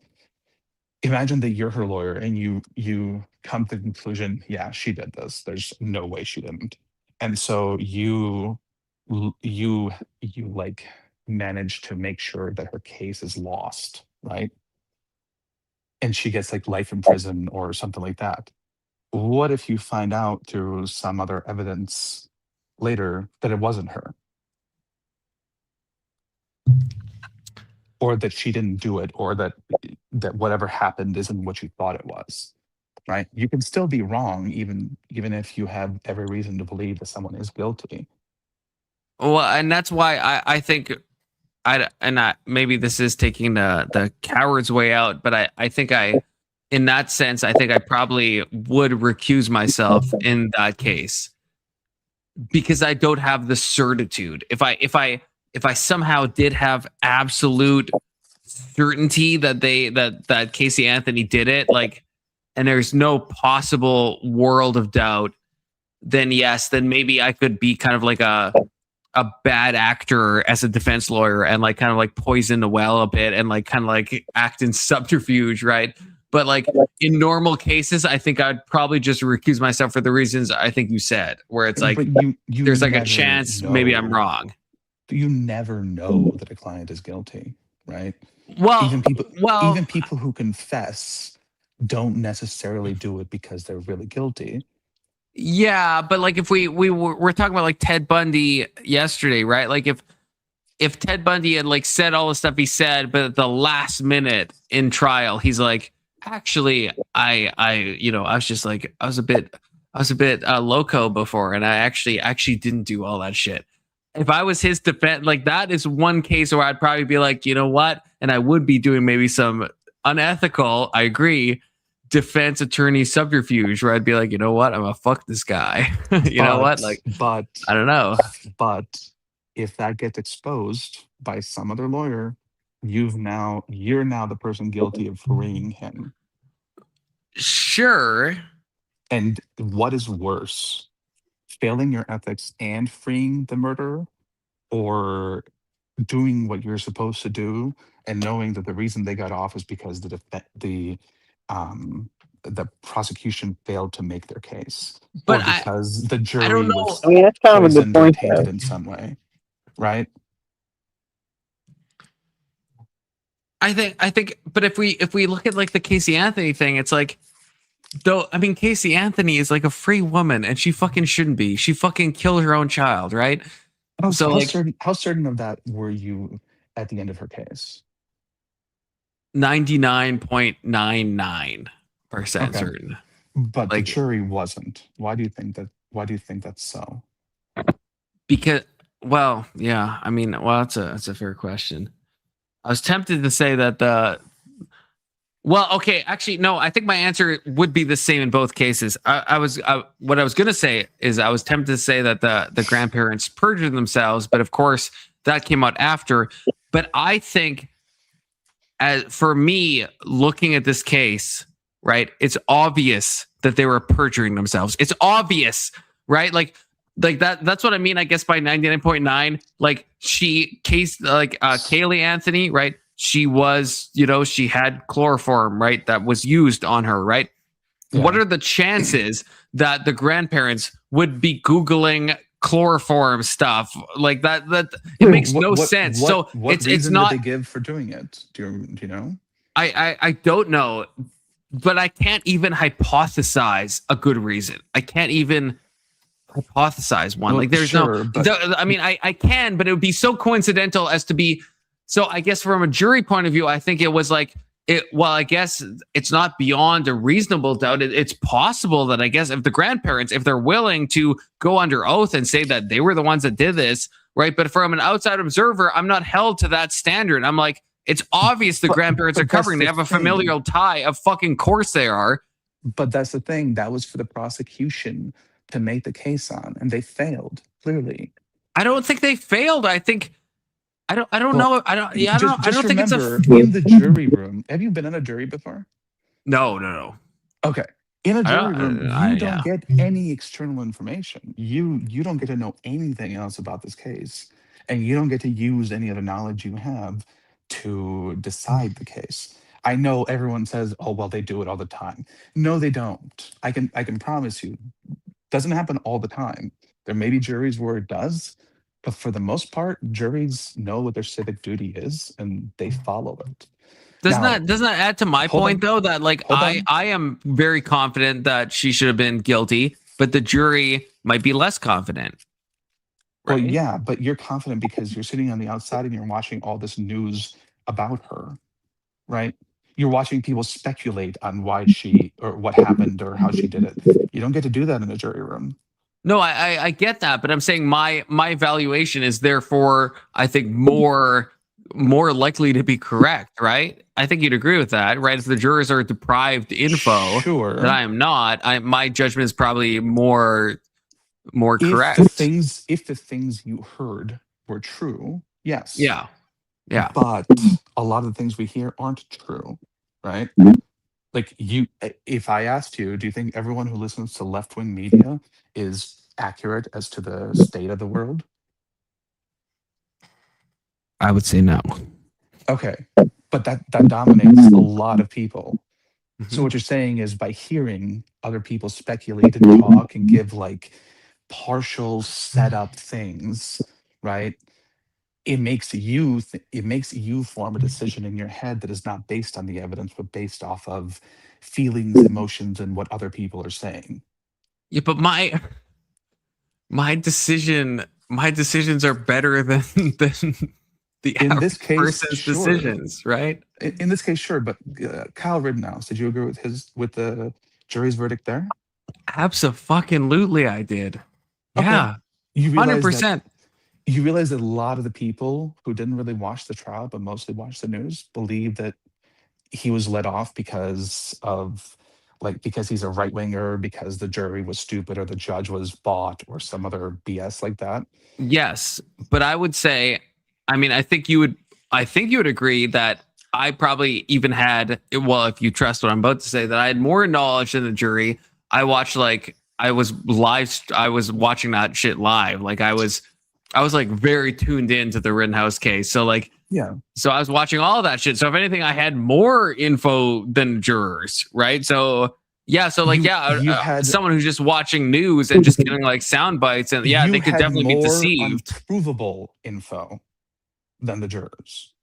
Imagine that you're her lawyer and you come to the conclusion, yeah, she did this. There's no way she didn't. And so you like manage to make sure that her case is lost, right? And she gets like life in prison or something like that. What if you find out through some other evidence later that it wasn't her? Or that she didn't do it, or that whatever happened isn't what you thought it was, right? You can still be wrong, even if you have every reason to believe that someone is guilty. Well, and that's why I think maybe this is taking the coward's way out, but I think in that sense, I think I probably would recuse myself in that case, because I don't have the certitude. If I somehow did have absolute certainty that Casey Anthony did it, like, and there's no possible world of doubt, then yes, then maybe I could be kind of like a bad actor as a defense lawyer and like kind of like poison the well a bit and like kind of like act in subterfuge, right? But like in normal cases, I think I'd probably just recuse myself for the reasons I think you said, where it's like you there's like a chance maybe I'm wrong. You never know that a client is guilty, right? Well, even people who confess don't necessarily do it because they're really guilty. Yeah, but like if we're talking about like Ted Bundy yesterday, right? Like if Ted Bundy had like said all the stuff he said, but at the last minute in trial, he's like, actually, I was just like, I was a bit loco before, and I actually didn't do all that shit. If I was his defense, like that is one case where I'd probably be like, you know what? And I would be doing maybe some unethical, I agree, defense attorney subterfuge where I'd be like, you know what? I'm gonna fuck this guy. Know what? Like, but I don't know. But if that gets exposed by some other lawyer, you're now the person guilty of freeing him. Sure. And what is worse? Failing your ethics and freeing the murderer, or doing what you're supposed to do and knowing that the reason they got off is because the prosecution failed to make their case, or because the jury was that's kind of a good point tainted in some way, right? I think, but if we look at like the Casey Anthony thing, it's like, though, I mean, Casey Anthony is like a free woman, and she fucking shouldn't be. She fucking killed her own child, right? How certain of that were you at the end of her case? 99.99% certain. But like, the jury wasn't. Why do you think that's so? Because, well, yeah, I mean, well, that's a fair question. I was tempted to say that well, okay, actually, no, I think my answer would be the same in both cases. What I was going to say is I was tempted to say that the grandparents perjured themselves, but of course that came out after. But I think, for me, looking at this case, right, it's obvious that they were perjuring themselves. It's obvious, right? Like that's what I mean, I guess, by 99.9. Like Kaylee Anthony, right? she was, she had chloroform, right? That was used on her, right? Yeah. What are the chances that the grandparents would be Googling chloroform stuff like that? It makes no sense. So what it's reason not. did they give for doing it? Do you know? I don't know, but I can't even hypothesize a good reason. I can't even hypothesize one. Well, Like there's sure, but- I mean, I can, but it would be so coincidental as to be. So I guess from a jury point of view, I think it was like it. Well, I guess it's not beyond a reasonable doubt. It's possible that I guess if the grandparents, if they're willing to go under oath and say that they were the ones that did this, right? But from an outside observer, I'm not held to that standard. I'm like, it's obvious the grandparents are covering. They have a familial tie. Of fucking course they are. But that's the thing. That was for the prosecution to make the case on, and they failed clearly. I don't think they failed. I think I don't know. I don't think it's a in the jury room. Have you been in a jury before? No. Okay. In a jury room, you don't yeah. get any external information. You don't get to know anything else about this case, and you don't get to use any of the knowledge you have to decide the case. I know everyone says, "Oh, well, they do it all the time." No, they don't. I can promise you, doesn't happen all the time. There may be juries where it does, but for the most part, juries know what their civic duty is and they follow it. Doesn't that add to my point though, that like I am very confident that she should have been guilty, but the jury might be less confident. Right? Well, yeah, but you're confident because you're sitting on the outside and you're watching all this news about her, right? You're watching people speculate on why she or what happened or how she did it. You don't get to do that in a jury room. No, I get that, but I'm saying my valuation is therefore, I think, more likely to be correct, right? I think you'd agree with that, right? If the jurors are deprived info, sure, that I am not, my judgment is probably more correct. If the things you heard were true, yes. Yeah. But a lot of the things we hear aren't true, right? Like if I asked you, do you think everyone who listens to left-wing media is accurate as to the state of the world? I would say no. Okay. But that dominates a lot of people. Mm-hmm. So what you're saying is by hearing other people speculate and talk and give like partial set up things, right? It makes you form a decision in your head that is not based on the evidence, but based off of feelings, emotions, and what other people are saying. Yeah, but my decisions are better than the in this case person's decisions, right? In this case, sure. But Kyle Rittenhouse, did you agree with the jury's verdict there? Absolutely, I did. Okay. Yeah, 100%. You realize that a lot of the people who didn't really watch the trial, but mostly watched the news, believe that he was let off because he's a right winger, because the jury was stupid or the judge was bought or some other BS like that. Yes, but I would say, I mean, I think you would agree that I probably even had, well, if you trust what I'm about to say, that I had more knowledge than the jury. I watched I was watching that shit live. Like I was like very tuned into the Rittenhouse case. So like, yeah. So I was watching all of that shit. So if anything, I had more info than jurors, right? So yeah. So like, you had someone who's just watching news and just getting like sound bites, and yeah, they could definitely be deceived. Unprovable info than the jurors.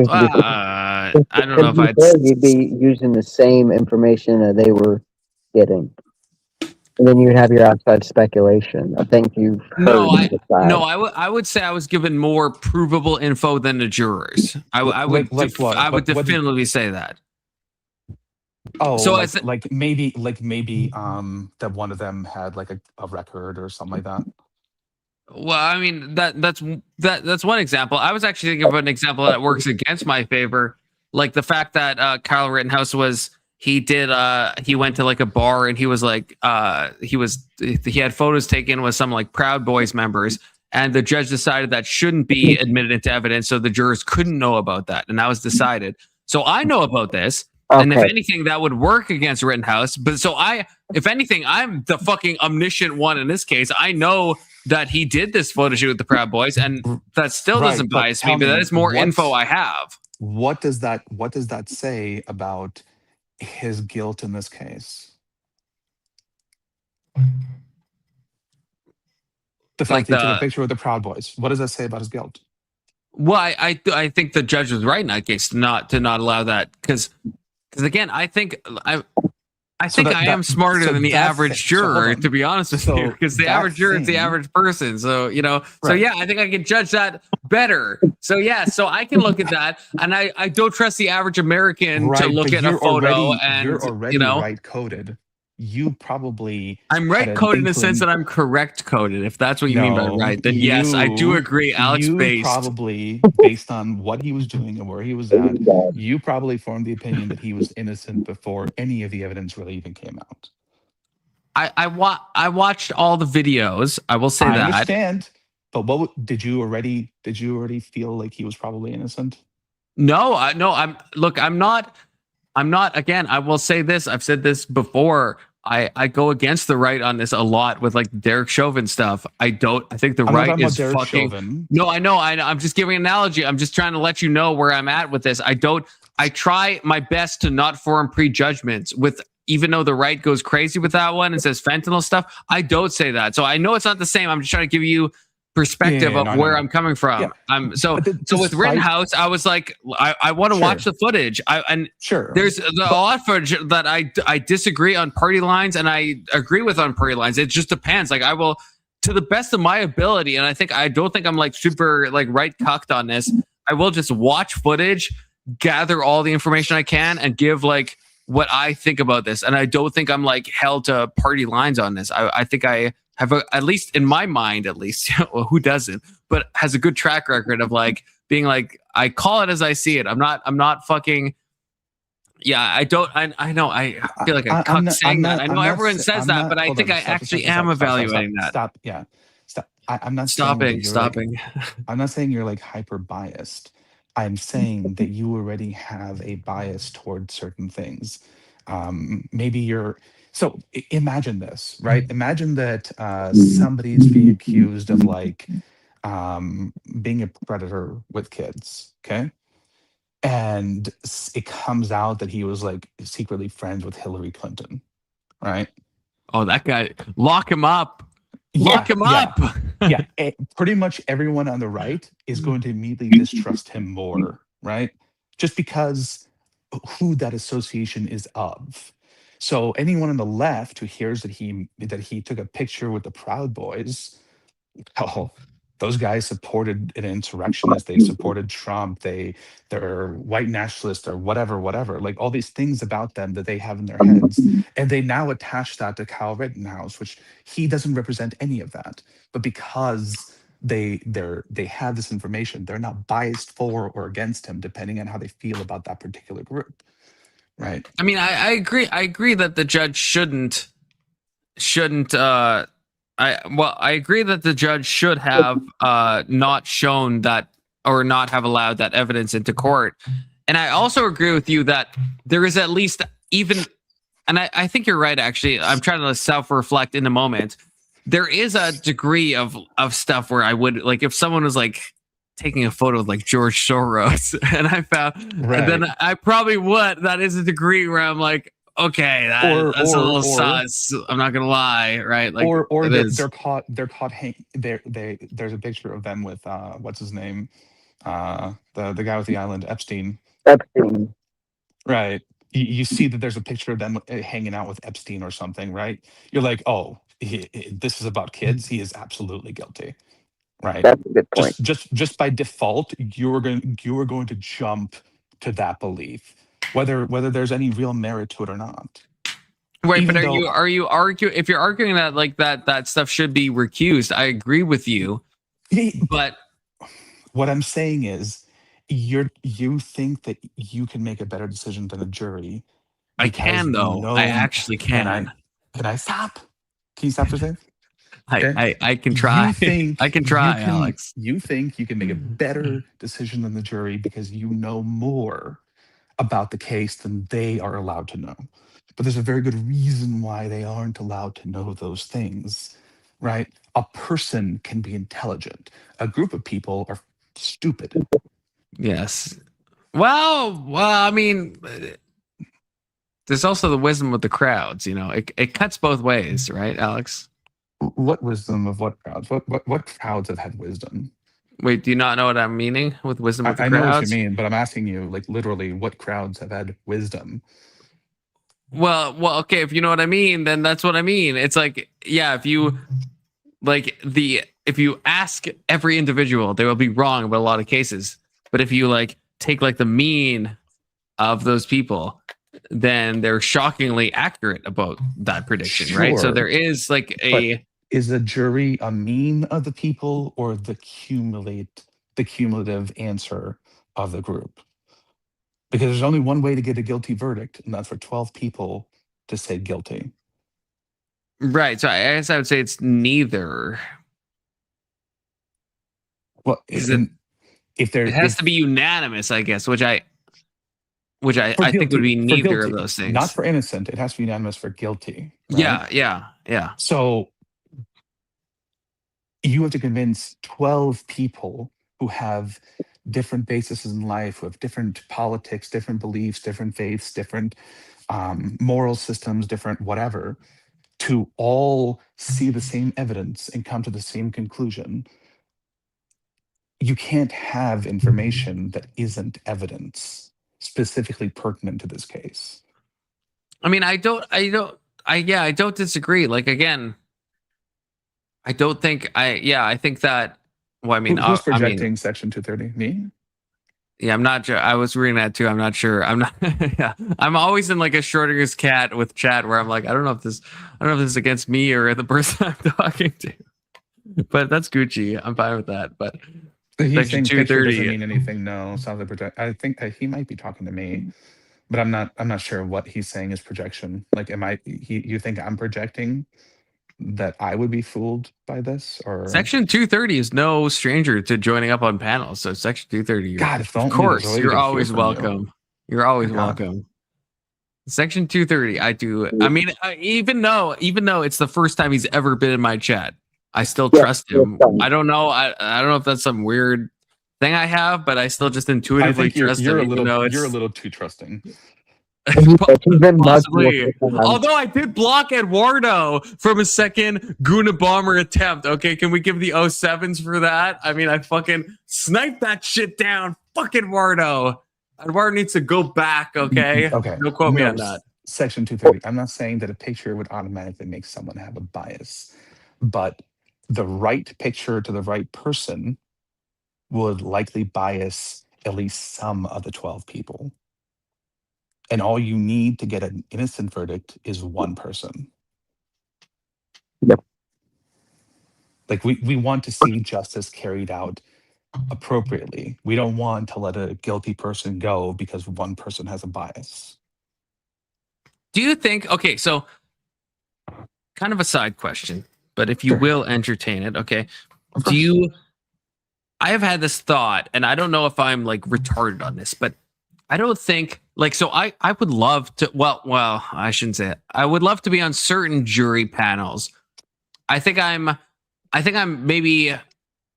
I don't know if you'd be using the same information that they were getting. And then you would have your outside speculation. I think you've heard I would say I was given more provable info than the jurors. I would definitively say that. Oh, so maybe that one of them had like a record or something like that. Well, I mean that's one example. I was actually thinking of an example that works against my favor, like the fact that Kyle Rittenhouse he went to like a bar and he was like he had photos taken with some like Proud Boys members, and the judge decided that shouldn't be admitted into evidence, so the jurors couldn't know about that, and that was decided. So I know about this. Okay. And if anything, that would work against Rittenhouse. But so if anything, I'm the fucking omniscient one in this case. I know that he did this photo shoot with the Proud Boys, and that still Right, doesn't but bias me. tell But me, that is more info what's- I have. What does that say about his guilt in this case? The fact Like that he took a the picture with the Proud Boys. What does that say about his guilt? well, I think the judge was right in that case to not allow that because again I think I So think I am smarter so than the that average thing- so hold juror, on. to be honest with So you, because the that average juror is the thing- average person. So, you know, so Right. yeah, I think I can judge that better. So yeah, so I can look at that, and I don't trust the average American to look but at a you're photo already, and, you're already you know, right coded. You probably I'm had right an coded in the sense inkling- that I'm correct coded. If that's what you mean by No, right, then yes, I do you- agree. Alex you based. probably, based on what he was doing and where he was at, you probably formed the opinion that he was innocent before any of the evidence really even came out. I watched all the videos. I will say I that. understand, but did you already feel like he was probably innocent? No, I'm not. Again, I will say this. I've said this before. I go against the right on this a lot with like Derek Chauvin stuff. I think the I'm not right talking is about Derek fucking. Chauvin. No, I know. I'm just giving an analogy. I'm just trying to let you know where I'm at with this. I try my best to not form prejudgments with. Even though the right goes crazy with that one and says fentanyl stuff, I don't say that. So I know it's not the same. I'm just trying to give you perspective of where I'm coming from. So with Rittenhouse, I was like, I want to watch the footage. There's a lot of footage that I disagree on party lines and I agree with on party lines. It just depends. Like I will, to the best of my ability, and I don't think I'm like super like right cucked on this. I will just watch footage, gather all the information I can, and give like what I think about this. And I don't think I'm like held to party lines on this. I think I have at least in my mind, at least, well, who doesn't, but has a good track record of like being like, I call it as I see it. I'm not fucking. Yeah, I don't. I know. I feel like I cuck saying that. I know everyone says that, but I think I actually am evaluating that. Stop. Yeah. Stop. I'm not stopping. I'm not saying you're like hyper biased. I'm saying that you already have a bias towards certain things. Maybe you're. So imagine this, right? Imagine that somebody's being accused of like being a predator with kids. Okay. And it comes out that he was like secretly friends with Hillary Clinton, right? Oh, that guy! Lock him up! Lock him up! Yeah, pretty much everyone on the right is going to immediately distrust him more, right? Just because who that association is of. So anyone on the left who hears that he took a picture with the Proud Boys, oh, those guys supported an insurrectionist. They supported Trump. They're white nationalists or whatever. Like all these things about them that they have in their heads, and they now attach that to Kyle Rittenhouse, which he doesn't represent any of that. But because they have this information, they're not biased for or against him, depending on how they feel about that particular group, right? I mean, I agree. I agree that the judge shouldn't. I agree that the judge should have not shown that or not have allowed that evidence into court. And I also agree with you that there is at least even, and I think you're right, actually. I'm trying to self-reflect in a moment. There is a degree of stuff where I would, like, if someone was like taking a photo of like George Soros and I found, and then I probably would. That is a degree where I'm like, okay, that's a little sus. I'm not gonna lie, right? Like, or they're caught. There's a picture of them with what's his name, the guy with the island, Epstein. Right. You see that there's a picture of them hanging out with Epstein or something, right? You're like, oh, this is about kids. He is absolutely guilty, right? That's a good point. Just by default, you are going to jump to that belief, whether there's any real merit to it or not. Right, but are you arguing, if you're arguing that like that stuff should be recused? I agree with you, but what I'm saying is, you think that you can make a better decision than a jury. I can, though. I actually can. Can I stop? Can you stop for a second? I can try. I can try, Alex. You think you can make a better decision than the jury because you know more about the case than they are allowed to know. But there's a very good reason why they aren't allowed to know those things, right? A person can be intelligent. A group of people are stupid. Yes. Well, I mean, there's also the wisdom of the crowds. You know, it cuts both ways, right, Alex? What wisdom of what crowds? What crowds have had wisdom? Wait, do you not know what I'm meaning with wisdom of the I crowds? know what you mean, but I'm asking you, like, literally, what crowds have had wisdom? Well, okay. If you know what I mean, then that's what I mean. It's like, yeah, if you if you ask every individual, they will be wrong about a lot of cases. But if you like take like the mean of those people, then they're shockingly accurate about that prediction, right? So Sure, there is like but is the jury a mean of the people or the cumulative answer of the group? Because there's only one way to get a guilty verdict, and that's for 12 people to say guilty. Right. So I guess I would say it's neither. Well, if there it has to be unanimous, I guess, which I think would be neither of those things. Not for innocent. It has to be unanimous for guilty. Right? Yeah. So you have to convince 12 people who have different bases in life, who have different politics, different beliefs, different faiths, different moral systems, different whatever, to all see the same evidence and come to the same conclusion. You can't have information that isn't evidence specifically pertinent to this case. I mean, I don't disagree. Like, again, I don't think I think that, well, I mean, who's projecting Section 230? Me? Yeah, I'm not sure. I was reading that too. I'm not sure. I'm not. Yeah, I'm always in like a Schrodinger's cat with chat where I'm like, I don't know if this is against me or the person I'm talking to. But that's Gucci. I'm fine with that. But Section 230 doesn't mean anything. No, sounds like I think he might be talking to me, but I'm not sure what he's saying is projection. Like, you think I'm projecting that I would be fooled by this? Or Section 230 is no stranger to joining up on panels. So Section 230, God, of course, you're always welcome. You're always welcome. Section 230, I do. I mean, even though it's the first time he's ever been in my chat, I still trust him. I don't know. I don't know if that's some weird thing I have, but I still just intuitively trust him. You're a little too trusting. Possibly. Although I did block Eduardo from a second Guna Bomber attempt. Okay, can we give the 07s for that? I mean, I fucking sniped that shit down. Fuck Eduardo. Eduardo needs to go back, okay? Okay. Don't quote me on that. Section 230. I'm not saying that a picture would automatically make someone have a bias, but the right picture to the right person would likely bias at least some of the 12 people. And all you need to get an innocent verdict is one person. Yep. Like, we want to see justice carried out appropriately. We don't want to let a guilty person go because one person has a bias. Do you think, okay, so kind of a side question, but if you will entertain it, okay. I have had this thought, and I don't know if I'm like retarded on this, but I don't think like, so I would love to, well, I shouldn't say it. I would love to be on certain jury panels. I think I'm maybe,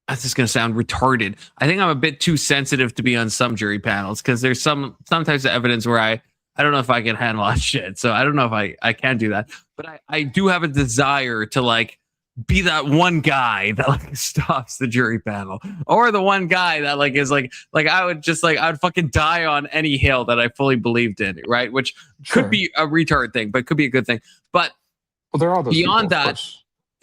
this is going to sound retarded. I think I'm a bit too sensitive to be on some jury panels because there's some types of evidence where I don't know if I can handle that shit. So I don't know if I can do that, but I do have a desire to like be that one guy that like stops the jury panel, or the one guy that like is like I would fucking die on any hill that I fully believed in, right? Which could be a retard thing, but could be a good thing. But there are those beyond people, that,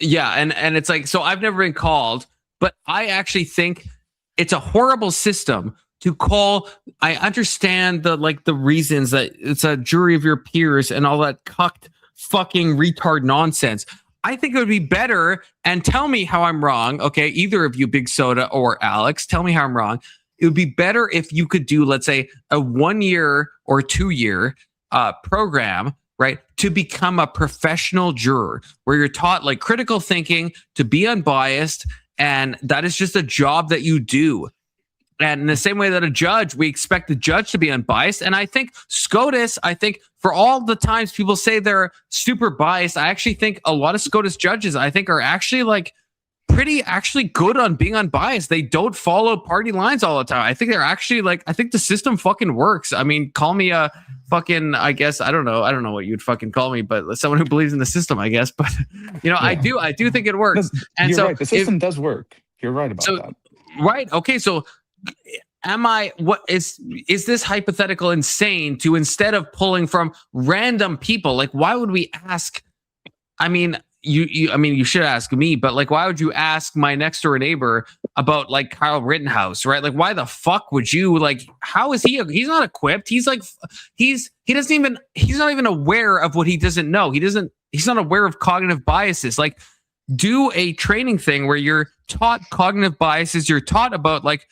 yeah, and it's like, so I've never been called, but I actually think it's a horrible system to call. I understand the reasons that it's a jury of your peers and all that cucked fucking retard nonsense. I think it would be better, and tell me how I'm wrong, okay? Either of you, Big Soda or Alex, tell me how I'm wrong. It would be better if you could do, let's say, a 1 year or 2 year program, right, to become a professional juror, where you're taught like critical thinking, to be unbiased, and that is just a job that you do. And in the same way that a judge, we expect the judge to be unbiased. And I think SCOTUS, for all the times people say they're super biased, I actually think a lot of SCOTUS judges, I think, are actually like pretty actually good on being unbiased. They don't follow party lines all the time. I think they're actually like, I think the system fucking works. I mean, call me a fucking, I guess, I don't know what you'd fucking call me, but someone who believes in the system, I guess. But you know, Yeah. I do think it works. And You're so right. The system does work. You're right about that. Right. Okay. So what is this hypothetical insane to, instead of pulling from random people, like why would we ask? I mean, you should ask me, but like, why would you ask my next door neighbor about like Kyle Rittenhouse, right? Like, why the fuck would you, like, how is he? He's not equipped. He's like, he's not even aware of what he doesn't know. He's not aware of cognitive biases. Like, do a training thing where you're taught cognitive biases. You're taught about like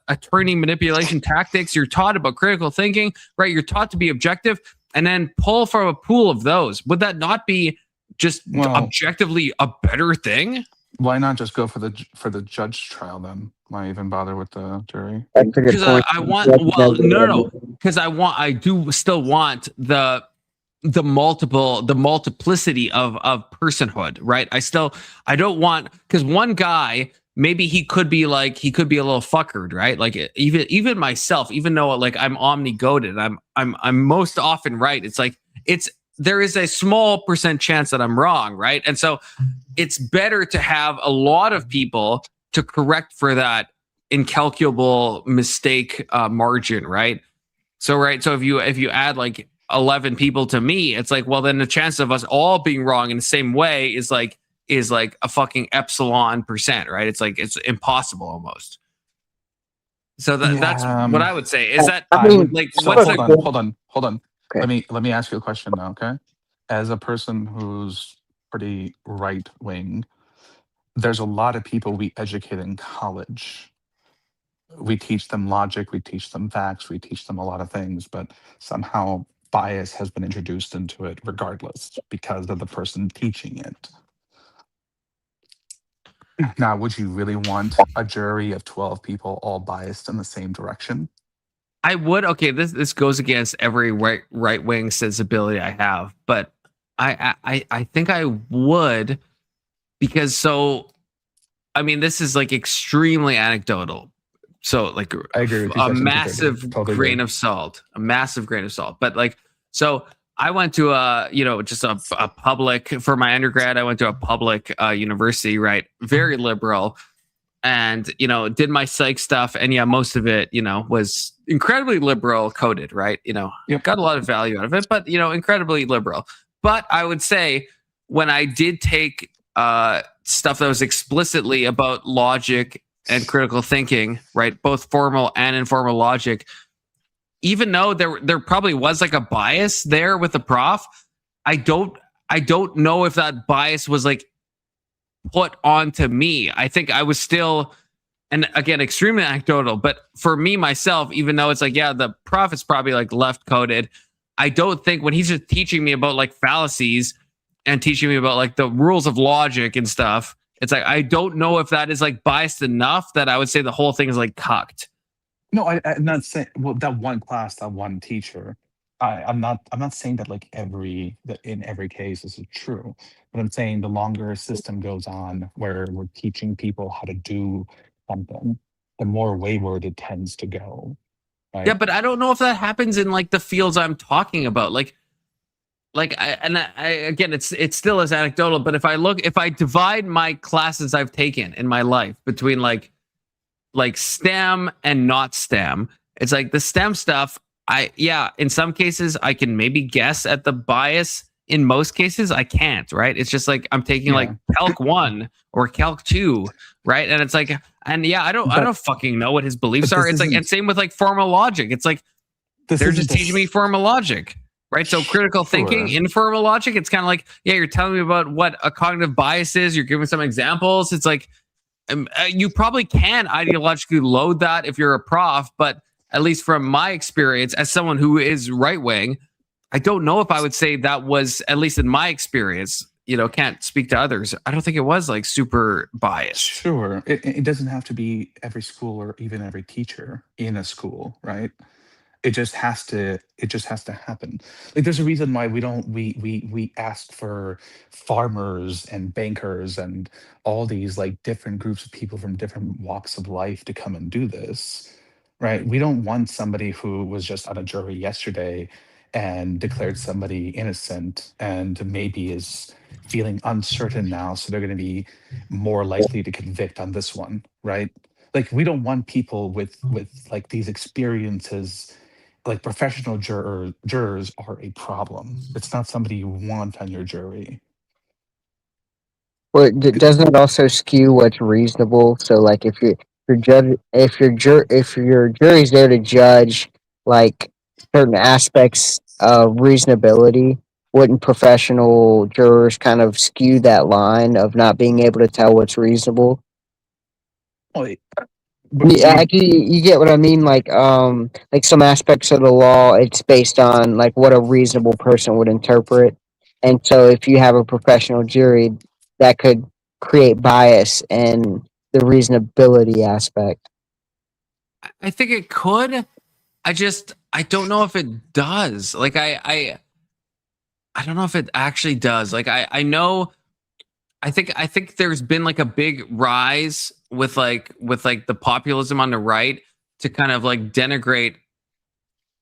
attorney manipulation tactics. You're taught about critical thinking, right? You're taught to be objective, and then pull from a pool of those. Would that not be just objectively a better thing? Why not just go for the judge trial then? Why even bother with the jury? Because I do still want the multiplicity of personhood, right? I don't want, because one guy, maybe he could be a little fuckered, right? Like even myself, even though like I'm omni-goated, I'm most often right. It's like there is a small percent chance that I'm wrong, right? And so it's better to have a lot of people to correct for that incalculable mistake margin, right? So if you add like 11 people to me, it's like, well, then the chance of us all being wrong in the same way is like a fucking epsilon percent, right? It's like, it's impossible almost. So that's what I would say. Is that hold on. Okay. Let me ask you a question now, okay? As a person who's pretty right wing, there's a lot of people we educate in college. We teach them logic, we teach them facts, we teach them a lot of things, but somehow bias has been introduced into it regardless because of the person teaching it. Now, would you really want a jury of 12 people all biased in the same direction? I would. Okay, this goes against every right wing sensibility I have, but I think I would, because I mean, this is like extremely anecdotal. So like I agree with you, a massive grain of salt, But like, so I went to just a public, for my undergrad, I went to a public university, right? Very liberal. And, did my psych stuff. And yeah, most of it, was incredibly liberal coded, right? Got a lot of value out of it, but, incredibly liberal. But I would say when I did take stuff that was explicitly about logic and critical thinking, right? Both formal and informal logic, even though there probably was like a bias there with the prof, I don't know if that bias was like put onto me. I think I was still, and again, extremely anecdotal, but for me, myself, even though it's like, yeah, the prof is probably like left coded, I don't think when he's just teaching me about like fallacies and teaching me about like the rules of logic and stuff, it's like, I don't know if that is like biased enough that I would say the whole thing is like cucked. No, I'm not saying, well, that one class, that one teacher, I'm not saying that in every case this is true, but I'm saying the longer a system goes on where we're teaching people how to do something, the more wayward it tends to go. Right? Yeah, but I don't know if that happens in like the fields I'm talking about. Again, it's still as anecdotal, but if I divide my classes I've taken in my life between like STEM and not STEM, it's like the STEM stuff, in some cases I can maybe guess at the bias. In most cases I can't, right? It's just like I'm taking like Calc 1 or Calc 2, right? And it's like, and I don't fucking know what his beliefs are. It's like, and same with like formal logic. It's like they're just teaching me formal logic, right? So critical thinking, informal logic, it's kind of like, you're telling me about what a cognitive bias is. You're giving some examples. It's like, you probably can ideologically load that if you're a prof, but at least from my experience as someone who is right wing, I don't know if I would say that was, at least in my experience, can't speak to others, I don't think it was like super biased. Sure, it doesn't have to be every school or even every teacher in a school, right? It just has to. It just has to happen. Like there's a reason why we ask for farmers and bankers and all these like different groups of people from different walks of life to come and do this, right? We don't want somebody who was just on a jury yesterday and declared somebody innocent and maybe is feeling uncertain now, so they're going to be more likely to convict on this one, right? Like we don't want people with like these experiences. Like professional jurors are a problem. It's not somebody you want on your jury. Well, doesn't it also skew what's reasonable? So, like, if your jury's there to judge like certain aspects of reasonability, wouldn't professional jurors kind of skew that line of not being able to tell what's reasonable? Well, Yeah, like you get what I mean. Like some aspects of the law, it's based on like what a reasonable person would interpret, and so if you have a professional jury, that could create bias and the reasonability aspect. I think it could. I don't know if it does. Like I don't know if it actually does. Like I know. I think there's been like a big rise with like the populism on the right to kind of like denigrate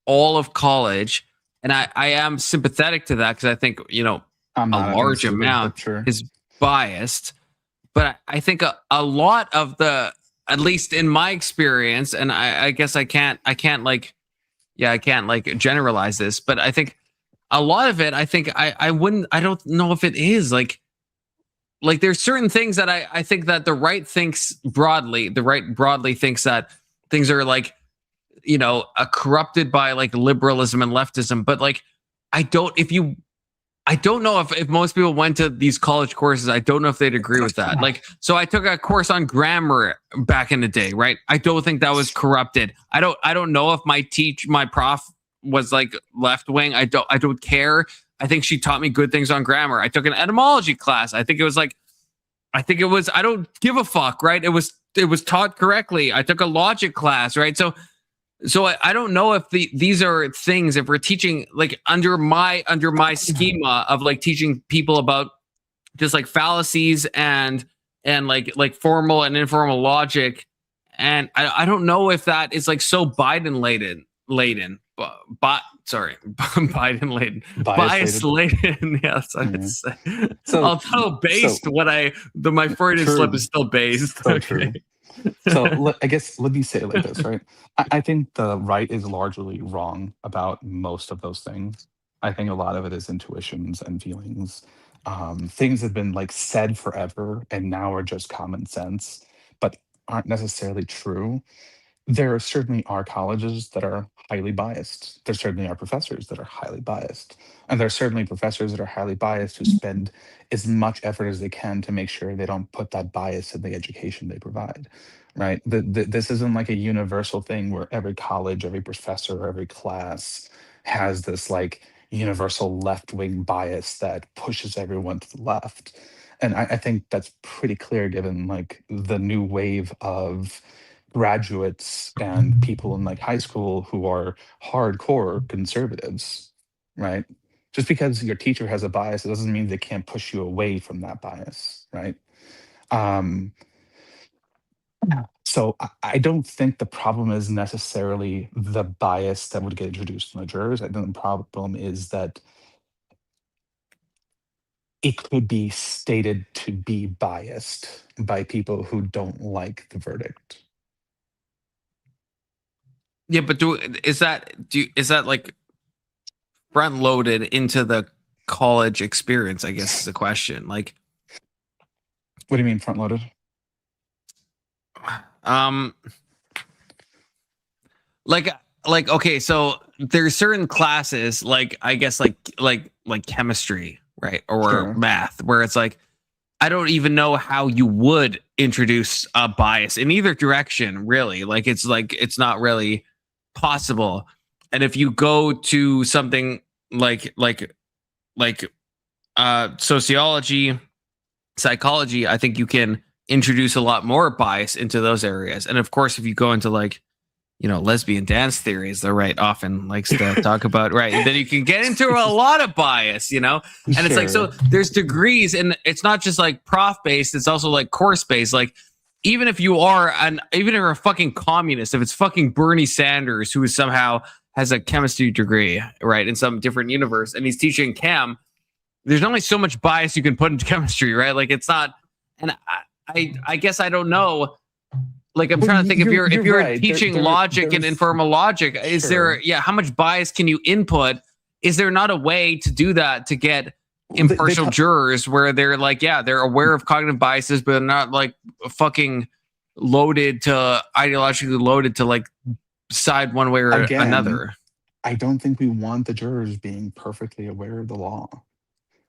all of college, and I am sympathetic to that because I think I'm a not large against it, amount but sure. is biased, but I think a lot of the, at least in my experience, and I guess I can't like generalize this, but I think a lot of it, I think I don't know if it is like there's certain things that I think that the right broadly thinks that things are like, corrupted by like liberalism and leftism. But like, I don't know if most people went to these college courses, I don't know if they'd agree with that. Like, so I took a course on grammar back in the day, right? I don't think that was corrupted. I don't know if my prof was like left wing. I don't care. I think she taught me good things on grammar. I took an etymology class. I don't give a fuck, right? It was taught correctly. I took a logic class, right? So I don't know if these are things, if we're teaching like under my schema of like teaching people about just like fallacies and like formal and informal logic. And I don't know if that is like so Biden laden. Biden laden, bias laden. Yeah, that's what I would say. So, although based, my Freudian slip is still based. So true. So I guess let me say it like this, right? I think the right is largely wrong about most of those things. I think a lot of it is intuitions and feelings. Things have been like said forever and now are just common sense, but aren't necessarily true. There certainly are colleges that are highly biased. There certainly are professors that are highly biased. And there are certainly professors that are highly biased who spend as much effort as they can to make sure they don't put that bias in the education they provide, right? This isn't like a universal thing where every college, every professor, every class has this like universal left-wing bias that pushes everyone to the left. And I think that's pretty clear given like the new wave of graduates and people in like high school who are hardcore conservatives, right? Just because your teacher has a bias, it doesn't mean they can't push you away from that bias, right? So I don't think the problem is necessarily the bias that would get introduced in the jurors. I think the problem is that it could be stated to be biased by people who don't like the verdict. Yeah, but is that like front loaded into the college experience? I guess is the question. Like, what do you mean front loaded? Like okay, so there's certain classes like I guess like chemistry, right, or Sure. math, where it's like I don't even know how you would introduce a bias in either direction, really. Like it's not really possible. And if you go to something like sociology, psychology, I think you can introduce a lot more bias into those areas. And of course, if you go into like lesbian dance theories that Right often likes to talk about, right? Then you can get into a lot of bias, and it's like, so there's degrees, and it's not just like prof based, it's also like course based. Like, even if you're a fucking communist, if it's fucking Bernie Sanders who somehow has a chemistry degree, right, in some different universe, and he's teaching chem, there's only so much bias you can put into chemistry, right? Like, it's not, and I guess I don't know. Like, I'm trying to think, if you're right. teaching logic and informal logic, is there, how much bias can you input? Is there not a way to do that to get impartial jurors where they're like, they're aware of cognitive biases, but not like fucking ideologically loaded to like side one way or another? I don't think we want the jurors being perfectly aware of the law.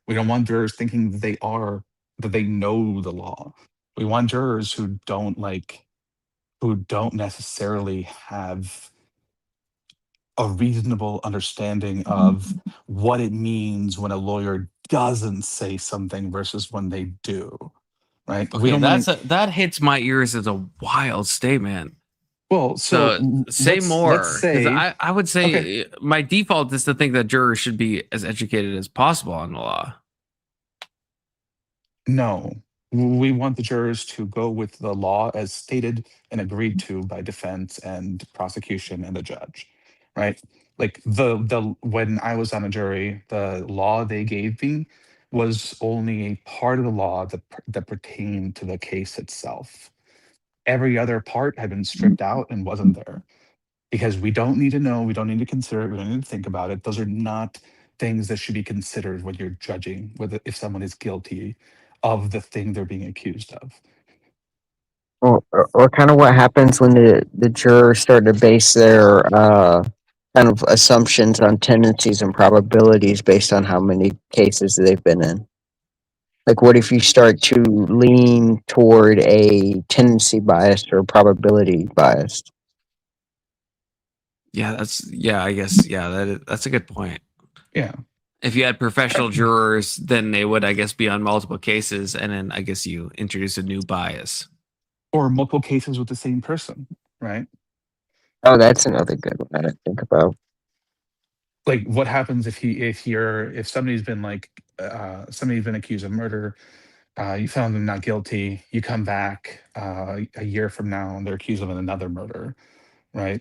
We don't want jurors thinking that they know the law. We want jurors who don't necessarily have a reasonable understanding of what it means when a lawyer doesn't say something versus when they do, right? Okay, that hits my ears as a wild statement. Well, so say more. Let's say, I would say my default is to think that jurors should be as educated as possible on the law. No. We want the jurors to go with the law as stated and agreed to by defense and prosecution and the judge, right? Like when I was on a jury, the law they gave me was only a part of the law that pertained to the case itself. Every other part had been stripped out and wasn't there because we don't need to know, we don't need to consider it, we don't need to think about it. Those are not things that should be considered when you're judging whether if someone is guilty of the thing they're being accused of. Or kind of what happens when the jurors start to base their kind of assumptions on tendencies and probabilities based on how many cases they've been in. Like, what if you start to lean toward a tendency bias or probability bias? That's a good point. Yeah. If you had professional jurors, then they would, I guess, be on multiple cases, and then I guess you introduce a new bias. Or multiple cases with the same person, right? Oh, that's another good one to think about. Like, what happens if somebody's been accused of murder, you found them not guilty, you come back a year from now and they're accused of another murder, right?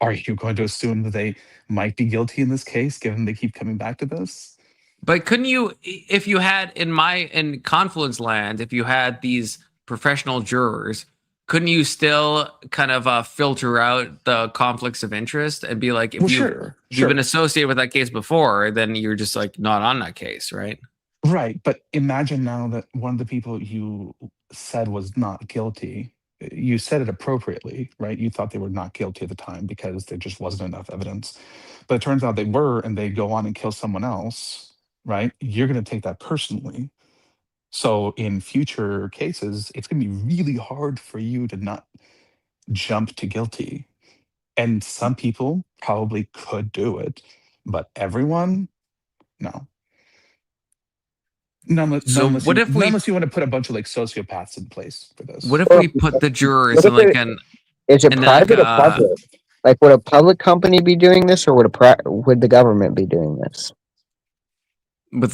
Are you going to assume that they might be guilty in this case, given they keep coming back to this? But couldn't you, if you had in Confluence Land, if you had these professional jurors, couldn't you still kind of filter out the conflicts of interest and be like, if you've been associated with that case before, then you're just like not on that case, right? Right. But imagine now that one of the people you said was not guilty, you said it appropriately, right? You thought they were not guilty at the time because there just wasn't enough evidence. But it turns out they were, and they go on and kill someone else, right? You're going to take that personally. So in future cases, it's going to be really hard for you to not jump to guilty. And some people probably could do it, but everyone, no. Unless you want to put a bunch of like sociopaths in place for this. What if we put the jurors in like is it private or public? Like, would a public company be doing this, or would the government be doing this? It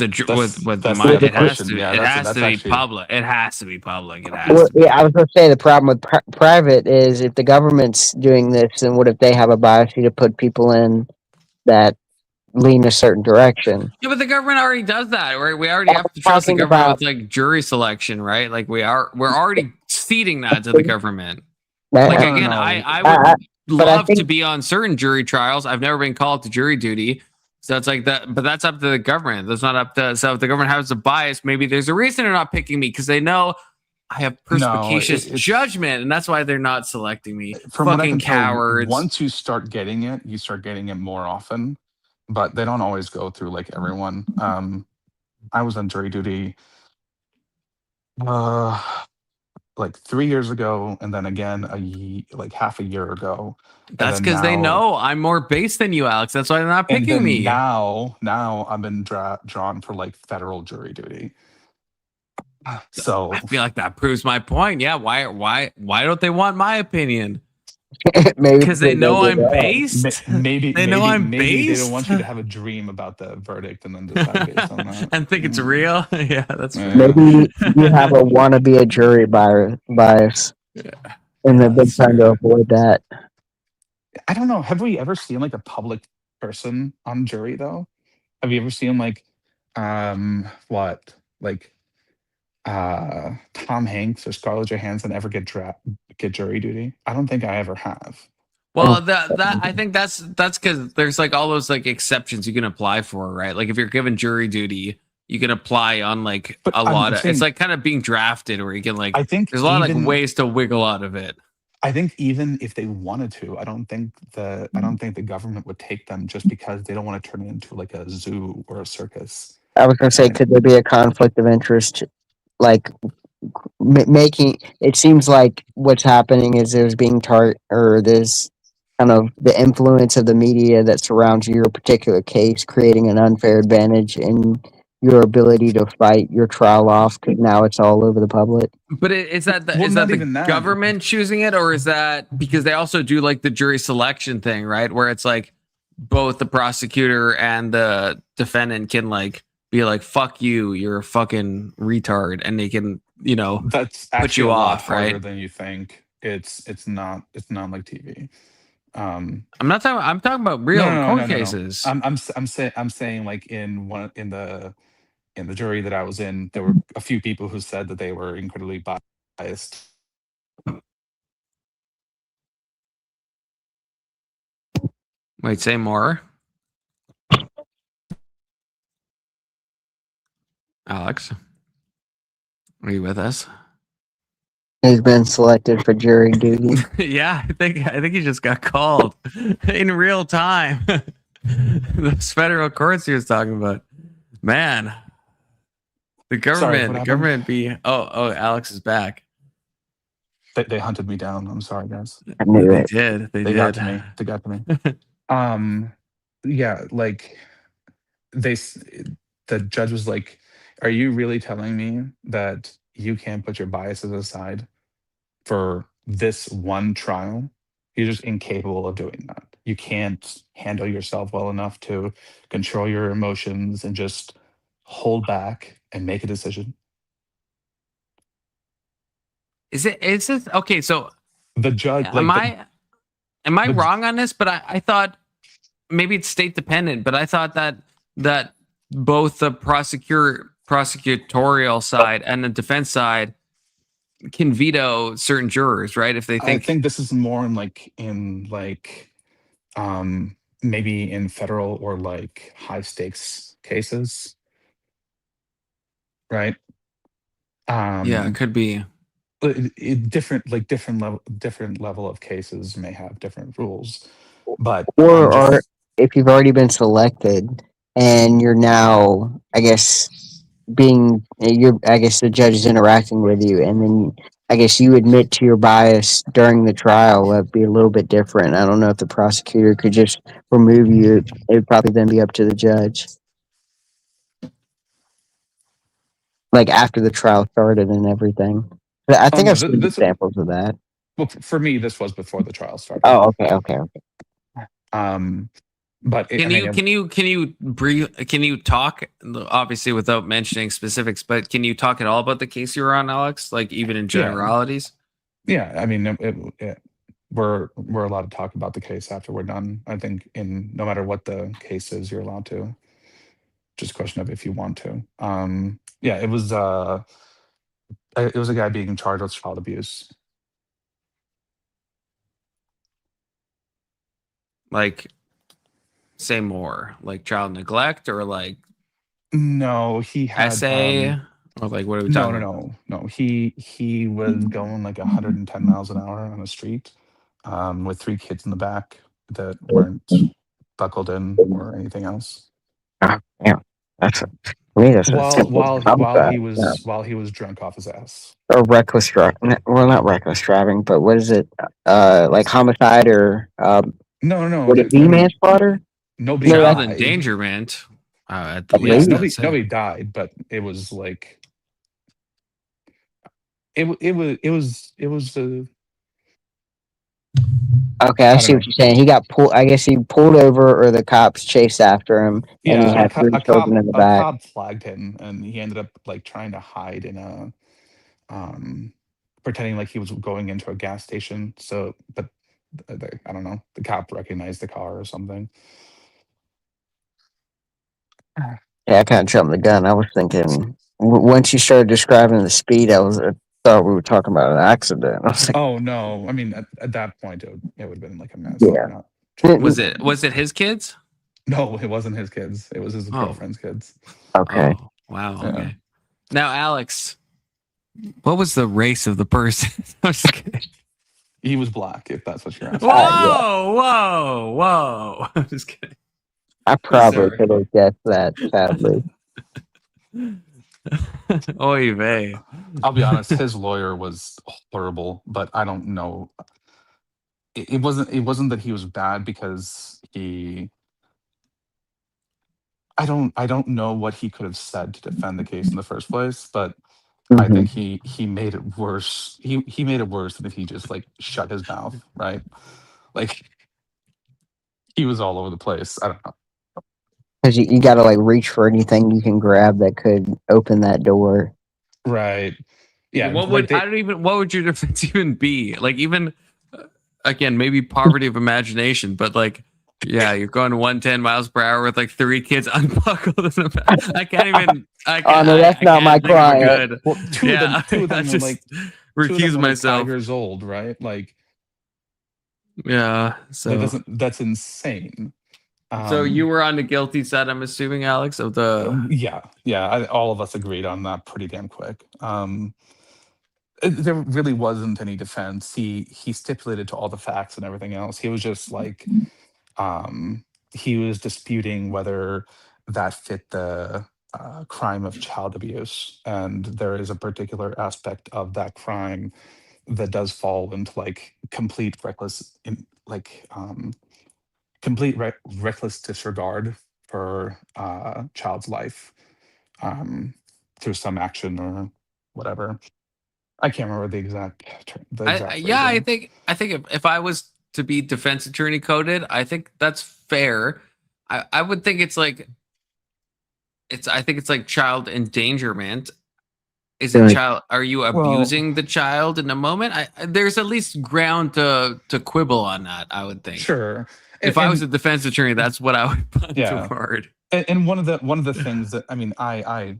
has to be public. It has to be public. I was going to say the problem with private is if the government's doing this, then what if they have a bias to put people in that lean a certain direction? Yeah, but the government already does that, right? We already have to trust the government with like jury selection, right? Like we're already ceding that to the government. Like again, I would love to be on certain jury trials. I've never been called to jury duty. So it's like that, but that's up to the government. That's not up to. So if the government has a bias, maybe there's a reason they're not picking me because they know I have perspicacious judgment, and that's why they're not selecting me. From fucking cowards. Once you start getting it more often, but they don't always go through like everyone. I was on jury duty like 3 years ago, and then again like half a year ago. That's because they know I'm more base than you, Alex. That's why they're not picking me. Now I've been drawn for like federal jury duty. So I feel like that proves my point. Yeah, why don't they want my opinion? Maybe Because they know I'm that. based. Maybe They know I'm maybe they don't based. want you to have a dream about the verdict and then decide based on that. And think it's real. Yeah, that's fair. Maybe you have a wanna be a jury bias, and they've been that's trying to fair. avoid that. I don't know. Have we ever seen like a public person on jury though? Have you ever seen like what like Tom Hanks or Scarlett Johansson ever get jury duty? I don't think I ever have. Well, that I think that's because there's like all those like exceptions you can apply for, right? Like if you're given jury duty, you can apply on like But a lot of. saying, It's like kind of being drafted, where you can like. I think there's a lot of like ways to wiggle out of it. I think even if they wanted to, I don't think the government would take them just because they don't want to turn it into like a zoo or a circus. I was gonna say, could there be a conflict of interest, like making it seems like what's happening is there's being or there's kind of the influence of the media that surrounds your particular case creating an unfair advantage in your ability to fight your trial off because now it's all over the public. But is that the, Well, is that not the even that. government choosing it, or is that because they also do like the jury selection thing, right? Where it's like both the prosecutor and the defendant can like be like, "Fuck you, you're a fucking retard," and they can, That's put actually you a lot off, harder right? than you think. It's not like TV. I'm talking about real court cases. I'm saying like in the jury that I was in, there were a few people who said that they were incredibly biased. Wait, say more. Alex, are you with us? He's been selected for jury duty. Yeah, I think he just got called in real time. Those federal courts he was talking about. Man, the government be. Oh, Alex is back. They hunted me down. I'm sorry, guys. I knew They it. did. They got did. to me. They got to me. Yeah, like the judge was like, "Are you really telling me that you can't put your biases aside for this one trial? You're just incapable of doing that. You can't handle yourself well enough to control your emotions and just hold back and make a decision." Is it okay? So The judge, am I wrong on this? But I thought maybe it's state dependent. But I thought that both the prosecutorial side and the defense side can veto certain jurors, right? If they think. I think this is more maybe in federal or like high stakes cases, right? Yeah, it could be. Different level of cases may have different rules, but Or if you've already been selected and you're now, I guess the judge is interacting with you, and then I guess you admit to your bias during the trial. That'd be a little bit different. I don't know if the prosecutor could just remove you. It'd probably then be up to the judge. Like after the trial started and everything. But I think I've seen examples of that. Well, for me, this was before the trial started. Oh, okay. But Can you talk, obviously without mentioning specifics, but can you talk at all about the case you were on, Alex? Like even in generalities? Yeah, I mean, we're allowed to talk about the case after we're done. I think no matter what the case is, you're allowed to. Just a question of if you want to. Yeah, it was a guy being charged with child abuse. Like, say more, like child neglect or like. No, he had essay or like what are we talking about? No. He was going like 110 miles an hour on the street, with 3 kids in the back that weren't buckled in or anything else. Yeah, that's while he was drunk off his ass. Or reckless driving. Well, not reckless driving, but what is it? Like homicide or No. Would it be manslaughter? Nobody Child died. endangerment. At the least, nobody died, but it was like it was Okay, I I see don't what know. you're saying. He got pulled. I guess he pulled over, or the cops chased after him, and he Yeah, had three children in the a back. cop flagged him, and he ended up like trying to hide in a pretending like he was going into a gas station. So, but I don't know. The cop recognized the car or something. Yeah, I kind of jumped the gun. I was thinking once you started describing the speed, I thought we were talking about an accident. I was like, Oh no! I mean, at that point, it would have been like a mess. Like yeah. not. Was it his kids? No, it wasn't his kids. It was his Oh. girlfriend's kids. Okay. Oh, wow. Yeah. Okay. Now, Alex, what was the race of the person? I'm just kidding. He was black, if that's what you're asking. Whoa, whoa, whoa! I'm just kidding. I probably Sorry. could have guessed that, sadly. Oy vey. I'll be honest. His lawyer was horrible, but I don't know. It wasn't that he was bad because he. I don't know what he could have said to defend the case in the first place, but I Mhm. think he made it worse. He made it worse than if he just like shut his mouth, right? Like he was all over the place. I don't know. Because you got to like reach for anything you can grab that could open that door. Right. Yeah. What like would what would your defense even be? Like even again, maybe poverty of imagination, but like yeah, you're going 110 miles per hour with like 3 kids unbuckled in the back. I can't even. Oh no, that's not my client. Well, two of them I are just like recuse myself. 5 years old, right? Like, yeah. So that's insane. So you were on the guilty side, I'm assuming, Alex, of the. Yeah. All of us agreed on that pretty damn quick. There really wasn't any defense. He stipulated to all the facts and everything else. He was just like, he was disputing whether that fit the crime of child abuse, and there is a particular aspect of that crime that does fall into like complete reckless disregard for child's life through some action or whatever. I can't remember the exact I think if I was to be defense attorney coded, I think that's fair. I would think it's like I think it's like child endangerment. Is it child? Are you abusing the child in the moment? There's at least ground to quibble on that. I would think. Sure. If I was a defense attorney, that's what I would put forward. And one of the things that I mean, I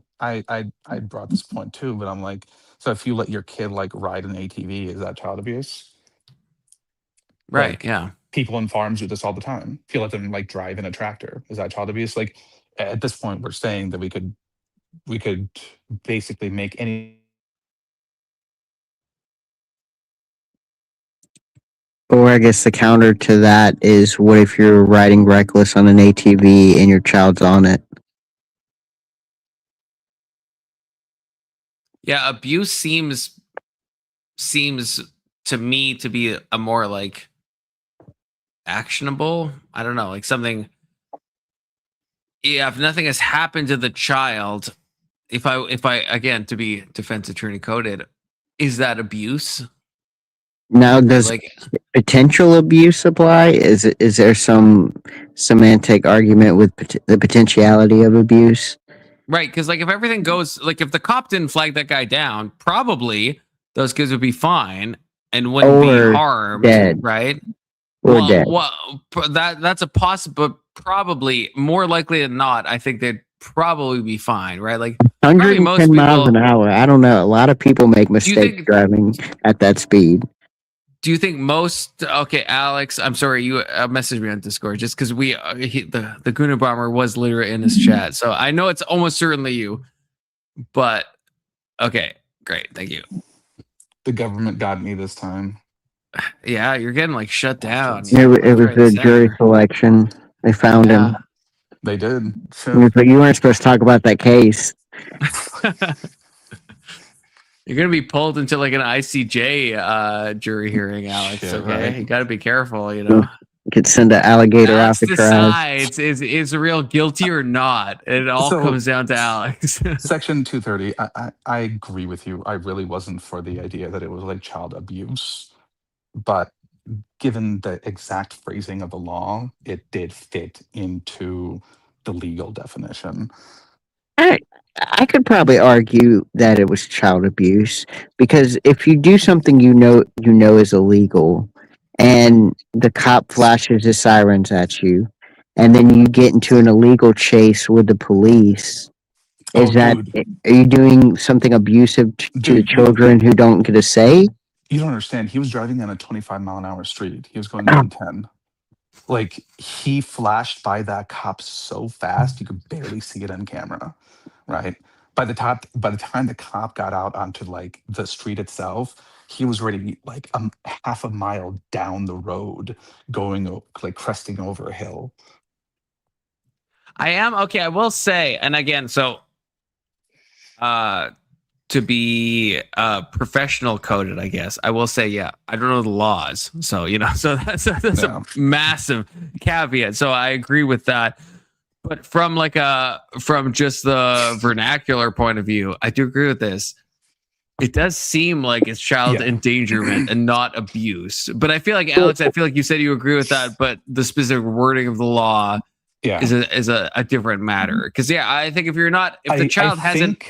brought this point too, but I'm like, so if you let your kid like ride an ATV, is that child abuse? Right. Like, yeah. People on farms do this all the time. If you let them like drive in a tractor, is that child abuse? Like at this point, we're saying that we could basically make any. Or I guess the counter to that is, what if you're riding reckless on an ATV and your child's on it? Yeah, abuse seems to me to be a more like actionable. I don't know, like something. Yeah, if nothing has happened to the child, if I again, to be defense attorney coded, is that abuse? Now, does like potential abuse apply? Is there some semantic argument with the potentiality of abuse? Right, because like if everything goes, like if the cop didn't flag that guy down, probably those kids would be fine and wouldn't be harmed, dead. right? Or dead. Well, that's a possible, but more likely than not, I think they'd probably be fine, right? Like 110 miles an hour. I don't know. A lot of people make mistakes driving at that speed. Do you think most? Okay, Alex, I'm sorry, you messaged me on Discord just because the Guna Bomber was literally in this chat, so I know it's almost certainly you. But okay, great, thank you. The government got me this time. Yeah, you're getting like shut down. It was a jury selection. They found him. They did. But you weren't supposed to talk about that case. You're gonna be pulled into like an ICJ jury hearing, Alex. Shit, okay, right. You got to be careful. You know, You could send an alligator Alex Alcatraz. decides is real guilty or not. It all comes down to Alex. Section 230. I agree with you. I really wasn't for the idea that it was like child abuse, but given the exact phrasing of the law, it did fit into the legal definition. I could probably argue that it was child abuse because if you do something you know is illegal, and the cop flashes his sirens at you, and then you get into an illegal chase with the police, Oh, dude. are you doing something abusive to the Dude, children who don't get a say? You don't understand. He was driving on a 25-mile-an-hour street. He was going 110. Like, he flashed by that cop so fast you could barely see it on camera, right? By the time the cop got out onto like the street itself, he was already like half a mile down the road, going like cresting over a hill. I will say, and again, so to be professional coded, I guess I will say, yeah, I don't know the laws, so so that's a massive caveat. So I agree with that. But from just the vernacular point of view, I do agree with this. It does seem like it's child endangerment and not abuse. But I feel like, Alex, you said you agree with that, but the specific wording of the law is a different matter. Because I think if the child hasn't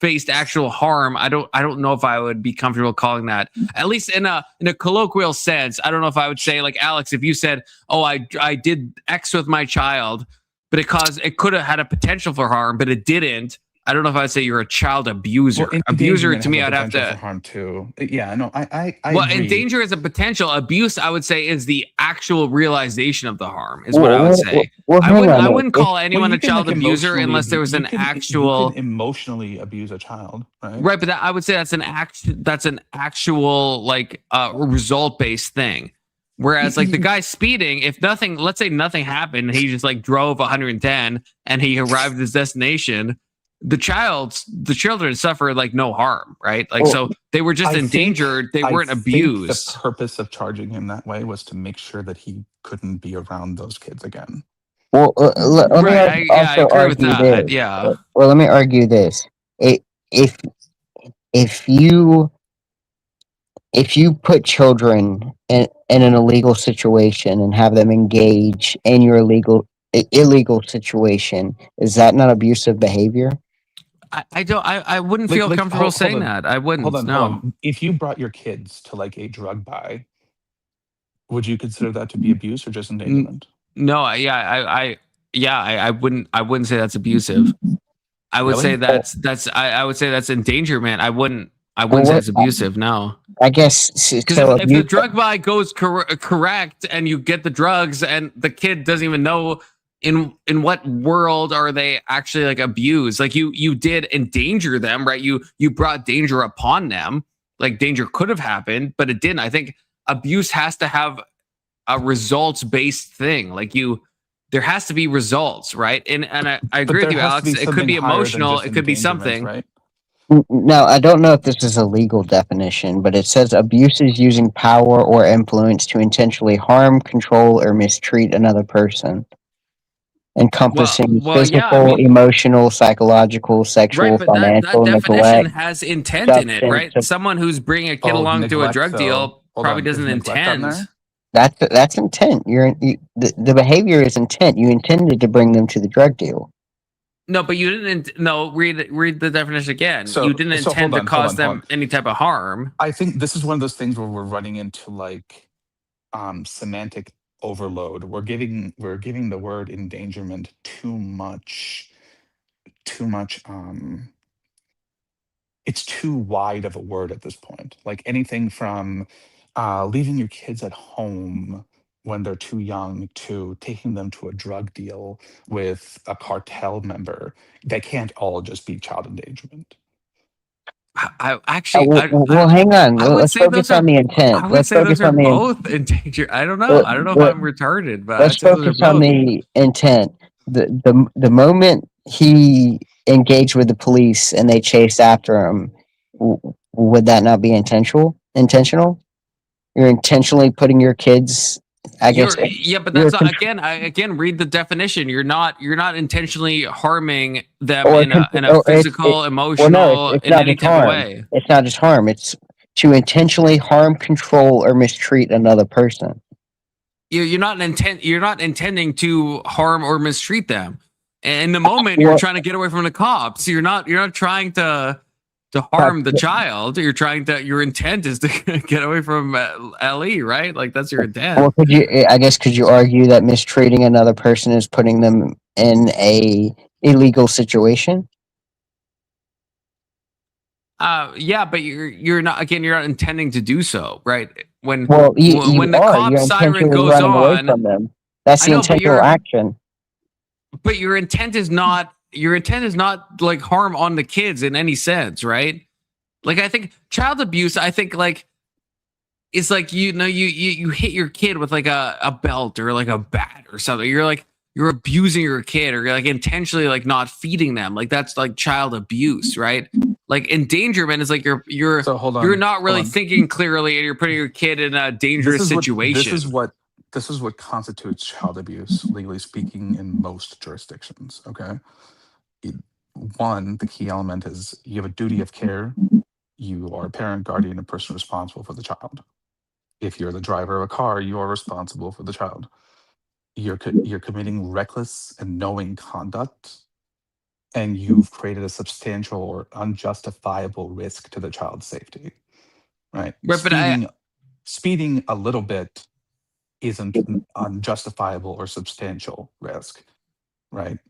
faced actual harm, I don't know if I would be comfortable calling that, at least in a colloquial sense. I don't know if I would say, like, Alex, if you said, "Oh, I did X with my child," but it could have had a potential for harm, but it didn't. I don't know if I'd say you're a child abuser. Well, abuser to me, I'd have to harm too. Yeah, no, I well, agree. endanger is a potential. Abuse, I would say, is the actual realization of the harm. Is what I would say. I wouldn't call anyone a child abuser unless there was an actual. You can emotionally abuse a child, right? Right, but I would say that's an actual like result based thing. Whereas like the guy speeding, let's say nothing happened, he just like drove 110 and he arrived at his destination. The children suffered like no harm, right? Like, so they were just endangered. They weren't abused. The purpose of charging him that way was to make sure that he couldn't be around those kids again. Well, let me I agree with that. this. Yeah. Well, let me argue this. If you put children in an illegal situation and have them engage in your illegal situation, is that not abusive behavior? I wouldn't feel comfortable saying that. I wouldn't. Hold on. If you brought your kids to like a drug buy, would you consider that to be abuse or just endangerment? No, I wouldn't say that's abusive. I would say I would say that's endangerment. I wouldn't say it's abusive. No. I guess because if the drug buy goes correct and you get the drugs and the kid doesn't even know in what world are they actually like abused, like you did endanger them, right? You brought danger upon them, like danger could have happened, but it didn't. I think abuse has to have a results based thing. Like there has to be results, right? And I agree with you, Alex. It could be emotional. It could be something. Right? No, I don't know if this is a legal definition, but it says abuse is using power or influence to intentionally harm, control, or mistreat another person, encompassing physical, emotional, psychological, sexual, financial, that definition neglect, has intent in it, right? Someone who's bringing a kid along to a drug deal probably doesn't intend. That's intent. The behavior is intent. You intended to bring them to the drug deal. No, but you didn't. No, read the definition again. You didn't intend to cause them any type of harm. I think this is one of those things where we're running into like semantic overload. We're giving the word endangerment too much. It's too wide of a word at this point. Like anything from leaving your kids at home when they're too young to taking them to a drug deal with a cartel member, they can't all just be child endangerment. I actually, hang on. Let's focus on the intent. I would say those are both endangered. I don't know. I don't know if I'm retarded, but let's focus on the intent. The moment he engaged with the police and they chased after him, would that not be intentional? You're intentionally putting your kids. I guess. Yeah, but that's again. Read the definition. You're not intentionally harming them in a physical, emotional, in any type of way. It's not just harm. It's to intentionally harm, control, or mistreat another person. You're not intending to harm or mistreat them. And in the moment, you're trying to get away from the cops. You're not trying to harm the child. Your intent is to get away from LE, right? Like that's your intent. Well, could you argue that mistreating another person is putting them in a illegal situation? Yeah, but you're not intending to do so, right? When the cop siren goes on, from them. That's the intentional action. But your intent is not like harm on the kids in any sense, right? Like I think child abuse, it's like you hit your kid with like a belt or like a bat or something. You're abusing your kid, or you're like intentionally like not feeding them. Like that's like child abuse, right? Like endangerment is like you're not really thinking clearly, and you're putting your kid in a dangerous situation. This is what constitutes child abuse, legally speaking, in most jurisdictions. Okay, one, the key element is you have a duty of care. You are a parent, guardian, and person responsible for the child. If you're the driver of a car, you are responsible for the child. You're committing reckless and knowing conduct, and you've created a substantial or unjustifiable risk to the child's safety. Right? Speeding a little bit isn't an unjustifiable or substantial risk. Right?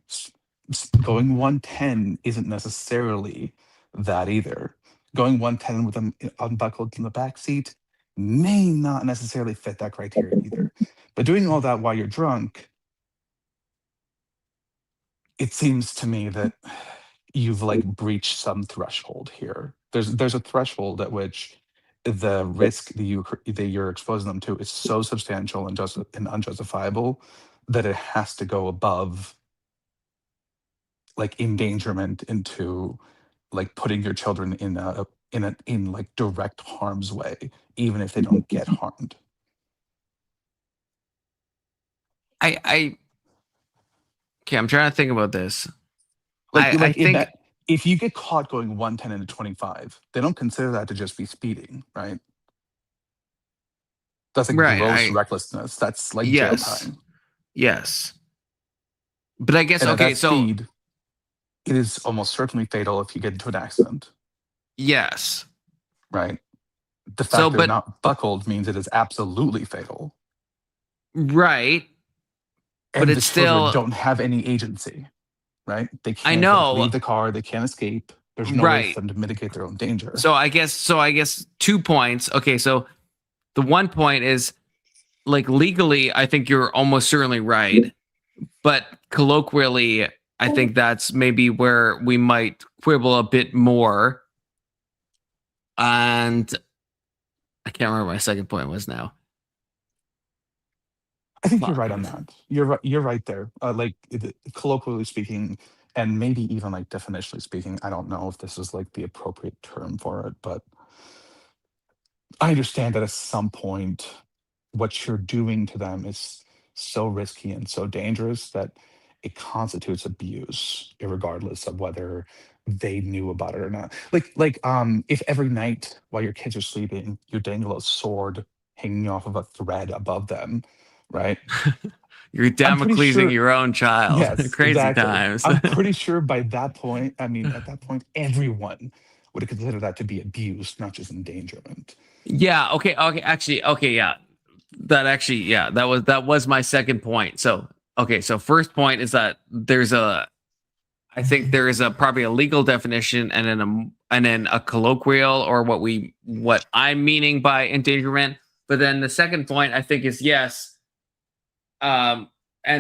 Going 110 isn't necessarily that either. Going 110 with them unbuckled in the back seat may not necessarily fit that criteria either. But doing all that while you're drunk, it seems to me that you've like breached some threshold here. There's a threshold at which the risk that you're exposing them to is so substantial and unjustifiable that it has to go above like endangerment into like putting your children in like direct harm's way, even if they don't get harmed. I'm trying to think about this. I think if you get caught going 110 into 25, they don't consider that to just be speeding, right? That's like gross recklessness. That's like jail time. Yes. But I guess, speed, it is almost certainly fatal if you get into an accident. Yes. Right. The fact they're not buckled means it is absolutely fatal. Right. And but it's still don't have any agency, right? They can't leave the car. They can't escape. There's no way for them to mitigate their own danger. So I guess 2 points. Okay, so the 1 point is like legally, I think you're almost certainly right, but colloquially, I think that's maybe where we might quibble a bit more. And I can't remember what my second point was now. I think you're right on that. You're right there. Like colloquially speaking, and maybe even like definitionally speaking, I don't know if this is like the appropriate term for it, but I understand that at some point, what you're doing to them is so risky and so dangerous that it constitutes abuse, irregardless of whether they knew about it or not. Like if every night while your kids are sleeping, you dangle a sword hanging off of a thread above them, right? You're Damoclesing your own child. Yes, Crazy exactly. times. I'm pretty sure by that point, at that point, everyone would consider that to be abuse, not just endangerment. Yeah. Okay. Yeah. That was my second point. So first point is that I think there is probably a legal definition and then a colloquial, or what I'm meaning by endangerment. But then the second point I think is yes. And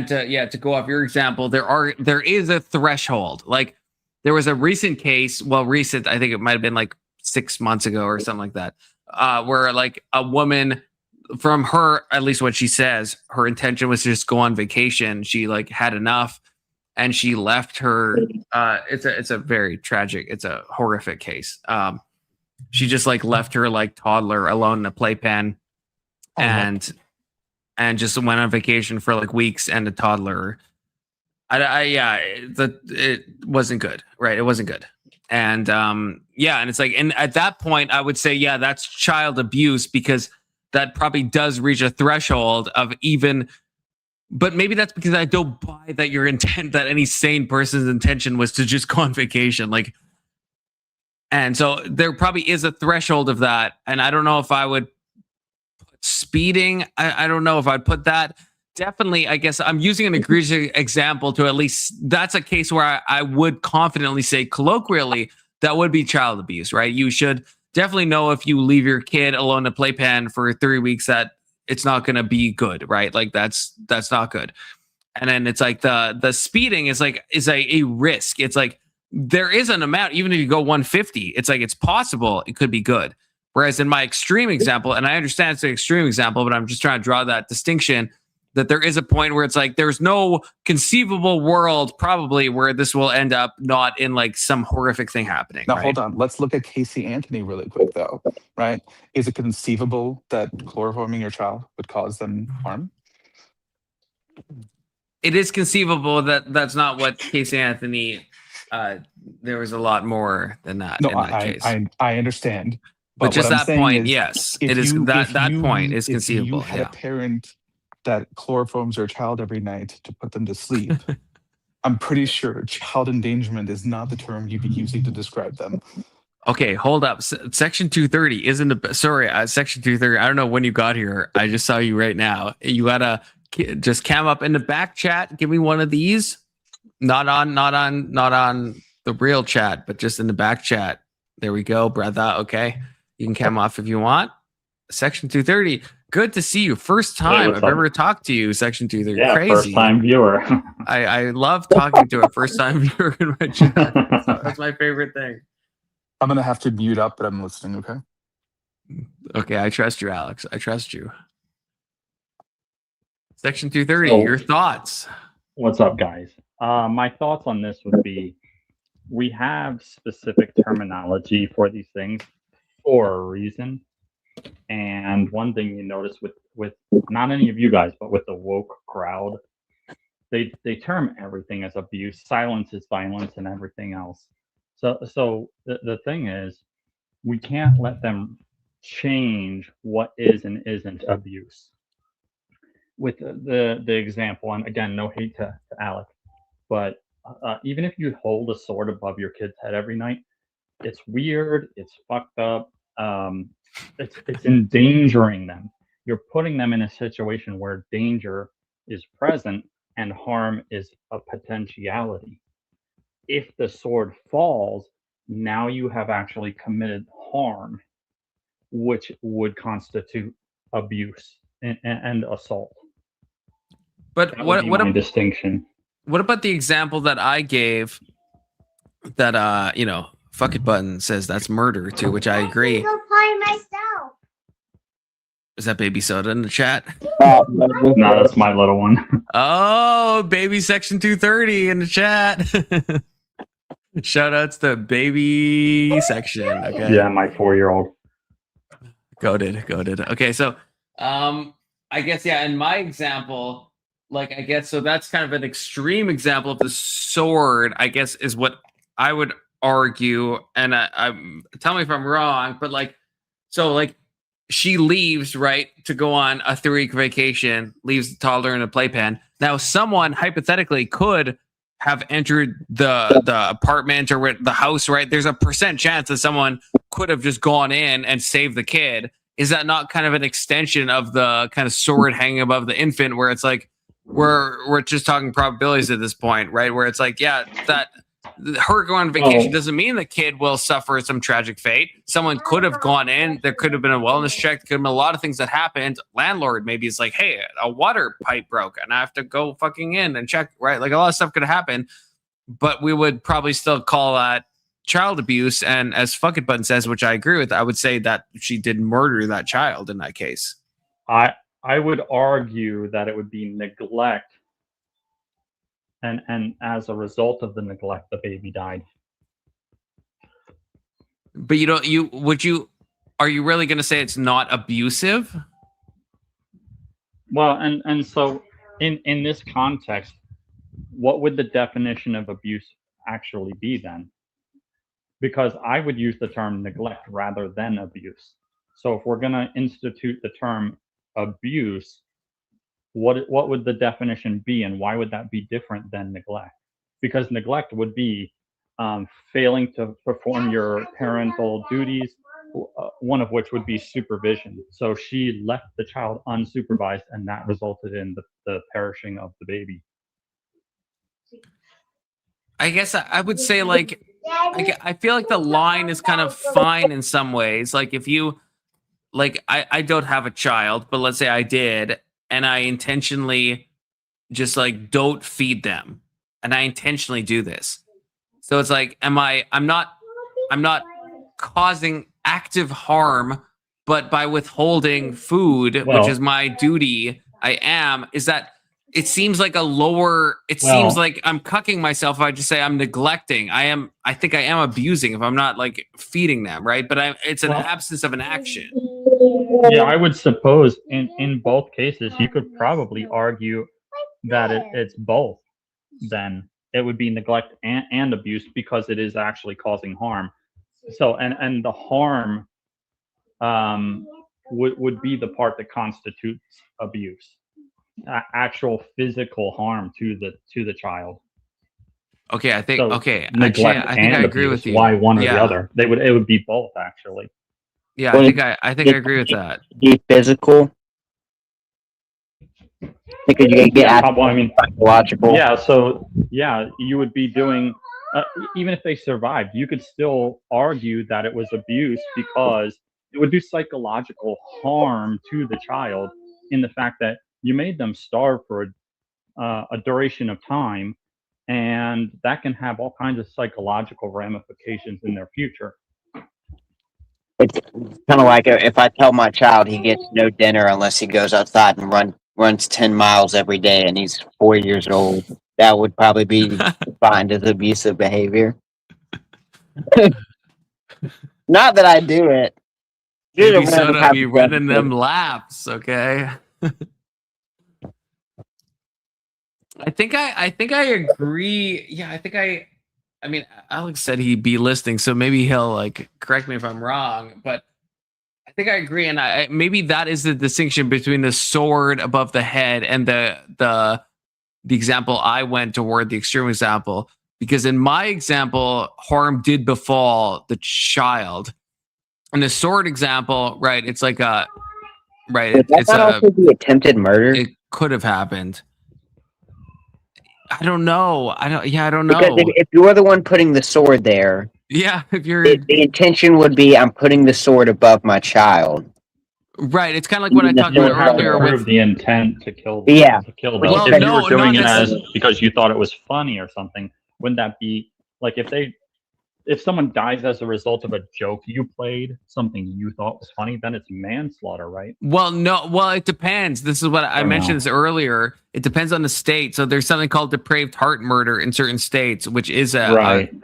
to go off your example, there is a threshold. Like there was a recent case, I think it might have been like 6 months ago or something like that, where like a woman, from her, at least what she says, her intention was to just go on vacation. She like had enough and she left her. It's a very tragic, it's a horrific case. She just like left her like toddler alone in a playpen and just went on vacation for like weeks, and a toddler. It wasn't good, right? It wasn't good. And yeah, and it's like, and at that point I would say, yeah, that's child abuse, because that probably does reach a threshold of even, but maybe that's because I don't buy that your intent, that any sane person's intention was to just go on vacation. Like, and so there probably is a threshold of that. And I don't know if I would put speeding. I don't know if I'd put that. Definitely, I guess I'm using an egregious example to at least, that's a case where I would confidently say colloquially that would be child abuse, right? You should definitely know if you leave your kid alone in a playpen for 3 weeks that it's not going to be good, right? Like that's not good. And then it's like the speeding is like is a risk. It's like there is an amount, even if you go 150, it's like it's possible it could be good. Whereas in my extreme example, and I understand it's an extreme example, but I'm just trying to draw that distinction, that there is a point where it's like there's no conceivable world probably where this will end up not in like some horrific thing happening. Now, right? hold on. Let's look at Casey Anthony really quick, though, right? Is it conceivable that chloroforming your child would cause them harm? It is conceivable that that's not what Casey Anthony, there was a lot more than that No, in that case. I understand. But just what I'm that saying point, is, yes, if it is you- that if that you- point is if conceivable. you had Yeah. a parent that chloroforms their child every night to put them to sleep, I'm pretty sure child endangerment is not the term you'd be using to describe them. Okay, hold up. Section 230 isn't a sorry. Section 230. I don't know when you got here. I just saw you right now. You gotta just cam up in the back chat. Give me one of these. Not on the real chat, but just in the back chat. There we go, brother. Okay, you can cam off if you want. Section 230. Good to see you. First time what's I've up? ever talked to you. Section 230. Yeah, Crazy. first time viewer. I love talking to a first time viewer in my chat. That's my favorite thing. I'm gonna have to mute up, but I'm listening. Okay. Okay, I trust you, Alex. I trust you. Section 230. So- Your thoughts? What's up, guys? My thoughts on this would be, we have specific terminology for these things for a reason. And one thing you notice with not any of you guys, but with the woke crowd, they term everything as abuse. Silence is violence, and everything else. So the thing is, we can't let them change what is and isn't abuse. With the example, and again, no hate to Alec, but even if you hold a sword above your kid's head every night, it's weird, it's fucked up, it's endangering them. You're putting them in a situation where danger is present and harm is a potentiality. If the sword falls, now you have actually committed harm, which would constitute abuse and assault. But That what would be my distinction? What about the example that I gave? That fuck it button says that's murder too, which I agree. Go play myself. Is that baby soda in the chat? No, that's my little one. Oh, baby section 230 in the chat. Shout outs to baby section. Okay. Yeah, my 4-year-old. Goated. Okay, so I guess yeah, in my example, like I guess so that's kind of an extreme example of the sword, I guess, is what I would argue. And tell me if I'm wrong, but like she leaves, right, to go on a 3-week vacation, leaves the toddler in a playpen. Now, someone hypothetically could have entered the apartment or the house, right? There's a percent chance that someone could have just gone in and saved the kid. Is that not kind of an extension of the kind of sword hanging above the infant, where it's like we're just talking probabilities at this point, right? Where it's like, yeah, that her going on vacation doesn't mean the kid will suffer some tragic fate. Someone could have gone in. There could have been a wellness check. There could have been a lot of things that happened. Landlord maybe is like, hey, a water pipe broke and I have to go fucking in and check, right? Like a lot of stuff could have happened, but we would probably still call that child abuse. And as Fuck It Button says, which I agree with, I would say that she did murder that child in that case. I would argue that it would be neglect. And as a result of the neglect, the baby died. But are you really going to say it's not abusive? Well, and so in this context, what would the definition of abuse actually be then? because I would use the term neglect rather than abuse. So if we're going to institute the term abuse, what would the definition be, and why would that be different than neglect? Because neglect would be failing to perform your parental duties, one of which would be supervision. So she left the child unsupervised, and that resulted in the perishing of the baby. I guess I would say, like, I feel like the line is kind of fine in some ways. Like, if you, like, I don't have a child, but let's say I did, and I intentionally just, like, don't feed them, and I intentionally do this. So it's like, I'm not causing active harm, but by withholding food, Well, which is my duty, is that it seems like a lower, seems like I'm cucking myself if I just say I'm neglecting. I think I am abusing if I'm not, like, feeding them, right? But it's an absence of an action. Yeah, I would suppose in both cases, you could probably argue that it's both. Then it would be neglect and abuse, because it is actually causing harm. So, and the harm would be the part that constitutes abuse, actual physical harm to the child. Okay, I think, So okay, neglect actually, I think I and agree abuse, with you. why one or Yeah. the other? It would be both, actually. Yeah, Well, I think I agree with that. Be physical. Because you get Well, I mean, psychological. yeah. So yeah, you would be doing even if they survived, you could still argue that it was abuse, because it would do psychological harm to the child in the fact that you made them starve for a duration of time, and that can have all kinds of psychological ramifications in their future. It's kind of like if I tell my child he gets no dinner unless he goes outside and runs 10 miles every day and he's 4 years old. That would probably be defined as abusive behavior. Not that I do it. Maybe soda be running them laps, okay? I think I agree. Yeah, I mean, Alex said he'd be listening, so maybe he'll, like, correct me if I'm wrong, but I think I agree, and maybe that is the distinction between the sword above the head and the example I went toward, the extreme example, because in my example, harm did befall the child. In the sword example, right, it's like it's also be attempted murder. It could have happened. I don't know. I don't know. Because if you're the one putting the sword there, yeah, if you're the intention would be I'm putting the sword above my child. Right. It's kind of like what I talked about earlier with the intent to kill. Yeah. To kill them. Well, if you no, were doing not it as necessarily. because you thought it was funny or something, wouldn't that be like if someone dies as a result of a joke you played, something you thought was funny, then it's manslaughter, right? Well, no. Well, it depends. This is what I mentioned this earlier. It depends on the state. So there's something called depraved heart murder in certain states, which is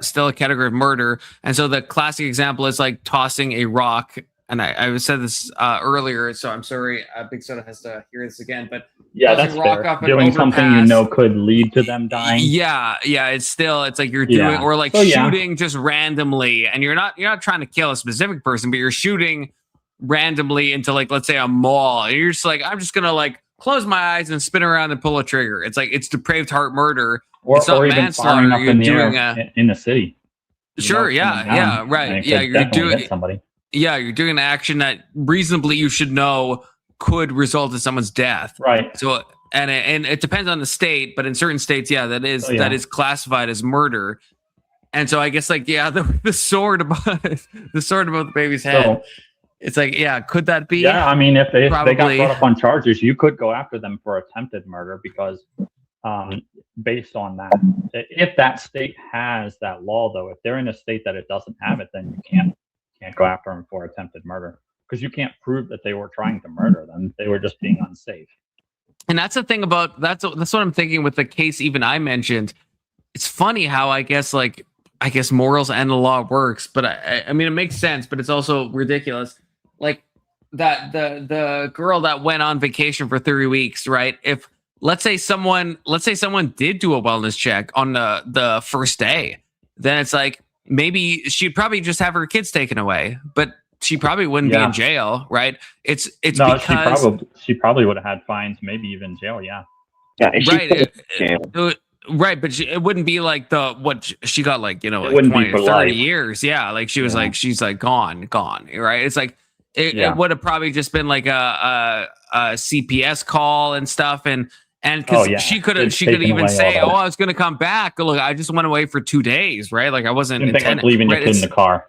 still a category of murder. And so the classic example is like tossing a rock. And I said this earlier, so I'm sorry. Big Soda has to hear this again. But yeah, that's fair. Doing something you know could lead to them dying. Yeah, it's like you're doing, or like shooting just randomly, and you're not trying to kill a specific person, but you're shooting randomly into, like, let's say a mall, and you're just like, I'm just gonna, like, close my eyes and spin around and pull a trigger. It's like, it's depraved heart murder. It's not even manslaughter. Up you're in the doing air in the city. Sure, right. Yeah, you're doing somebody. Yeah, you're doing an action that reasonably you should know could result in someone's death. Right. So, and it depends on the state, but in certain states, that is classified as murder. And so I guess, like, the sword above the baby's head. So, it's like, could that be? Yeah, I mean, if they got brought up on charges, you could go after them for attempted murder, because based on that, if that state has that law, though, if they're in a state that it doesn't have it, then you can't go after them for attempted murder, because you can't prove that they were trying to murder them. They were just being unsafe. And that's the thing about that's what I'm thinking with the case even I mentioned. It's funny how I guess morals and the law works, but I mean, it makes sense, but it's also ridiculous. Like that the girl that went on vacation for 3 weeks, right? If let's say someone did do a wellness check on the first day, then it's like, maybe she'd probably just have her kids taken away, but she probably wouldn't be in jail, right? It's no, because she probably would have had fines, maybe even jail. Yeah. Yeah, right. Right, but it wouldn't be like what she got, like, It like wouldn't 20 be or for 30 life. years. Yeah, like she was she's like gone, right? It's like it Yeah. would have probably just been like a CPS call and stuff, and because she could taken even away say, all "Oh, that. I was going to come back. Look, I just went away for 2 days, right? Like I wasn't Same thing with intending leaving your right? kid in the car.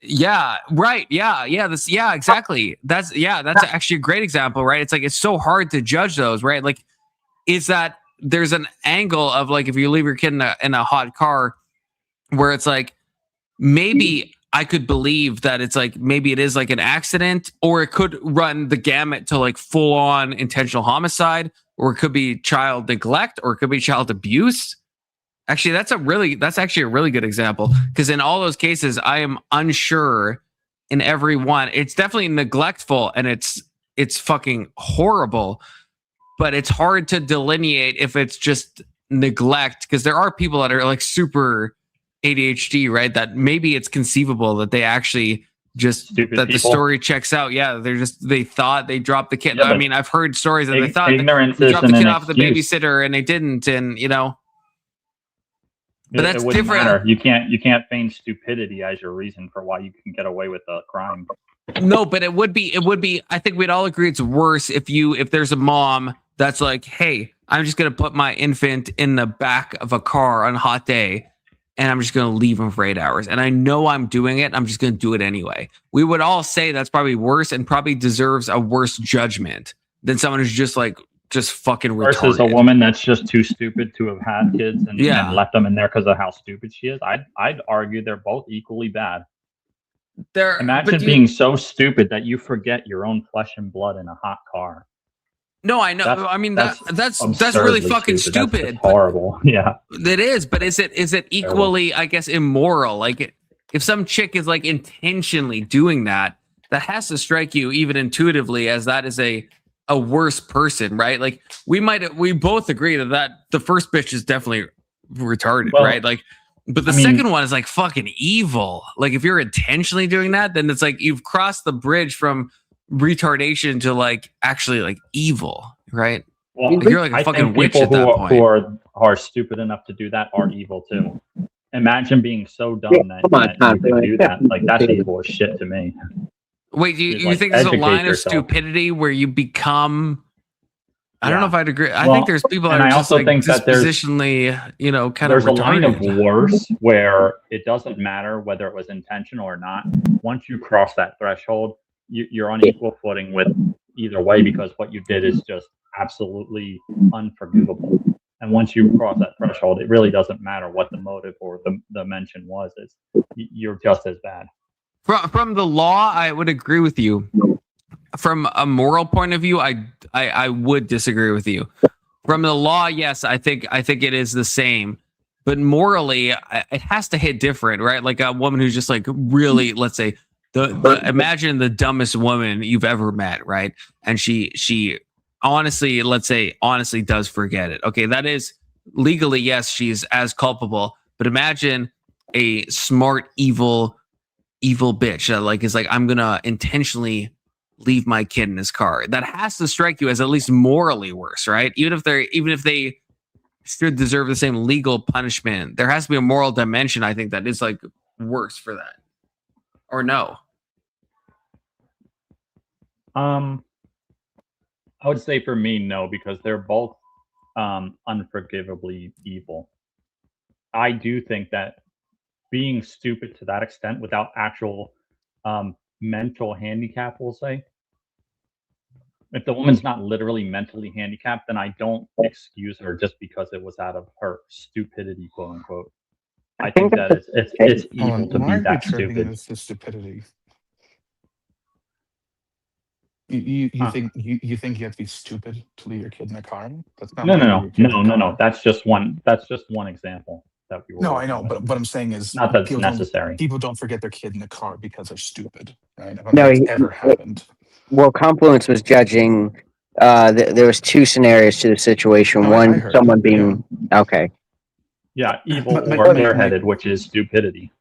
Yeah, right. Yeah, exactly. That's actually a great example, right? It's like it's so hard to judge those, right? Like, is that there's an angle of like if you leave your kid in a hot car where it's like maybe I could believe that it's like maybe it is like an accident, or it could run the gamut to like full on intentional homicide, or it could be child neglect, or it could be child abuse. Actually, that's actually a really good example, because in all those cases, I am unsure in every one. It's definitely neglectful and it's fucking horrible, but it's hard to delineate if it's just neglect, because there are people that are like super ADHD, right? That maybe it's conceivable that they actually just Stupid that people. the story checks out. Yeah, they thought they dropped the kid. Yeah, I mean, I've heard stories that they thought ignorance they dropped the isn't kid an off the excuse. babysitter and they didn't, and but that's it wouldn't different. matter. You can't feign stupidity as your reason for why you can get away with a crime. No, but it would be. I think we'd all agree it's worse if there's a mom that's like, hey, I'm just gonna put my infant in the back of a car on a hot day, and I'm just gonna leave him for 8 hours, and I know I'm doing it. I'm just gonna do it anyway. We would all say that's probably worse and probably deserves a worse judgment than someone who's just fucking retarded. Versus a woman that's just too stupid to have had kids and left them in there because of how stupid she is. I'd argue they're both equally bad. Imagine being so stupid that you forget your own flesh and blood in a hot car. No, I know. I mean that's really fucking stupid. That's horrible. Yeah, it is. But is it equally, I guess, immoral? Like if some chick is like intentionally doing that has to strike you even intuitively as that is a worse person, right? Like we both agree that the first bitch is definitely retarded, right? Like, but the second one is like fucking evil. Like if you're intentionally doing that, then it's like you've crossed the bridge from retardation to like actually like evil, right? Well, like you're like a fucking witch at that point. Who are stupid enough to do that are evil too. Imagine being so dumb that you could do that. Like that's evil as shit to me. Wait, you think there's a line of stupidity where you become? I don't know if I'd agree. I think there's people that are just like dispositionally, kind of. There's a line of worse where it doesn't matter whether it was intentional or not. Once you cross that threshold, you're on equal footing with either way, because what you did is just absolutely unforgivable. And once you cross that threshold, it really doesn't matter what the motive or the mention was. You're just as bad. From the law, I would agree with you. From a moral point of view, I would disagree with you. From the law, yes, I think it is the same. But morally, it has to hit different, right? Like a woman who's just like really, let's say, imagine the dumbest woman you've ever met, right? And she honestly, let's say, honestly does forget it. Okay, that is legally, yes, she's as culpable. But imagine a smart, evil bitch that like is like, I'm gonna intentionally leave my kid in his car. That has to strike you as at least morally worse, right? Even if they should deserve the same legal punishment, there has to be a moral dimension, I think, that is like worse for that. Or no? I would say for me, no, because they're both unforgivably evil. I do think that being stupid to that extent without actual mental handicap, we'll say, if the woman's not literally mentally handicapped, then I don't excuse her just because it was out of her stupidity, quote unquote. I think that it's evil to be that stupid. It's the stupidity. You think you have to be stupid to leave your kid in a car? That's not No. That's just one example that we were. No, I know, but what I'm saying is not that it's necessary. People don't forget their kid in the car because they're stupid, right? I don't No, think it's ever happened. Well, Confluence was judging. There was two scenarios to the situation. One, someone being okay. Yeah, evil or bareheaded, which is stupidity.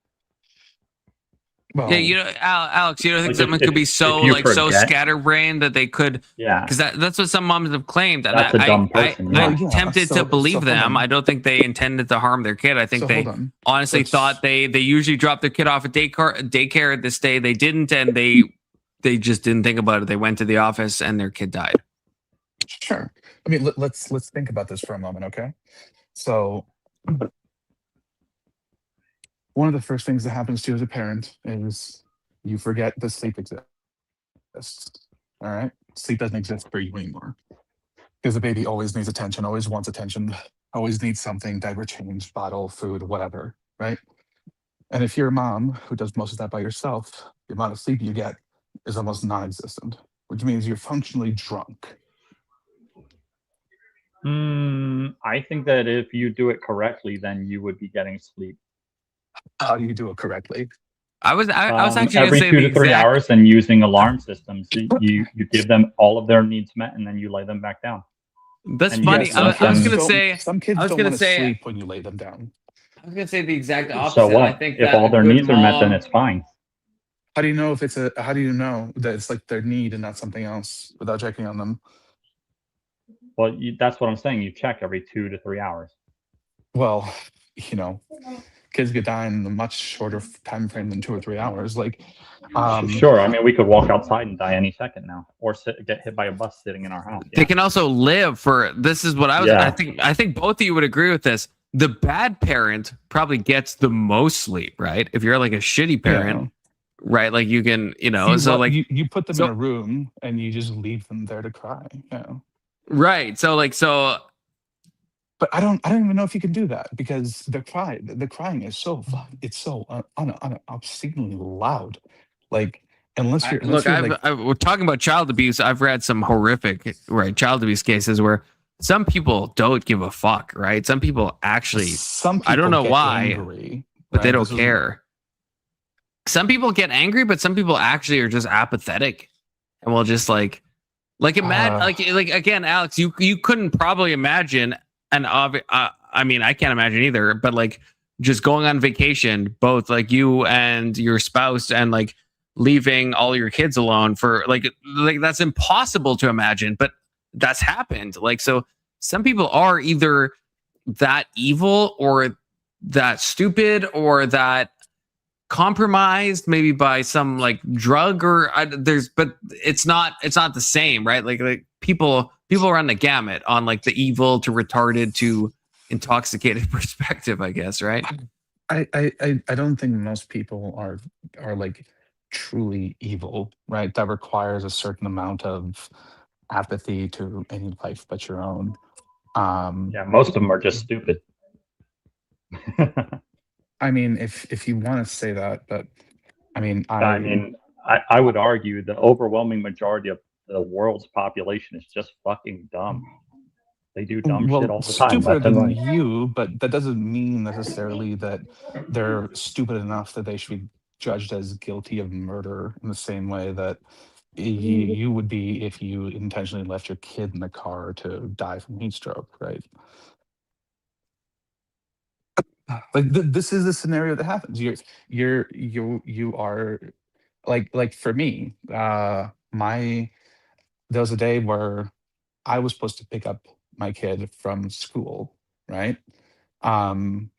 Well, Yeah, you know, Alex, you don't think Like, someone could be so you like so forget- scatterbrained that they could? Yeah. Because that's what some moms have claimed, and That's a dumb person, yeah. I'm tempted to believe them. I don't think they intended to harm their kid. I think So they hold on. honestly thought they usually drop their kid off at daycare. This day they didn't, and they just didn't think about it. They went to the office and their kid died. Sure. I mean, let's think about this for a moment, okay? So one of the first things that happens to you as a parent is you forget that sleep exists. All right? Sleep doesn't exist for you anymore. Because the baby always needs attention, always wants attention, always needs something, diaper change, bottle, food, whatever, right? And if you're a mom who does most of that by yourself, the amount of sleep you get is almost non-existent, which means you're functionally drunk. I think that if you do it correctly, then you would be getting sleep. How do you do it correctly? I was actually every gonna say 2 the to 3 exact- hours, and using alarm systems. You give them all of their needs met, and then you lay them back down. That's And funny. yes, I was gonna Some say. kids I was don't gonna want to say. sleep when you lay them down. I was gonna say the exact opposite. So what? I think If that all a their good needs are met, then mom- it's fine. How do you know how do you know that it's like their need and not something else without checking on them? Well, that's what I'm saying. You check every 2 to 3 hours. Well, you know, kids could die in a much shorter time frame than 2 or 3 hours. Like, Sure. I mean, we could walk outside and die any second now, or get hit by a bus sitting in our house. They can also live for. This is what I was. Yeah. I think both of you would agree with this. The bad parent probably gets the most sleep, right? If you're like a shitty parent, right? Like you can, you put them in a room and you just leave them there to cry. Right. But I don't even know if you can do that because the crying is so it's so obscenely loud. Like unless you're we're talking about child abuse. I've read some horrific child abuse cases where some people don't give a fuck, right? Some people actually, I don't know why, angry, but they don't care. Some people get angry, but some people actually are just apathetic and will just like imagine, like again, Alex, you couldn't probably imagine. And I mean, I can't imagine either, but like just going on vacation, both like you and your spouse, and like leaving all your kids alone for like that's impossible to imagine, but that's happened. Like, so some people are either that evil or that stupid or that compromised maybe by some like drug or but it's not the same, right? Like people run the gamut on like the evil to retarded to intoxicated perspective, I guess, right? I don't think most people are like truly evil, right? That requires a certain amount of apathy to any life but your own. Yeah, most of them are just stupid. I mean, if you want to say that, but I mean, I would argue the overwhelming majority of the world's population is just fucking dumb. They do dumb shit all the time. Stupider than you, but that doesn't mean necessarily that they're stupid enough that they should be judged as guilty of murder in the same way that you would be if you intentionally left your kid in the car to die from heat stroke, right? Like this is the scenario that happens. You are like for me, there was a day where I was supposed to pick up my kid from school, right? And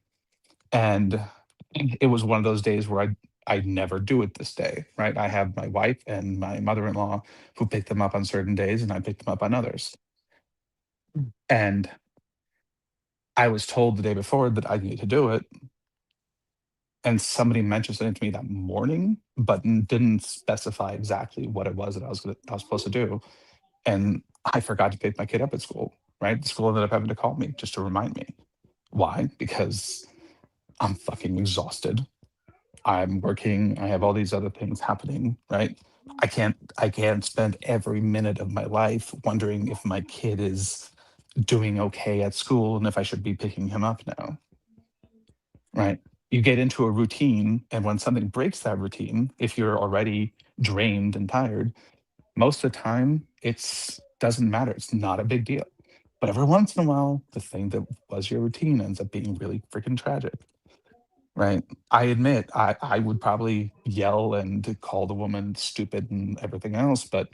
it was one of those days where I never do it this day, right? I have my wife and my mother-in-law who pick them up on certain days and I pick them up on others. And I was told the day before that I needed to do it. And somebody mentioned something to me that morning, but didn't specify exactly what it was that I was supposed to do. And I forgot to pick my kid up at school, right? The school ended up having to call me just to remind me. Why? Because I'm fucking exhausted. I'm working. I have all these other things happening, right? I can't spend every minute of my life wondering if my kid is doing okay at school and if I should be picking him up now, right? You get into a routine, and when something breaks that routine, if you're already drained and tired, most of the time it doesn't matter. It's not a big deal. But every once in a while, the thing that was your routine ends up being really freaking tragic. right? I admit I would probably yell and call the woman stupid and everything else, but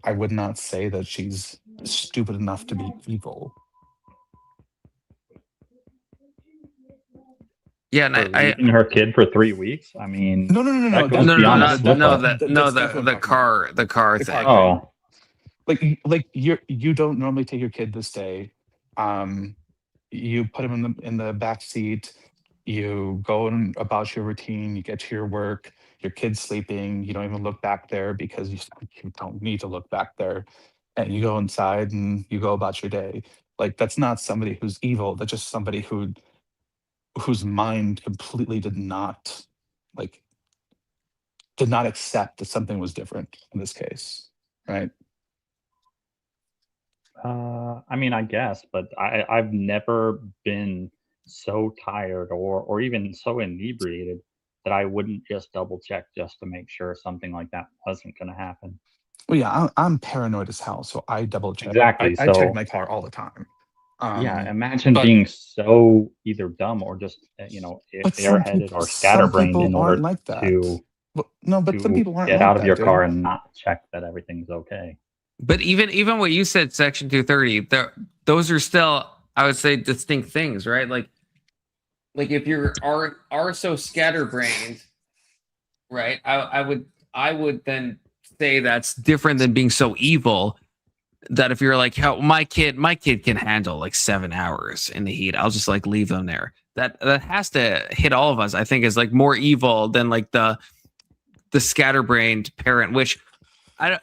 I would not say that she's stupid enough to be evil. Yeah, and For leaving her kid for 3 weeks. I mean, No. that goes no, beyond not, slip no, up. the car The thing. car thing. Like you don't normally take your kid this day. You put him in the back seat. You go about your routine. You get to your work. Your kid's sleeping. You don't even look back there because you don't need to look back there. And you go inside and you go about your day. Like that's not somebody who's evil. That's just somebody whose mind completely did not accept that something was different in this case, right? I mean, I guess, but I've never been so tired or even so inebriated that I wouldn't just double check just to make sure something like that wasn't going to happen. Well, yeah, I'm paranoid as hell, so I double check. Exactly. I check my car all the time. Yeah, imagine being so either dumb or just airheaded or scatterbrained in order like that. But some people aren't get like out of that, your dude. car and not check that everything's okay. But even what you said, Section 230, those are still, I would say, distinct things, right? Like if you are so scatterbrained, right? I would then say that's different than being so evil. That if you're like, how my kid can handle like 7 hours in the heat, I'll just like leave them there. That has to hit all of us. I think is like more evil than like the scatterbrained parent, which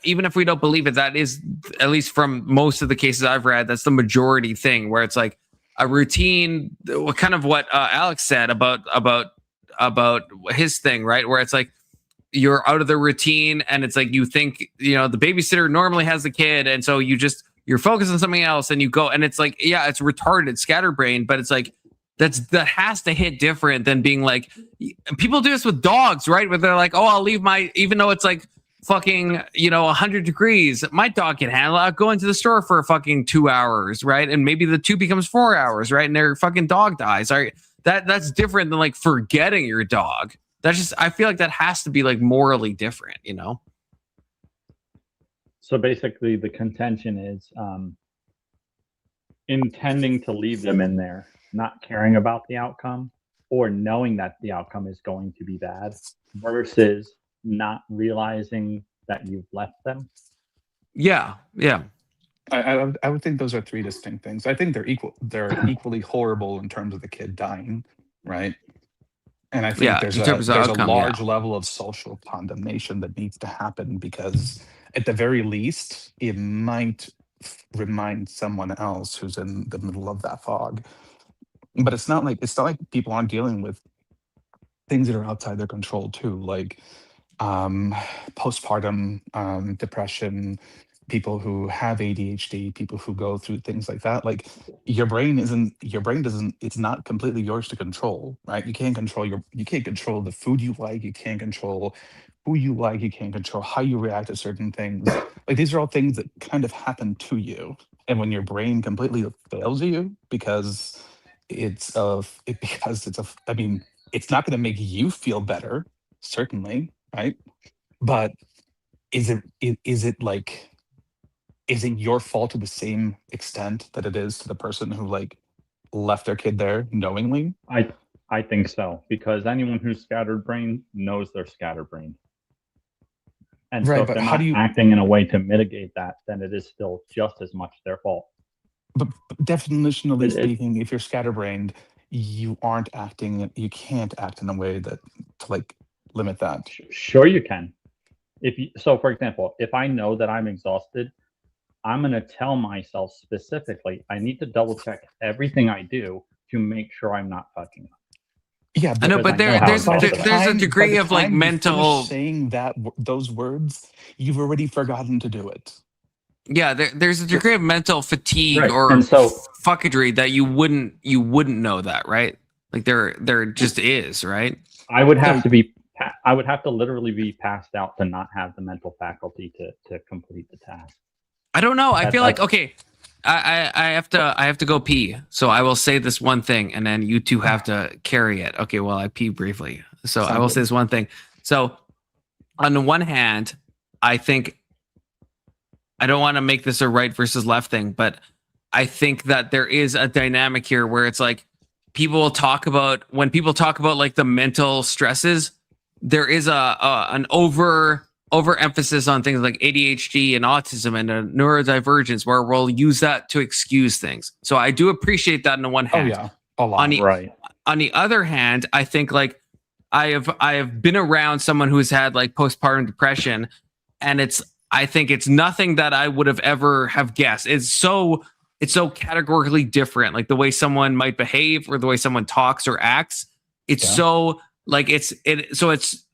even if we don't believe it, that is, at least from most of the cases I've read, that's the majority thing, where it's like a routine, kind of what Alex said about his thing, right? Where it's like you're out of the routine and it's like you think, the babysitter normally has the kid, and so you're focused on something else and you go, and it's like, yeah, it's retarded, scatterbrained, but it's like that has to hit different than being like, people do this with dogs, right? Where they're like, oh, I'll leave even though it's like fucking 100 degrees, my dog can handle it. I'll go into the store for fucking 2 hours, right? And maybe the 2 becomes 4 hours, right? And their fucking dog dies. Right? That's different than like forgetting your dog. That's just, I feel like that has to be like morally different, So basically the contention is intending to leave them in there, not caring about the outcome, or knowing that the outcome is going to be bad, versus not realizing that you've left them. Yeah. I would think those are 3 distinct things. I think they're equally horrible in terms of the kid dying, right? And I think there's a large level of social condemnation that needs to happen, because at the very least, it might remind someone else who's in the middle of that fog. But it's not like people aren't dealing with things that are outside their control too, like postpartum depression, people who have ADHD, people who go through things like that. Like it's not completely yours to control, right? You can't control the food you like, you can't control who you like, you can't control how you react to certain things. Like these are all things that kind of happen to you. And when your brain completely fails you because it's not going to make you feel better, certainly, right? But is it your fault to the same extent that it is to the person who like left their kid there knowingly? I think so, because anyone who's scatterbrained knows they're scatterbrained. And right, so if but they're how not do you acting in a way to mitigate that, then it is still just as much their fault. But definitionally speaking, if you're scatterbrained, you can't act in a way that to like limit that. Sure you can. So for example, if I know that I'm exhausted, I'm going to tell myself specifically, I need to double check everything I do to make sure I'm not fucking up. Yeah, I know, but there's a degree of like mental saying those words, you've already forgotten to do it. Yeah, there's a degree of mental fatigue right. or fuckery that you wouldn't know that, right? Like there just is, right? I would have to literally be passed out to not have the mental faculty to complete the task. I don't know. I feel like, okay, I have to go pee. So I will say this one thing, and then you two have to carry it. Okay. Well, I pee briefly. So I will say this one thing. So on the one hand, I think I don't want to make this a right versus left thing, but I think that there is a dynamic here where it's like people will talk about when people talk about like the mental stresses, there is an overemphasis on things like ADHD and autism and neurodivergence where we'll use that to excuse things. So I do appreciate that on the one hand. Oh yeah, a lot. On the other hand, I think like I have been around someone who's had like postpartum depression, and I think it's nothing that I would have ever have guessed. It's so categorically different, like the way someone might behave or the way someone talks or acts. It's so like it's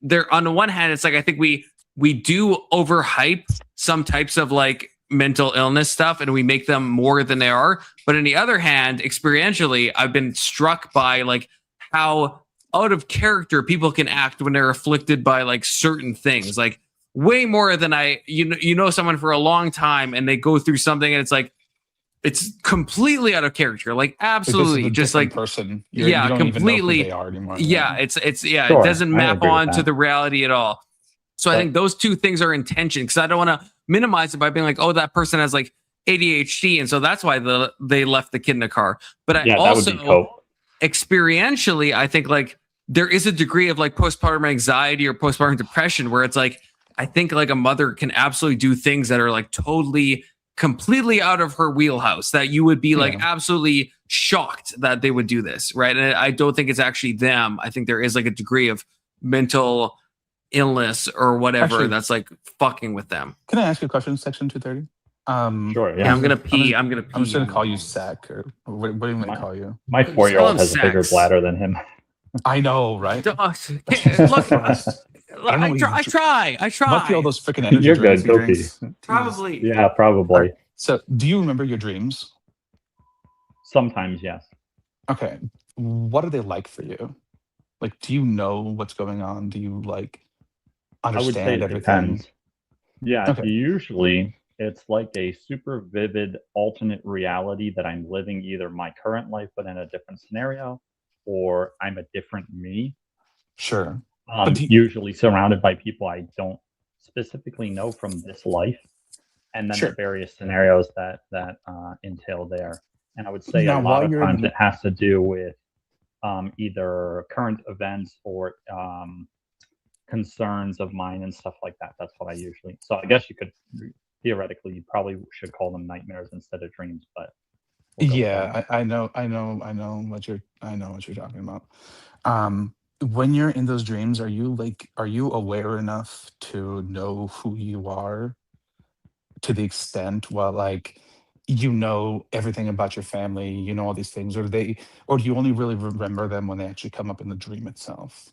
there. On the one hand, it's like I think we do overhype some types of like mental illness stuff and we make them more than they are. But on the other hand, experientially, I've been struck by like how out of character people can act when they're afflicted by like certain things, like way more than you know someone for a long time and they go through something and it's like it's completely out of character, like absolutely just like person. You don't completely even know who they are anymore. It's Sure, it doesn't I map agree with on to that. the reality at all. So I think those two things are in tension because I don't want to minimize it by being like, oh, that person has like ADHD and so that's why they left the kid in the car. But I also experientially I think like there is a degree of like postpartum anxiety or postpartum depression where it's like I think like a mother can absolutely do things that are like totally completely out of her wheelhouse that you would be like absolutely shocked that they would do this, right? And I don't think it's actually them. I think there is like a degree of mental illness or whatever Actually, that's like fucking with them. Can I ask you a question, Section 230? Sure, yeah. I'm gonna pee. I'm just gonna call you Sack, or what do you want to call you? My 4-year-old has a bigger bladder than him. I know, right? Look, I don't know I try. Must be all those freaking energy You're drinks good, he go drinks. pee. Probably. Yeah, probably. So, do you remember your dreams? Sometimes, yes. Okay. What are they like for you? Like, do you know what's going on? Do you like I would say understand it everything? depends. Yeah, Okay. usually it's like a super vivid alternate reality that I'm living either my current life but in a different scenario, or I'm a different me. Sure. Usually surrounded by people I don't specifically know from this life, and then the various scenarios that entail there. And I would say Now, a lot while of you're times in- it has to do with either current events or concerns of mine and stuff like that. That's what I usually. So I guess you could theoretically, you probably should call them nightmares instead of dreams. But Yeah, I know what you're talking about. When you're in those dreams, are you aware enough to know who you are to the extent while like you know everything about your family, you know all these things, or do you only really remember them when they actually come up in the dream itself?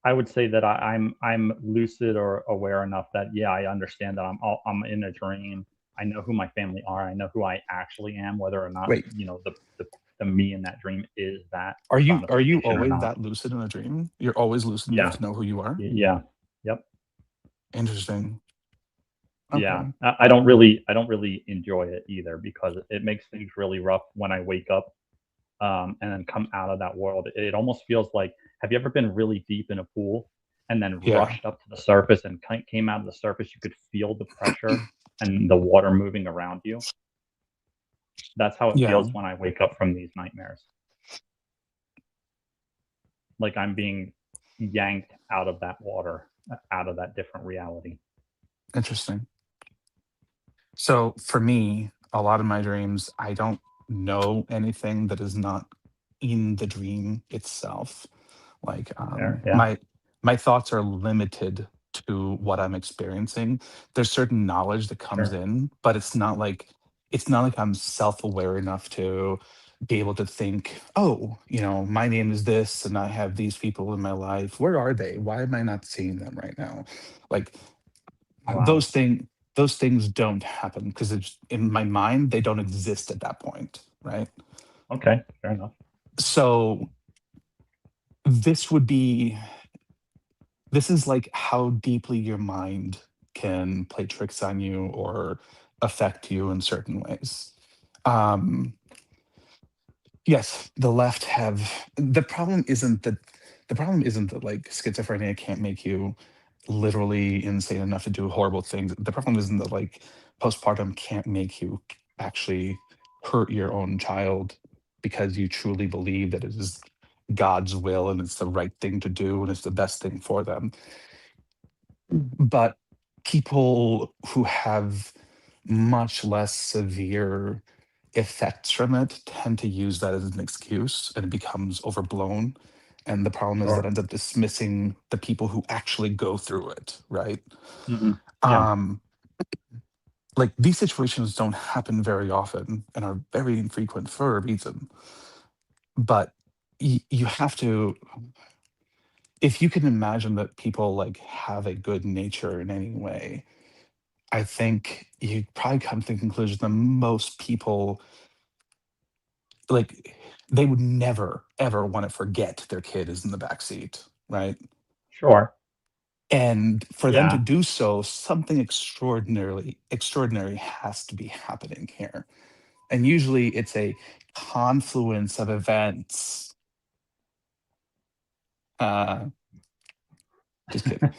I would say that I'm lucid or aware enough that I understand that I'm in a dream. I know who my family are. I know who I actually am, whether or not the me in that dream is that. Are you always that lucid in a dream? You're always lucid enough to know who you are? Yeah. Yep. Interesting. Yeah. I don't really enjoy it either because it makes things really rough when I wake up and then come out of that world. It almost feels like, have you ever been really deep in a pool and then rushed up to the surface and came out of the surface? You could feel the pressure and the water moving around you. That's how it feels when I wake up from these nightmares. Like I'm being yanked out of that water, out of that different reality. Interesting. So for me, a lot of my dreams, I don't know anything that is not in the dream itself. Like my thoughts are limited to what I'm experiencing. There's certain knowledge that comes in, but it's not like I'm self-aware enough to be able to think, oh, my name is this and I have these people in my life. Where are they? Why am I not seeing them right now? Like those things don't happen because in my mind, they don't exist at that point, right? Okay, fair enough. So this is like how deeply your mind can play tricks on you or affect you in certain ways. Yes, the left have the problem isn't that like schizophrenia can't make you literally insane enough to do horrible things. The problem isn't that like postpartum can't make you actually hurt your own child because you truly believe that it is God's will and it's the right thing to do and it's the best thing for them. But people who have much less severe effects from it tend to use that as an excuse and it becomes overblown. And the problem is that ends up dismissing the people who actually go through it, right? Mm-hmm. Yeah. Like these situations don't happen very often and are very infrequent for a reason. But you have to, if you can imagine that people like have a good nature in any way, I think you probably come to the conclusion that most people, like, they would never ever want to forget their kid is in the back seat, right? Sure. And for them to Yeah. do so, something extraordinary has to be happening here. And usually it's a confluence of events. Just kidding.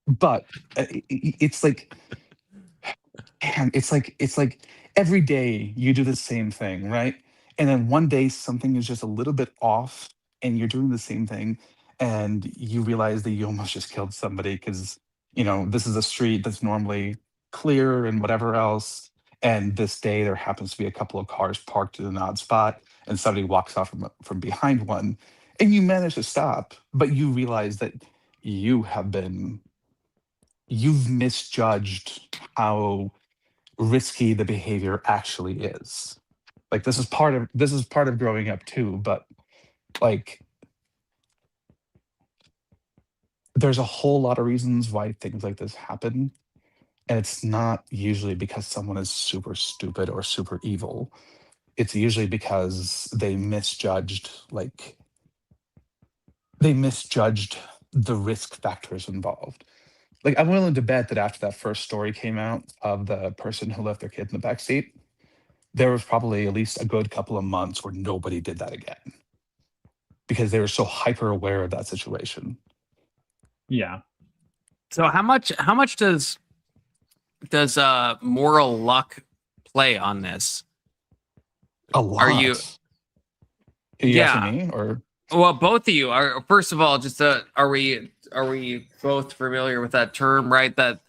But it's like, man, it's like every day you do the same thing, right? And then one day something is just a little bit off and you're doing the same thing and you realize that you almost just killed somebody because, you know, this is a street that's normally clear and whatever else. And this day there happens to be a couple of cars parked in an odd spot and somebody walks off from behind one and you manage to stop, but you realize that you've misjudged how risky the behavior actually is. Like this is part of growing up too, but like there's a whole lot of reasons why things like this happen. And it's not usually because someone is super stupid or super evil. It's usually because they misjudged the risk factors involved. Like I'm willing to bet that after that first story came out of the person who left their kid in the back seat, there was probably at least a good couple of months where nobody did that again because they were so hyper aware of that situation. Yeah. So how much does moral luck play on this? A lot. Are you asking me or? Well, both of you are. First of all, just are we both familiar with that term, right? That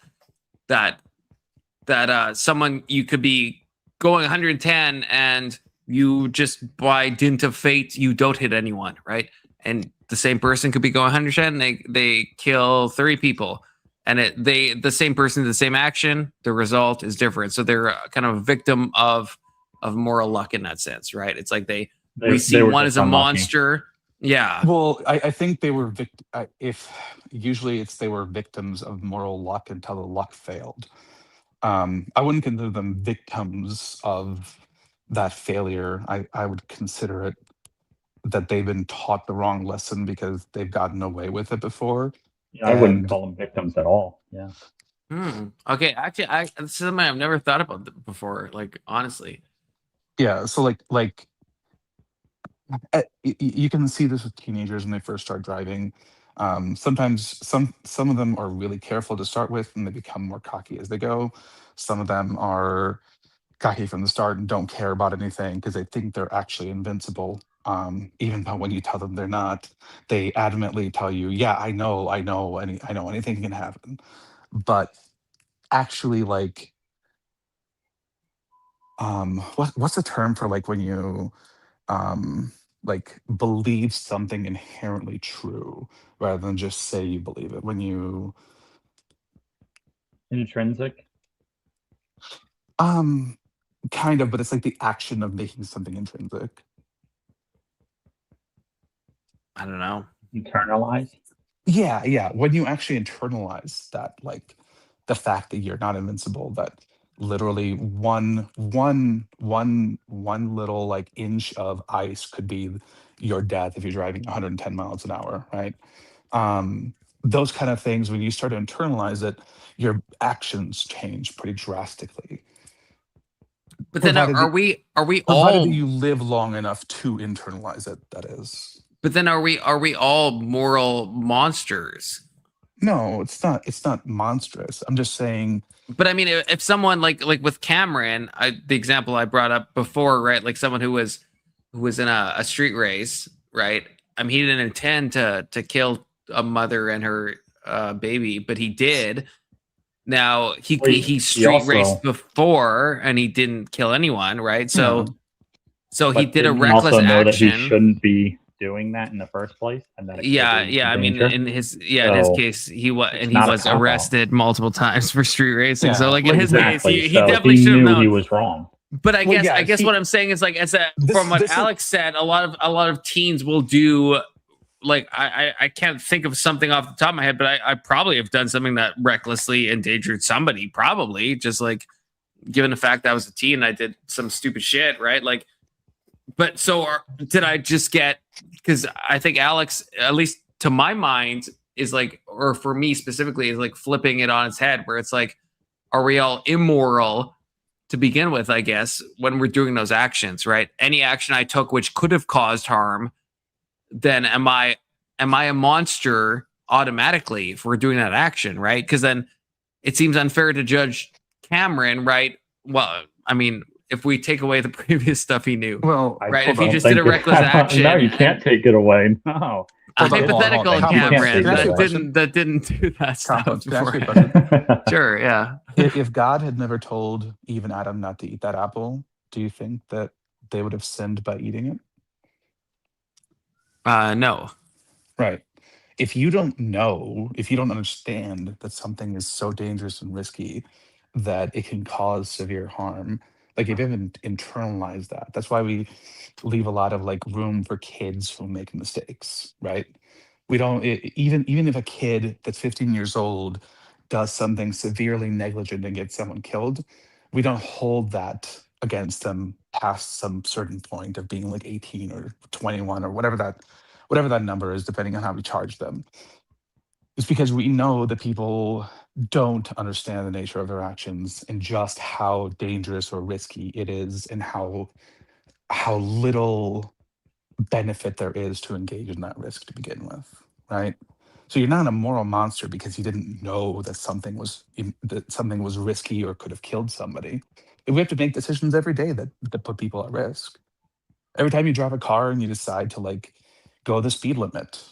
someone, you could be going 110 and you just by dint of fate you don't hit anyone, right? And the same person could be going 110 and they kill 30 people, and the same person, the same action, the result is different. So they're kind of a victim of moral luck in that sense, right? It's like we see one as a monster. Yeah. Well, I think they were if usually they were victims of moral luck until the luck failed. I wouldn't consider them victims of that failure. I would consider it that they've been taught the wrong lesson because they've gotten away with it before. Yeah, I wouldn't call them victims at all. Yeah. Okay. Actually, this is something I've never thought about before. Like, honestly. Yeah. So like you can see this with teenagers when they first start driving. Sometimes some of them are really careful to start with and they become more cocky as they go. Some of them are cocky from the start and don't care about anything because they think they're actually invincible. Even though when you tell them they're not, they adamantly tell you, yeah, I know anything can happen. But actually, like, what's the term for like when you like believe something inherently true rather than just say you believe it? When you intrinsic? Kind of, but it's like the action of making something intrinsic. I don't know. Internalize? Yeah. When you actually internalize that, like the fact that you're not invincible, that literally one little like inch of ice could be your death if you're driving 110 miles an hour, right? those kind of things, when you start to internalize it, your actions change pretty drastically. But then Provided are we provided all that you live long enough to internalize it, that is. But then are we all moral monsters? No, it's not monstrous. I'm just saying. But I mean, if someone like with Cameron, the example I brought up before, right? Like someone who was in a street race, right? I mean, he didn't intend to kill a mother and her baby, but he did. Now he street raced before and he didn't kill anyone, right? So he did a reckless also know action. That he shouldn't be doing that in the first place, and that I mean, in his case, he was arrested multiple times for street racing. So like in his case, he definitely should have known he was wrong. But I guess what I'm saying is like from what Alex said, a lot of teens will do. Like I can't think of something off the top of my head, but I probably have done something that recklessly endangered somebody. Probably just like given the fact that I was a teen, I did some stupid shit, right? Like, but did I just get? Because I think Alex, at least to my mind, is like, or for me specifically, is like flipping it on its head, where it's like, are we all immoral to begin with? I guess when we're doing those actions, right? Any action I took which could have caused harm, then am I a monster automatically for doing that action, right? Because then it seems unfair to judge Cameron, right? Well, I mean, if we take away the previous stuff he knew, right? If he just did a reckless action, no, you can't take it away. No, a hypothetical Cameron that didn't do that stuff before. Sure, yeah. If God had never told Eve and Adam not to eat that apple, do you think that they would have sinned by eating it? No. Right. If you don't know, if you don't understand that something is so dangerous and risky that it can cause severe harm, like if you haven't internalized that, that's why we leave a lot of like room for kids who make mistakes, right? We don't even if a kid that's 15 years old does something severely negligent and gets someone killed, we don't hold that against them past some certain point of being like 18 or 21 or whatever that number is, depending on how we charge them. It's because we know that people don't understand the nature of their actions and just how dangerous or risky it is, and how little benefit there is to engage in that risk to begin with, right? So you're not a moral monster because you didn't know that something was risky or could have killed somebody. We have to make decisions every day that put people at risk. Every time you drive a car and you decide to like go the speed limit,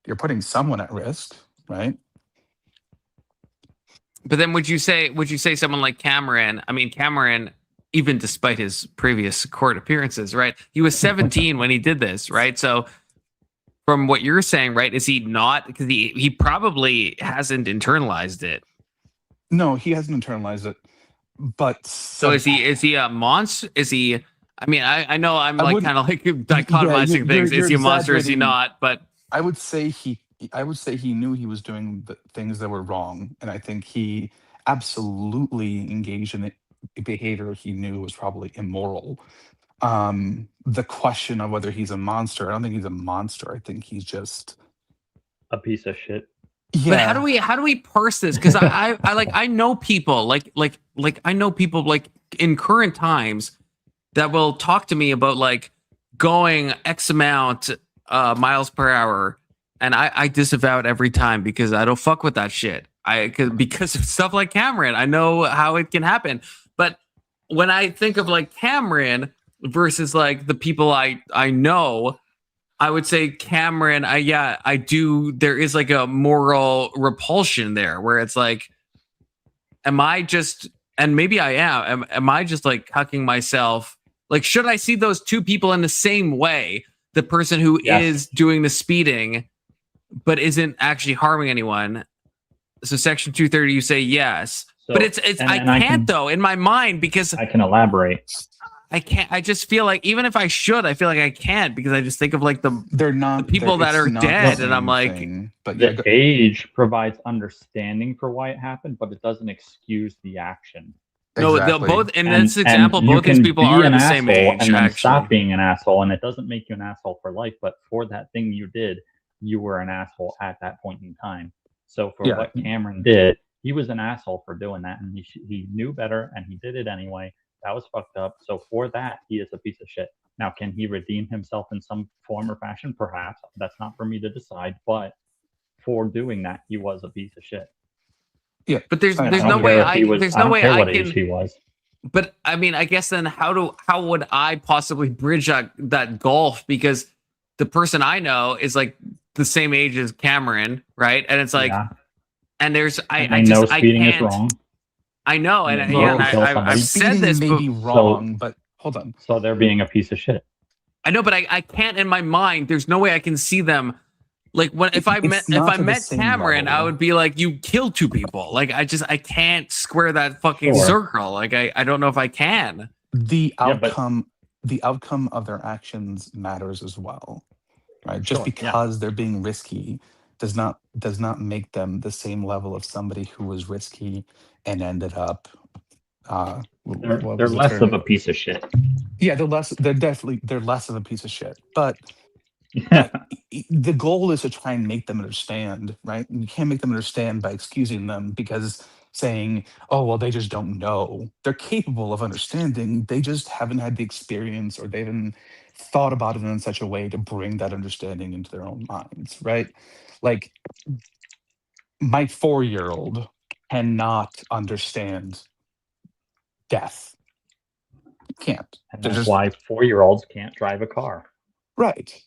you're putting someone at risk, right? But then would you say someone like Cameron, I mean, Cameron, even despite his previous court appearances, right? He was 17 when he did this, right? So from what you're saying, right, is he not, because he probably hasn't internalized it. No, he hasn't internalized it. But so is he a monster? Is he, I mean, I know I'm like kind of like dichotomizing things. Is he a monster? Is he not? But I would say he knew he was doing the things that were wrong, and I think he absolutely engaged in behavior he knew was probably immoral. The question of whether he's a monster, I don't think he's a monster. I think he's just a piece of shit. Yeah. But how do we parse this? Because I know people like I know people like in current times that will talk to me about like going X amount miles per hour, and I disavow it every time because I don't fuck with that shit. Because of stuff like Cameron, I know how it can happen. But when I think of like Cameron versus like the people I know, I would say Cameron, I do. There is like a moral repulsion there where it's like, am I just, and maybe I am I just like cucking myself? Like, should I see those two people in the same way? The person who is doing the speeding, but isn't actually harming anyone. So section 230, you say yes, so, but it's I can't though in my mind because I can elaborate. I can't. I just feel like even if I should, I feel like I can't because I just think of like the people that are dead, and I'm like, but the age provides understanding for why it happened, but it doesn't excuse the action. No, exactly. Both in this example, both these people are the same age. And then stop being an asshole, and it doesn't make you an asshole for life. But for that thing you did, you were an asshole at that point in time. So for what Cameron did, he was an asshole for doing that, and he knew better, and he did it anyway. That was fucked up. So for that, he is a piece of shit. Now, can he redeem himself in some form or fashion? Perhaps. That's not for me to decide. But for doing that, he was a piece of shit. Yeah, but there's no way I can. He was. But I mean, I guess then how would I possibly bridge that gulf? Because the person I know is like the same age as Cameron, right? And it's like, and there's I know just speeding I is can't. wrong. I know, and I've said this. May be wrong, but hold on. So they're being a piece of shit. I know, but I can't in my mind. There's no way I can see them. Like if I met Cameron, I would be like, you killed two people. Like I can't square that fucking circle. Like I don't know if I can. The outcome of their actions matters as well, right? Just because they're being risky does not make them the same level of somebody who was risky and ended up. They're less of a piece of shit. Yeah, they're less of a piece of shit. But the goal is to try and make them understand, right? And you can't make them understand by excusing them because saying, "Oh, well, they just don't know." They're capable of understanding. They just haven't had the experience, or they haven't thought about it in such a way to bring that understanding into their own minds, right? Like my 4-year-old cannot understand death. Can't. And that's why 4-year-olds can't drive a car. Right.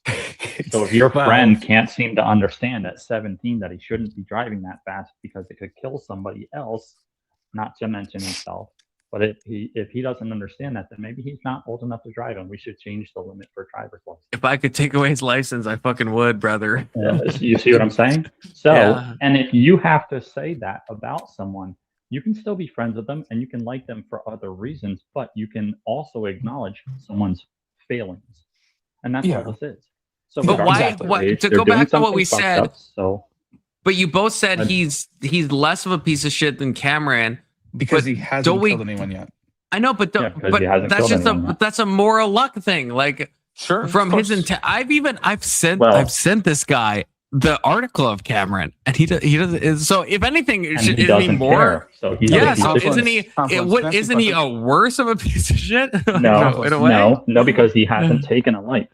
So if your friend can't seem to understand at 17 that he shouldn't be driving that fast because it could kill somebody else, not to mention himself, but if he doesn't understand that, then maybe he's not old enough to drive, and we should change the limit for driver's license. If I could take away his license, I fucking would, brother. You see what I'm saying? So, and if you have to say that about someone, you can still be friends with them, and you can like them for other reasons, but you can also acknowledge someone's failings. And that's all this is. So, but why? To go back to what we said. But you both said he's less of a piece of shit than Cameron because he hasn't killed anyone yet. I know, but that's just that's a moral luck thing. Like, from his intent. I've sent this guy the article of Cameron, and he doesn't. So if anything, isn't he more? So isn't he? Isn't he a worse of a piece of shit? No, in a way. No, because he hasn't taken a life.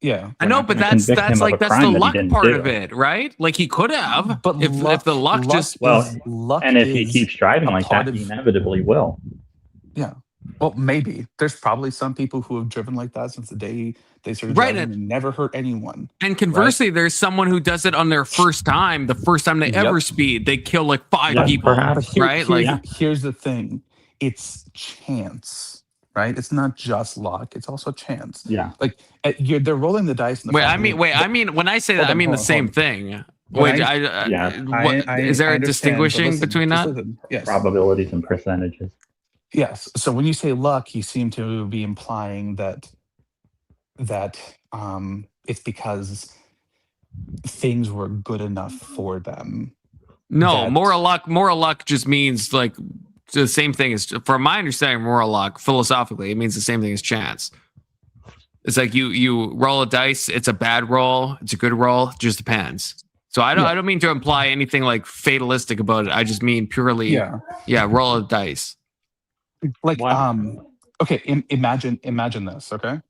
Yeah, I know, but that's the luck part of it, right? Like he could have, but if the luck just luck, and if he keeps driving like that, he inevitably will. Yeah. Well, maybe there's probably some people who have driven like that since the day they started driving and never hurt anyone. And conversely, there's someone who does it on their first time. The first time they ever speed, they kill like 5 people. Right? Here's the thing: it's chance, right? It's not just luck; it's also chance. Yeah. Like they're rolling the dice. In the I mean, when I say that, I mean the same thing. Is there a distinguishing between that? Yes. Probabilities and percentages. Yes. So when you say luck, you seem to be implying that it's because things were good enough for them. No, moral luck just means like the same thing as, from my understanding, moral luck philosophically, it means the same thing as chance. It's like you roll a dice, it's a bad roll, it's a good roll, it just depends. So I don't mean to imply anything like fatalistic about it. I just mean purely roll a dice. Like okay, imagine this, okay?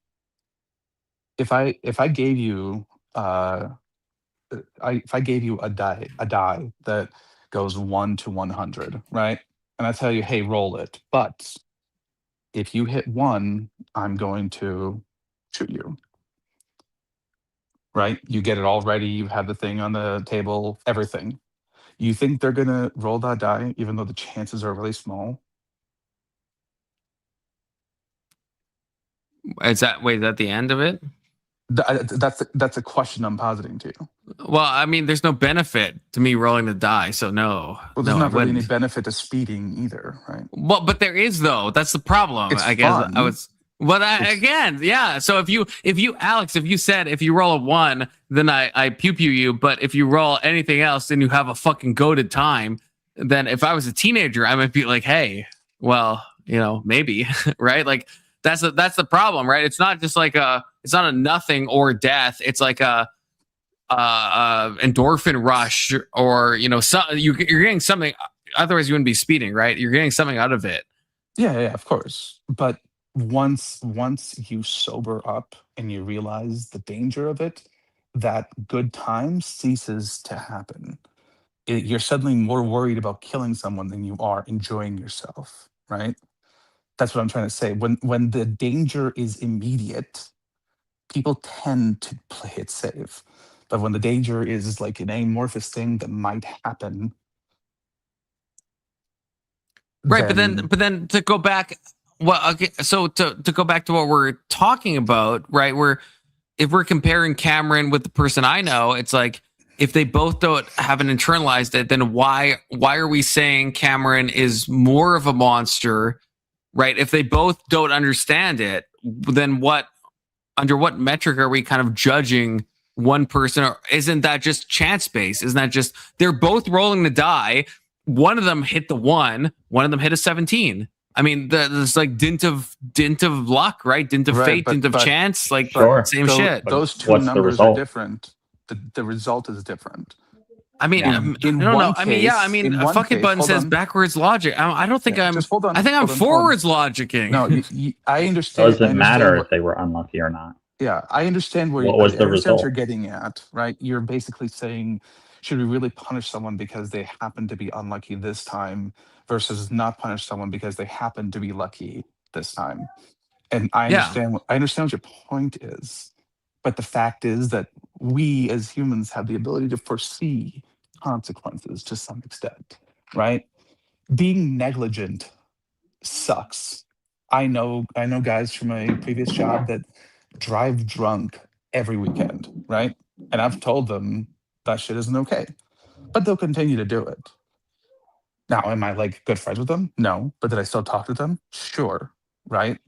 If I gave you if I gave you a die that goes 1 to 100, right? And I tell you, hey, roll it. But if you hit 1, I'm going to shoot you. Right? You get it all ready, you have the thing on the table, everything. You think they're gonna roll that die even though the chances are really small? Is that the end of it? That's a question I'm positing to you. Well, I mean, there's no benefit to me rolling the die, so no. Well, there's not really any benefit to speeding either, right? Well, but there is though. That's the problem. It's I guess fun. I was. Well, again, yeah. So if you Alex, if you said if you roll a 1, then I pew you, but if you roll anything else, then you have a fucking goated time. Then if I was a teenager, I might be like, hey, well, maybe, right? Like. That's the problem, right? It's not just like it's not a nothing or death. It's like endorphin rush, or you're getting something. Otherwise, you wouldn't be speeding, right? You're getting something out of it. Yeah, of course. But once you sober up and you realize the danger of it, that good time ceases to happen. You're suddenly more worried about killing someone than you are enjoying yourself, right? That's what I'm trying to say. When the danger is immediate, people tend to play it safe. But when the danger is like an amorphous thing that might happen, right? But then to go back, so to go back to what we're talking about, right? If we're comparing Cameron with the person I know, it's like, if they both haven't internalized it, then why are we saying Cameron is more of a monster, right? If they both don't understand it, then under what metric are we kind of judging one person? Or isn't that just chance based? Isn't that just they're both rolling the die? One of them hit the 1, one of them hit a 17. I mean, there's like dint of luck, right? Dint of fate, dint of chance, like same shit. Those two numbers are different. The result is different. I mean, I don't know. I mean, a fucking button says backwards logic. I don't think I'm. Just hold on. I think I'm forwards logicking. No, I understand. Doesn't matter if they were unlucky or not. Yeah, I understand what was the result you're getting at, right? You're basically saying, should we really punish someone because they happen to be unlucky this time versus not punish someone because they happen to be lucky this time? And I understand. I understand what your point is. But the fact is that we as humans have the ability to foresee consequences to some extent, right? Being negligent sucks. I know guys from my previous job that drive drunk every weekend, right? And I've told them that shit isn't okay, but they'll continue to do it. Now, am I like good friends with them? No. But did I still talk to them? Sure, right?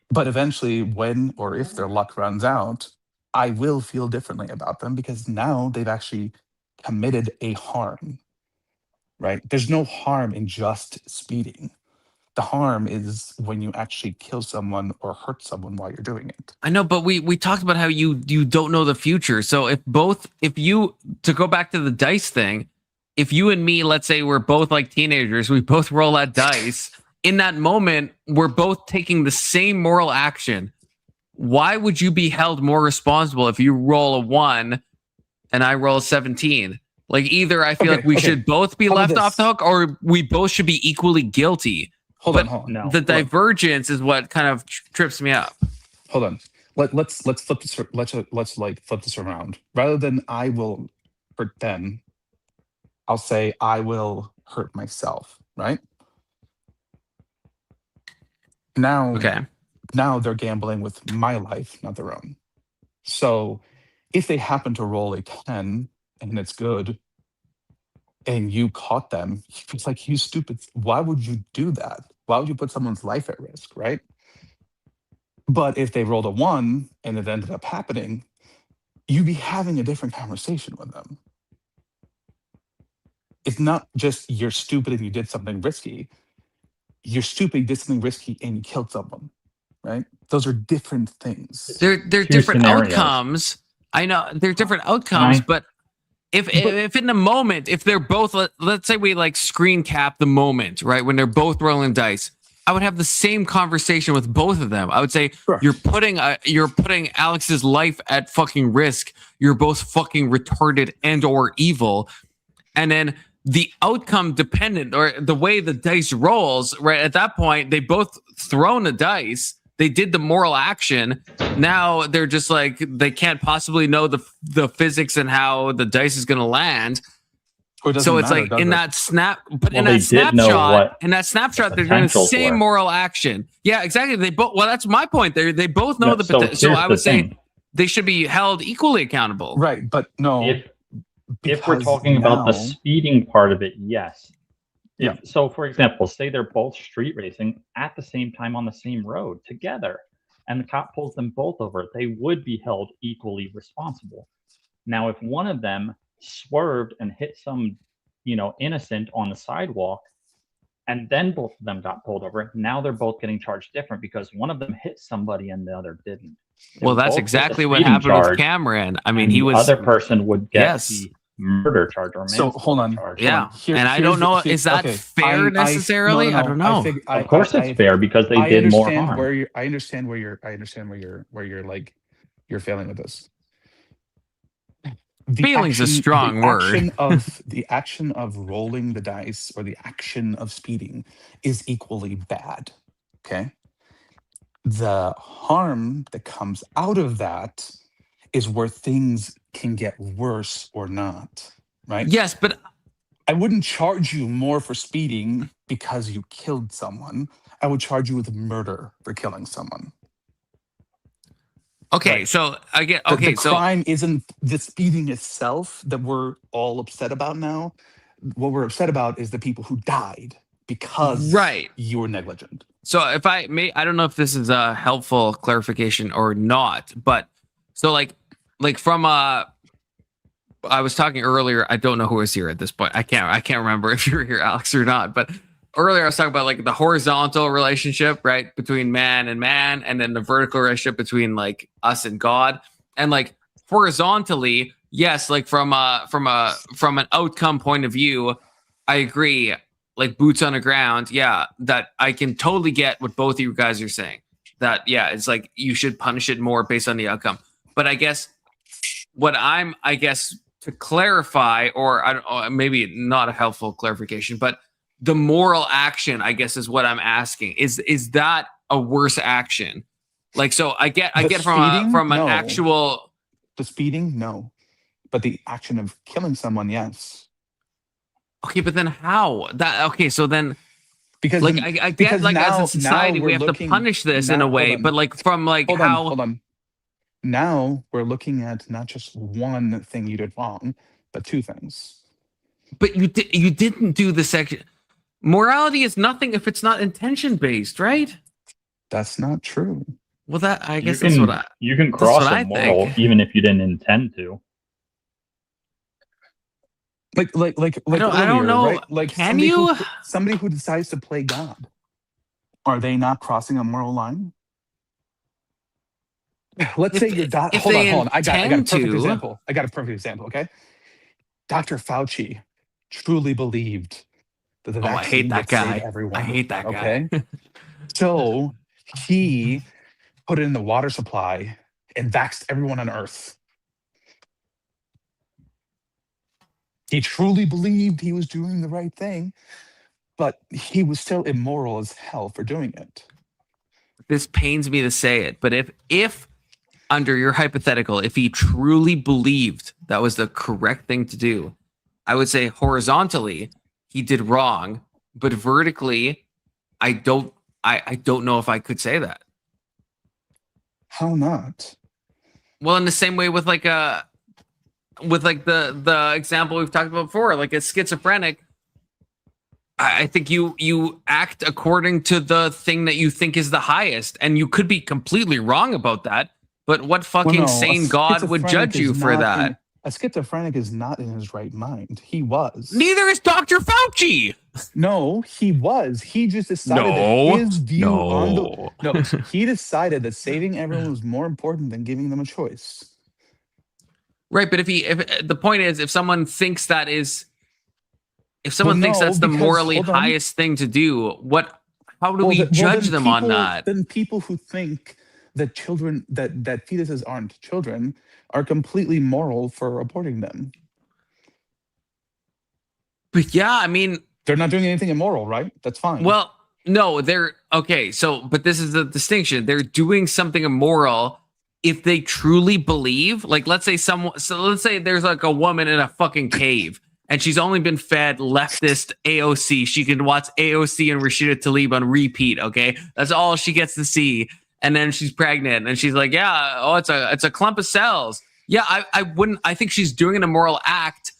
But eventually, when or if their luck runs out, I will feel differently about them because now they've actually committed a harm, right? There's no harm in just speeding. The harm is when you actually kill someone or hurt someone while you're doing it. I know, but we talked about how you don't know the future. So to go back to the dice thing, if you and me, let's say we're both like teenagers, we both roll that dice. In that moment, we're both taking the same moral action. Why would you be held more responsible if you roll a 1 and I roll a 17? Like, either I feel like we should both be left off the hook, or we both should be equally guilty. Hold on. No. The divergence is what kind of trips me up. Hold on. Let's flip this. Let's flip this around. Rather than I will hurt them, I'll say I will hurt myself. Right? Now they're gambling with my life, not their own. So if they happen to roll a 10 and it's good, and you caught them, it's like, you stupid. Why would you do that? Why would you put someone's life at risk, right? But if they rolled a 1 and it ended up happening, you'd be having a different conversation with them. It's not just you're stupid and you did something risky. You're stupid, you did something risky, and you killed someone, right? Those are different things. They're different outcomes. I know they're different outcomes, but if in the moment, if they're both, let's say we like screen cap the moment, right, when they're both rolling dice, I would have the same conversation with both of them. I would say, you're putting Alex's life at fucking risk. You're both fucking retarded and or evil, and then the outcome dependent, or the way the dice rolls, right? At that point, they both thrown the dice. They did the moral action. Now they're just like, they can't possibly know the physics and how the dice is going to land. So it's like in that snapshot, they're doing the same moral action. Yeah, exactly. They both. Well, that's my point. They both know the potential. So I would say they should be held equally accountable. Right, but no. If we're talking about the speeding part of it, yes. So, for example, say they're both street racing at the same time on the same road together, and the cop pulls them both over, they would be held equally responsible. Now, if one of them swerved and hit some, innocent on the sidewalk, and then both of them got pulled over, now they're both getting charged different because one of them hit somebody and the other didn't. Well, was that's also a exactly what speeding happened with charge, Cameron. I mean, and he the was other person would get yes. the murder charge or So hold manslaughter on. charge. Yeah, Here- and I here's don't know. the- Is that okay. fair necessarily? I don't know. Of course, it's fair because they did more harm. I understand where you're like you're failing with this. Feeling's a strong word. The action of rolling the dice or the action of speeding is equally bad. Okay. The harm that comes out of that is where things can get worse or not. Right? Yes, but I wouldn't charge you more for speeding because you killed someone. I would charge you with murder for killing someone. okay, Right. so I get The so crime isn't the speeding itself that we're all upset about now. What we're upset about is the people who died because right. you were negligent. So if I may, I don't know if this is a helpful clarification or not, but so like from I was talking earlier. I don't know who was here at this point. I can't remember if you were here, Alex, or not. But earlier I was talking about like the horizontal relationship, right, between man, and then the vertical relationship between like us and God. And like horizontally, yes, like from an outcome point of view, I agree. Like boots on the ground, yeah, that I can totally get what both of you guys are saying. That yeah, it's like you should punish it more based on the outcome. But I guess to clarify, or I don't know, maybe not a helpful clarification, but the moral action, I guess, is what I'm asking. Is that a worse action? Like, so I get from an actual the speeding, no, but the action of killing someone, yes. Okay, but then how? So then because like I get like now, as a society we have to punish this in a way, but like from like hold on. Now we're looking at not just one thing you did wrong, but two things. But you didn't do the section. Morality is nothing if it's not intention based, right? That's not true. Well, that I guess you can cross a moral even if you didn't intend to. Like I don't know. Right? Like can you? Somebody who decides to play God, are they not crossing a moral line? Let's say your doctor. Hold on. I got a perfect example. Okay, Dr. Fauci truly believed that the vaccine I hate that guy. Everyone. I hate that guy. Okay, so he put it in the water supply and vaxxed everyone on Earth. He truly believed he was doing the right thing, but he was still immoral as hell for doing it. This pains me to say it, but if under your hypothetical, if he truly believed that was the correct thing to do, I would say horizontally he did wrong, but vertically, I don't know if I could say that. How not? Well, in the same way with like the example we've talked about before, like a schizophrenic, I think you act according to the thing that you think is the highest, and you could be completely wrong about that. But what fucking sane God would judge you for that? A schizophrenic is not in his right mind. He was. Neither is Dr. Fauci. No, he was. He just decided that his view on the he decided that saving everyone was more important than giving them a choice. Right, but if the point is, if someone thinks that is, if someone thinks that's the morally highest thing to do, how do we judge them on that? Then people who think that children, that fetuses aren't children, are completely moral for aborting them. But yeah, I mean, they're not doing anything immoral, right? That's fine. Well, no, they're okay. So, but this is the distinction. They're doing something immoral if they truly believe. Like, let's say there's like a woman in a fucking cave and she's only been fed leftist AOC. She can watch AOC and Rashida Tlaib on repeat. Okay, that's all she gets to see. And then she's pregnant and she's like, yeah, it's a clump of cells. Yeah, I think she's doing an immoral act,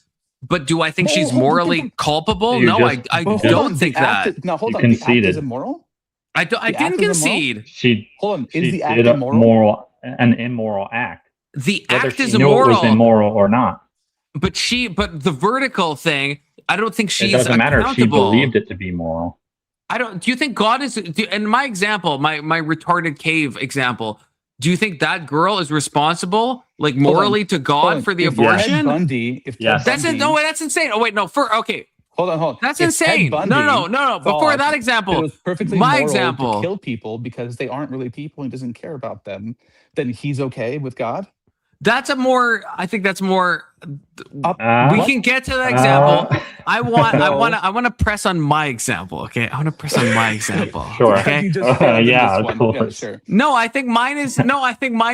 but do I think she's morally culpable? No, I don't think that. Now hold on, the act is immoral? I didn't concede. Hold on, is the act did immoral? An immoral act. The Whether act she is knew immoral. It was immoral or not. But the vertical thing, I don't think she's It doesn't matter if she accountable. believed it to be moral. Do you think God is, in my example, my retarded cave example, Do you think that girl is responsible, like morally to God for the If abortion? Ted Bundy, if Ted That's Bundy, no way. That's insane. Oh wait, no. Okay. Hold on. That's If Ted insane. Bundy No. Before thought that example, it was perfectly my moral example. to kill people because they aren't really people and doesn't care about them, then he's okay with God. I think that's more. We What? can get to that example. I want to press on my example. Okay, I want to press on my example. Sure. Okay. You just failed in Yeah, this of one. Yeah, course. sure. No, I think mine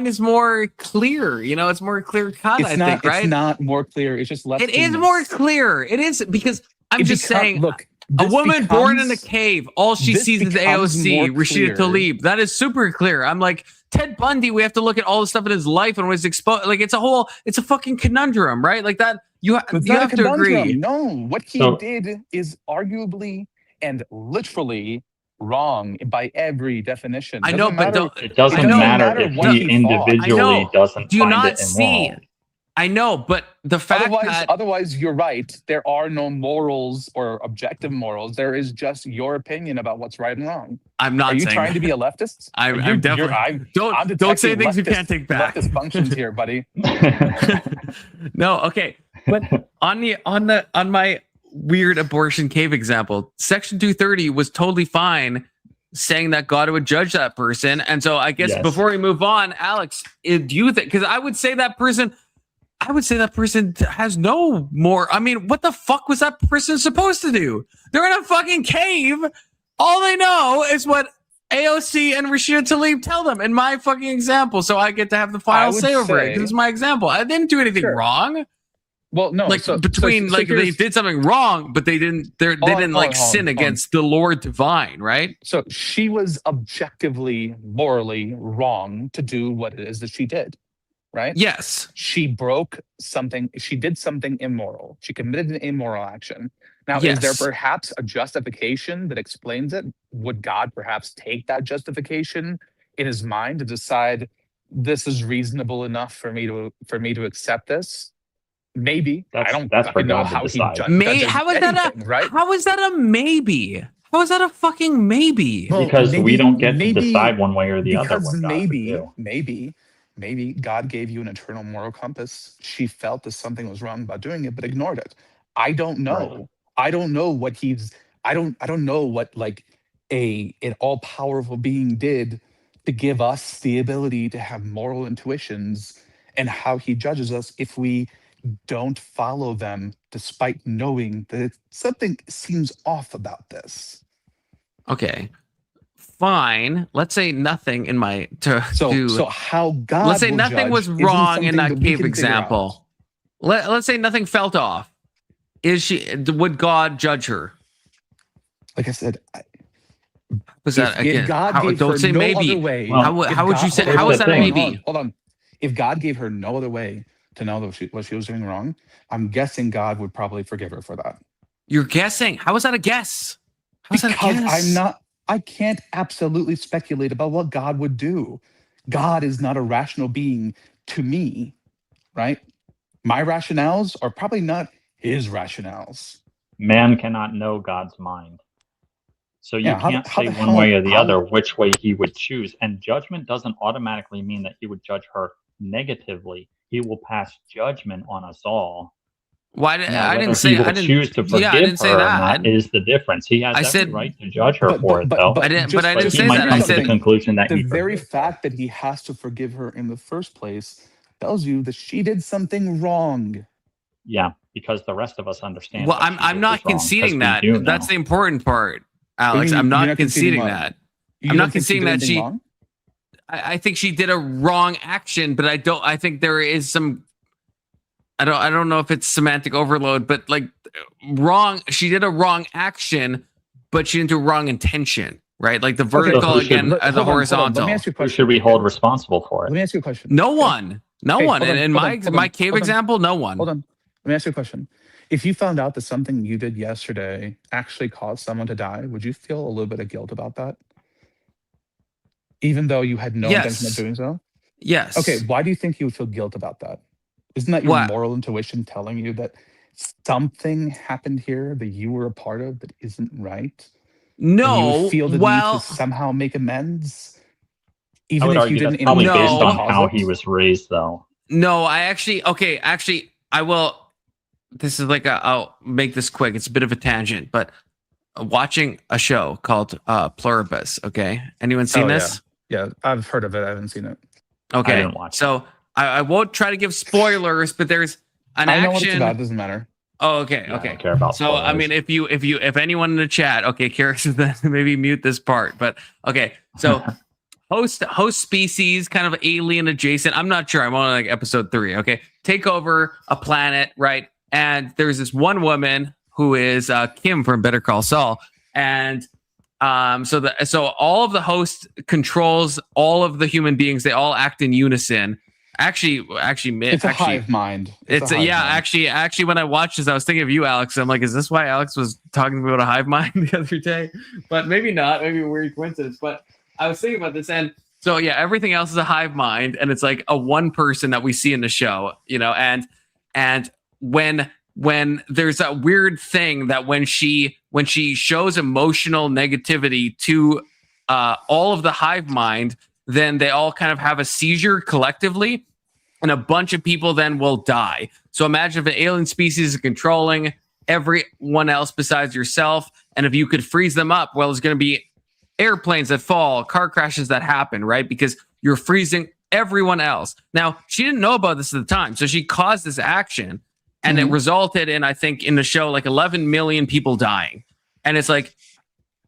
is more clear. You know, it's more clear cut. It's I not. think, right? It's not more clear. It's just less. It is more clear. It is because I'm just saying. Look, a woman born in a becomes- cave, all she this sees is becomes AOC, more Rashida clear. Tlaib. That is super clear. I'm like, Ted Bundy, we have to look at all the stuff in his life and was exposed. Like, it's a fucking conundrum, right? Like that, you It's you not a have to conundrum. agree. No, what he So- did is arguably and literally wrong by every definition. I know, Doesn't but matter- don't- It doesn't I know, matter if what he thought. individually I know. doesn't Do you find not it see? immoral. I know, but the fact that Otherwise, you're right. There are no morals or objective morals. There is just your opinion about what's right and wrong. I'm not Are you saying trying that. to be a leftist? I'm You're- definitely. I'm Don't say detecting things you can't take back. Leftist functions here, buddy. No, okay, but on my weird abortion cave example, Section 230 was totally fine saying that God would judge that person. And so I guess Yes. before we move on, Alex, do you think, because I would say that person has no more. I mean, what the fuck was that person supposed to do? They're in a fucking cave. All they know is what AOC and Rashida Tlaib tell them in my fucking example. So I get to have the final would say over it. say- This is my example. I didn't do anything Sure. wrthey here's- did something wrong, but they didn't sin against the Lord divine, right? So she was objectively, morally wrong to do what it is that she did, right? Yes. She broke something. She did something immoral. She committed an immoral action. Now, is Yes. there perhaps a justification that explains it? Would God perhaps take that justification in his mind to decide this is reasonable enough for me to accept this? Maybe. I don't that's for fucking know God to how he decide. judges How is that anything, right? How is that a maybe? How is that a fucking maybe? Well, Because we don't get to maybe- decide one way or the other Because what God would maybe God gave you an eternal moral compass. She felt that something was wrong about doing it, but ignored it. I don't know. Right. I don't know what I don't know what like an all-powerful being did to give us the ability to have moral intuitions and how he judges us if we don't follow them despite knowing that something seems off about this. Okay. Fine. Let's say nothing in my So how God let's say will nothing judge was isn't wrong in something that we cave can figure example. Let's say nothing felt off. Would God judge her? Like I said, Was that if again? God gave don't her say no maybe. other way, Well, how would you say? here's How is the that a thing. maybe? Hold on. If God gave her no other way to know that what she was doing wrong, I'm guessing God would probably forgive her for that. You're guessing. How is that a guess? How is that a Because guess? I can't absolutely speculate about what God would do. God is not a rational being to me, right? My rationales are probably not his rationales. Man cannot know God's mind. So you Yeah, how can't the say one hell- way or the how- other which way he would choose. And judgment doesn't automatically mean that he would judge her negatively. He will pass judgment on us all. Why Now, I whether didn't say he will I didn't choose to forgive yeah, I didn't say her or that. not is the difference. He has I every said- right to judge her for it, though. I didn't say he might that. come I to the said conclusion that the he very forgives. fact that he has to forgive her in the first place tells you that she did something wrong. Yeah, because the rest of us understand. well, what I'm she I'm did not was wrong, 'cause conceding we that. do That's know. the important part, Alex. You're I'm not not conceding conceding what? that. You I'm don't not think she conceding did that anything she. wrong? I think she did a wrong action, but I think there is some. I don't know if it's semantic overload, but like wrong. She did a wrong action, but she didn't do a wrong intention, right? Like the vertical who should- again, Hold the on, hold on. horizontal. Let me ask you a Who question. should we hold responsible for Let it? me ask you a question. No Okay. one. No Hey, one. hold on, In hold my on, hold my on, cave hold on. example, no one. Hold on. Let me ask you a question. If you found out that something you did yesterday actually caused someone to die, would you feel a little bit of guilt about that? Even though you had no intention of Yes. doing so? Yes. Okay, why do you think you would feel guilt about that? Isn't that your What? moral intuition telling you that something happened here that you were a part of that isn't right? And you No. would feel the need Well, to somehow make amends? I even would if you argue that's didn't probably intend based to on cause how it? he was raised, though. No, actually, I will. This is like I'll make this quick. It's a bit of a tangent, but watching a show called Pluribus. Okay, anyone seen this? Yeah, I've heard of it. I haven't seen it. Okay, I didn't watch so I won't try to give spoilers, but there's an I know what it's action. about. It doesn't matter. Oh, okay, Yeah, I okay. don't care about So I spoilers. mean, if anyone in the chat, okay, curious, then maybe mute this part. But okay, so host species, kind of alien adjacent. I'm not sure. I'm on like episode 3. Okay, take over a planet, right? And there's this one woman who is Kim from Better Call Saul, and so all of the host controls all of the human beings. They all act in unison. Actually, It's a hive mind. It's a hive yeah. mind. Actually, when I watched this, I was thinking of you, Alex. I'm like, is this why Alex was talking about a hive mind the other day? But maybe not. Maybe a weird coincidence. But I was thinking about this, and so yeah, everything else is a hive mind, and it's like a one person that we see in the show, you know. And when there's that weird thing that when she shows emotional negativity to all of the hive mind, then they all kind of have a seizure collectively, and a bunch of people then will die. So imagine if an alien species is controlling everyone else besides yourself, and if you could freeze them up, well, there's going to be airplanes that fall, car crashes that happen, right? Because you're freezing everyone else. Now, she didn't know about this at the time, so she caused this action, and it resulted in, I think, in the show, like 11 million people dying. And it's like,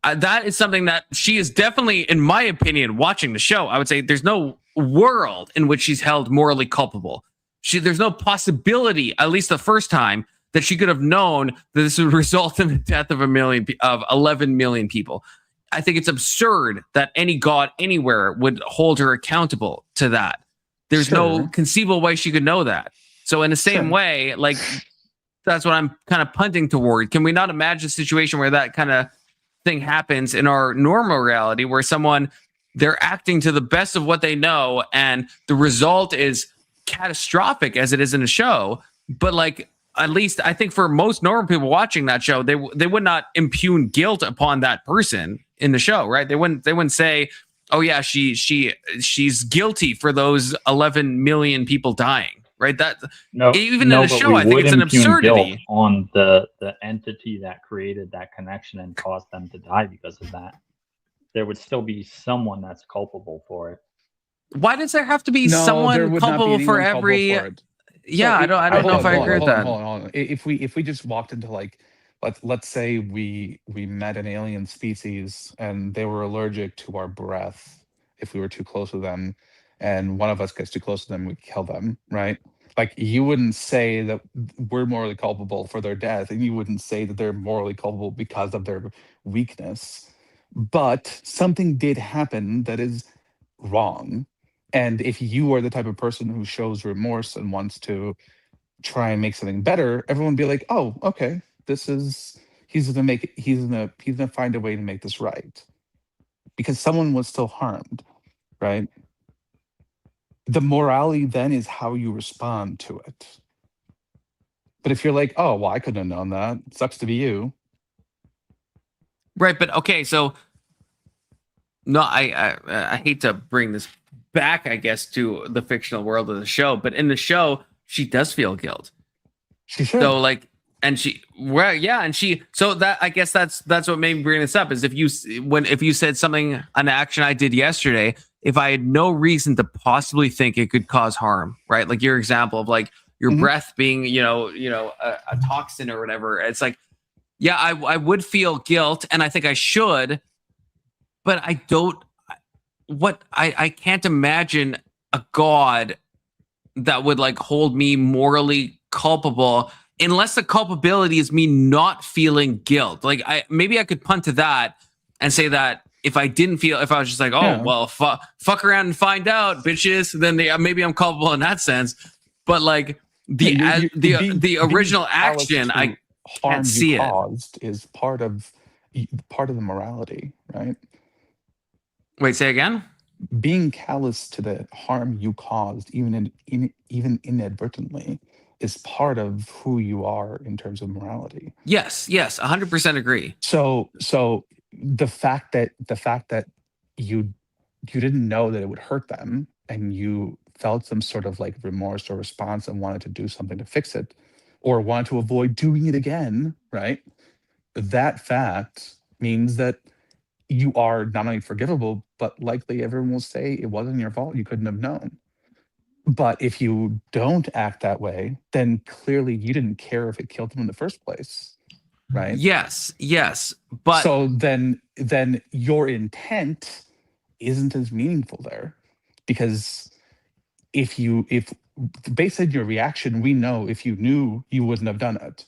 that is something that she is definitely, in my opinion, watching the show, I would say there's no world in which she's held morally culpable. There's no possibility, at least the first time, that she could have known that this would result in the death of 11 million people. I think it's absurd that any god anywhere would hold her accountable to that. There's no conceivable way she could know that. So in the same way, like, that's what I'm kind of punting toward. Can we not imagine a situation where that kind of thing happens in our normal reality, where they're acting to the best of what they know, and the result is catastrophic as it is in the show, but like, at least I think for most normal people watching that show, they would not impugn guilt upon that person in the show, right? They wouldn't say, oh yeah, she's guilty for those 11 million people dying, right? That even in the show, I think it's an absurdity on the entity that created that connection and caused them to die because of that. There would still be someone that's culpable for it. Why does there have to be someone culpable for every? Yeah, I don't know if I agree with that. Hold on. If we just walked into, like, let's say we met an alien species and they were allergic to our breath if we were too close to them, and one of us gets too close to them, we kill them, right? Like, you wouldn't say that we're morally culpable for their death, and you wouldn't say that they're morally culpable because of their weakness. But something did happen that is wrong. And if you are the type of person who shows remorse and wants to try and make something better, everyone would be like, oh, okay, he's gonna find a way to make this right. Because someone was still harmed, right? The morality then is how you respond to it. But if you're like, oh, well, I couldn't have known that, it sucks to be you. Right, but okay, so no, I hate to bring this back, I guess, to the fictional world of the show, but in the show, she does feel guilt. She should. So like, and so that, I guess that's what made me bring this up, is if you said something, an action I did yesterday, if I had no reason to possibly think it could cause harm, right? Like your example of like your breath being, a toxin or whatever. It's like, yeah, I would feel guilt, and I think I should, but I don't. I can't imagine a god that would like hold me morally culpable unless the culpability is me not feeling guilt. Like maybe I could punt to that and say that if I was just like, well, fuck around and find out, bitches, then maybe I'm culpable in that sense. But like the original action, I can't see it. Caused is part of the morality, right? Wait, say again? Being callous to the harm you caused, even inadvertently, is part of who you are in terms of morality. Yes, 100% agree. So the fact that you you didn't know that it would hurt them, and you felt some sort of like remorse or response and wanted to do something to fix it, or wanted to avoid doing it again, right? That fact means that you are not only forgivable, but likely everyone will say it wasn't your fault. You couldn't have known. But if you don't act that way, then clearly you didn't care if it killed them in the first place, right? Yes, but so then your intent isn't as meaningful there, because if based on your reaction, we know if you knew, you wouldn't have done it.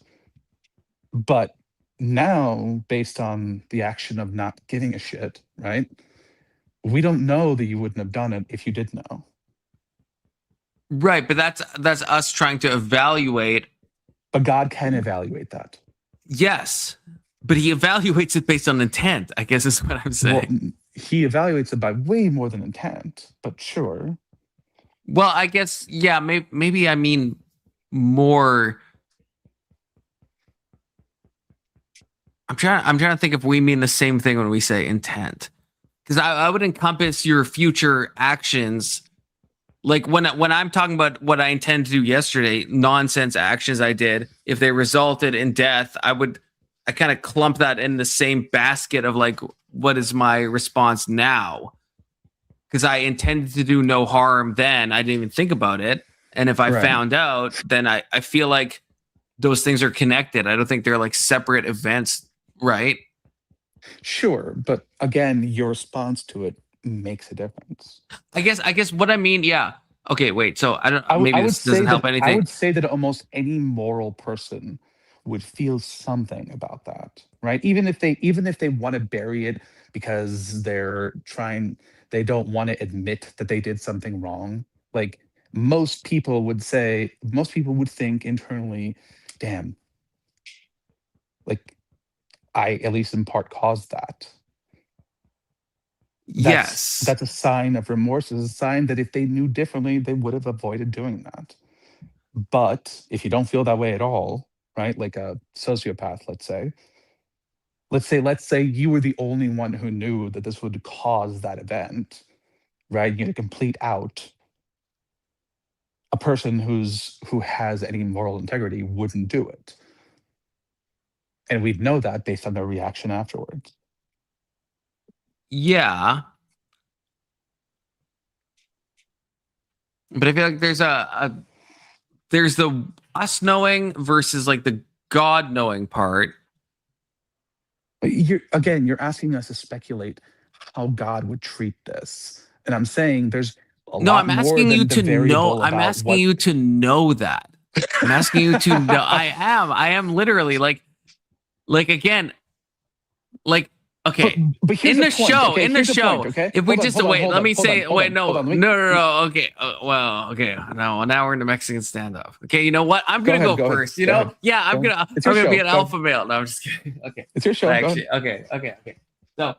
But now, based on the action of not giving a shit, right? We don't know that you wouldn't have done it if you did know. Right, but that's us trying to evaluate. But God can evaluate that. Yes, but he evaluates it based on intent, I guess is what I'm saying. Well, he evaluates it by way more than intent, but sure. Well, I guess, yeah, maybe I mean more. I'm trying to think if we mean the same thing when we say intent, because I would encompass your future actions. Like when I'm talking about what I intend to do yesterday, nonsense actions I did, if they resulted in death, I kind of clump that in the same basket of like, what is my response now? Because I intended to do no harm then. I didn't even think about it. And if I found out, then I feel like those things are connected. I don't think they're like separate events, right? Sure. But again, your response to it makes a difference. I guess what I mean, yeah. Okay, wait. So maybe this doesn't help anything. I would say that almost any moral person would feel something about that, right? Even if they want to bury it because they don't want to admit that they did something wrong. Like most people would think internally, damn, like I at least in part caused that. That's a sign of remorse. It's a sign that if they knew differently, they would have avoided doing that. But if you don't feel that way at all, right? Like a sociopath, let's say you were the only one who knew that this would cause that event, right? You're a complete out. A person who has any moral integrity wouldn't do it. And we'd know that based on their reaction afterwards. Yeah. But I feel like there's the us knowing versus like the God knowing part. But you're asking us to speculate how God would treat this. And I'm saying there's I'm asking you to know. I'm asking you to know that. I'm asking you to know. I am literally like again, like, okay. But in the show, okay? If we just wait, let me say, wait, no. Okay. Okay. No, now we're in the Mexican standoff. Okay. You know what? I'm going to go first. You know? Yeah, I'm going to be an alpha male. No, I'm just kidding. Okay. It's your show. Actually, okay. So,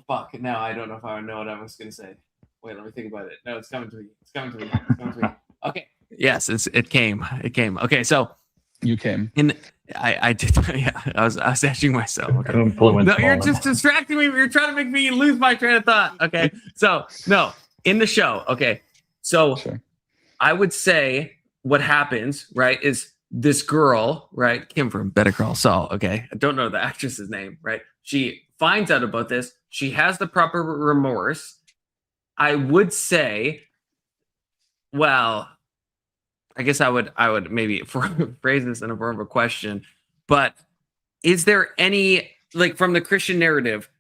fuck. Now I don't know if I know what I was going to say. Wait, let me think about it. No, it's coming to me. Okay. Yes, it came. Okay, so you came. I did. Yeah, I was etching myself. Okay. No, you're just distracting me. You're trying to make me lose my train of thought. Okay, so no, in the show. Okay, so sure. I would say what happens, right, is this girl, right, Kim from Better Call Saul. Okay, I don't know the actress's name, right? She finds out about this. She has the proper remorse. I would say, well, I guess I would maybe phrase this in a form of a question, but is there any, like from the Christian narrative,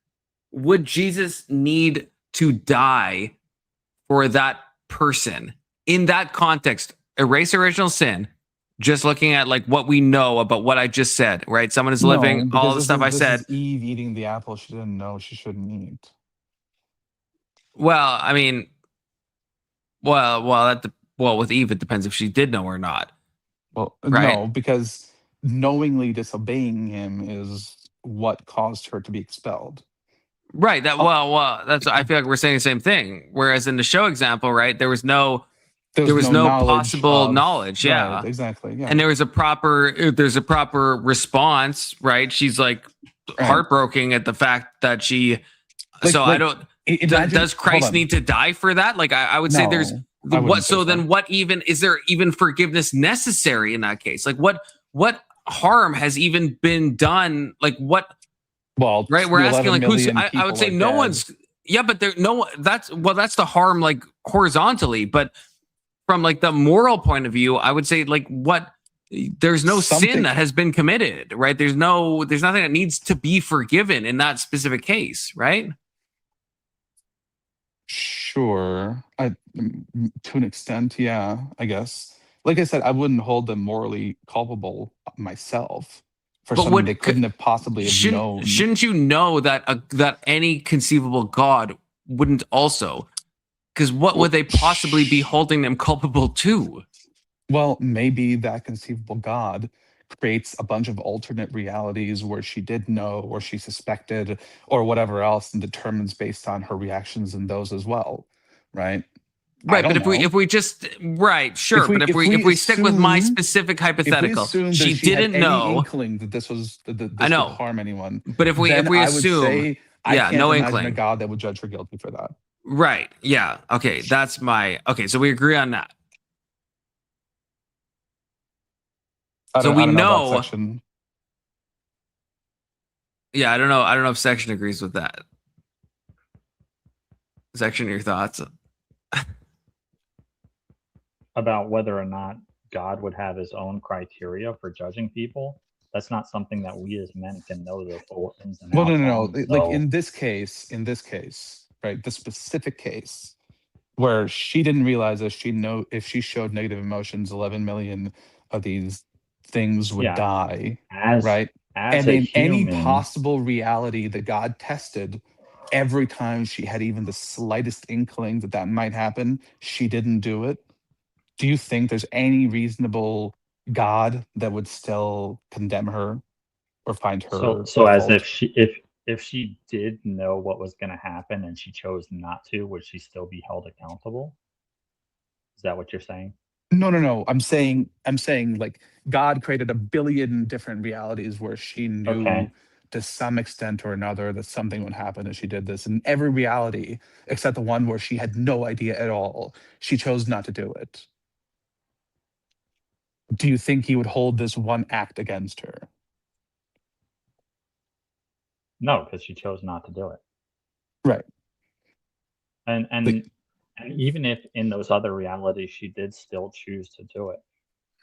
would Jesus need to die for that person? In that context, erase original sin, just looking at like what we know about what I just said, right? Someone is living, all the stuff I said. Eve eating the apple she didn't know she shouldn't eat. Well, I mean, with Eve, it depends if she did know or not. Well, right? No, because knowingly disobeying him is what caused her to be expelled. Right. That's. I feel like we're saying the same thing. Whereas in the show example, right, there was no possible knowledge. Yeah, right, exactly. Yeah, and there's a proper response. Right. She's like heartbroken at the fact that she. I don't. does Christ need to die for that? Like I would say there's what. So then, what even is there even forgiveness necessary in that case? Like what harm has even been done? Like what? Well, right. We're asking like who's. I would say no one's. Yeah, but there that's the harm like horizontally, but from like the moral point of view, I would say like what. There's no sin that has been committed, right? There's nothing that needs to be forgiven in that specific case, right? Sure. To an extent, yeah, I guess. Like I said, I wouldn't hold them morally culpable myself for something they couldn't have possibly have known. Shouldn't you know that that any conceivable God wouldn't also? Because what would they possibly be holding them culpable to? Well, maybe that conceivable God creates a bunch of alternate realities where she did know or she suspected or whatever else and determines based on her reactions in those as well, right? Right, but if we just sure, but if we stick with my specific hypothetical, she didn't know inkling that this was this would harm anyone. But if we assume I can't no imagine inkling a God that would judge her guilty for that. Right. Yeah. Okay. That's my so we agree on that. So we know. Yeah, I don't know if Section agrees with that. Section, your thoughts about whether or not God would have his own criteria for judging people? That's not something that we as men can know the full ins and outs. Well, no. Like in this case, right? The specific case where she didn't realize if she showed negative emotions, 11 million of these things would die, right? And in any possible reality that God tested, every time she had even the slightest inkling that might happen, she didn't do it. Do you think there's any reasonable God that would still condemn her or find her? So as if she did know what was going to happen and she chose not to, would she still be held accountable? Is that what you're saying? No. I'm saying like God created a billion different realities where she knew to some extent or another that something would happen if she did this. In every reality, except the one where she had no idea at all, she chose not to do it. Do you think he would hold this one act against her? No, because she chose not to do it. Right. And even if in those other realities she did still choose to do it,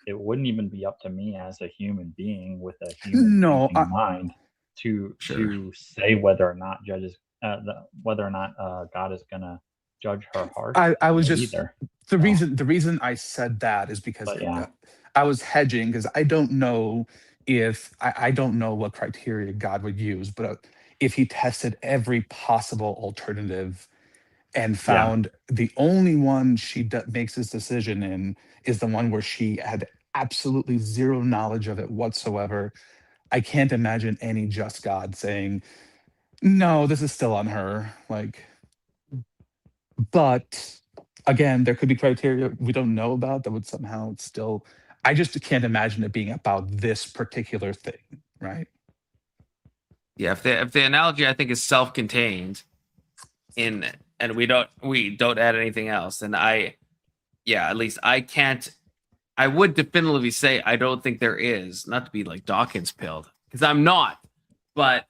it wouldn't even be up to me as a human being with a human mind to say whether or not God is going to judge her heart. I was just either. The reason I said that is because I was hedging because I don't know I don't know what criteria God would use, but if he tested every possible alternative and found the only one she makes his decision in is the one where she had absolutely zero knowledge of it whatsoever, I can't imagine any just God saying, no, this is still on her. Like, but again, there could be criteria we don't know about that would somehow still, I just can't imagine it being about this particular thing, right? Yeah, if the analogy I think is self-contained and we don't add anything else, then at least I would definitively say I don't think there is, not to be like Dawkins pilled, because I'm not, but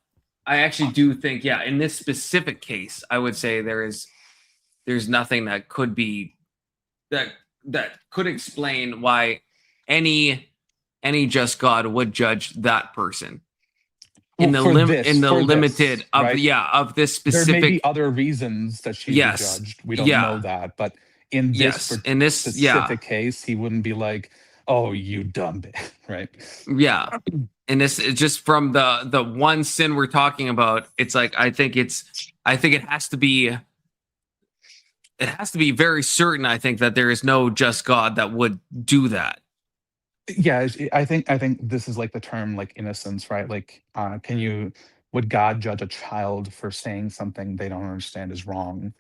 I actually do think, in this specific case, I would say there's nothing that could be that could explain why any just God would judge that person in the limited of this specific. There may be other reasons that she was judged. We don't know that, but in this specific case, he wouldn't be like, "Oh, you dumb bitch," right? Yeah, and this is just from the one sin we're talking about. It's like I think it has to be. It has to be very certain. I think that there is no just God that would do that. Yeah, I think this is like the term like innocence, right? Like, would God judge a child for saying something they don't understand is wrong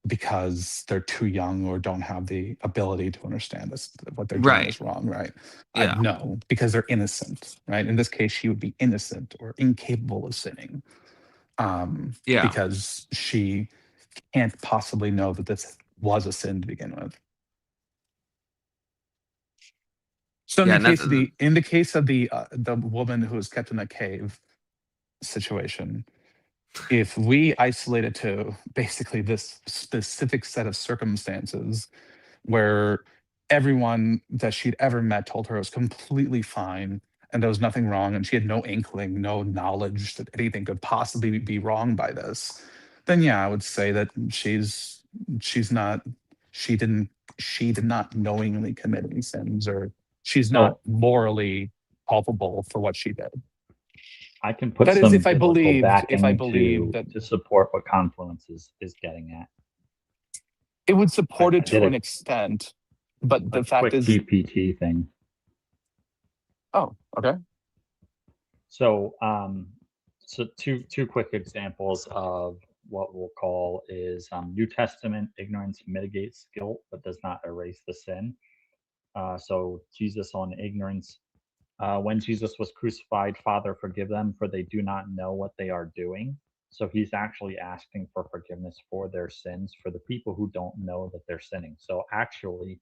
because they're too young or don't have the ability to understand what they're doing is wrong, right? No, because they're innocent, right? In this case, she would be innocent or incapable of sinning, because she can't possibly know that this was a sin to begin with. So in Yeah, the and case that's of the woman who was kept in a cave situation, if we isolate it to basically this specific set of circumstances where everyone that she'd ever met told her it was completely fine and there was nothing wrong and she had no inkling, no knowledge that anything could possibly be wrong by this, then yeah, I would say that she did not knowingly commit any sins, or she's not morally culpable for what she did. I can put That is, some if I biblical believed backing that to support what Confluence is getting at. it would support it I did to a- an extent, but the A fact quick is, GPT thing. oh, okay. So, so two quick examples of what we'll call is New Testament ignorance mitigates guilt but does not erase the sin. So Jesus on ignorance. When Jesus was crucified, Father, forgive them, for they do not know what they are doing. So he's actually asking for forgiveness for their sins, for the people who don't know that they're sinning. So actually,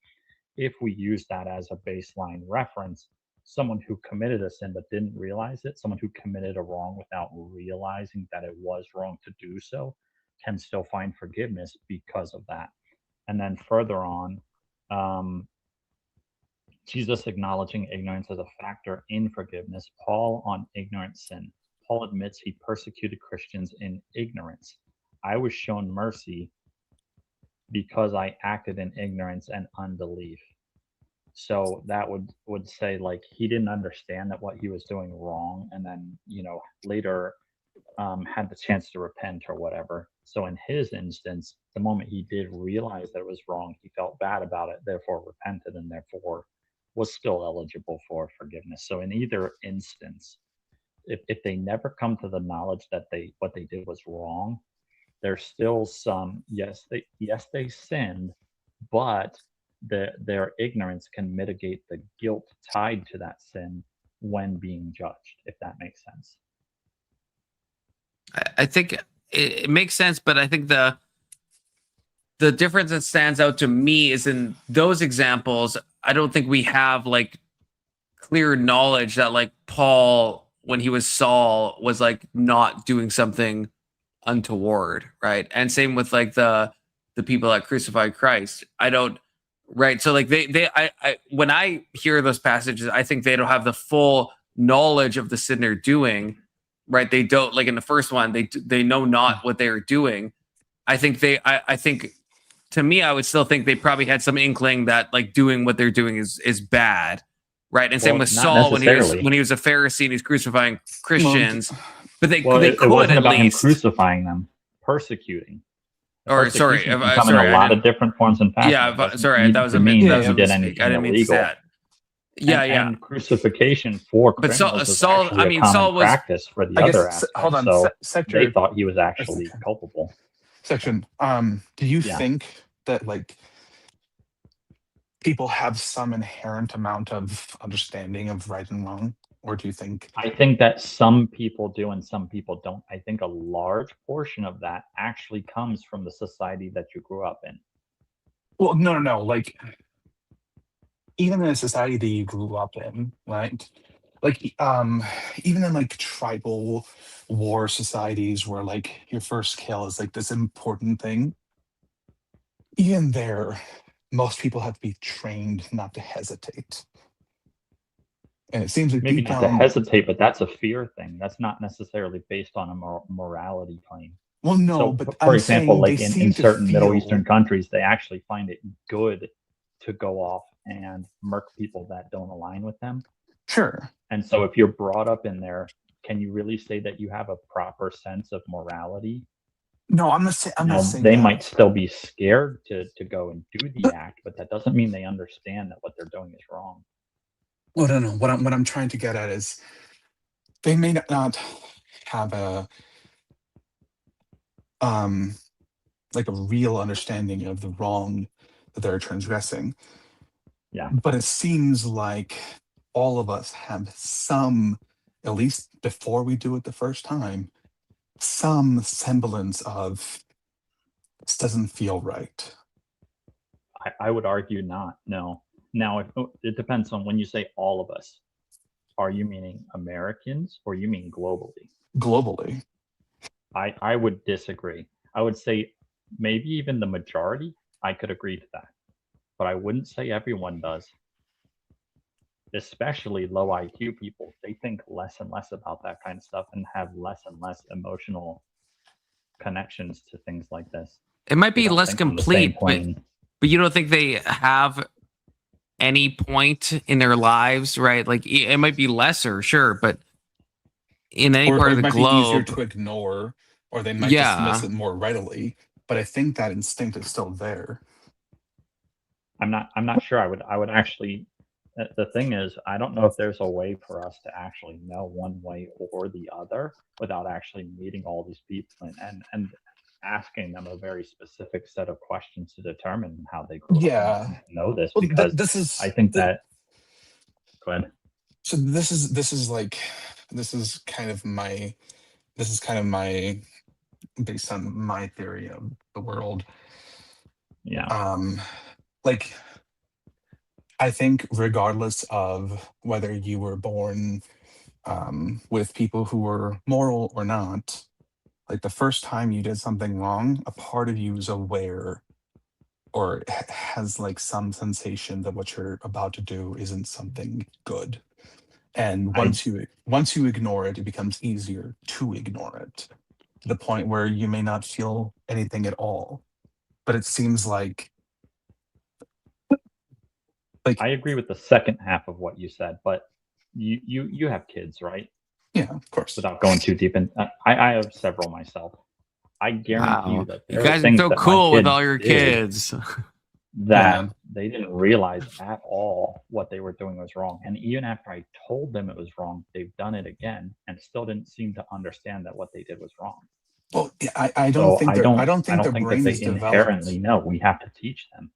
if we use that as a baseline reference, someone who committed a sin but didn't realize it, someone who committed a wrong without realizing that it was wrong to do so, can still find forgiveness because of that. And then further on, Jesus acknowledging ignorance as a factor in forgiveness. Paul on ignorant sin. Paul admits he persecuted Christians in ignorance. I was shown mercy because I acted in ignorance and unbelief. So that would say like he didn't understand that what he was doing wrong, and then later had the chance to repent or whatever. So in his instance, the moment he did realize that it was wrong, he felt bad about it, therefore repented, and therefore was still eligible for forgiveness. So in either instance, if they never come to the knowledge that what they did was wrong, there's still some yes they sinned, but their ignorance can mitigate the guilt tied to that sin when being judged, if that makes sense. I think it makes sense, but I think the difference that stands out to me is in those examples, I don't think we have like clear knowledge that like Paul, when he was Saul, was like not doing something untoward, right? And same with like the people that crucified Christ. I don't, right? So like I when I hear those passages, I think they don't have the full knowledge of the sin they're doing, right? They don't, like in the first one, they know not what they are doing. I think I think, to me, I would still think they probably had some inkling that like doing what they're doing is bad, right? And same with Saul when he was a Pharisee and he's crucifying Christians, but they could it wasn't at about least him crucifying them, persecuting. Or sorry, Persecution can come in a lot of different forms and factors. Yeah, sorry, that was a mean that was he a did mistake. anything I didn't mean to say illegal. that. Yeah, And crucifixion for but criminals was Saul, actually I mean, a common Saul was practice for the other aspects. Hold on, so sector, they thought he was actually culpable. Section. Do you think that like people have some inherent amount of understanding of right and wrong, or do you think? I think that some people do and some people don't. I think a large portion of that actually comes from the society that you grew up in. Well, no. Like, even in a society that you grew up in, right? Like, even in like tribal war societies where like your first kill is like this important thing, even there, most people have to be trained not to hesitate. And it seems like maybe deep not down, to hesitate, but that's a fear thing. That's not necessarily based on a morality claim. Well, no, so, but for I'm example, saying like they in seem to certain Middle feel- Eastern countries, they actually find it good to go off and murk people that don't align with them. Sure. And so if you're brought up in there, can you really say that you have a proper sense of morality? No, I'm not saying they that. might still be scared to go and do the act, but that doesn't mean they understand that what they're doing is wrong. Well, no. What I'm trying to get at is they may not have a like a real understanding of the wrong that they're transgressing. Yeah. But it seems like all of us have some, at least before we do it the first time, some semblance of this doesn't feel right. I would argue not. No. Now, it depends on when you say all of us. Are you meaning Americans or you mean globally? Globally. I would disagree. I would say maybe even the majority, I could agree to that. But I wouldn't say everyone does. Especially low IQ people. They think less and less about that kind of stuff and have less and less emotional connections to things like this. It might They be don't less think on the same complete, but plane. you don't think they have any point in their lives, right? Like it might be lesser, sure, but in any part Or of it the might be easier globe, to ignore, or they might dismiss it more readily. But I think that instinct is still there. I'm not sure. I would actually. The thing is, I don't know if there's a way for us to actually know one way or the other without actually meeting all these people and asking them a very specific set of questions to determine how they grew up and know this. Well, Because this is. I think that. Go ahead. So this is kind of my based on my theory of the world. Yeah. Like, I think regardless of whether you were born with people who were moral or not, like the first time you did something wrong, a part of you is aware or has like some sensation that what you're about to do isn't something good. And once you ignore it, it becomes easier to ignore it, to the point where you may not feel anything at all. But it seems like I agree with the second half of what you said, but you have kids, right? Yeah, of course. Without going too deep in, I have several myself. I guarantee you that you there guys are are things so that my cool with kids all your did kids. that they didn't realize at all what they were doing was wrong. And even after I told them it was wrong, they've done it again and still didn't seem to understand that what they did was wrong. Well, I don't think their that brain they is developed. inherently know. We have to teach them.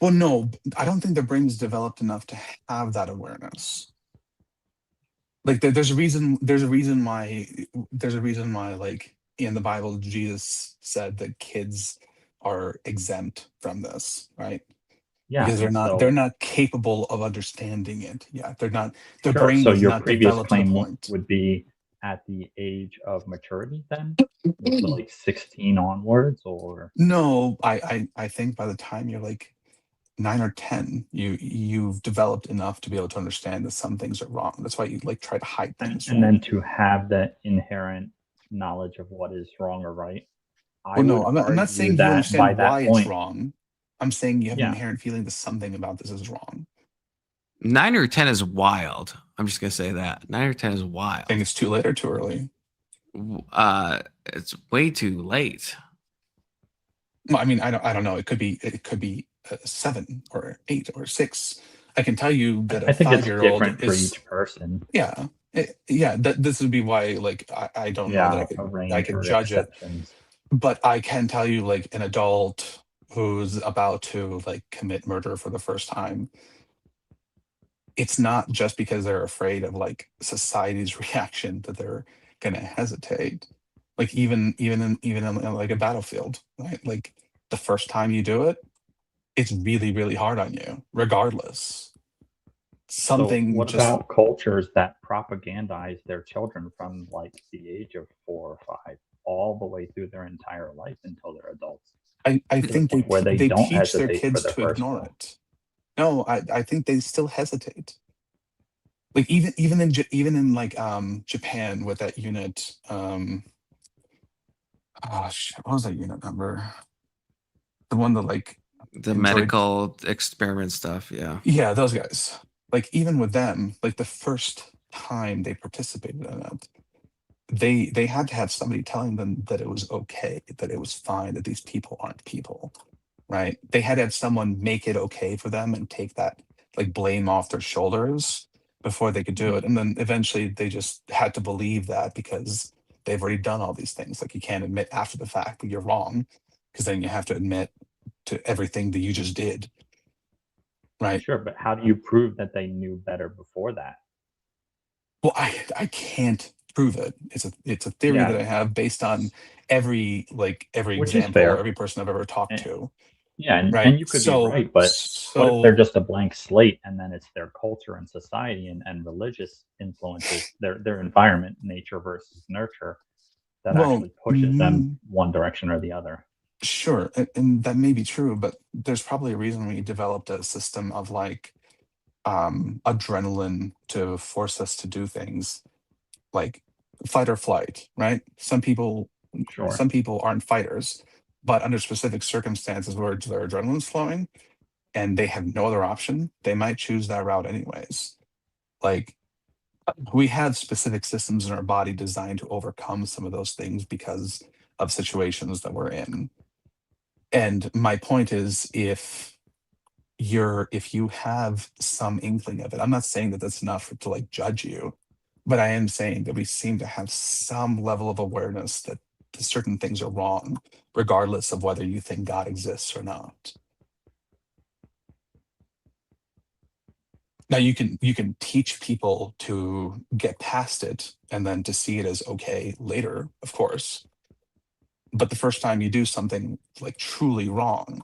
Well, no, I don't think their brain is developed enough to have that awareness. Like there's a reason why like in the Bible Jesus said that kids are exempt from this, right? Yeah, because so- they're not capable of understanding it. Yeah, they're not. Their Sure, brain so is your not previous developed to the claim point. would be at the age of maturity then? Like 16 onwards, or? No, I think by the time you're like 9 or 10, you've developed enough to be able to understand that some things are wrong. That's why you like try to hide things. And then to have that inherent knowledge of what is wrong or right. Well, no, I'm not saying you understand why it's wrong. I'm saying you have an Yeah. inherent feeling that something about this is wrong. 9 or 10 is wild. I'm just gonna say that 9 or 10 is wild. I think it's too late or too early. It's way too late. Well, I mean, I don't know. It could be 7 or 8 or 6. I can tell you that I a think it's 5-year-old different for is each person. Yeah, this would be why, like, I don't know that I could judge exceptions. it. But I can tell you, like, an adult who's about to like commit murder for the first time, it's not just because they're afraid of like society's reaction that they're gonna hesitate. Like even in like a battlefield, right? Like the first time you do it, it's really, really hard on you, regardless. Something So what just about cultures that propagandize their children from like the age of 4 or 5 all the way through their entire life until they're adults? I think they don't teach their hesitate kids for the to first ignore one. it. No, I think they still hesitate. Like even in like Japan with that unit, what was that unit number? The one that like The enjoyed- medical experiment stuff, yeah. Yeah, those guys. Like even with them, like the first time they participated in it, they had to have somebody telling them that it was okay, that it was fine, that these people aren't people, right? They had to have someone make it okay for them and take that like blame off their shoulders before they could do it. And then eventually they just had to believe that because they've already done all these things. Like you can't admit after the fact that you're wrong, because then you have to admit to everything that you just did. Right. Sure, but how do you prove that they knew better before that? Well, I can't prove it. It's a theory that I have based on every Which is example, fair. every person I've ever talked And, to. and Right. you could be right, but what if they're just a blank slate and then it's their culture and society and religious influences, their environment, nature versus nurture, that actually pushes them one direction or the other? Sure, and that may be true, but there's probably a reason we developed a system of like adrenaline to force us to do things like fight or flight, right? Some people aren't fighters, but under specific circumstances where their adrenaline's flowing and they have no other option, they might choose that route anyways. Like we have specific systems in our body designed to overcome some of those things because of situations that we're in. And my point is, if you have some inkling of it, I'm not saying that that's enough to like judge you, but I am saying that we seem to have some level of awareness that certain things are wrong, regardless of whether you think God exists or not. Now you can teach people to get past it and then to see it as okay later, of course. But the first time you do something like truly wrong,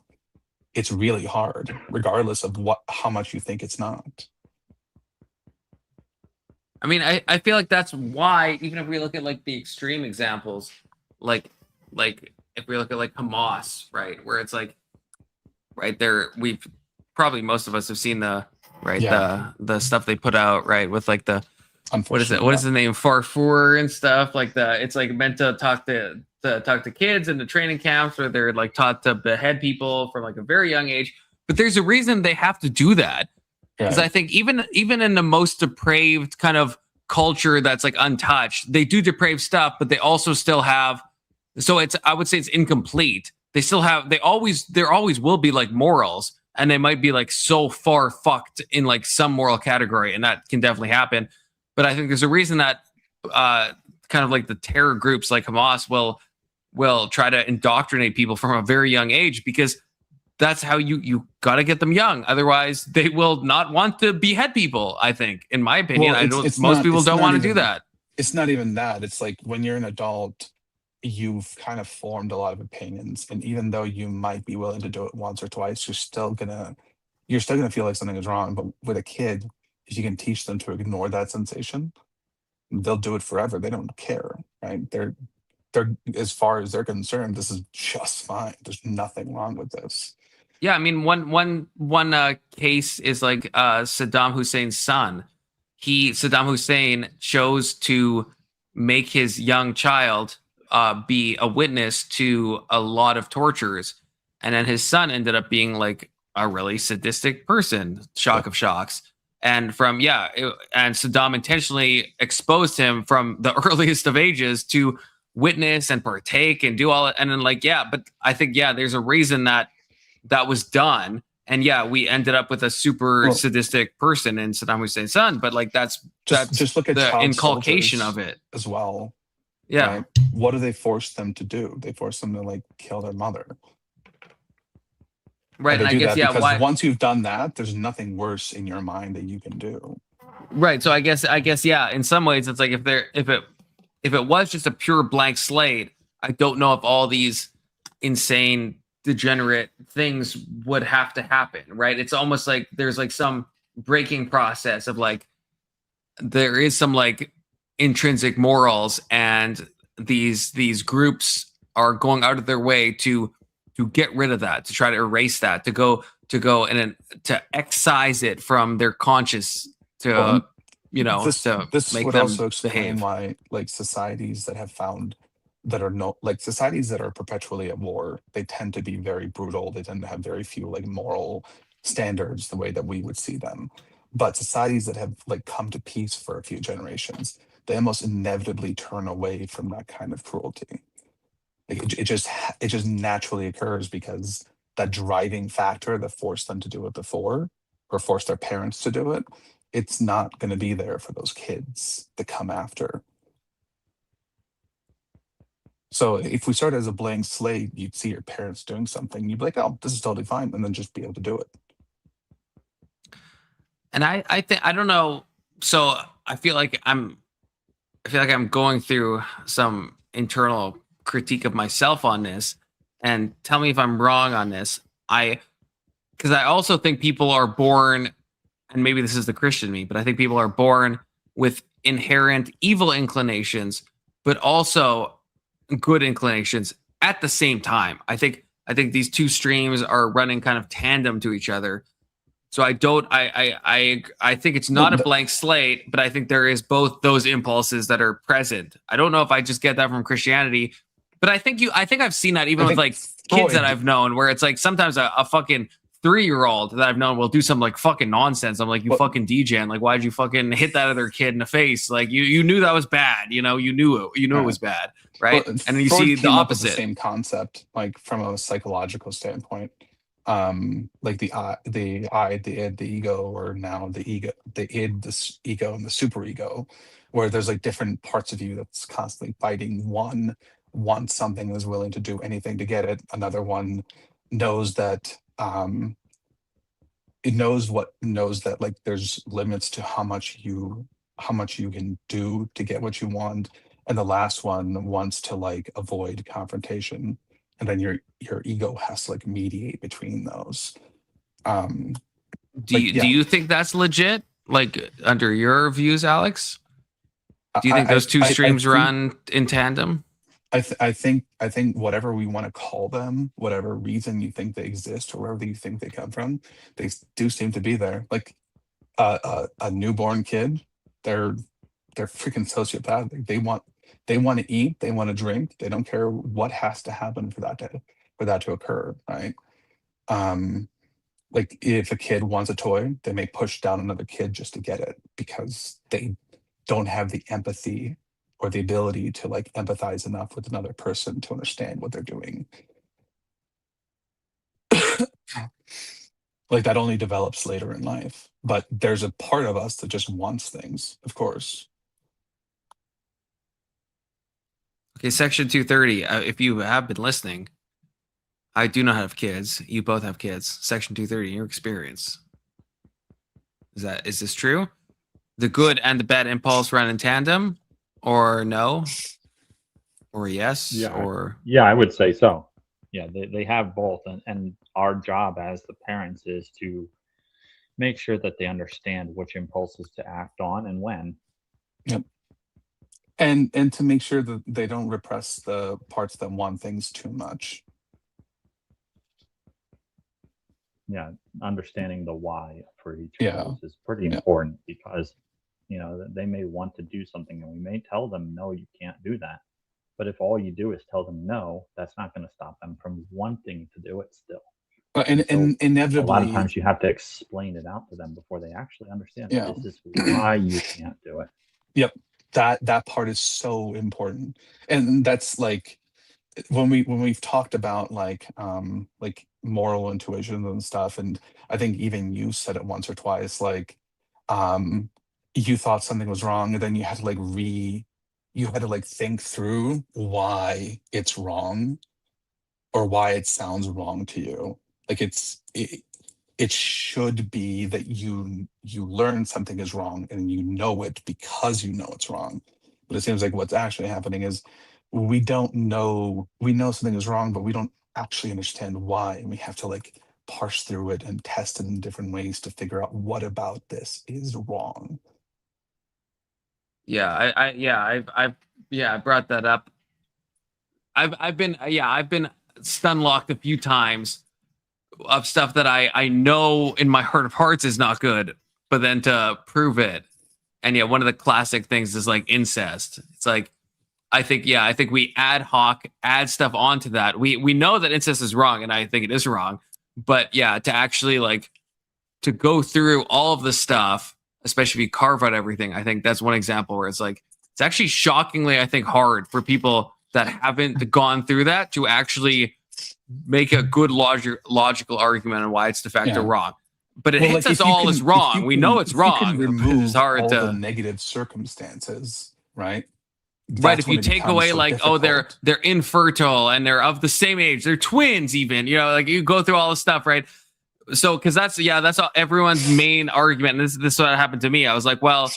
it's really hard, regardless of how much you think it's not. I mean, I feel like that's why, even if we look at like the extreme examples, like if we look at like Hamas, right, where it's like right there, we've probably most of us have seen the the stuff they put out, right, with like the what is the name, Farfour and stuff like that. It's like meant to talk to kids in the training camps where they're like taught to behead people from like a very young age. But there's a reason they have to do that. Because I think even in the most depraved kind of culture that's like untouched, they do depraved stuff, but they also still have. So I would say it's incomplete. They still have. There always will be like morals, and they might be like so far fucked in like some moral category, and that can definitely happen. But I think there's a reason that kind of like the terror groups like Hamas will try to indoctrinate people from a very young age, because that's how you got to get them young. Otherwise, they will not want to behead people, I think, in my opinion. Most people don't want to do that. It's not even that. It's like when you're an adult, you've kind of formed a lot of opinions. And even though you might be willing to do it once or twice, you're still gonna feel like something is wrong. But with a kid, if you can teach them to ignore that sensation, they'll do it forever. They don't care, right? They're as far as they're concerned, this is just fine. There's nothing wrong with this. Yeah, I mean, one case is like Saddam Hussein's son. Saddam Hussein chose to make his young child be a witness to a lot of tortures, and then his son ended up being like a really sadistic person. Shock of shocks. And and Saddam intentionally exposed him from the earliest of ages to witness and partake and do all it. And then but I think there's a reason that was done. And we ended up with a super sadistic person in Saddam Hussein's son. But like that's just look at the inculcation of it as well. Yeah. Right? What do they force them to do? They force them to like kill their mother. Right. And I guess because once you've done that, there's nothing worse in your mind that you can do. Right. So I guess in some ways it's like if it was just a pure blank slate, I don't know if all these insane, degenerate things would have to happen, right? It's almost like there's like some breaking process of like, there is some like intrinsic morals, and these groups are going out of their way to get rid of that, to try to erase that, to go and to excise it from their conscious, this make would them also explain behave. why like societies that are perpetually at war, they tend to be very brutal. They tend to have very few like moral standards the way that we would see them. But societies that have like come to peace for a few generations, they almost inevitably turn away from that kind of cruelty. Like it just naturally occurs, because that driving factor that forced them to do it before, or forced their parents to do it, it's not going to be there for those kids that come after. So if we start as a blank slate, you'd see your parents doing something, you'd be like, oh, this is totally fine, and then just be able to do it. And I think, I don't know. So I feel like I'm I feel like I'm going through some internal critique of myself on this, and tell me if I'm wrong on this. Because I also think people are born, and maybe this is the Christian me, but I think people are born with inherent evil inclinations, but also good inclinations at the same time. I think these two streams are running kind of tandem to each other. So I think it's not a blank slate, but I think there is both those impulses that are present. I don't know if I just get that from Christianity, but I think I've seen that even with like kids that I've known, where it's like sometimes a fucking 3-year-old that I've known will do some like fucking nonsense. I'm like, you fucking DJ, like, why'd you fucking hit that other kid in the face? Like you knew that was bad, you knew it was bad, right? Well, and then you Freud see the came up with opposite. the same concept, like from a psychological standpoint. Like the I, the id, the ego, or now the ego, the id, the ego, and the superego, where there's like different parts of you that's constantly fighting. One wants something and is willing to do anything to get it. Another one knows that it knows that like there's limits to how much you can do to get what you want. And the last one wants to like avoid confrontation, and then your ego has to like mediate between those. Do you think that's legit? Like under your views, Alex? Do you think those two streams run in tandem? I think whatever we want to call them, whatever reason you think they exist, or wherever you think they come from, they do seem to be there. Like a newborn kid, they're freaking sociopathic. They want to eat, they want to drink, they don't care what has to happen for that to occur, right? Like if a kid wants a toy, they may push down another kid just to get it, because they don't have the empathy or the ability to like empathize enough with another person to understand what they're doing. Like that only develops later in life. But there's a part of us that just wants things, of course. Okay, Section 230. If you have been listening, I do not have kids. You both have kids. Section 230, your experience. Is this true? The good and the bad impulse run in tandem, or no? Or yes? Yeah, I would say so. Yeah, they have both, and our job as the parents is to make sure that they understand which impulses to act on and when. Yep. And to make sure that they don't repress the parts that want things too much. Yeah, understanding the why for each of those is pretty Yeah. important, because they may want to do something and we may tell them, no, you can't do that. But if all you do is tell them no, that's not going to stop them from wanting to do it still. And inevitably, a lot of times you have to explain it out to them before they actually understand this is why you can't do it. Yep. That part is so important. And that's like when we've talked about like moral intuitions and stuff, and I think even you said it once or twice, like you thought something was wrong, and then you had to think through why it's wrong or why it sounds wrong to you. Like it should be that you learn something is wrong and you know it because you know it's wrong. But it seems like what's actually happening is we know something is wrong, but we don't actually understand why, and we have to like parse through it and test it in different ways to figure out what about this is wrong. Yeah, I brought that up. I've been stun locked a few times of stuff that I know in my heart of hearts is not good, but then to prove it. And yeah, one of the classic things is like incest. It's like I think we ad hoc add stuff onto that. We know that incest is wrong, and I think it is wrong. But yeah, to actually like to go through all of the stuff, especially if you carve out everything, I think that's one example where it's like it's actually shockingly, I think, hard for people that haven't gone through that to actually make a good logical argument on why it's de facto wrong. But it hits us all as wrong. We know it's wrong. It's hard all to the negative circumstances, right? Right, if you take away like, oh, they're infertile and they're of the same age, they're twins, even, like you go through all this stuff, right? So, because that's all everyone's main argument. And this is what happened to me. I was like, well,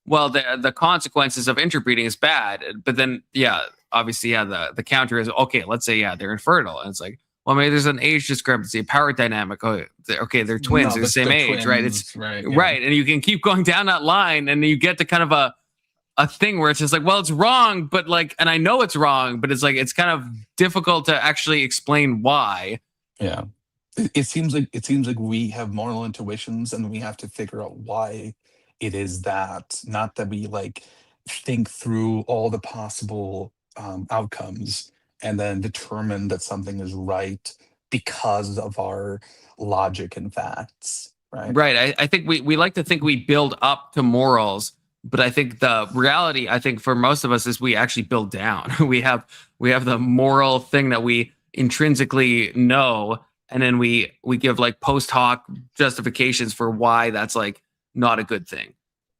well, the consequences of interbreeding is bad. But then, yeah, obviously, yeah, the counter is, okay, let's say, yeah, they're infertile. And it's like, well, maybe there's an age discrepancy, a power dynamic. Oh, okay, they're twins, No, they're the same they're age, right? twins, It's right, right. And you can keep going down that line, and you get to kind of a thing where it's just like, well, it's wrong, but like, and I know it's wrong, but it's like, it's kind of difficult to actually explain why. Yeah. It seems like we have moral intuitions, and we have to figure out why it is that, not that we like think through all the possible outcomes and then determine that something is right because of our logic and facts, right? Right. I think we like to think we build up to morals, but I think the reality, I think for most of us, is we actually build down. we have the moral thing that we intrinsically know, and then we give like post hoc justifications for why that's like not a good thing.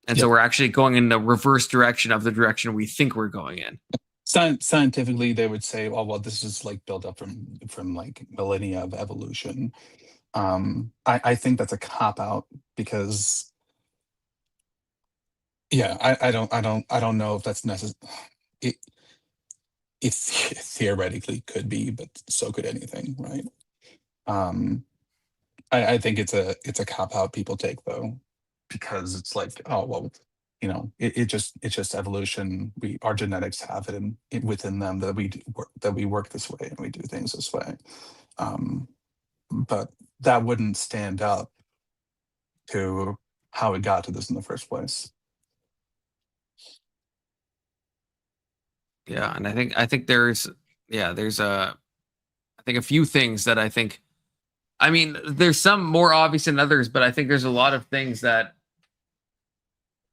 And so we're actually going in the reverse direction of the direction we think we're going in. Scientifically, they would say, oh, well, this is like built up from like millennia of evolution. I think that's a cop out, because I don't know if that's necessary. It theoretically could be, but so could anything, right? I think it's a cop out people take, though, because it's like, oh well, it's just evolution. Our genetics have it within them that we work this way and we do things this way. But that wouldn't stand up to how it got to this in the first place. Yeah, and I think there's a few things that I think, I mean, there's some more obvious than others, but I think there's a lot of things that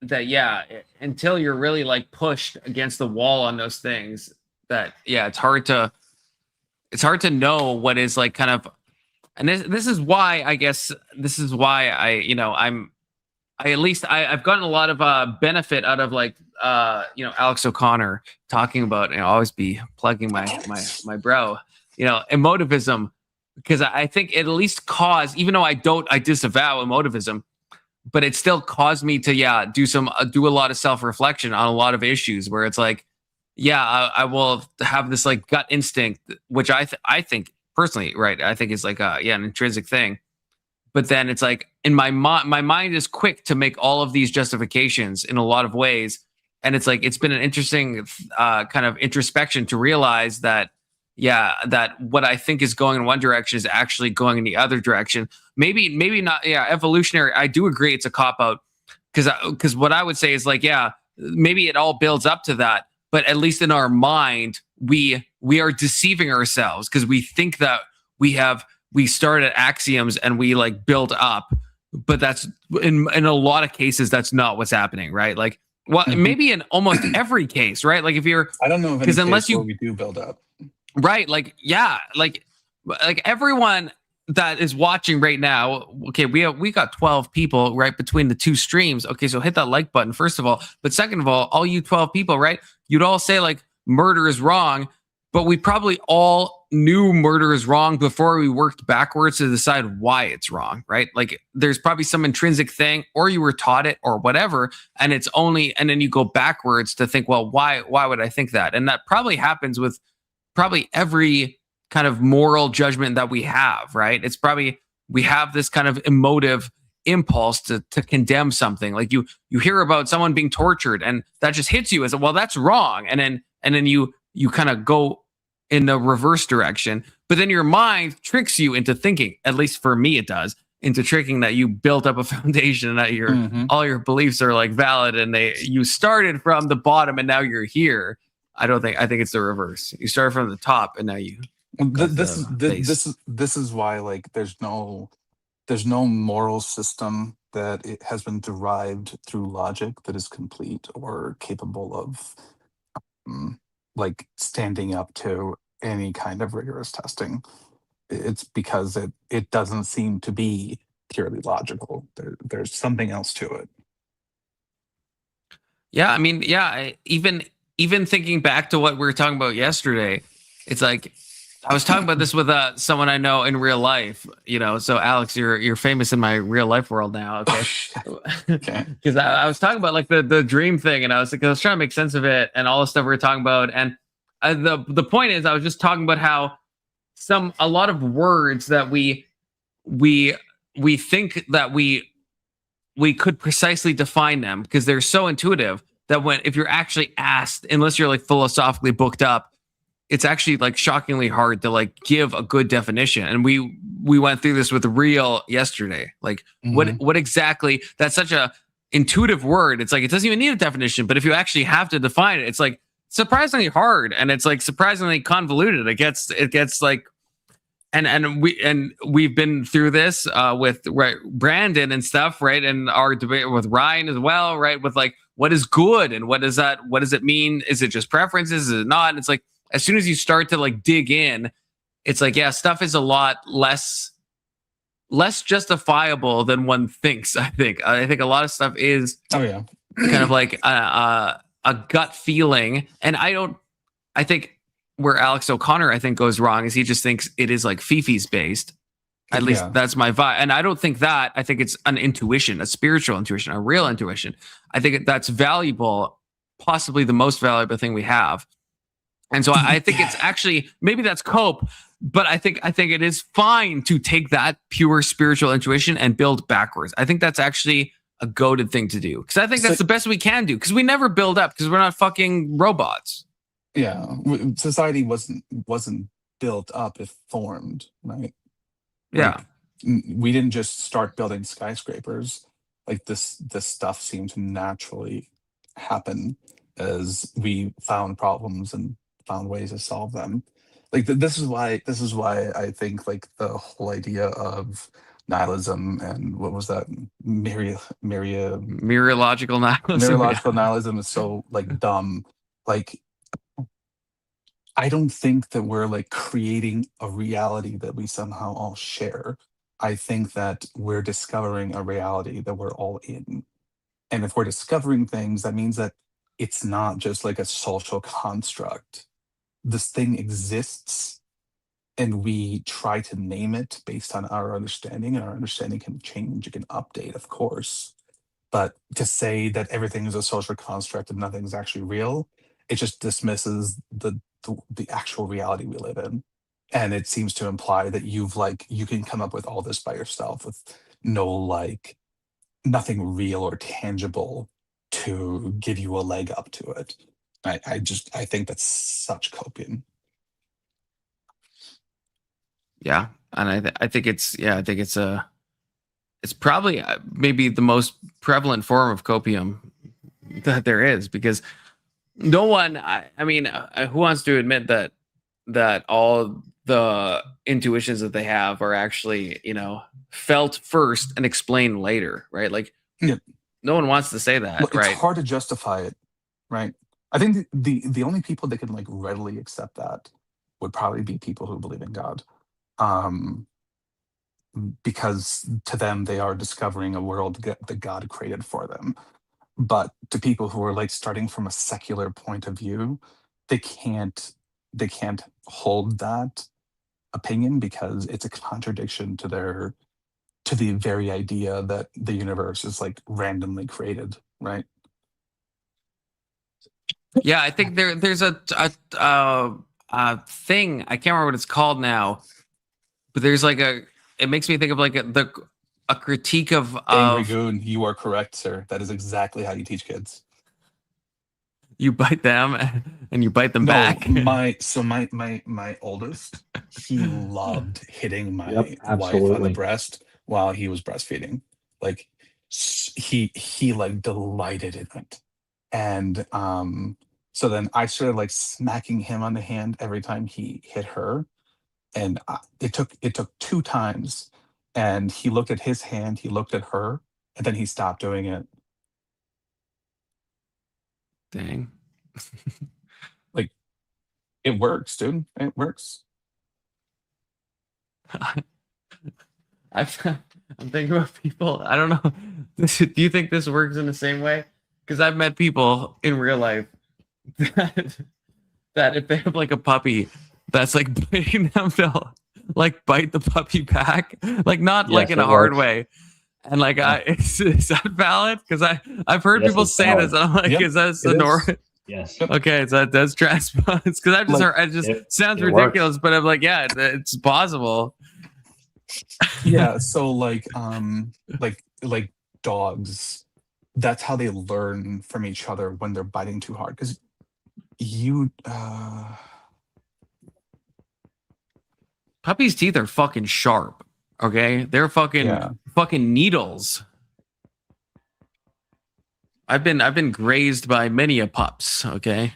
yeah, until you're really like pushed against the wall on those things, that yeah, it's hard to know what is like kind of, and this is why I guess this is why I've gotten a lot of benefit out of like Alex O'Connor talking about, always be plugging my bro, emotivism, because I think it at least caused, even though I disavow emotivism, but it still caused me to do a lot of self-reflection on a lot of issues where it's like, I will have this like gut instinct, which I think personally, right, I think is like an intrinsic thing. But then it's like in my mind is quick to make all of these justifications in a lot of ways. And it's like, it's been an interesting kind of introspection to realize that, that what I think is going in one direction is actually going in the other direction. Maybe not. Yeah. Evolutionary. I do agree. It's a cop out, because what I would say is like, maybe it all builds up to that, but at least in our mind, we are deceiving ourselves because we think that we start at axioms and we like build up, but that's in a lot of cases, that's not what's happening. Right. Like, well, maybe in almost every case, right? Like if you're, I don't know if because unless we do build up, right? Like, like everyone that is watching right now. Okay. We got 12 people right between the two streams. Okay. So hit that like button, first of all, but second of all you 12 people, right? You'd all say like murder is wrong, but we probably all knew murder is wrong before we worked backwards to decide why it's wrong, right? Like there's probably some intrinsic thing, or you were taught it or whatever, and then you go backwards to think, well, why would I think that? And that probably happens with probably every kind of moral judgment that we have, right? It's probably, we have this kind of emotive impulse to condemn something. Like you hear about someone being tortured and that just hits you as, well, that's wrong. And then you kind of go in the reverse direction, but then your mind tricks you into thinking, at least for me, it does, into tricking that you built up a foundation and that all your beliefs are like valid and you started from the bottom and now you're here. I think it's the reverse. You started from the top and now you. This is why like there's no moral system that it has been derived through logic that is complete or capable of like standing up to any kind of rigorous testing. It's because it doesn't seem to be purely logical. There's something else to it. Yeah, I mean, even thinking back to what we were talking about yesterday, it's like I was talking about this with someone I know in real life, so Alex, you're famous in my real life world now. Okay. Because I was talking about like the dream thing, and I was trying to make sense of it and all the stuff we were talking about. And the point is, I was just talking about how a lot of words that we think that we could precisely define them because they're so intuitive that if you're actually asked, unless you're like philosophically booked up, it's actually like shockingly hard to like give a good definition. And we went through this with real yesterday. Like what exactly, that's such a intuitive word. It's like, it doesn't even need a definition, but if you actually have to define it, it's like surprisingly hard. And it's like surprisingly convoluted. It gets like, and we've been through this with Brandon and stuff, right? And our debate with Ryan as well, right? With like, what is good and what does it mean? Is it just preferences? Is it not? And it's like, as soon as you start to like dig in, it's like, yeah, stuff is a lot less justifiable than one thinks. I think a lot of stuff is kind of like a gut feeling. And I think where Alex O'Connor, I think, goes wrong is he just thinks it is like Fifi's based. At least that's my vibe. And I don't think that. I think it's an intuition, a spiritual intuition, a real intuition. I think that's valuable, possibly the most valuable thing we have. And so I think it's actually, maybe that's cope, but I think it is fine to take that pure spiritual intuition and build backwards. I think that's actually a goated thing to do. Because I think that's the best we can do. Because we never build up, because we're not fucking robots. Yeah. Society wasn't built up, it formed, right? Yeah. Like, we didn't just start building skyscrapers. Like this stuff seemed to naturally happen as we found problems and found ways to solve them. Like this is why I think like the whole idea of nihilism and what was that mereological nihilism is so like dumb. Like I don't think that we're like creating a reality that we somehow all share. I think that we're discovering a reality that we're all in. And if we're discovering things, that means that it's not just like a social construct. This thing exists and we try to name it based on our understanding, and our understanding can change, it can update, of course. But to say that everything is a social construct and nothing's actually real, it just dismisses the actual reality we live in. And it seems to imply that you can come up with all this by yourself with nothing real or tangible to give you a leg up to it. I think that's such copium. Yeah, and I think it's probably maybe the most prevalent form of copium that there is, because no one, I mean, who wants to admit that all the intuitions that they have are actually, felt first and explained later, right? Like, no one wants to say that, right? It's hard to justify it, right? I think the only people that can like readily accept that would probably be people who believe in God, because to them they are discovering a world that God created for them. But to people who are like starting from a secular point of view, they can't hold that opinion because it's a contradiction to the very idea that the universe is like randomly created, right? Yeah, I think there's a thing, I can't remember what it's called now, but there's like it makes me think of like a critique of Angry Goon. You are correct, sir. That is exactly how you teach kids. You bite them and you bite them back. My oldest, he loved hitting my wife on the breast while he was breastfeeding. Like he like delighted in it. And so then I started like smacking him on the hand every time he hit her. And it took 2 times. And he looked at his hand, he looked at her, and then he stopped doing it. Dang. Like, it works, dude. It works. I'm thinking about people. I don't know. Do you think this works in the same way? Because I've met people in real life that if they have like a puppy that's like biting them, they'll like bite the puppy back, like not like Yes, in a it hard works. way. And like, is that valid? Because I've heard Yes, people it's say valid. this. And I'm like, Yep, is that it normal? is. Yes. Okay, so that does transpose. Because I've just Like, heard, it just it- sounds it ridiculous, works. but I'm like, yeah, it's possible. Yeah, so like dogs, that's how they learn from each other when they're biting too hard. Because you Puppies' teeth are fucking sharp. Okay, they're fucking needles. I've been grazed by many a pups. Okay,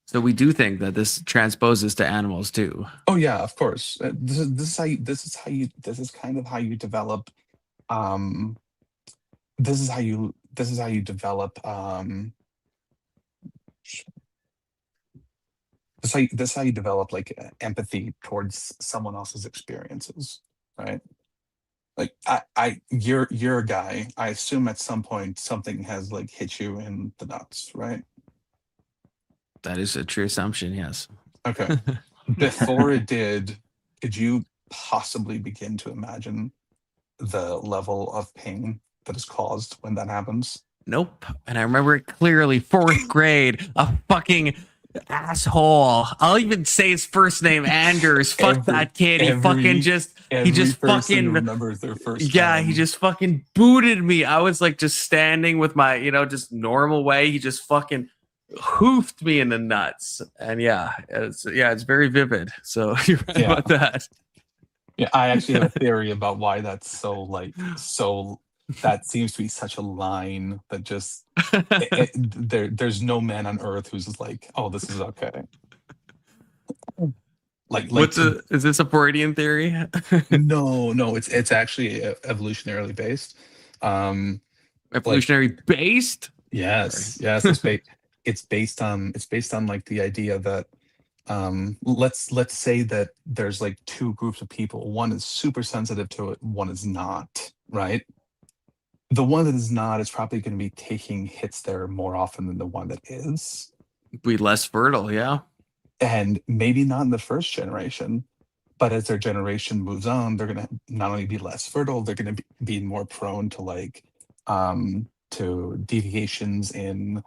so we do think that this transposes to animals too. Oh yeah, of course. This is kind of how you develop. This is how you develop. This is how you develop like empathy towards someone else's experiences, right? Like you're a guy. I assume at some point something has like hit you in the nuts, right? That is a true assumption. Yes. Okay. Before it did, could you possibly begin to imagine the level of pain that is caused when that happens? Nope. And I remember it clearly. 4th grade. A fucking asshole. I'll even say his first name, Anders. Fuck that kid. He fucking just. He just fucking remembers their first. Yeah, he just fucking booted me. I was like just standing with my, just normal way. He just fucking hoofed me in the nuts. And it's very vivid. So you're right about that. Yeah, I actually have a theory about why that's so that seems to be such a line that just there's no man on earth who's just like, oh, this is okay. Like is this a Freudian theory? No, it's actually evolutionarily based. Evolutionary based? Yes, it's based on like the idea that let's say that there's like two groups of people. One is super sensitive to it, one is not, right? The one that is not is probably going to be taking hits there more often than the one that is. Be less fertile, yeah. And maybe not in the first generation, but as their generation moves on, they're going to not only be less fertile, they're going to be more prone to like to deviations in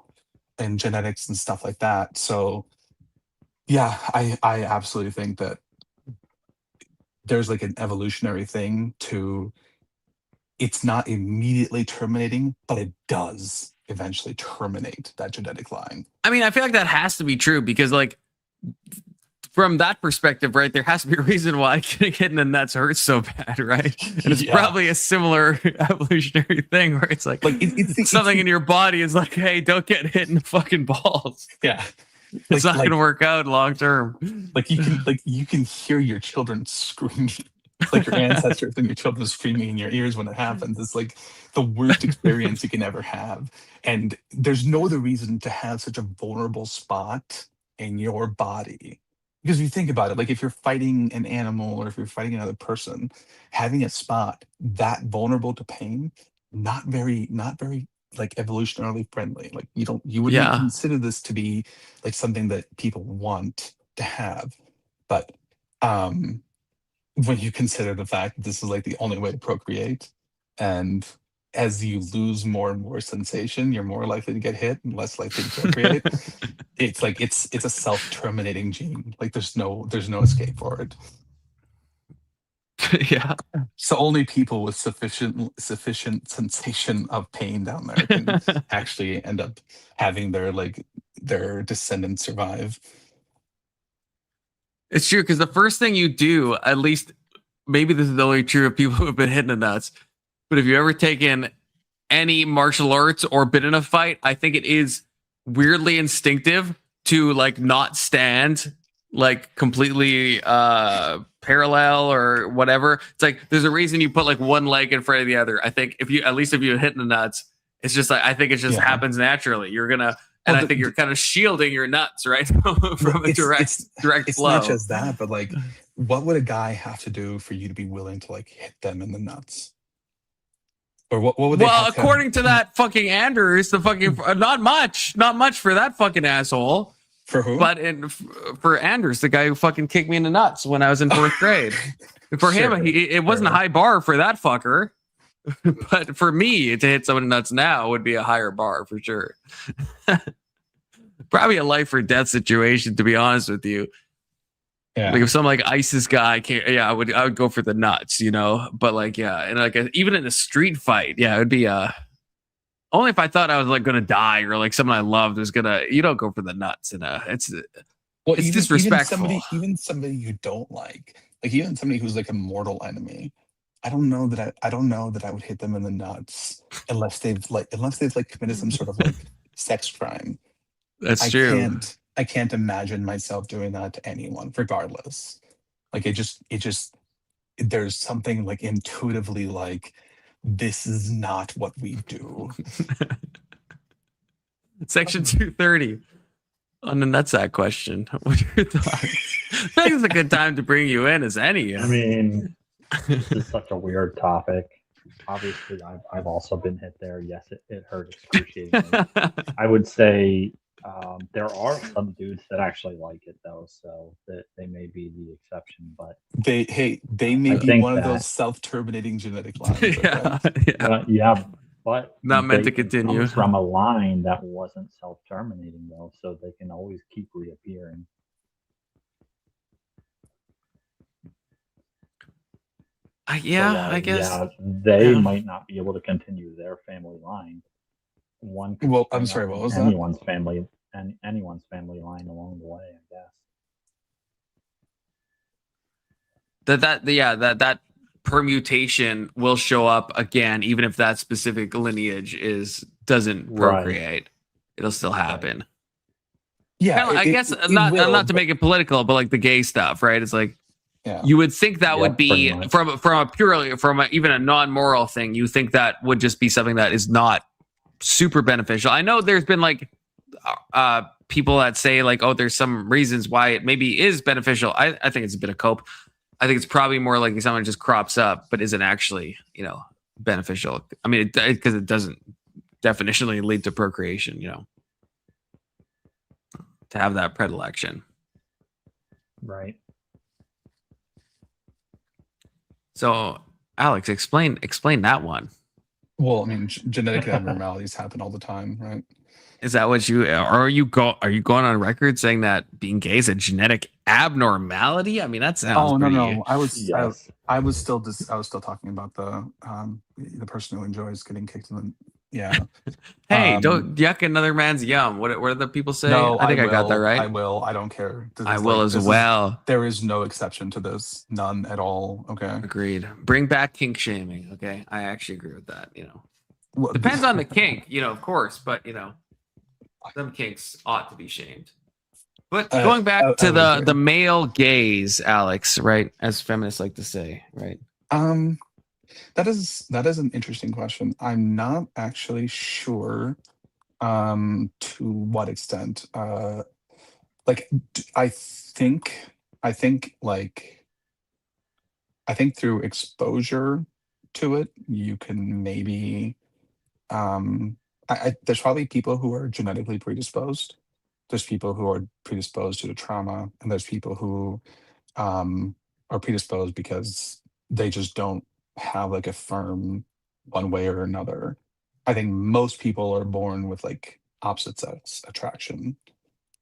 genetics and stuff like that. So yeah, I absolutely think that there's like an evolutionary thing to, it's not immediately terminating, but it does eventually terminate that genetic line. I mean, I feel like that has to be true because like from that perspective, right, there has to be a reason why getting hit in the nuts hurts so bad, right? And it's probably a similar evolutionary thing where it's like it's something in your body is like, hey, don't get hit in the fucking balls. Yeah. It's not going to work out long term. Like you can hear your children screaming, like your ancestors and your children screaming in your ears when it happens. It's like the worst experience you can ever have. And there's no other reason to have such a vulnerable spot in your body. Because if you think about it, like if you're fighting an animal or if you're fighting another person, having a spot that vulnerable to pain, not very like evolutionarily friendly. Like you wouldn't consider this to be like something that people want to have. But when you consider the fact that this is like the only way to procreate, and as you lose more and more sensation, you're more likely to get hit and less likely to procreate. It's like it's a self-terminating gene. Like there's no escape for it. Yeah. So only people with sufficient sensation of pain down there can actually end up having their descendants survive. It's true because the first thing you do, at least maybe this is only true of people who have been hit in the nuts, but if you've ever taken any martial arts or been in a fight, I think it is weirdly instinctive to like not stand like completely parallel or whatever. It's like there's a reason you put like one leg in front of the other. I think if you hit in the nuts, it's just like I think it just happens naturally. You're gonna and I think you're kind of shielding your nuts, right? From a direct it's flow. Not just that, but like what would a guy have to do for you to be willing to like hit them in the nuts? Or what would they Well, have to according to that fucking Anders, the fucking not much for that fucking asshole. For who? But for Anders, the guy who fucking kicked me in the nuts when I was in 4th grade. For him, it wasn't a high bar for that fucker. But for me, to hit someone in the nuts now would be a higher bar for sure. Probably a life or death situation, to be honest with you. Yeah. Like if some like ISIS guy came, I would go for the nuts, you know. But like, and like even in a street fight, it would be only if I thought I was like gonna die or like someone I loved was gonna. You don't go for the nuts, and it's disrespectful. Even somebody you don't like even somebody who's like a mortal enemy. I don't know that I would hit them in the nuts unless they've committed some sort of like sex crime. That's true. I can't imagine myself doing that to anyone, regardless. Like there's something like intuitively like this is not what we do. Section 230 on the nutsack question. What are your thoughts? I think it's a good time to bring you in as any. I mean, this is such a weird topic. Obviously, I've also been hit there. Yes, it hurt excruciatingly. I would say there are some dudes that actually like it though, so that they may be the exception. But they may be one of those self-terminating genetic lines. But not meant to continue from a line that wasn't self-terminating though, so they can always keep reappearing. I guess they might not be able to continue their family line. I'm sorry, what was anyone's family line along the way, I guess. That permutation will show up again, even if that specific lineage doesn't procreate. Right. It'll still happen. Yeah, I guess not to make it political, but like the gay stuff, right? It's like you would think that would be from even a non-moral thing. You think that would just be something that is not super beneficial. I know there's been like people that say like, oh, there's some reasons why it maybe is beneficial. I think it's a bit of cope. I think it's probably more likely someone just crops up, but isn't actually, beneficial. I mean, because it doesn't definitionally lead to procreation, to have that predilection. Right. So, Alex, explain that one. Well, I mean, genetic abnormalities happen all the time, right? Is that what are you going on record saying that being gay is a genetic abnormality? I mean, that sounds. Oh no! I was still talking about the person who enjoys getting kicked in the. Yeah. Hey, don't yuck another man's yum. What do the people say? No, I think I got that right. I will. I don't care. I will as well. There is no exception to this. None at all. Okay. Agreed. Bring back kink shaming. Okay. I actually agree with that. Depends on the kink, of course, but some kinks ought to be shamed. But going back to the male gaze, Alex, right? As feminists like to say, right? That is an interesting question. I'm not actually sure to what extent. I think through exposure to it, you can maybe there's probably people who are genetically predisposed. There's people who are predisposed due to trauma, and there's people who are predisposed because they just don't have like a firm one way or another. I think most people are born with like opposite sex attraction,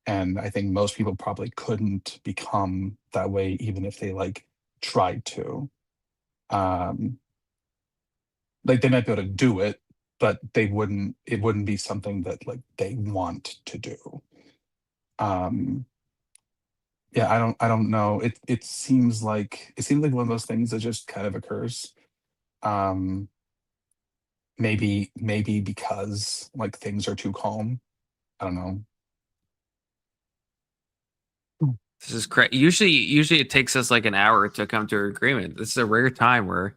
and I think most people probably couldn't become that way even if they like tried to. Like they might be able to do it, but it wouldn't be something that like they want to do. Yeah, I don't know. It seems like one of those things that just kind of occurs. Maybe because like things are too calm. I don't know. This is crazy. Usually it takes us like an hour to come to an agreement. This is a rare time where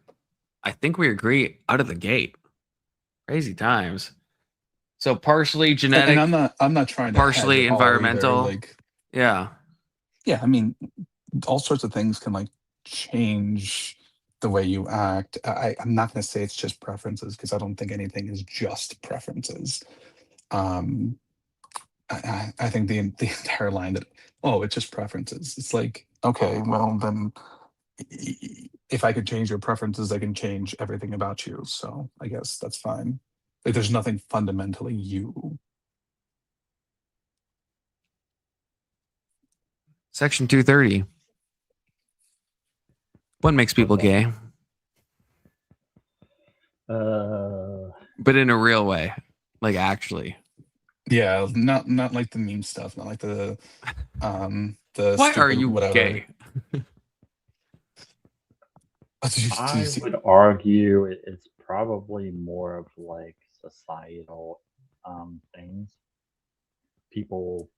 I think we agree out of the gate. Crazy times. So partially genetic, and I'm not trying to partially environmental. Like, yeah. I mean, all sorts of things can like change the way you act. I'm not going to say it's just preferences because I don't think anything is just preferences. I think the entire line that, oh, it's just preferences. It's like, okay, well then, if I could change your preferences, I can change everything about you. So I guess that's fine. Like, there's nothing fundamentally you. Section 230. What makes people gay? But in a real way, like actually. Yeah, not like the meme stuff, not like the Why are you whatever. gay? I would argue it's probably more of like societal things. People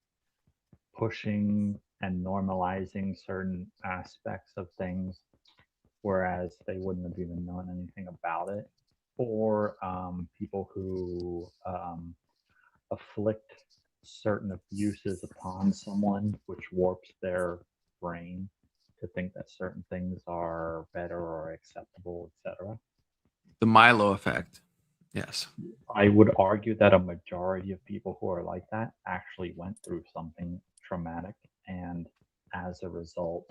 pushing and normalizing certain aspects of things, whereas they wouldn't have even known anything about it. Or people who afflict certain abuses upon someone, which warps their brain to think that certain things are better or acceptable, etc. The Milo effect. Yes. I would argue that a majority of people who are like that actually went through something traumatic and as a result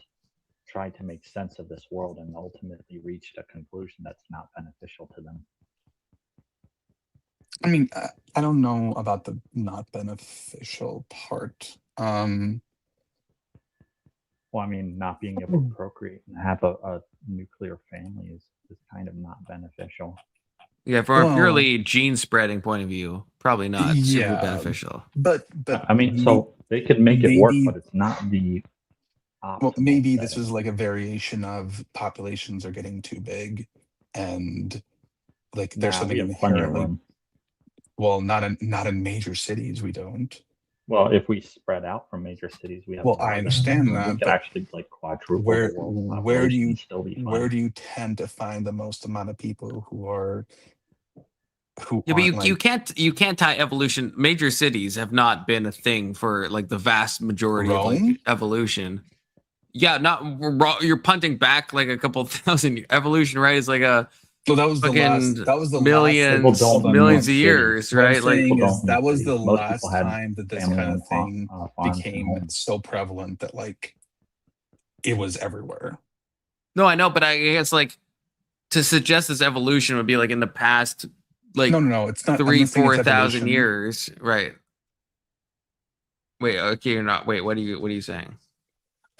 tried to make sense of this world and ultimately reached a conclusion that's not beneficial to them. I mean, I don't know about the not beneficial part. Well, I mean, not being able to procreate and have a nuclear family is kind of not beneficial. Yeah, from a purely gene spreading point of view, probably not super beneficial. But I mean, so they could make it work, but it's not the optimal. Well, maybe this is like a variation of populations are getting too big, and like there's something inherently. Well, not in major cities, we don't. Well, if we spread out from major cities, we have. Well, I understand that. We could actually like quadruple where the world where do population you and still be fine. where do you tend to find the most amount of people who are Yeah, but you can't tie evolution. Major cities have not been a thing for like the vast majority of like evolution. Yeah, you're punting back like a couple thousand. Evolution, right? Is like a well, that was the millions of years, right? Like that was cities. the Most last people had time that this family kind and of thing farms and became homes. so prevalent that like it was everywhere. No, I know, but I guess like to suggest this evolution would be like in the past, like no, it's not 3,000-4,000 years, right? Wait, okay, you're not. Wait, what are you saying?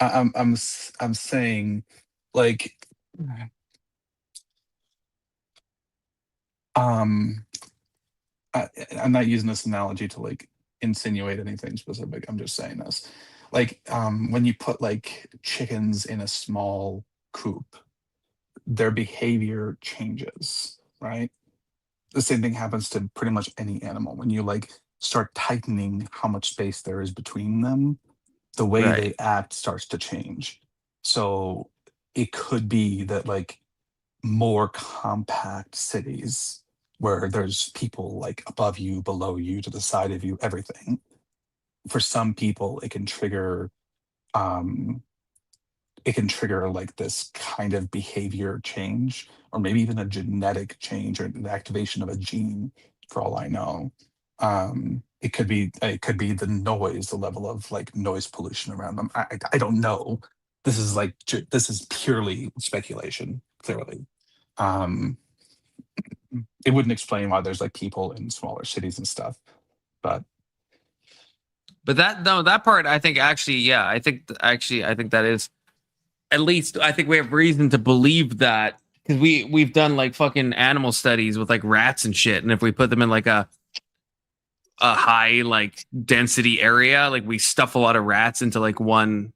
I'm saying like I'm not using this analogy to like insinuate anything specific. I'm just saying this. Like when you put like chickens in a small coop, their behavior changes, right? The same thing happens to pretty much any animal. When you like start tightening how much space there is between them, the way they act starts to change. So it could be that like more compact cities where there's people like above you, below you, to the side of you, everything. For some people, it can trigger like this kind of behavior change, or maybe even a genetic change or the activation of a gene, for all I know. It could be the noise, the level of like noise pollution around them. I don't know. This is purely speculation, clearly. It wouldn't explain why there's like people in smaller cities and stuff, but that part, I think actually, yeah, I think that is, at least I think we have reason to believe that, because we've done like fucking animal studies with like rats and shit, and if we put them in like a high like density area, like we stuff a lot of rats into like one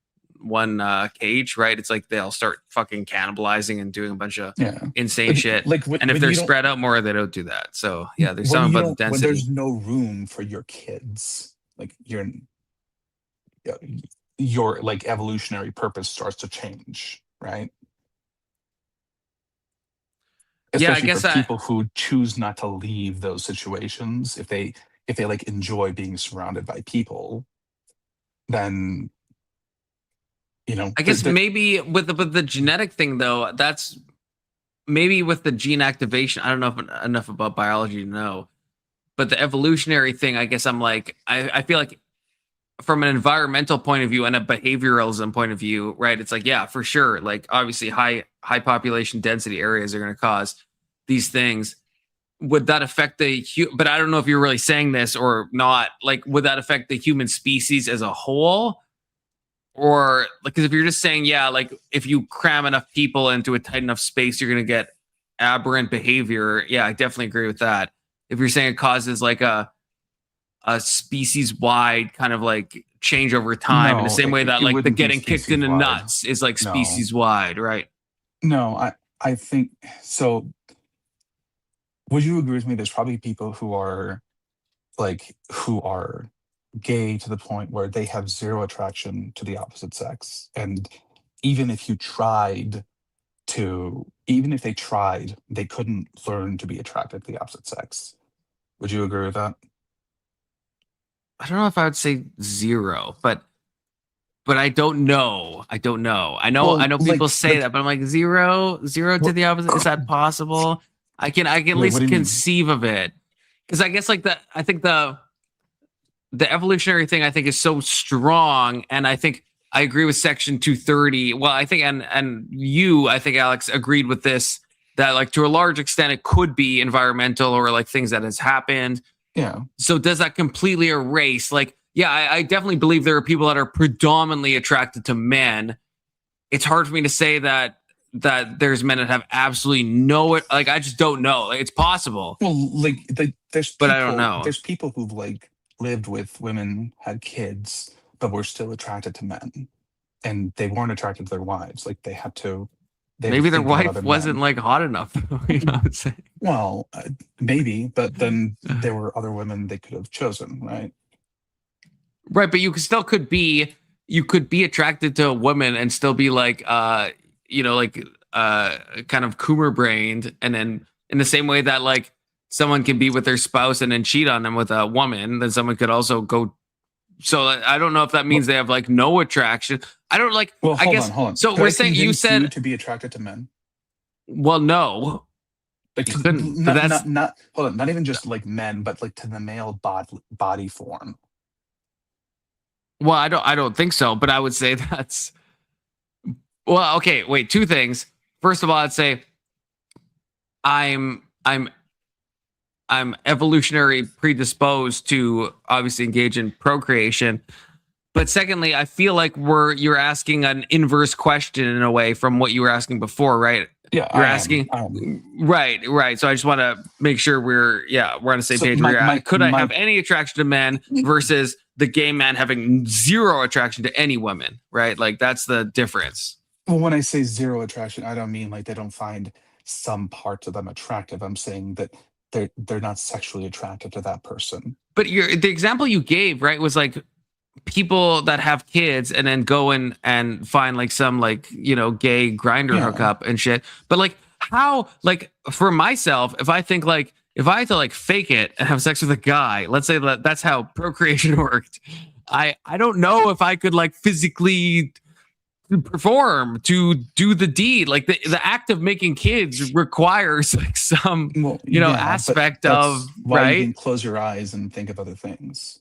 cage, right? It's like they'll start fucking cannibalizing and doing a bunch of insane shit. And if they're spread out more, they don't do that. So yeah, there's something about the density. When there's no room for your kids, like your like evolutionary purpose starts to change, right? Especially for people who choose not to leave those situations, if they like enjoy being surrounded by people, then I guess maybe with the genetic thing though, that's maybe with the gene activation, I don't know if enough about biology to know, but the evolutionary thing, I guess I'm like, I feel like from an environmental point of view and a behavioralism point of view, right? It's like, yeah, for sure. Like obviously high population density areas are going to cause these things. Would that affect but I don't know if you're really saying this or not, like, would that affect the human species as a whole? Or like, because if you're just saying, yeah, like if you cram enough people into a tight enough space, you're going to get aberrant behavior. Yeah, I definitely agree with that. If you're saying it causes like a species wide kind of like change over time in the same way that like the getting kicked in the nuts is like species wide, right? No, I think so. Would you agree with me? There's probably people who are gay to the point where they have zero attraction to the opposite sex. And even if they tried, they couldn't learn to be attracted to the opposite sex. Would you agree with that? I don't know if I would say zero, but I don't know. I know people say that, but I'm like zero to the opposite. Is that possible? I can at least conceive of it. Because I guess like I think the evolutionary thing I think is so strong, and I think I agree with Section 230. Well, I think and you, I think Alex agreed with this, that like to a large extent it could be environmental or like things that has happened. Yeah. So does that completely erase like, yeah, I definitely believe there are people that are predominantly attracted to men. It's hard for me to say that there's men that have absolutely like I just don't know. Like, it's possible. Well, like there's but I don't know. There's people who've like lived with women, had kids, but were still attracted to men, and they weren't attracted to their wives. Like they had to. Maybe their wife wasn't like hot enough. You know what I'm saying? Well, maybe, but then there were other women they could have chosen, right? Right, but you could be attracted to a woman and still be like kind of Coomer brained, and then in the same way that like someone can be with their spouse and then cheat on them with a woman, then someone could also go. So I don't know if that means they have like no attraction. I don't like. Well, hold on. So we're saying you said to be attracted to men. Well, no. Like you couldn't. Not hold on. Not even just like men, but like to the male body form. Well, I don't think so, but I would say that's. Well, okay. Wait. Two things. First of all, I'd say I'm evolutionary predisposed to obviously engage in procreation. But secondly, I feel like you're asking an inverse question in a way from what you were asking before, right? Yeah, you're asking. Right. So I just want to make sure we're on the same page. Could I have any attraction to men versus the gay man having zero attraction to any women, right? Like that's the difference. Well, when I say zero attraction, I don't mean like they don't find some parts of them attractive. I'm saying that they're not sexually attracted to that person. But the example you gave, right, was like people that have kids and then go in and find like some like, gay grinder hookup and shit. But like how, like for myself, if I think like, if I had to like fake it and have sex with a guy, let's say that's how procreation worked. I don't know if I could like physically perform to do the deed. Like the act of making kids requires like some aspect of why right. You can close your eyes and think of other things.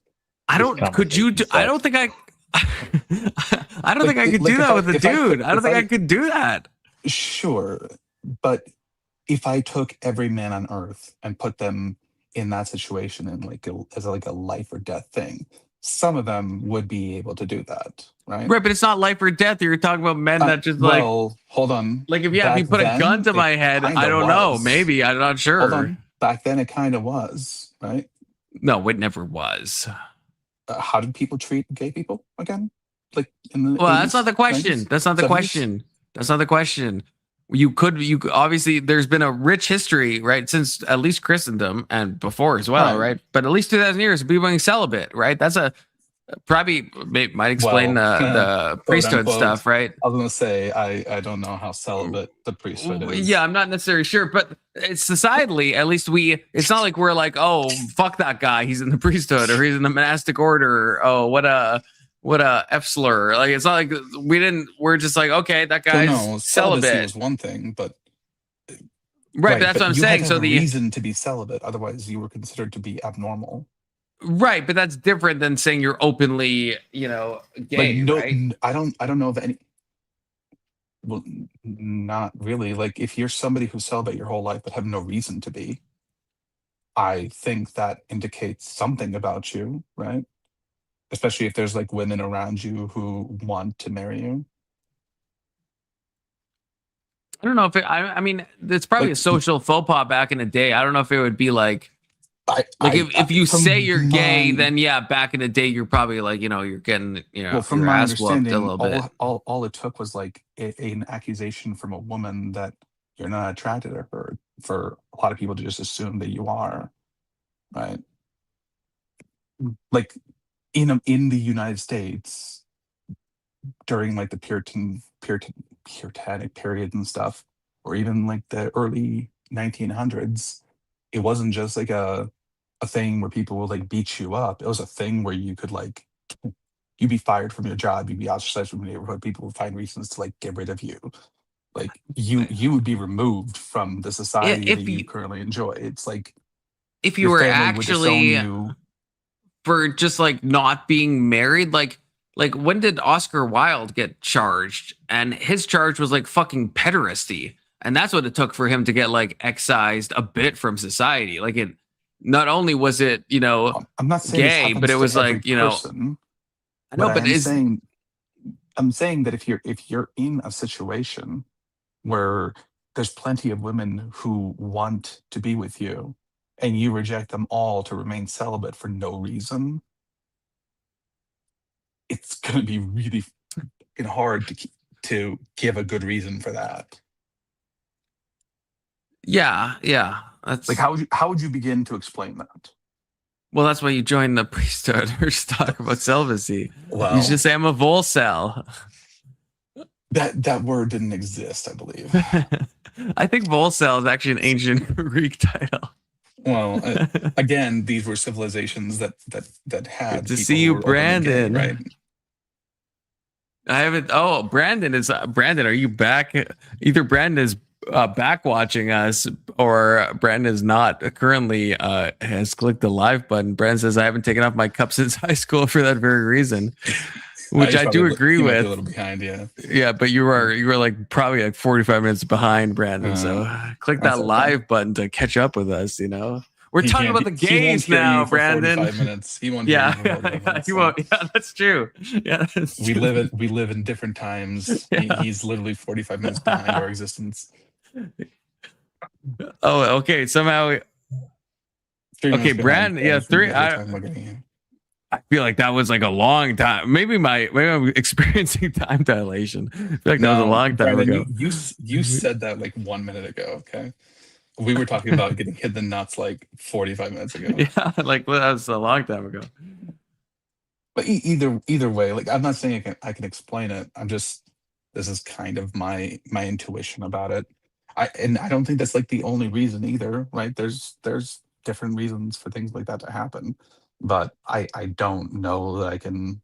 I don't think I could do that with a dude. I don't think I could do that. Sure, but if I took every man on earth and put them in that situation and as a life or death thing, some of them would be able to do that, right? Right, but it's not life or death. You're talking about men that just hold on. Like if you put a gun to my head, I don't know. Maybe I'm not sure. Hold on. Back then, it kind of was, right? No, it never was. How did people treat gay people again? Like in the 80s, that's not the question. 90s, that's not the 70s? question. That's not the question. You could obviously there's been a rich history, right, since at least Christendom and before as well, right? But at least 2,000 years of people being celibate, right? That's probably might explain the priesthood stuff, right? I was gonna say I don't know how celibate the priesthood is. Yeah, I'm not necessarily sure, but it's societally, at least it's not like we're like, oh, fuck that guy, he's in the priesthood or he's in the monastic order. Oh, what a F slur. Like it's not like we're just like, okay, that guy's celibate. Celibacy is one thing, but Right, but that's what I'm you saying. had to So have a the reason to be celibate, otherwise you were considered to be abnormal. right, but that's different than saying you're openly, gay, No, right? I don't know of any. Well, not really. Like, if you're somebody who's celibate your whole life but have no reason to be, I think that indicates something about you, right? Especially if there's like women around you who want to marry you. I don't know if I mean, it's probably a social faux pas back in the day. I don't know if it would be like if you say you're gay, then yeah, back in the day, you're probably like, you're getting, well, from your my ass whooped a understanding, little bit. all it took was like an accusation from a woman that you're not attracted to her for a lot of people to just assume that you are, right? Like in the United States during like the Puritanic period and stuff, or even like the early 1900s, it wasn't just like a thing where people would like beat you up. It was a thing where you could like you'd be fired from your job, you'd be ostracized from the neighborhood, people would find reasons to like get rid of you. Like you would be removed from the society that you currently enjoy. It's like if you were actually for just like not being married, like when did Oscar Wilde get charged? And his charge was like fucking pederasty. And that's what it took for him to get like excised a bit from society. Like it not only was it, I'm not saying gay, but it was like, person, I know, but I'm saying that if you're in a situation where there's plenty of women who want to be with you and you reject them all to remain celibate for no reason, it's going to be really hard to give a good reason for that. Yeah. That's like how would you begin to explain that? Well, that's why you join the priesthood or just talk about celibacy. Well, you just say I'm a volcel. That word didn't exist, I believe. I think volcel is actually an ancient Greek title. Well, again, these were civilizations that had. Good to see you, Brandon. Gay, right? I haven't. Oh, Brandon is Brandon. Are you back? Either Brandon is back watching us, or Brandon is not currently has clicked the live button. Brandon says I haven't taken off my cup since high school for that very reason, which I do agree with. A little behind, yeah. Yeah, but you were like probably like 45 minutes behind, Brandon. So click that live button to catch up with us. We're talking about the gays now, Brandon. 45 minutes. He won't. Yeah, he won't. Yeah, that's true. Yeah, that's we true. live in different times. Yeah. He's literally 45 minutes behind our existence. Oh, okay. Somehow. Okay, Brandon. Yeah, 3. I feel like that was like a long time. Maybe I'm experiencing time dilation. I feel like that was a long time ago. You said that like 1 minute ago. Okay. We were talking about getting hit in the nuts like 45 minutes ago. Yeah, like that was a long time ago. But either way, like I'm not saying I can explain it. This is kind of my intuition about it. I don't think that's like the only reason either, right? There's different reasons for things like that to happen. But I don't know that I can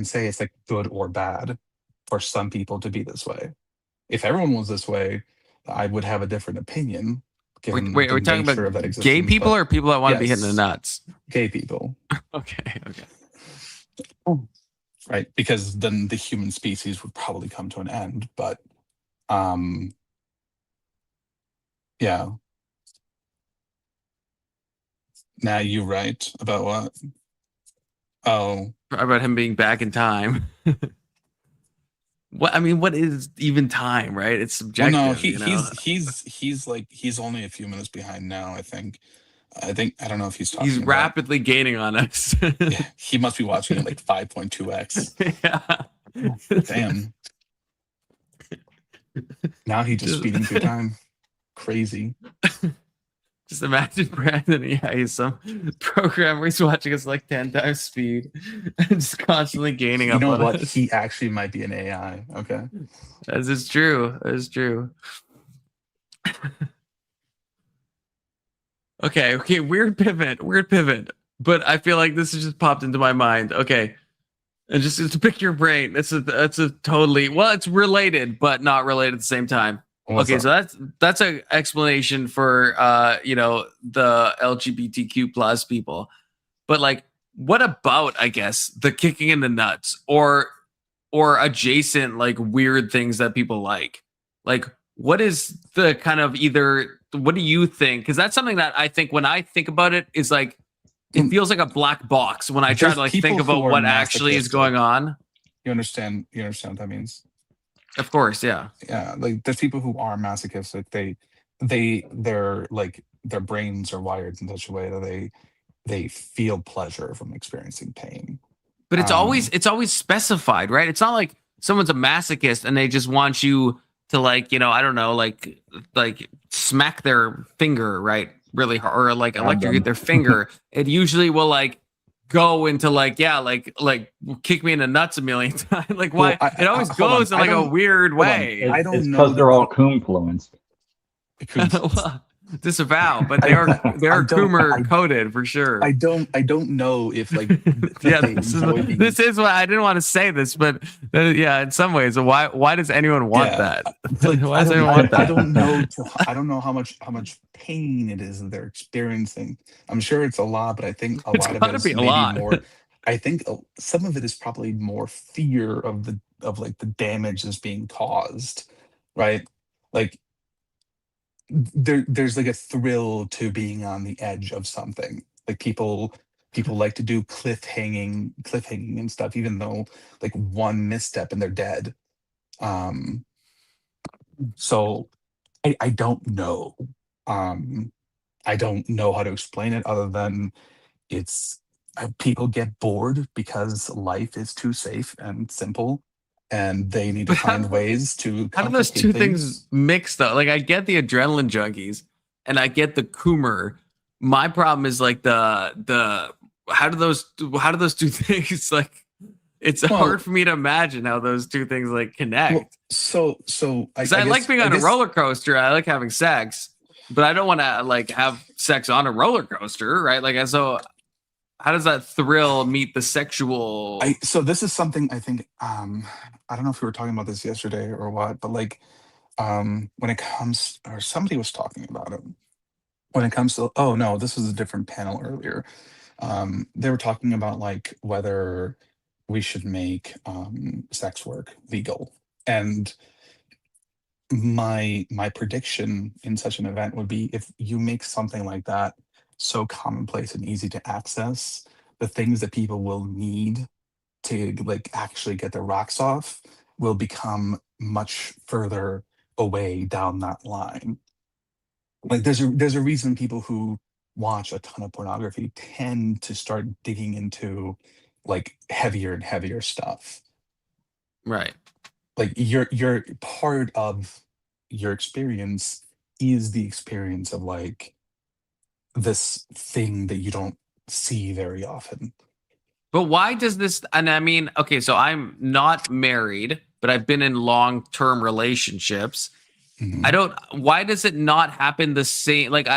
say it's like good or bad for some people to be this way. If everyone was this way, I would have a different opinion. Wait, are we talking about gay people or people that want to be hitting the nuts? Gay people. Okay. Right, because then the human species would probably come to an end. But yeah. Now you right about what? Oh, about him being back in time. What is even time, right? It's subjective. Well, no, he's only a few minutes behind now. I think I don't know if he's talking. He's rapidly gaining on us. Yeah, he must be watching it like 5.2x. Yeah. Damn. Now he's just speeding through time. Crazy. Just imagine Brandon. Yeah, he's some program where he's watching us like 10 times speed and just constantly gaining up. You know on what? us. He actually might be an AI. Okay. That is true. That is true. Okay. Weird pivot. But I feel like this has just popped into my mind. Okay. And just to pick your brain. That's a totally, well, it's related, but not related at the same time. What's Okay, up? so that's an explanation for the LGBTQ plus people. But like, what about, I guess, the kicking in the nuts or adjacent like weird things that people like? Like, what is the kind of what do you think? Because that's something that I think when I think about it is like it feels like a black box when I try There's to like people think about who are what actually is going masochistic. on. You understand what that means? Of course, yeah. Yeah, like there's people who are masochistic. They're like their brains are wired in such a way that they feel pleasure from experiencing pain. But Um, it's always specified, right? It's not like someone's a masochist and they just want you to like, I don't know, like smack their finger, right? Really hard, or like Grab electrocute them. their finger. It usually will like go into like, yeah, like kick me in the nuts a million times. Like why well, it always hold on. goes in I like a don't weird hold on. way. I don't It's know because they're all that coom-fluenced. Well, disavow, but they I are Coomer I coded for sure. I don't know if like Yeah, they enjoy being. this is why I didn't want to say this, but yeah, in some ways, why does anyone want Yeah, that? like Why I does don't anyone I, want I that? don't know I don't know how much pain it is that they're experiencing. I'm sure it's a lot, but I think a It's lot of it gotta be is a maybe lot. more. I think some of it is probably more fear of like the damage that's being caused, right? Like there's like a thrill to being on the edge of something. Like people like to do cliffhanging and stuff, even though like one misstep and they're dead. Um, so I don't know. Um, I don't know how to explain it other than it's people get bored because life is too safe and simple, and they need to But find ways to how do those complicate two things things. mix though? Like I get the adrenaline junkies and I get the Coomer. My problem is like the how do those two things like it's hard Well, for me to imagine how those two things like well, connect. so Because I like being I on a guess roller coaster. I like having sex, but I don't want to like have sex on a roller coaster, right? Like, so how does that thrill meet the sexual? so this is something I think I don't know if we were talking about this yesterday or what, but like when it comes or somebody was talking about it when it comes to oh no, this was a different panel earlier. They were talking about like whether we should make sex work legal. And my prediction in such an event would be if you make something like that so commonplace and easy to access, the things that people will need to like actually get their rocks off will become much further away down that line. Like there's a reason people who watch a ton of pornography tend to start digging into like heavier and heavier stuff. Right. Like you're part of your experience is the experience of like this thing that you don't see very often. But why does this? And I mean, okay, so I'm not married, but I've been in long-term relationships. I Mhm. don't. Why does it not happen the same? Like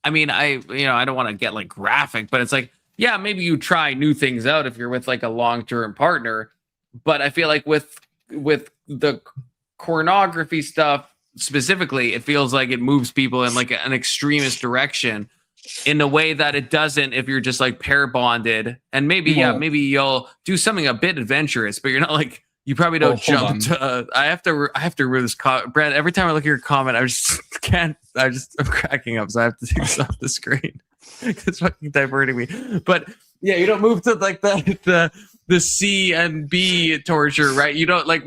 I mean, I don't want to get like graphic, but it's like, yeah, maybe you try new things out if you're with like a long-term partner. But I feel like with the pornography stuff specifically, it feels like it moves people in like an extremist direction in a way that it doesn't if you're just like pair bonded. And maybe, yeah, Well, maybe you'll do something a bit adventurous, but you're not like you probably well, don't hold jump on. to. I have to read this. Brad, every time I look at your comment, I just can't. I'm cracking up, so I have to take this off the screen. It's fucking diverting me. But yeah, you don't move to like the C and B torture, right? You don't like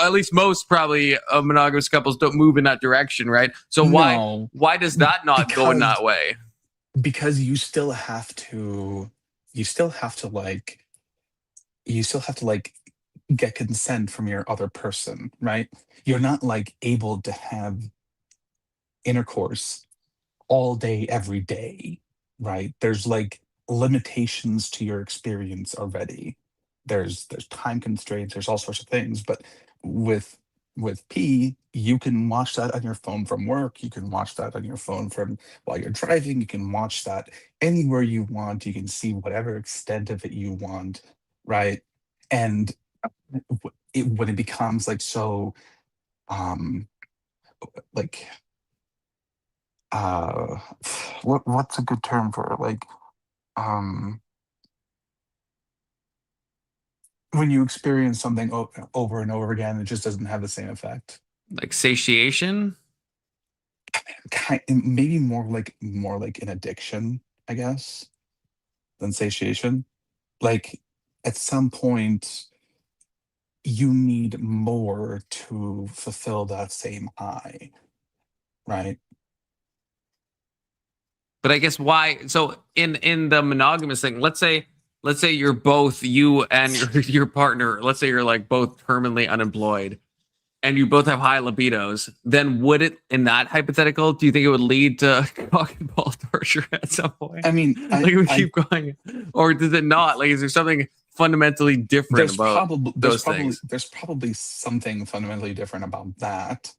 at least most probably monogamous couples don't move in that direction, right? So No, why does that not go in because that way? because you still have to like you still have to like get consent from your other person, right? You're not like able to have intercourse all day every day, right? There's like limitations to your experience already. There's time constraints, there's all sorts of things, but with P, you can watch that on your phone from work, you can watch that on your phone from while you're driving, you can watch that anywhere you want, you can see whatever extent of it you want, right? And when it becomes like so um like what's a good term for it? Like when you experience something over and over again, it just doesn't have the same effect. Like satiation? Maybe more like an addiction, I guess, than satiation. Like at some point you need more to fulfill that same high, right? But I guess why? So in the monogamous thing, let's say you're both, you and your partner, let's say you're like both permanently unemployed, and you both have high libidos. Then would it, in that hypothetical, do you think it would lead to cock and ball torture at some point? I mean, like we keep going, or does it not? Like, is there something fundamentally different about those things? There's probably something fundamentally different about that.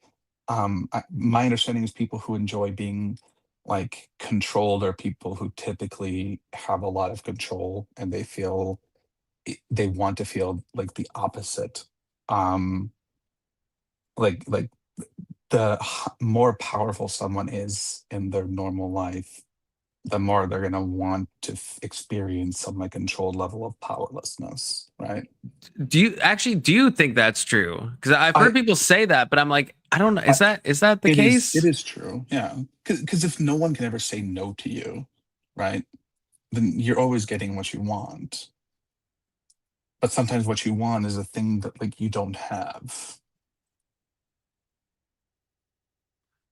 My understanding is people who enjoy being like controlled are people who typically have a lot of control, and they want to feel like the opposite. Like the more powerful someone is in their normal life, the more they're going to want to experience some like controlled level of powerlessness, right? Do you think that's true? Because I've heard people say that, but I'm like, I don't know. Is that the case? It is true, yeah. Because if no one can ever say no to you, right, then you're always getting what you want. But sometimes what you want is a thing that like you don't have.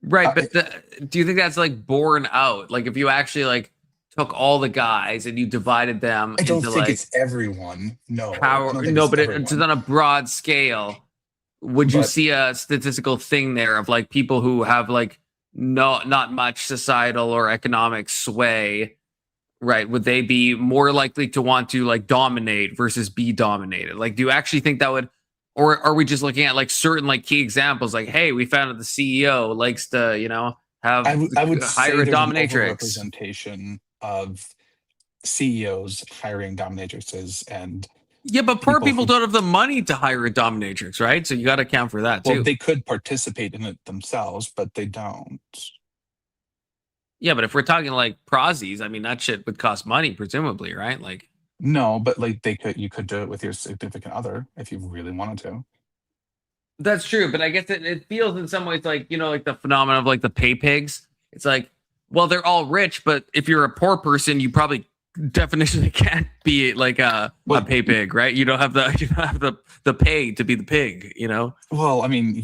Right, but do you think that's like borne out? Like if you actually like took all the guys and you divided them I don't into think like it's everyone. No, but it's on a broad scale. Would you see a statistical thing there of like people who have like not much societal or economic sway, right? Would they be more likely to want to like dominate versus be dominated? Like, do you actually think that would? Or are we just looking at like certain like key examples? Like, hey, we found that the CEO likes to, have I would hire a dominatrix. Representation of CEOs hiring dominatrixes, and yeah, but poor people don't have the money to hire a dominatrix, right? So you got to account for that too. Well, they could participate in it themselves, but they don't. Yeah, but if we're talking like prosies, I mean, that shit would cost money, presumably, right? Like. No, but like you could do it with your significant other if you really wanted to. That's true, but I guess it feels in some ways like, like the phenomenon of like the pay pigs. It's like, well, they're all rich, but if you're a poor person, you probably definitionally can't be like a pay pig, right? You don't have the pay to be the pig, Well, I mean,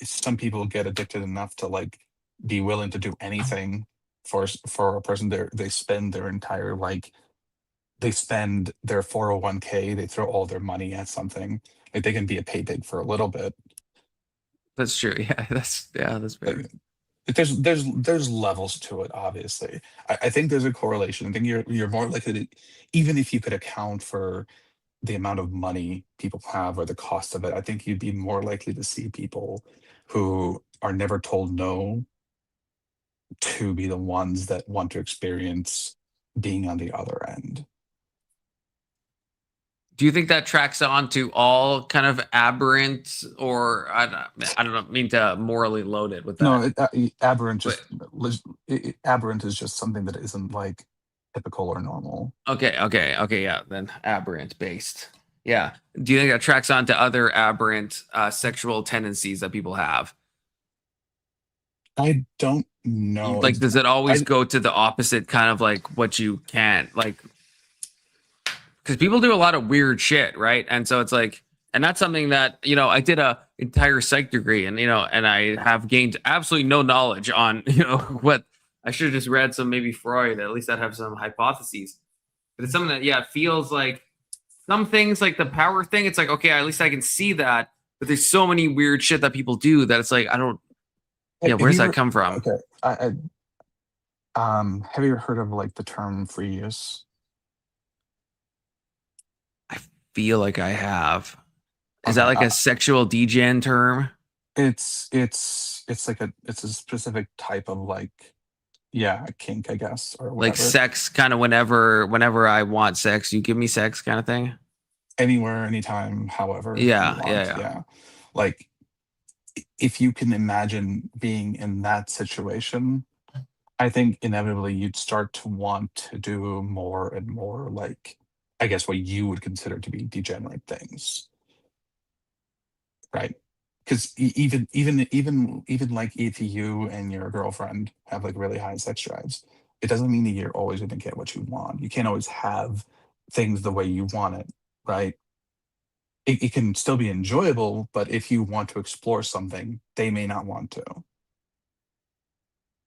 some people get addicted enough to like be willing to do anything for a person. They spend their entire they spend their 401k, they throw all their money at something. Like they can be a pay pig for a little bit. That's true. Yeah, that's fair. There's levels to it, obviously. I think there's a correlation. I think you're more likely to, even if you could account for the amount of money people have or the cost of it, I think you'd be more likely to see people who are never told no to be the ones that want to experience being on the other end. Do you think that tracks on to all kind of aberrant, or I don't mean to morally load it with that? No, aberrant is just something that isn't like typical or normal. Okay, yeah, then aberrant based. Yeah. Do you think that tracks on to other aberrant sexual tendencies that people have? I don't know. Like, does it always go to the opposite, kind of like what you can't like? Because people do a lot of weird shit, right? And so it's like, and that's something that, I did a entire psych degree, and, and I have gained absolutely no knowledge on, what I should have just read some, maybe Freud, at least I'd have some hypotheses. But it's something that, it feels like some things like the power thing. It's like, okay, at least I can see that, but there's so many weird shit that people do that it's like, I don't, where does that come from? Okay. Have you ever heard of like the term free use? Feel like I have. Is that like a sexual degen term? It's like it's a specific type of like, a kink, I guess, or whatever. Like sex, kind of whenever I want sex, you give me sex, kind of thing. Anywhere, anytime, however. Yeah. Like if you can imagine being in that situation, I think inevitably you'd start to want to do more and more, like, I guess what you would consider to be degenerate things, right? Because even like if you and your girlfriend have like really high sex drives, it doesn't mean that you're always going to get what you want. You can't always have things the way you want it, right? It can still be enjoyable, but if you want to explore something, they may not want to.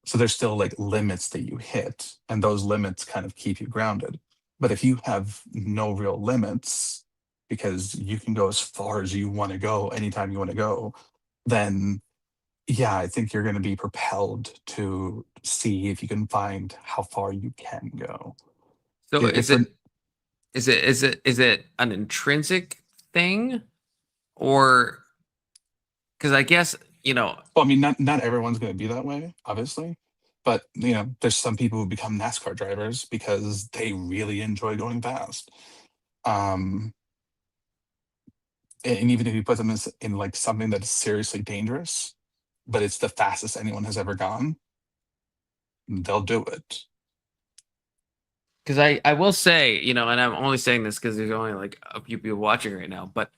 So there's still like limits that you hit, and those limits kind of keep you grounded. But if you have no real limits, because you can go as far as you want to go anytime you want to go, then yeah, I think you're going to be propelled to see if you can find how far you can go. So If is it an intrinsic thing, or because I guess well, I mean, not everyone's going to be that way, obviously, but there's some people who become NASCAR drivers because they really enjoy going fast. And even if you put them in like something that is seriously dangerous, but it's the fastest anyone has ever gone, they'll do it. Because I will say, and I'm only saying this because there's only like a few people watching right now, but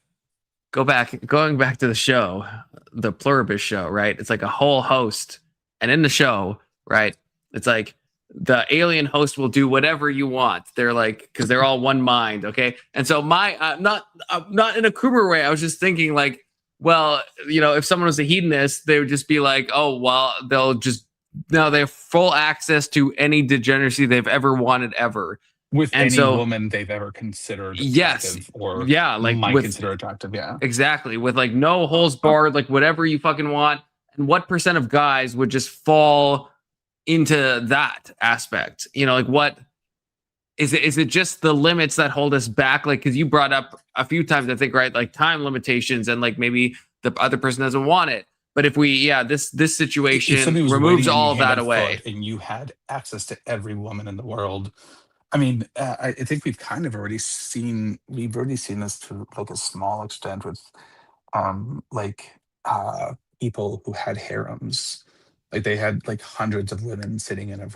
going back to the show, the Pluribus show, right? It's like a whole host, and in the show, right, it's like the alien host will do whatever you want. They're like, because they're all one mind, okay? And so not in a Kruger way. I was just thinking like, well, if someone was a hedonist, they would just be like, oh, well, they have full access to any degeneracy they've ever wanted ever. With any woman they've ever considered attractive or might consider attractive, yeah. Exactly. With like no holes barred, like whatever you fucking want. And what percent of guys would just fall into that aspect? Like what is it just the limits that hold us back? Like, because you brought up a few times, I think, right? Like time limitations and like maybe the other person doesn't want it. But if this situation removes all of that away, and you had access to every woman in the world, I mean, I think we've already seen this to like a small extent with people who had harems. Like they had like hundreds of women sitting in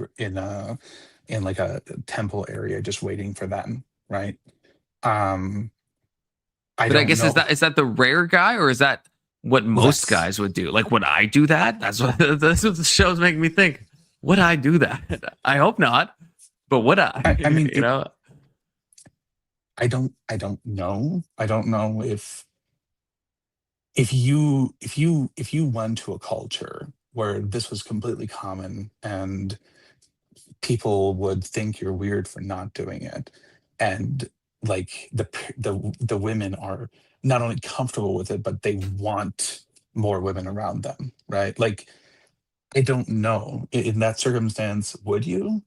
like a temple area just waiting for them, right? But I guess is that the rare guy, or is that what most guys would do? Like, would I do that? That's what the show's making me think. Would I do that? I hope not. But would I? I mean, I don't know. I don't know if you went to a culture where this was completely common and people would think you're weird for not doing it, and like the women are not only comfortable with it, but they want more women around them, right? Like, I don't know. In that circumstance, would you?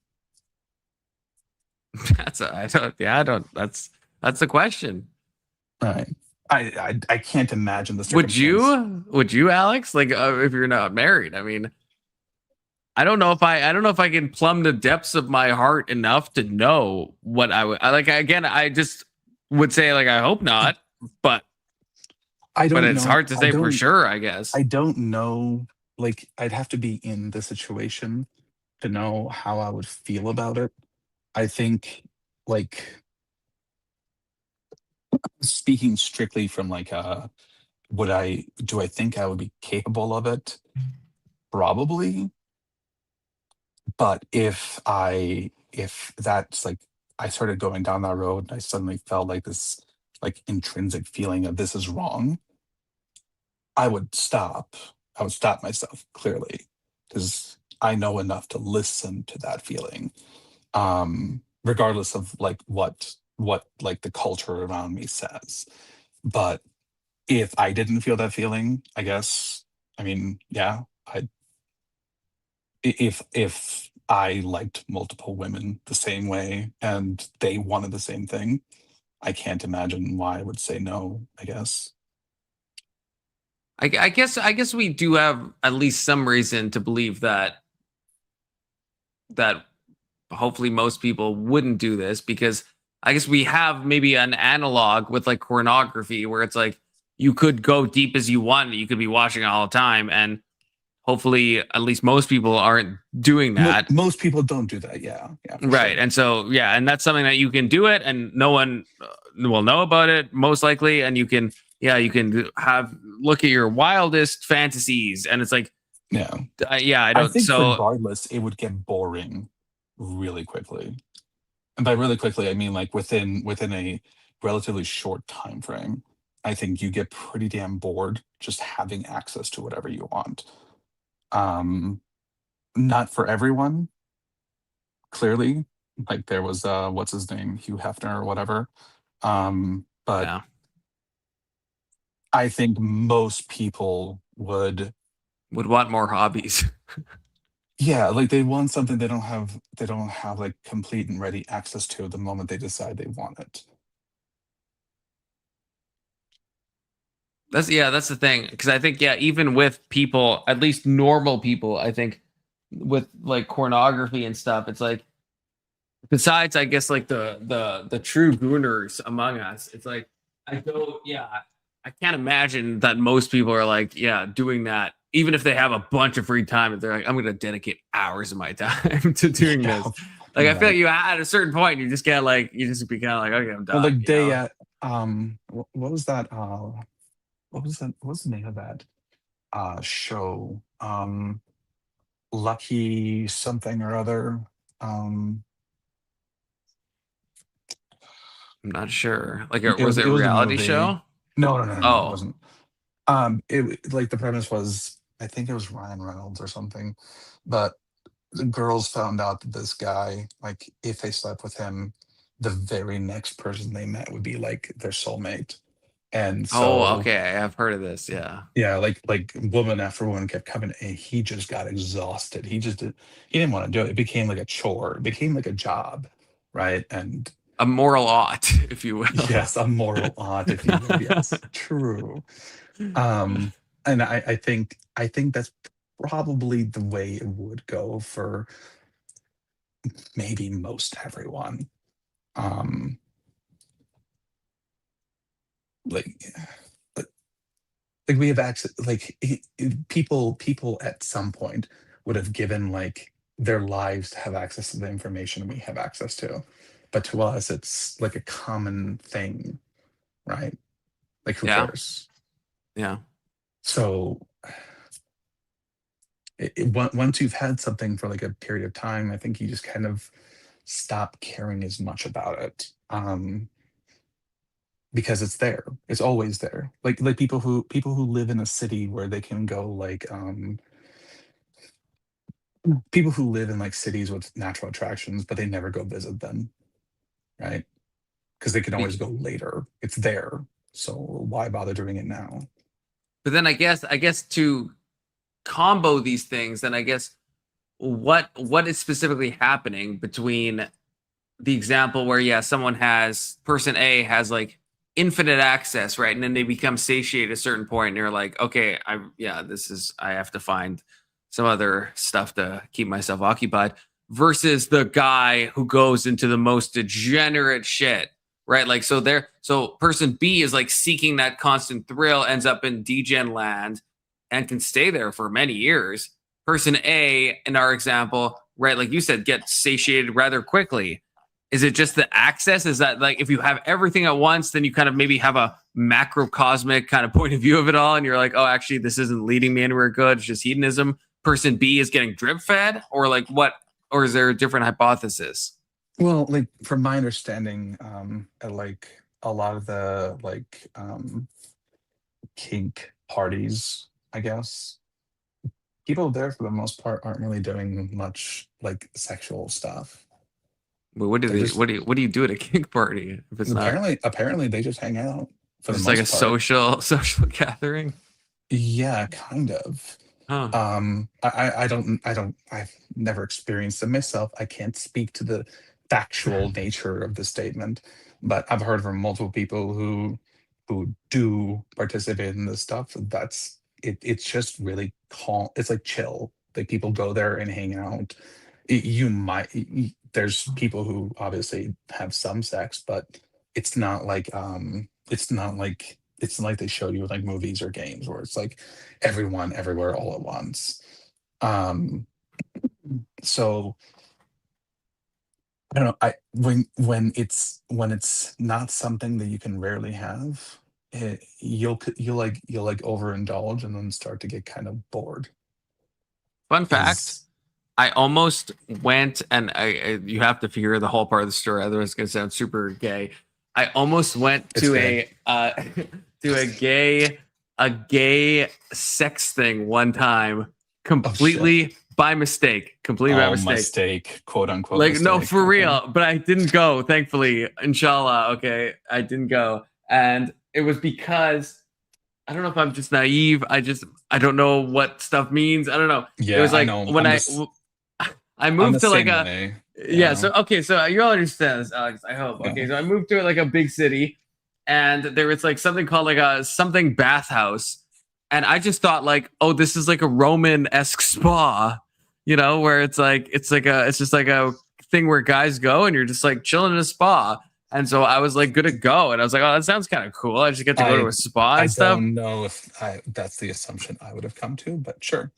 That's the question. Right. I can't imagine the circumstance. Would you, Alex? Like, if you're not married, I mean, I don't know if I can plumb the depths of my heart enough to know what I would. I just would say like I hope not, but it's hard to say for sure. I guess I don't know. Like, I'd have to be in the situation to know how I would feel about it. I think, like, speaking strictly from like do I think I would be capable of it? Probably. But if that's like I started going down that road and I suddenly felt like this like intrinsic feeling of this is wrong, I would stop myself, clearly, because I know enough to listen to that feeling, regardless of like what like the culture around me says. But if I didn't feel that feeling, I guess, I mean, yeah, if I liked multiple women the same way and they wanted the same thing, I can't imagine why I would say no, I guess. I guess we do have at least some reason to believe that hopefully most people wouldn't do this, because I guess we have maybe an analog with like pornography where it's like, you could go deep as you want. You could be watching it all the time, and hopefully, at least most people aren't doing that. Most people don't do that. Yeah, right. Sure. And so, yeah, and that's something that you can do it, and no one will know about it most likely. And you can have look at your wildest fantasies, and it's like, yeah, I don't. I think so regardless, it would get boring really quickly. And by really quickly, I mean like within a relatively short time frame. I think you get pretty damn bored just having access to whatever you want. Not for everyone, clearly. Like there was what's his name, Hugh Hefner or whatever. But yeah. I think most people would want more hobbies. Yeah, like they want something they don't have like complete and ready access to the moment they decide they want it. That's the thing, because I think even with people, at least normal people, I think with like pornography and stuff, it's like, besides I guess like the true gooners among us, it's like I can't imagine that most people are like doing that, even if they have a bunch of free time. If they're like, I'm going to dedicate hours of my time to doing this. Like I feel like you at a certain point you just get like you just be kind of like, okay, I'm done. Well, like they what was that? What was the name of that show? Lucky something or other. I'm not sure. Like was it a a reality movie. show? No, Oh. it wasn't. It like the premise was, I think it was Ryan Reynolds or something, but the girls found out that this guy, like if they slept with him, the very next person they met would be like their soulmate. And so okay, I've heard of this. Yeah, like woman after woman kept coming, and he just got exhausted. He didn't want to do it. It became like a chore. It became like a job, right? And a moral ought, if you will. Yes, a moral ought, if you will. Yes, true. And I think that's probably the way it would go for maybe most everyone. Like we have access, like people at some point would have given like their lives to have access to the information we have access to, but to us it's like a common thing, right? Like who cares? Yeah. So once you've had something for like a period of time, I think you just kind of stop caring as much about it. Because it's there. It's always there. Like people who live in a city where they can go like people who live in like cities with natural attractions, but they never go visit them, right? Because they can always go later. It's there. So why bother doing it now? But then I guess to combo these things, then I guess what is specifically happening between the example where someone has, person A has like infinite access, right? And then they become satiated at a certain point and you're like, okay, I have to find some other stuff to keep myself occupied, versus the guy who goes into the most degenerate shit, right? Like, so person B is like seeking that constant thrill, ends up in degen land and can stay there for many years. Person A, in our example, right, like you said, gets satiated rather quickly. Is it just the access? Is that like if you have everything at once, then you kind of maybe have a macrocosmic kind of point of view of it all, and you're like, oh, actually, this isn't leading me anywhere good. It's just hedonism. Person B is getting drip fed, or like what? Or is there a different hypothesis? Well, like from my understanding, at like a lot of the like kink parties, I guess, people there for the most part aren't really doing much like sexual stuff. But what do you do at a kink party if it's apparently they just hang out for it's the like most a social gathering? Yeah, kind of. Huh. I've never experienced it myself. I can't speak to the factual nature of the statement, but I've heard from multiple people who do participate in this stuff. That's it. It's just really calm. It's like chill. Like people go there and hang out. There's people who obviously have some sex, but it's not like it's like they show you like movies or games where it's like everyone everywhere all at once. So I don't know. When it's not something that you can rarely have, you'll overindulge and then start to get kind of bored. Fun fact: I almost went, and you have to figure the whole part of the story, otherwise it's gonna sound super gay. I almost went to a gay sex thing one time, completely by mistake. Completely by mistake. Quote unquote. Like mistake. no, for real. But I didn't go. Thankfully, inshallah. Okay, I didn't go, and it was because I don't know if I'm just naive. I don't know what stuff means. I don't know. Yeah, it was like I know. when I moved to like a way, yeah. So okay, so you all understand this, Alex. I hope. Okay, so I moved to like a big city, and there was like something called like a something bathhouse, and I just thought like, oh, this is like a Roman-esque spa, you know, where it's just like a thing where guys go and you're just like chilling in a spa. And so I was like good to go, and I was like, oh, that sounds kind of cool. I just get to go to a spa and stuff. I don't know if that's the assumption I would have come to, but sure.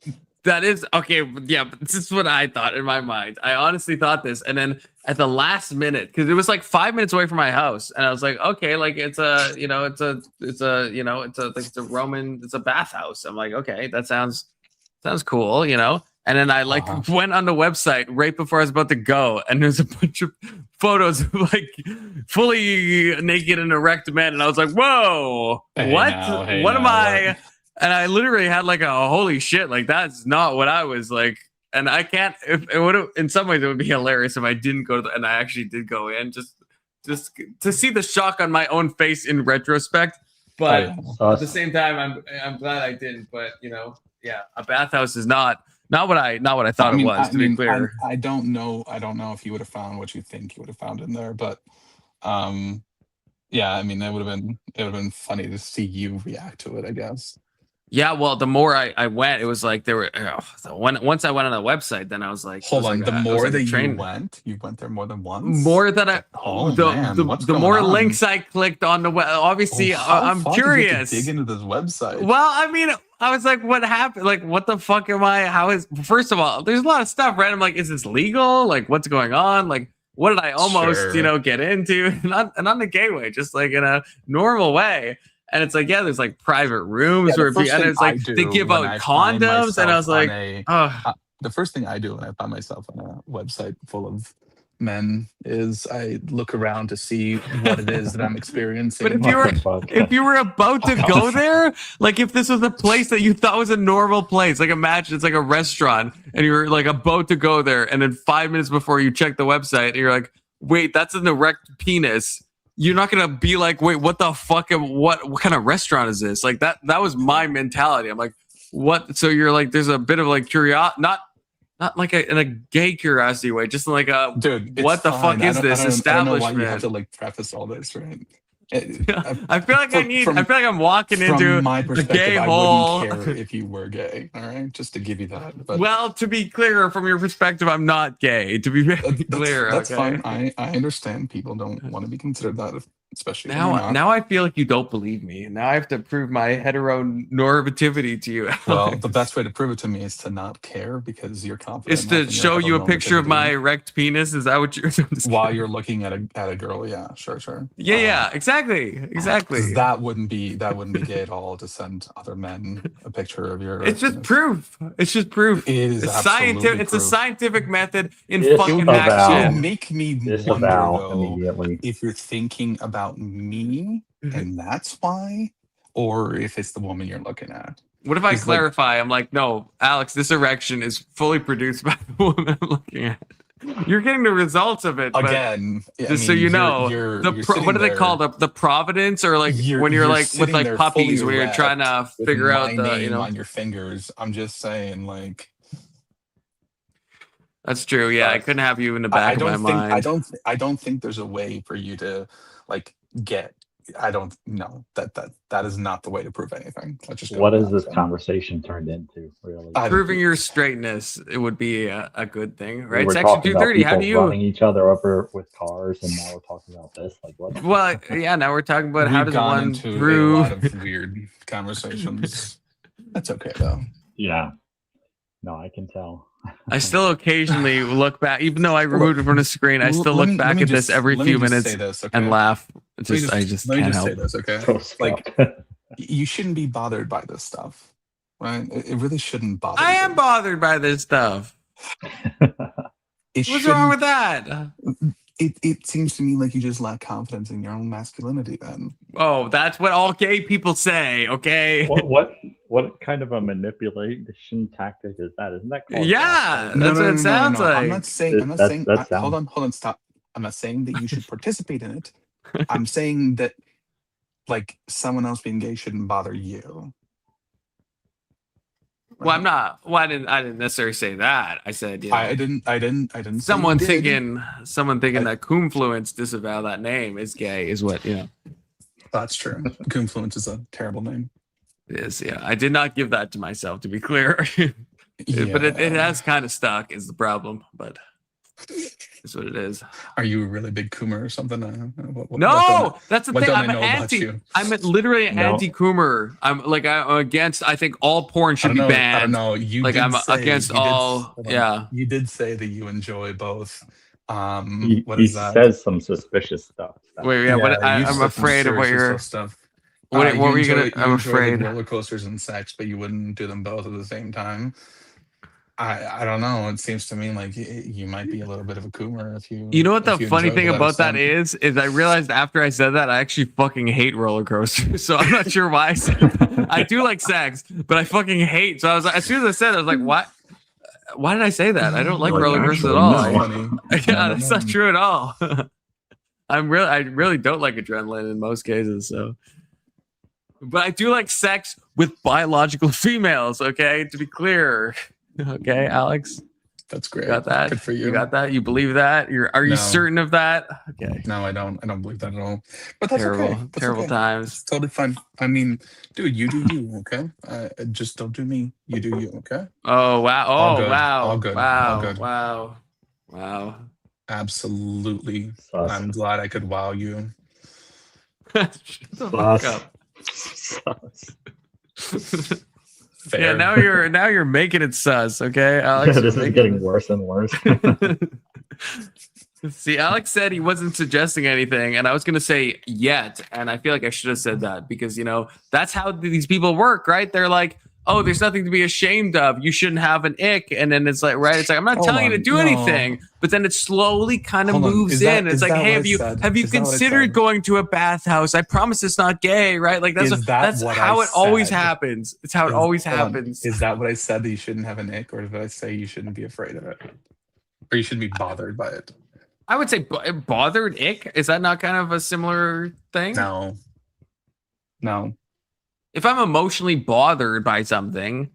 That is okay. Yeah, but this is what I thought in my mind. I honestly thought this, and then at the last minute, because it was like 5 minutes away from my house, and I was like, okay, like it's a Roman, it's a bathhouse. I'm like, okay, that sounds cool, you know. And then I like went on the website right before I was about to go, and there's a bunch of photos of like fully naked and erect men, and I was like, whoa, what am I? And I literally had like a holy shit, like that's not what I was like. And I can't. If it would have, in some ways, it would be hilarious if I didn't go to and I actually did go in just to see the shock on my own face in retrospect. But at the same time, I'm glad I didn't. But you know, yeah, a bathhouse is not what I thought it was. To be clear, I don't know if you would have found what you think you would have found in there, but yeah, I mean, it would have been funny to see you react to it, I guess. Yeah, well, the more I went, it was like there were. Once I went on the website, then I was like, hold on. The more that you went there more than once. More than the more links I clicked on the web. Obviously, I'm curious. Dig into this website. Well, I mean, I was like, what happened? Like, what the fuck am I? How is? First of all, there's a lot of stuff, right? I'm like, is this legal? Like, what's going on? Like, what did I almost, get into? Not in a gay way, just like in a normal way. And it's like, yeah, there's like private rooms where and it's like they give out condoms, and I was like, the first thing I do when I find myself on a website full of men is I look around to see what it is that I'm experiencing. But if you were about to go there, like if this was a place that you thought was a normal place, like imagine it's like a restaurant and you're like about to go there, and then 5 minutes before you check the website, you're like, wait, that's an erect penis. You're not gonna be like, wait, what the fuck? What kind of restaurant is this? Like that was my mentality. I'm like, what? So you're like, there's a bit of like curiosity, not like in a gay curiosity way, just like a dude. What the fuck is this establishment? I don't know why you have to like preface all this, right? I feel like I feel like I'm walking into the gay hole. I wouldn't care if you were gay, all right? Just to give you that. But well, to be clear, from your perspective, I'm not gay. To be very clear, that's fine. I understand people don't want to be considered that, especially now I feel like you don't believe me, and now I have to prove my heteronormativity to you. Well, the best way to prove it to me is to not care, because you're confident. Is to show you a picture of my erect penis. Is that what you're while you're looking at a girl? Yeah, sure. Yeah, exactly. That wouldn't be gay at all, to send other men a picture of your. It's just proof. It is scientific. It's a scientific method in fucking action. Make me wonder though, if you're thinking about me and that's why, or if it's the woman you're looking at. What if I clarify? I'm like, no, Alex, this erection is fully produced by the woman I'm looking at. You're getting the results of it again. Just so you know, what do they call the providence, or like when you're like with like puppies, where you're trying to figure out the on your fingers. I'm just saying, like. That's true. Yeah, I couldn't have you in the back of my mind. I don't think there's a way for you to like get I don't know that is not the way to prove anything. Let's just go What with has that. this conversation turned into, really? Proving your straightness, it would be a good thing, We right? were Section talking about 230. How people do you? running each other over with cars, and now we're talking about this. Like what? Well, yeah. Now we're talking about how We've does gone one into prove? a lot of weird conversations. That's okay though. Yeah. No, I can tell. I still occasionally look back, even though I removed it from the screen. I still look back at this every few minutes and laugh. I just can't help. Say this, okay? Like, you shouldn't be bothered by this stuff, right? It really shouldn't bother. I am bothered by this stuff. What's wrong with that? It seems to me like you just lack confidence in your own masculinity. Then. Oh, that's what all gay people say. Okay. What kind of a manipulation tactic is that? Isn't that called? Yeah, that's what it sounds like. I'm not saying. Hold on. Stop. I'm not saying that you should participate in it. I'm saying that, like, someone else being gay shouldn't bother you. Well, I'm not. Well, I didn't necessarily say that. I said, I didn't. Someone thinking that Coomfluence disavow that name is gay is what That's true. Coomfluence is a terrible name. It is. Yeah, I did not give that to myself, to be clear. But it has kind of stuck is the problem. But it's what it is. Are you a really big Coomer or something? That's the thing. I'm literally an anti-Coomer. I'm against. I think all porn should be banned. I don't know. You against all. Yeah. You did say that you enjoy both. He says some suspicious stuff. Wait, yeah. I'm afraid of what you're. Stuff. What were you gonna? I'm afraid. Roller coasters and sex, but you wouldn't do them both at the same time. I don't know. It seems to me like you might be a little bit of a Coomer if you. You know what the funny thing about that is I realized after I said that I actually fucking hate roller coasters. So I'm not sure why I said that. I do like sex, but I fucking hate. So I was like, as soon as I said it, I was like, what? Why did I say that? I don't like roller coasters at all. Yeah, that's not true at all. I really don't like adrenaline in most cases. So. But I do like sex with biological females, okay? To be clear. Okay, Alex? That's great. You got that? Good for you. You got that? You believe that? Are you certain of that? Okay. No, I don't believe that at all. But that's terrible, okay. That's terrible okay. times. It's totally fine. I mean, dude, you do you, okay? Just don't do me. You do you, okay? Oh, wow. Oh, wow. All good. Wow. All good. Wow. Absolutely. I'm glad I could wow you. Shut the fuck up. Fair. Yeah, now you're making it sus, okay, Alex? This is getting worse and worse. See, Alex said he wasn't suggesting anything, and I was gonna say yet, and I feel like I should have said that because that's how these people work, right? They're like, oh, there's nothing to be ashamed of. You shouldn't have an ick, and then it's like, right? It's like I'm not telling you to do anything, but then it slowly kind of moves in. It's like, hey, have you considered going to a bathhouse? I promise it's not gay, right? Like that's how it always happens. It's how it always happens. Is that what I said, that you shouldn't have an ick, or did I say you shouldn't be afraid of it, or you shouldn't be bothered by it? I would say bothered ick. Is that not kind of a similar thing? No. If I'm emotionally bothered by something,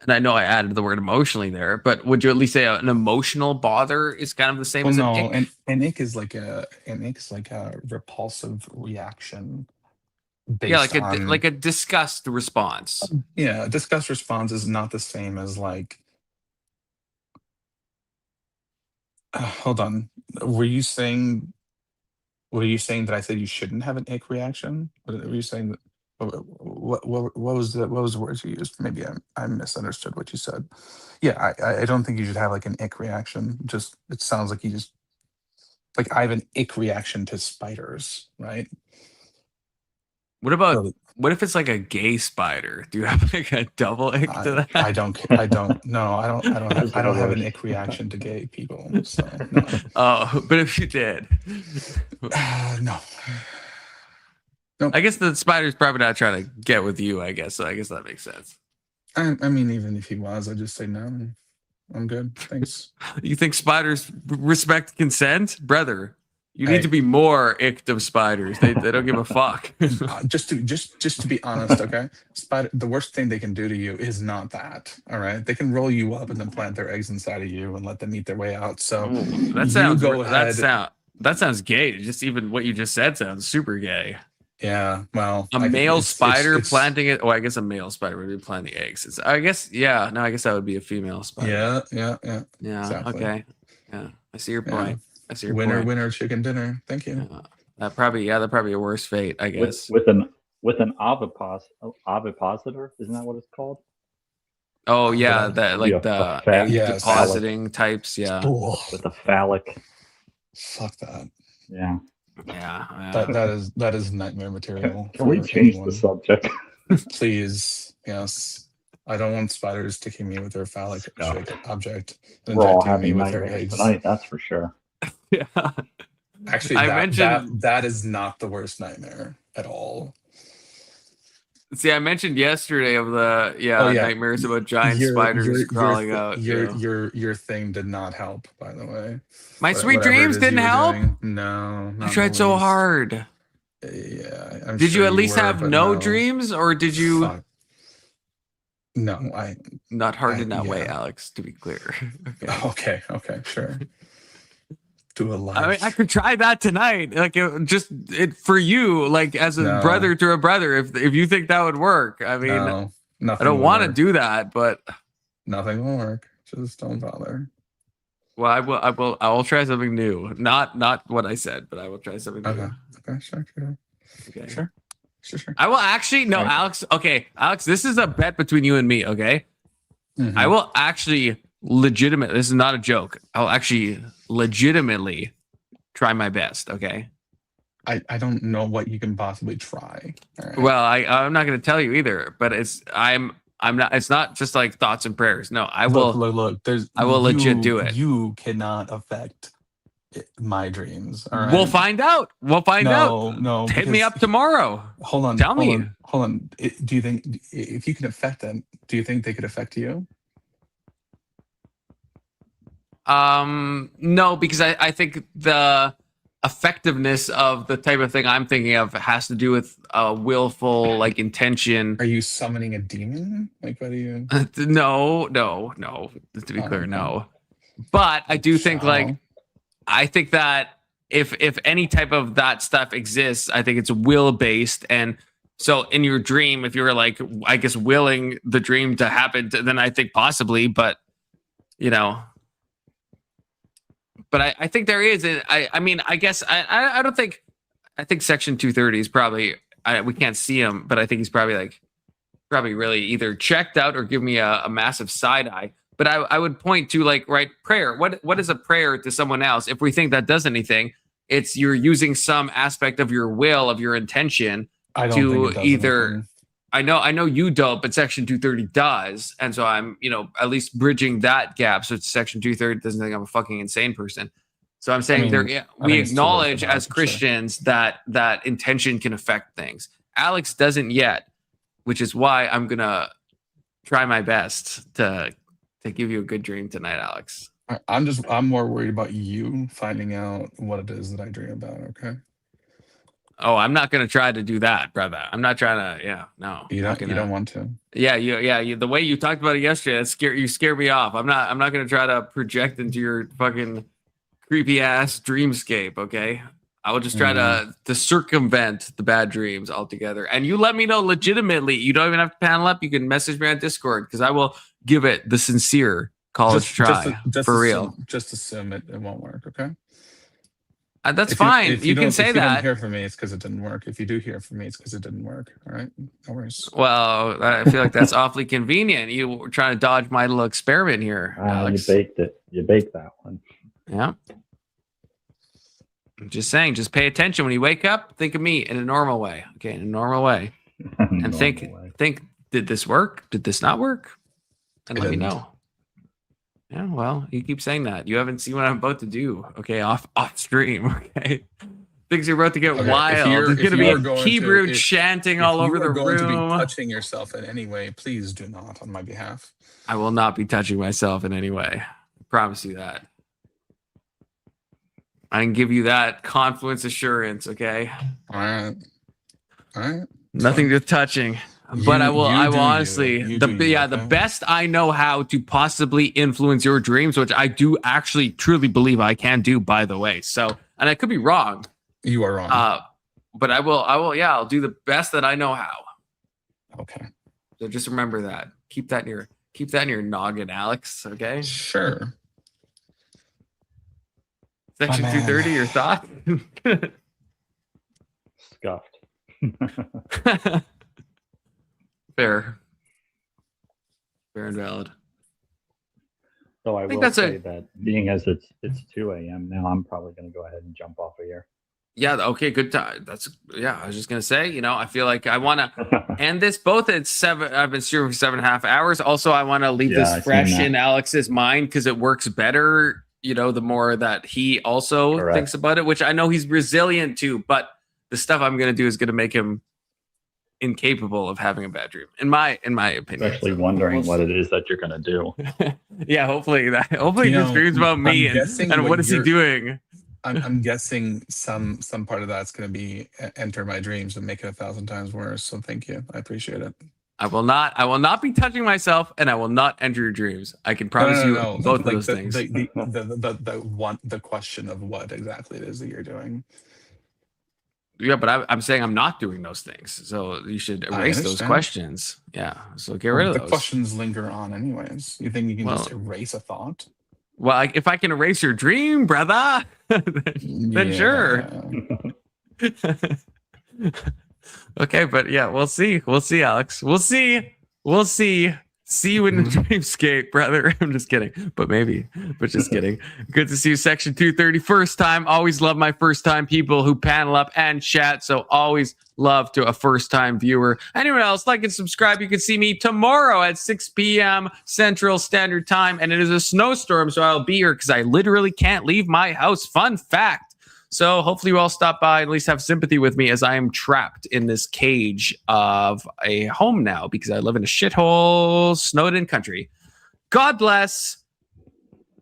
and I know I added the word emotionally there, but would you at least say an emotional bother is kind of the same as an ick? An ick is like a repulsive reaction. Like a disgust response. Yeah, a disgust response is not the same as like. Hold on. Were you saying that I said you shouldn't have an ick reaction? Were you saying that? What was the words you used? Maybe I misunderstood what you said. Yeah, I don't think you should have like an ick reaction. Just it sounds like you just like I have an ick reaction to spiders, right? What if it's like a gay spider? Do you have like a double ick to that? I don't have an ick reaction to gay people. So no. Oh, but if you did, no. Nope. I guess the spider's probably not trying to get with you, I guess. So I guess that makes sense. I mean, even if he was, I'd just say no. I'm good. Thanks. You think spiders respect consent? Brother, you need to be more icked of spiders. They don't give a fuck. just to be honest, okay? The worst thing they can do to you is not that, all right? They can roll you up and then plant their eggs inside of you and let them eat their way out. So that sounds gay. Just even what you just said sounds super gay. Yeah, well, A I can- male it's- spider it's- planting it. Oh, I guess a male spider would be planting eggs. I guess, yeah. No, I guess that would be a female spider. Yeah. Exactly. Okay. Yeah, I see your Yeah. point. I see your Winner, point. winner, chicken dinner. Thank you. That'd probably be a worse fate, I guess. With an ovipositor, isn't that what it's called? Oh yeah, That'd that be like the phallic- egg Yes. depositing types. Yeah. with a phallic. Fuck that. Yeah. Yeah. That is nightmare material. Can we for change anyone. the subject? Please, yes. I don't want spiders sticking me with their phallic object, and We're all injecting me having with their nightmares eggs. tonight, that's for sure. Yeah. Actually, I that, mentioned- that is not the worst nightmare at all. See, I mentioned yesterday of the nightmares about giant spiders crawling out. Your thing did not help, by the way. My sweet Whatever it dreams is didn't you were help. doing, no, I not tried the so least. hard. Yeah, I'm Did sure you at least were, have but no dreams, or did you? Fuck. No, Not hard in that way, yeah. Alex. To be clear. Okay, sure. Do a live. I mean, I could try that tonight. Like, for you, like as a No. brother to a brother. If you think that would work, I mean, No, nothing I don't will want to work. do that, but Nothing will work. Just don't bother. well, I will try something new. Not what I said, but I will try something new. Okay, sure. Okay. Sure. I will actually no, Right. Alex. Okay, Alex, this is a bet between you and me. Okay, Mhm. I will actually legitimately. This is not a joke. I'll actually legitimately try my best. Okay. I don't know what you can possibly try. All right. Well, I'm not going to tell you either. But I'm not. It's not just like thoughts and prayers. No, I will. Look. I will legit do it. You cannot affect my dreams. All right. We'll find out. We'll find out. No. Hit me because- up tomorrow. Hold on. Tell me. Hold on. Do you think if you can affect them, do you think they could affect you? No, because I think the effectiveness of the type of thing I'm thinking of has to do with willful like intention. Are you summoning a demon? Like, what are you? No. To be clear, okay. no. But I do think I think that if any type of that stuff exists, I think it's will based. And so in your dream, if you're like, I guess, willing the dream to happen, then I think possibly, but you know. But I think there is. I mean, I guess I don't think. I think Section 230 is probably. We can't see him, but I think he's probably really either checked out or give me a massive side eye. But I would point to like prayer. What is a prayer to someone else? If we think that does anything, it's you're using some aspect of your will, of your intention I don't to think it does either. anything. I know you don't, but Section 230 does, and so I'm at least bridging that gap. So Section 230 doesn't think I'm a fucking insane person. So I'm saying we think it's too acknowledge late for that, as for sure. Christians that intention can affect things. Alex doesn't yet, which is why I'm gonna try my best to give you a good dream tonight, Alex. I'm more worried about you finding out what it is that I dream about. Okay. Oh, I'm not gonna try to do that, brother. I'm not trying to. Yeah, no. You not don't. You don't want to. Yeah, you. The way you talked about it yesterday, you scared me off. I'm not gonna try to project into your fucking creepy ass dreamscape. Okay, I will just try to circumvent the bad dreams altogether. And you let me know legitimately. You don't even have to panel up. You can message me on Discord because I will give it the sincere college try for real. Just assume it won't work. Okay. That's fine. If you can say if you that. don't hear from me, it's because it didn't work. If you do hear from me, it's because it didn't work. All right. No worries. Well, I feel like that's awfully convenient. You were trying to dodge my little experiment here, You Alex. baked it. You baked that one. Yeah. I'm just saying, just pay attention when you wake up. Think of me in a normal way. Okay, in a normal way. And think, did this work? Did this not work? And It let me didn't. know. Yeah, well, you keep saying that. You haven't seen what I'm about to do. Okay, off stream. Okay. Things are about to get Okay, wild. There's if gonna be you are a going Hebrew to- if- chanting if all you over are the going to be room. touching yourself in any way, please do not on my behalf. I will not be touching myself in any way. I promise you that. I can give you that confluence assurance, okay? All right. Nothing to touching. But I will you do you. honestly You the do you, the okay? best I know how to possibly influence your dreams, which I do actually truly believe I can do, by the way. So, and I could be wrong. You are wrong. but I will. Yeah, I'll do the best that I know how. Okay. So just remember that. Keep that in your noggin, Alex. Okay. Sure. Section 230. Your thought? Scuffed. Fair and valid. So I think will that's say that being as it's 2 a.m. now, I'm probably going to go ahead and jump off of here. Yeah. Okay. Good time. I was just gonna say. I feel like I want to end this both at 7. I've been streaming for 7.5 hours. Also, I want to leave this fresh in Alex's mind because it works better. The more that he also thinks about it, which I know he's resilient to, but the stuff I'm gonna do is gonna make him incapable of having a bad dream, in my opinion. Especially wondering what it is that you're gonna do. Yeah. Hopefully this dream's about me and what is he doing. I'm guessing some part of that's going to be enter my dreams and make it 1,000 times worse. So thank you. I appreciate it. I will not be touching myself, and I will not enter your dreams. I can promise you both of those things. The question of what exactly it is that you're doing. Yeah, but I'm saying I'm not doing those things. So you should erase those questions. Yeah. So get rid of those. The questions linger on anyways. You think you can just erase a thought? Well, if I can erase your dream, brother, then sure. Okay, but yeah, we'll see. We'll see, Alex. We'll see. See you in the dreamscape, brother. I'm just kidding, but just kidding. Good to see you, Section 230. First time. Always love my first time people who panel up and chat. So always love to a first time viewer. Anyone else, like and subscribe. You can see me tomorrow at 6 p.m. Central Standard Time. And it is a snowstorm, so I'll be here because I literally can't leave my house. Fun fact. So hopefully you all stop by and at least have sympathy with me as I am trapped in this cage of a home now because I live in a shithole, snowed-in country. God bless.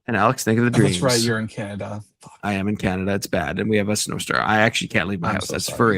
And Alex, think of the dreams. That's right, you're in Canada. I am in Canada. It's bad, and we have a snowstorm. I actually can't leave my house. That's for real.